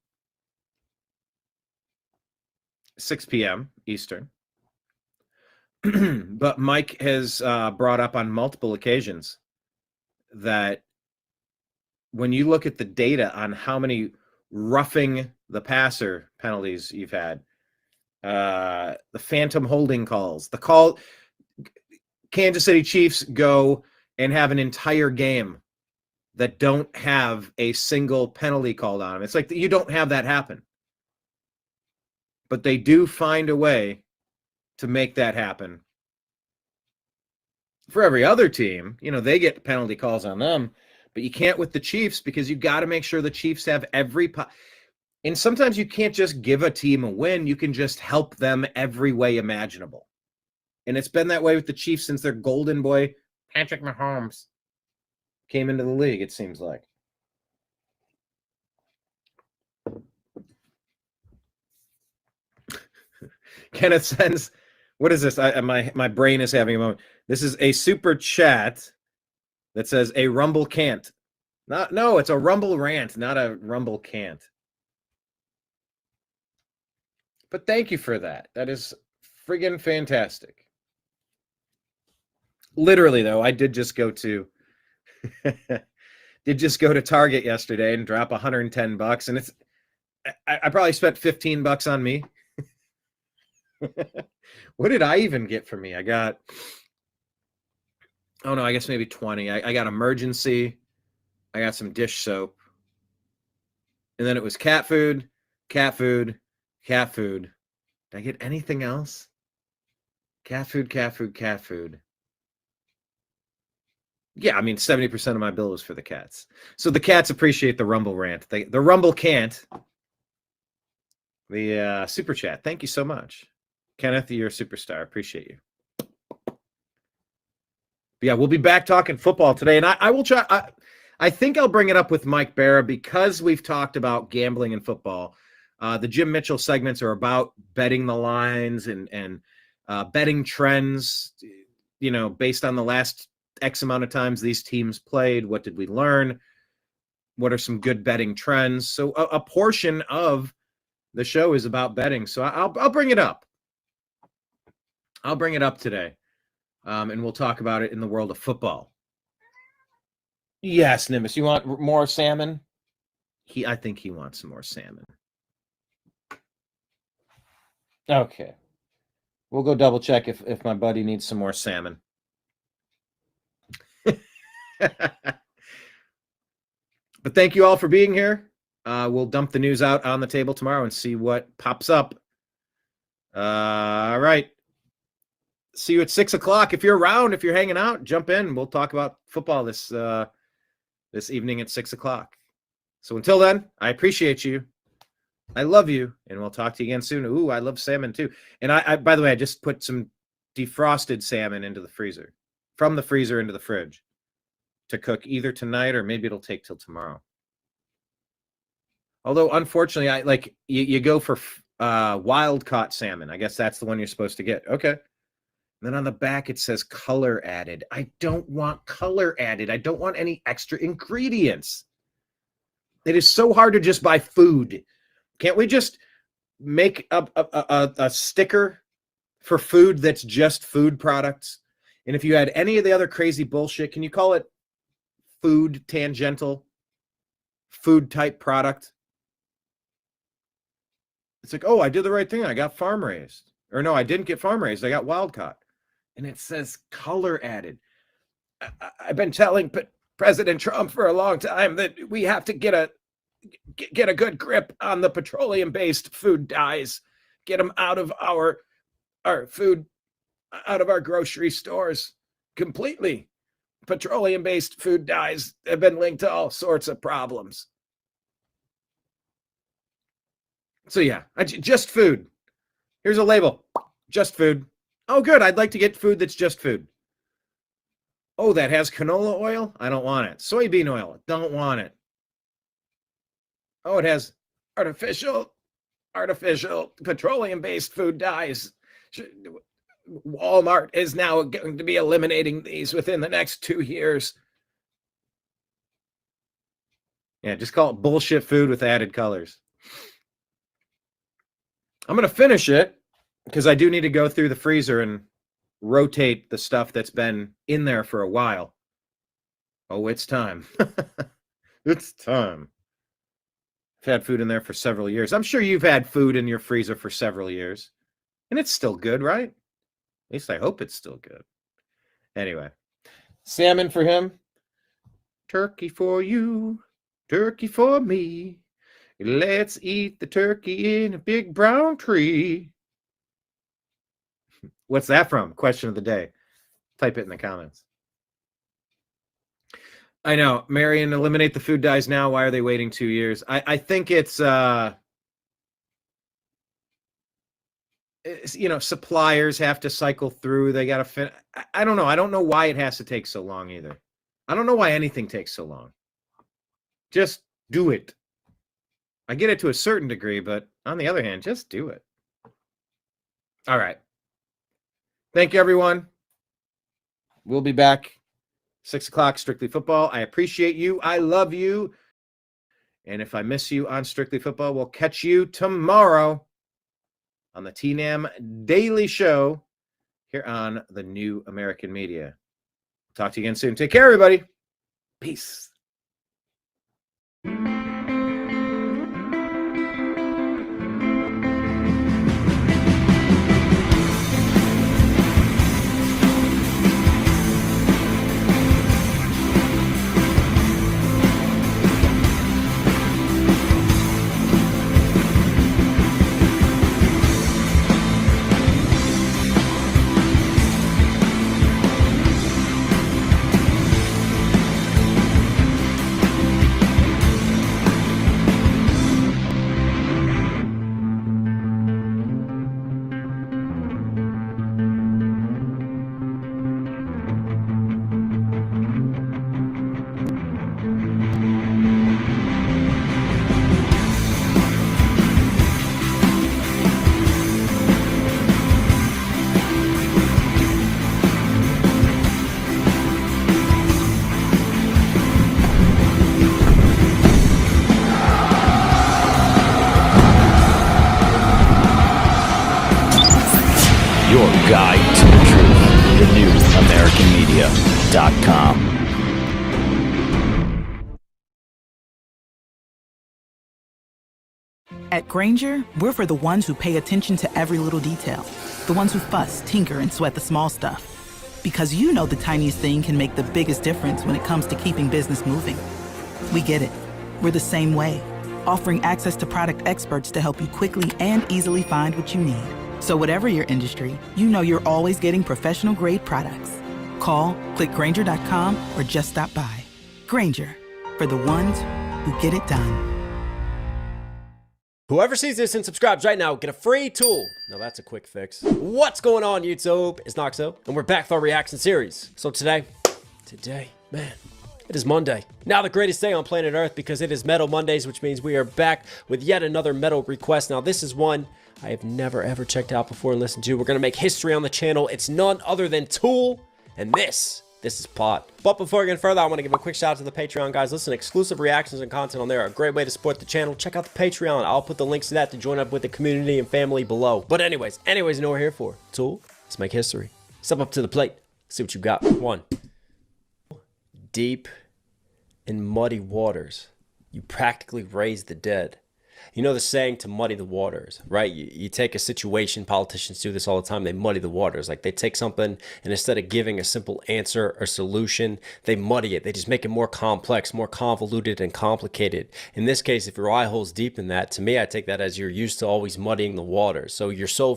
6 p.m. Eastern. But Mike has brought up on multiple occasions that when you look at the data on how many roughing the passer penalties you've had, the phantom holding calls, the call, Kansas City Chiefs go and have an entire game that don't have a single penalty called on them. It's like you don't have that happen. But they do find a way to make that happen. For every other team, you know, they get penalty calls on them, but you can't with the Chiefs because you got to make sure the Chiefs have every and sometimes you can't just give a team a win. You can just help them every way imaginable. And it's been that way with the Chiefs since their golden boy, Patrick Mahomes, came into the league, it seems like. Kenneth sends, what is this? My brain is having a moment. This is a super chat that says a Rumble can't. No, it's a Rumble rant, not a Rumble can't. But thank you for that. That is friggin' fantastic. Literally, though, I did just go to Target yesterday and drop $110, and it's I probably spent $15 on me. What did I even get for me? I got, oh no, I guess maybe 20. I got emergency. I got some dish soap. And then it was cat food, cat food, cat food. Did I get anything else? Cat food, cat food, cat food. Yeah, I mean, 70% of my bill was for the cats. So the cats appreciate the Rumble rant. The Rumble can't. The super chat. Thank you so much. Kenneth, you're a superstar. Appreciate you. But yeah, we'll be back talking football today. And I will try. I think I'll bring it up with Mike Barra because we've talked about gambling in football. The Jim Mitchell segments are about betting the lines and betting trends, you know, based on the last X amount of times these teams played. What did we learn? What are some good betting trends? So a portion of the show is about betting. So I'll bring it up. I'll bring it up today, and we'll talk about it in the world of football. Yes, Nimbus, you want more salmon? I think he wants some more salmon. Okay. We'll go double check if my buddy needs some more salmon. But thank you all for being here. We'll dump the news out on the table tomorrow and see what pops up. All right. see you at 6 o'clock. If you're around, if you're hanging out, jump in. We'll talk about football this evening at 6 o'clock. So until then, I appreciate you. I love you, and we'll talk to you again soon. Ooh, I love salmon too. And I by the way, I just put some defrosted salmon into the freezer, from the freezer into the fridge to cook either tonight or maybe it'll take till tomorrow. Although, unfortunately, you go for wild caught salmon. I guess that's the one you're supposed to get. Okay. And then on the back, it says color added. I don't want color added. I don't want any extra ingredients. It is so hard to just buy food. Can't we just make a sticker for food that's just food products? And if you had any of the other crazy bullshit, can you call it food tangential, food type product? It's like, oh, I did the right thing. I got farm raised. Or no, I didn't get farm raised. I got wild caught. And it says color added. I've been telling President Trump for a long time that we have to get a good grip on the petroleum-based food dyes. Get them out of our food, out of our grocery stores completely. Petroleum-based food dyes have been linked to all sorts of problems. So yeah, just food. Here's a label. Just food. Oh, good. I'd like to get food that's just food. Oh, that has canola oil? I don't want it. Soybean oil? Don't want it. Oh, it has artificial petroleum-based food dyes. Walmart is now going to be eliminating these within the next 2 years. Yeah, just call it bullshit food with added colors. I'm going to finish it because I do need to go through the freezer and rotate the stuff that's been in there for a while. Oh, it's time. It's time. I've had food in there for several years. I'm sure you've had food in your freezer for several years. And it's still good, right? At least I hope it's still good. Anyway, salmon for him. Turkey for you. Turkey for me. Let's eat the turkey in a big brown tree. What's that from? Question of the day. Type it in the comments. I know. Marion, eliminate the food dyes now. Why are they waiting 2 years? I think it's suppliers have to cycle through. They got to I don't know. I don't know why it has to take so long either. I don't know why anything takes so long. Just do it. I get it to a certain degree, but on the other hand, just do it. All right. Thank you, everyone. We'll be back 6 o'clock, Strictly Football. I appreciate you. I love you. And if I miss you on Strictly Football, we'll catch you tomorrow on the TNAM Daily Show here on the New American Media. Talk to you again soon. Take care, everybody. Peace. Guide to the truth. TheNewAmericanMedia.com. At Grainger, we're for the ones who pay attention to every little detail. The ones who fuss, tinker, and sweat the small stuff. Because you know the tiniest thing can make the biggest difference when it comes to keeping business moving. We get it. We're the same way. Offering access to product experts to help you quickly and easily find what you need. So whatever your industry, you know you're always getting professional grade products. Call, click Grainger.com, or just stop by. Grainger, for the ones who get it done. Whoever sees this and subscribes right now, get a free tool. Now that's a quick fix. What's going on, YouTube? It's Noxo, and we're back with our reaction series. So today, man, it is Monday. Now the greatest day on planet Earth, because it is Metal Mondays, which means we are back with yet another metal request. Now this is one I have never ever checked out before and listened to. We're gonna make history on the channel. It's none other than Tool, and this is Pot. But before we get further, I want to give a quick shout out to the Patreon guys. Listen, exclusive reactions and content on there are a great way to support the channel. Check out the Patreon. I'll put the links to that to join up with the community and family below. But anyways, you know what we're here for. Tool, let's make history. Step up to the plate. See what you got. 1. Deep in muddy waters, you practically raise the dead. You know the saying, to muddy the waters, right? You take a situation, politicians do this all the time, they muddy the waters. Like they take something and instead of giving a simple answer or solution, they muddy it. They just make it more complex, more convoluted and complicated. In this case, if your eye hole's deep in that, to me, I take that as you're used to always muddying the waters. So you're so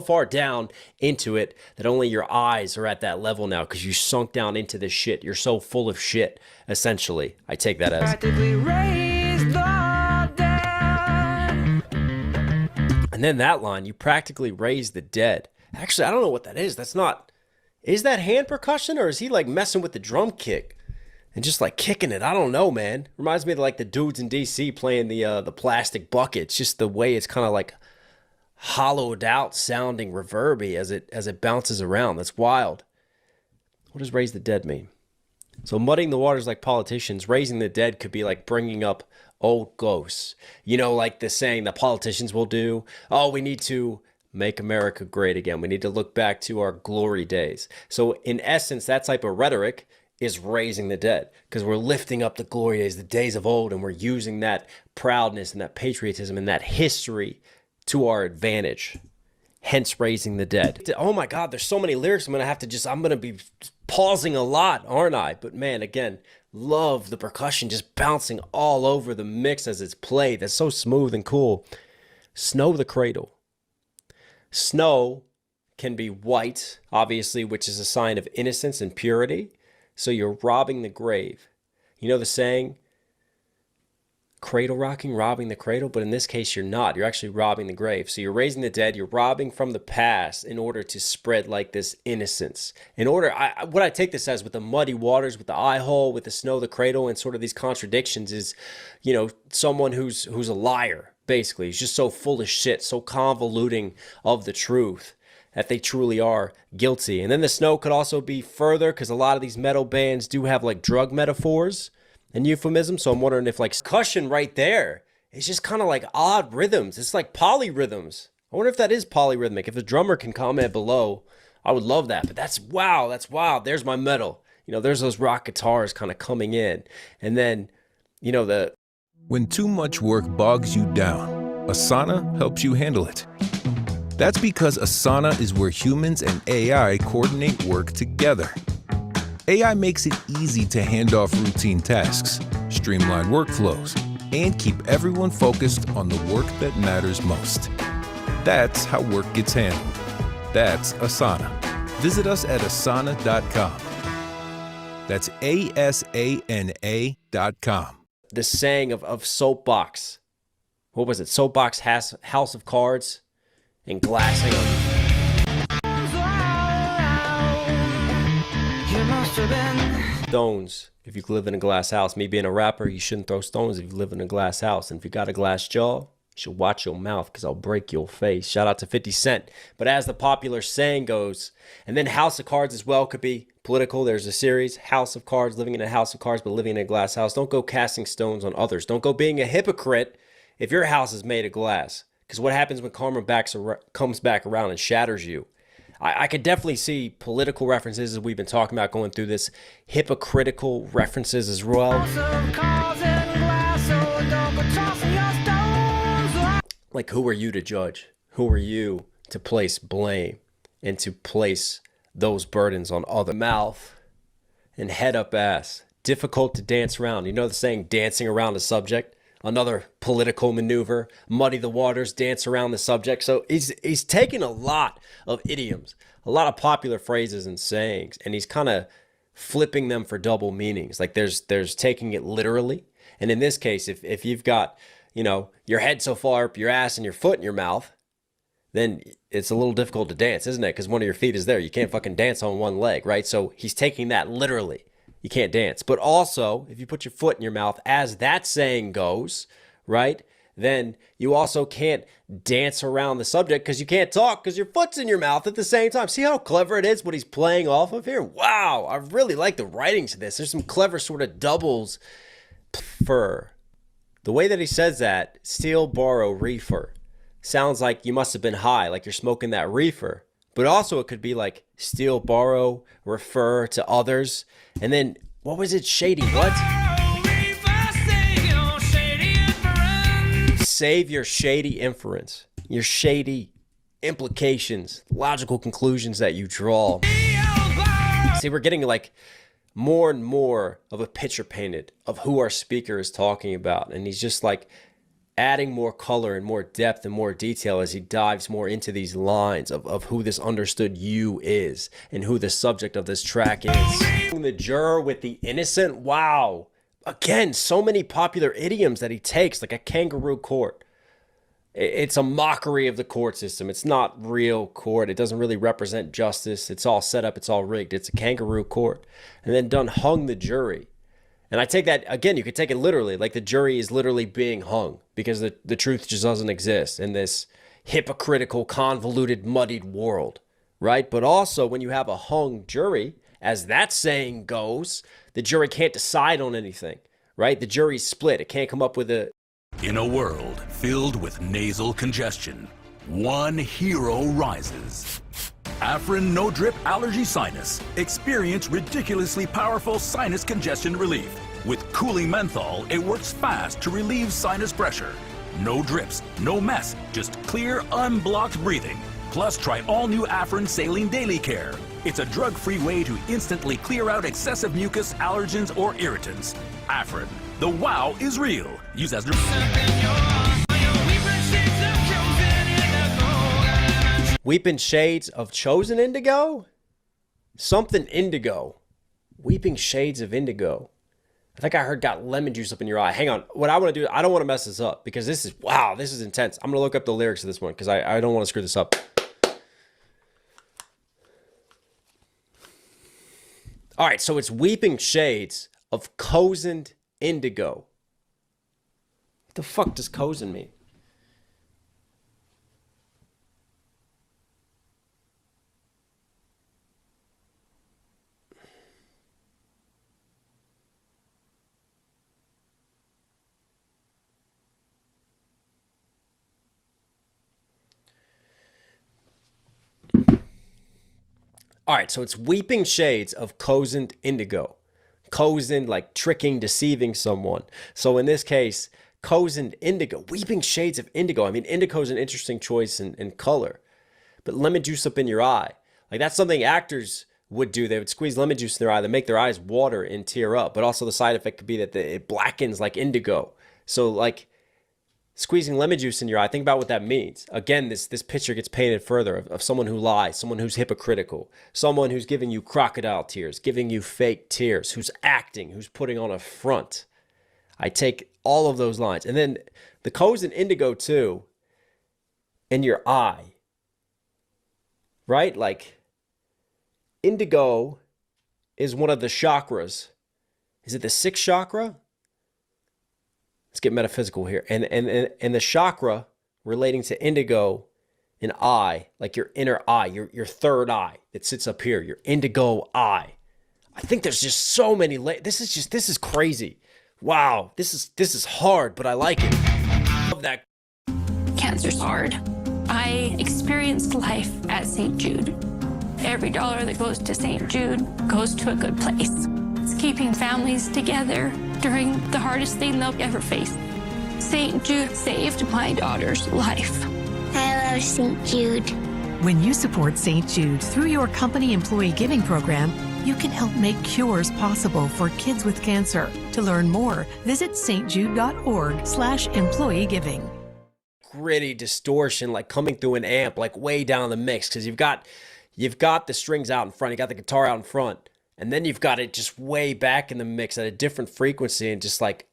far down into it that only your eyes are at that level now because you sunk down into this shit. You're so full of shit, essentially. I take that as. And then that line, you practically raise the dead. Actually, I don't know what that is. That's not, is that hand percussion, or is he like messing with the drum kick and just like kicking it? I don't know, man. Reminds me of like the dudes in DC playing the plastic buckets. Just the way it's kind of like hollowed out sounding reverby as it bounces around. That's wild. What does raise the dead mean? So muddying the waters like politicians, raising the dead could be like bringing up old ghosts. You know, like the saying that politicians will do, oh, we need to make America great again. We need to look back to our glory days. So in essence, that type of rhetoric is raising the dead, because we're lifting up the glory days, the days of old, and we're using that proudness and that patriotism and that history to our advantage. Hence raising the dead. Oh my God, there's so many lyrics. I'm going to be pausing a lot, aren't I? But man, again, love the percussion just bouncing all over the mix as it's played. That's so smooth and cool. Snow the cradle. Snow can be white, obviously, which is a sign of innocence and purity. So you're robbing the grave. You know the saying, cradle rocking, robbing the cradle, but in this case you're not. You're actually robbing the grave. So you're raising the dead, you're robbing from the past in order to spread like this innocence. In order, what I take this as with the muddy waters, with the eye hole, with the snow, the cradle, and sort of these contradictions is, you know, someone who's a liar, basically. He's just so full of shit, so convoluting of the truth that they truly are guilty. And then the snow could also be further, because a lot of these metal bands do have like drug metaphors and euphemism. So I'm wondering if like percussion right there is just kind of like odd rhythms. It's like polyrhythms. I wonder if that is polyrhythmic. If the drummer can comment below, I would love that. But that's wow, that's wild. There's my metal. You know, there's those rock guitars kind of coming in. And then, you know, when too much work bogs you down, Asana helps you handle it. That's because Asana is where humans and AI coordinate work together. AI makes it easy to hand off routine tasks, streamline workflows, and keep everyone focused on the work that matters most. That's how work gets handled. That's Asana. Visit us at asana.com. That's ASANA.com. The saying of Soapbox. What was it? Soapbox House of Cards and glass. Hang on. Stones if you live in a glass house. Me being a rapper, you shouldn't throw stones if you live in a glass house. And if you got a glass jaw, you should watch your mouth, because I'll break your face. Shout out to 50 Cent. But as the popular saying goes, and then House of Cards as well could be political. There's a series, House of Cards, living in a house of cards, but living in a glass house. Don't go casting stones on others. Don't go being a hypocrite if your house is made of glass. Because what happens when karma comes back around and shatters you? I could definitely see political references, as we've been talking about going through this, hypocritical references as well. Like, who are you to judge? Who are you to place blame and to place those burdens on other? Mouth and head up ass. Difficult to dance around. You know the saying, dancing around a subject? another political maneuver, muddy the waters, dance around the subject. So he's taking a lot of idioms, a lot of popular phrases and sayings, and he's kind of flipping them for double meanings. Like there's taking it literally. And in this case, if you've got, you know, your head so far up your ass and your foot in your mouth, then it's a little difficult to dance, isn't it? Because one of your feet is there. You can't fucking dance on one leg, right? So he's taking that literally. You can't dance. But also, if you put your foot in your mouth, as that saying goes, right, then you also can't dance around the subject because you can't talk because your foot's in your mouth at the same time. See how clever it is what he's playing off of here? Wow, I really like the writing to this. There's some clever sort of doubles. Fur. The way that he says that, steal, borrow, reefer, sounds like you must have been high, like you're smoking that reefer. But also it could be like steal, borrow, refer to others. And then, what was it? Shady what? Save your shady inference, your shady implications, logical conclusions that you draw. See, we're getting like more and more of a picture painted of who our speaker is talking about. And he's just like adding more color and more depth and more detail as he dives more into these lines of who this understood you is and who the subject of this track is. The juror with the innocent. Wow. Again, so many popular idioms that he takes, like a kangaroo court. It's a mockery of the court system. It's not real court. It doesn't really represent justice. It's all set up. It's all rigged. It's a kangaroo court. And then done hung the jury. And I take that, again, you could take it literally, like the jury is literally being hung because the truth just doesn't exist in this hypocritical, convoluted, muddied world, right? But also when you have a hung jury, as that saying goes, the jury can't decide on anything, right? The jury's split. It can't come up with a... In a world filled with nasal congestion, one hero rises. Afrin No Drip Allergy Sinus. Experience ridiculously powerful sinus congestion relief. With cooling menthol, it works fast to relieve sinus pressure. No drips, no mess, just clear, unblocked breathing. Plus, try all new Afrin Saline Daily Care. It's a drug-free way to instantly clear out excessive mucus, allergens, or irritants. Afrin. The wow is real. Use as... Weeping shades of chosen indigo? Something indigo. Weeping shades of indigo. I think I heard got lemon juice up in your eye. Hang on. What I want to do, I don't want to mess this up because this is, wow, this is intense. I'm going to look up the lyrics of this one because I don't want to screw this up. All right, so it's weeping shades of cozened indigo. What the fuck does cozen mean? All right, so it's weeping shades of cozened indigo. Cozened, like tricking, deceiving someone. So in this case, cozened indigo, weeping shades of indigo. I mean, indigo is an interesting choice in color. But lemon juice up in your eye, like that's something actors would do. They would squeeze lemon juice in their eye. They make their eyes water and tear up. But also the side effect could be that it blackens like indigo. So like squeezing lemon juice in your eye, think about what that means. Again, this picture gets painted further of someone who lies, someone who's hypocritical, someone who's giving you crocodile tears, giving you fake tears, who's acting, who's putting on a front. I take all of those lines. And then the cozen indigo too, in your eye, right? Like indigo is one of the chakras. Is it the sixth chakra? Let's get metaphysical here. And the chakra relating to indigo, an eye, like your inner eye, your third eye that sits up here, your indigo eye. I think there's just so many this is crazy. Wow, this is hard, but I like it. I love that. Cancer's hard. I experienced life at St. Jude. Every dollar that goes to St. Jude goes to a good place. It's keeping families together during the hardest thing they'll ever face. St. Jude saved my daughter's life. I love St. Jude. When you support St. Jude through your company employee giving program, you can help make cures possible for kids with cancer. To learn more, visit stjude.org/employee giving. Gritty distortion, like coming through an amp, like way down the mix, because you've got the strings out in front, you got the guitar out in front, and then you've got it just way back in the mix at a different frequency, and just like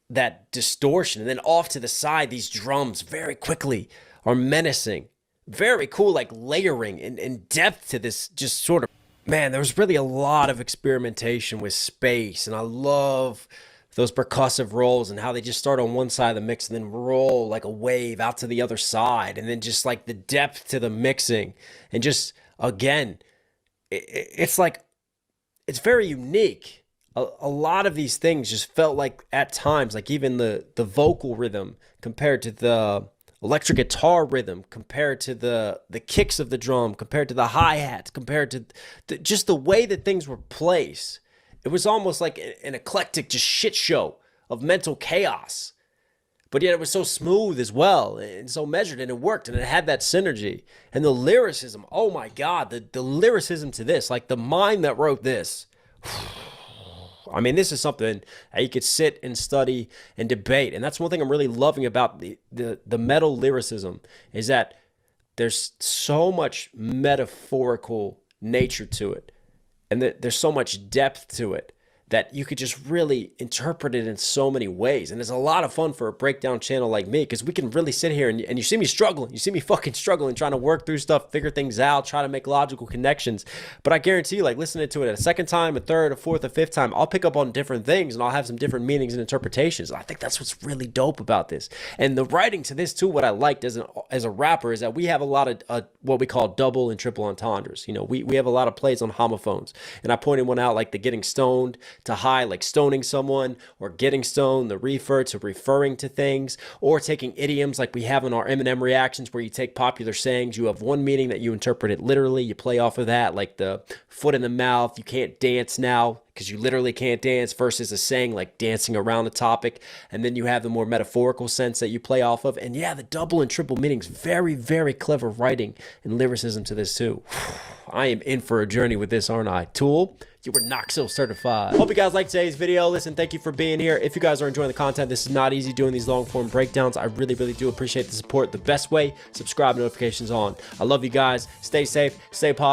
that distortion. And then off to the side, these drums very quickly are menacing. Very cool, like layering and depth to this, just sort of, man, there was really a lot of experimentation with space, and I love those percussive rolls and how they just start on one side of the mix and then roll like a wave out to the other side, and then just like the depth to the mixing, and just, again, it's like, it's very unique. A lot of these things just felt like, at times, like even the vocal rhythm compared to the electric guitar rhythm, compared to the kicks of the drum, compared to the hi-hats, compared to just the way that things were placed. It was almost like an eclectic just shit show of mental chaos. But yet it was so smooth as well, and so measured, and it worked, and it had that synergy. And the lyricism, oh my God, the lyricism to this, like the mind that wrote this. I mean, this is something that you could sit and study and debate. And that's one thing I'm really loving about the metal lyricism, is that there's so much metaphorical nature to it. And there's so much depth to it that you could just really interpret it in so many ways. And it's a lot of fun for a breakdown channel like me, because we can really sit here and you see me struggling. You see me fucking struggling, trying to work through stuff, figure things out, try to make logical connections. But I guarantee you, like, listening to it a second time, a third, a fourth, a fifth time, I'll pick up on different things, and I'll have some different meanings and interpretations. I think that's what's really dope about this. And the writing to this too, what I liked as a rapper, is that we have a lot of what we call double and triple entendres. You know, we have a lot of plays on homophones. And I pointed one out, like the getting stoned to high, like stoning someone, or getting stoned, the refer to referring to things, or taking idioms like we have in our Eminem reactions, where you take popular sayings, you have one meaning that you interpret it literally, you play off of that, like the foot in the mouth, you can't dance now because you literally can't dance, versus a saying like dancing around the topic. And then you have the more metaphorical sense that you play off of. And yeah, the double and triple meanings, very, very clever writing and lyricism to this too. I am in for a journey with this, aren't I? Tool, you were Knoxville certified. Hope you guys liked today's video. Listen, thank you for being here. If you guys are enjoying the content, this is not easy doing these long form breakdowns. I really, really do appreciate the support. The best way, subscribe, notifications on. I love you guys. Stay safe, stay positive.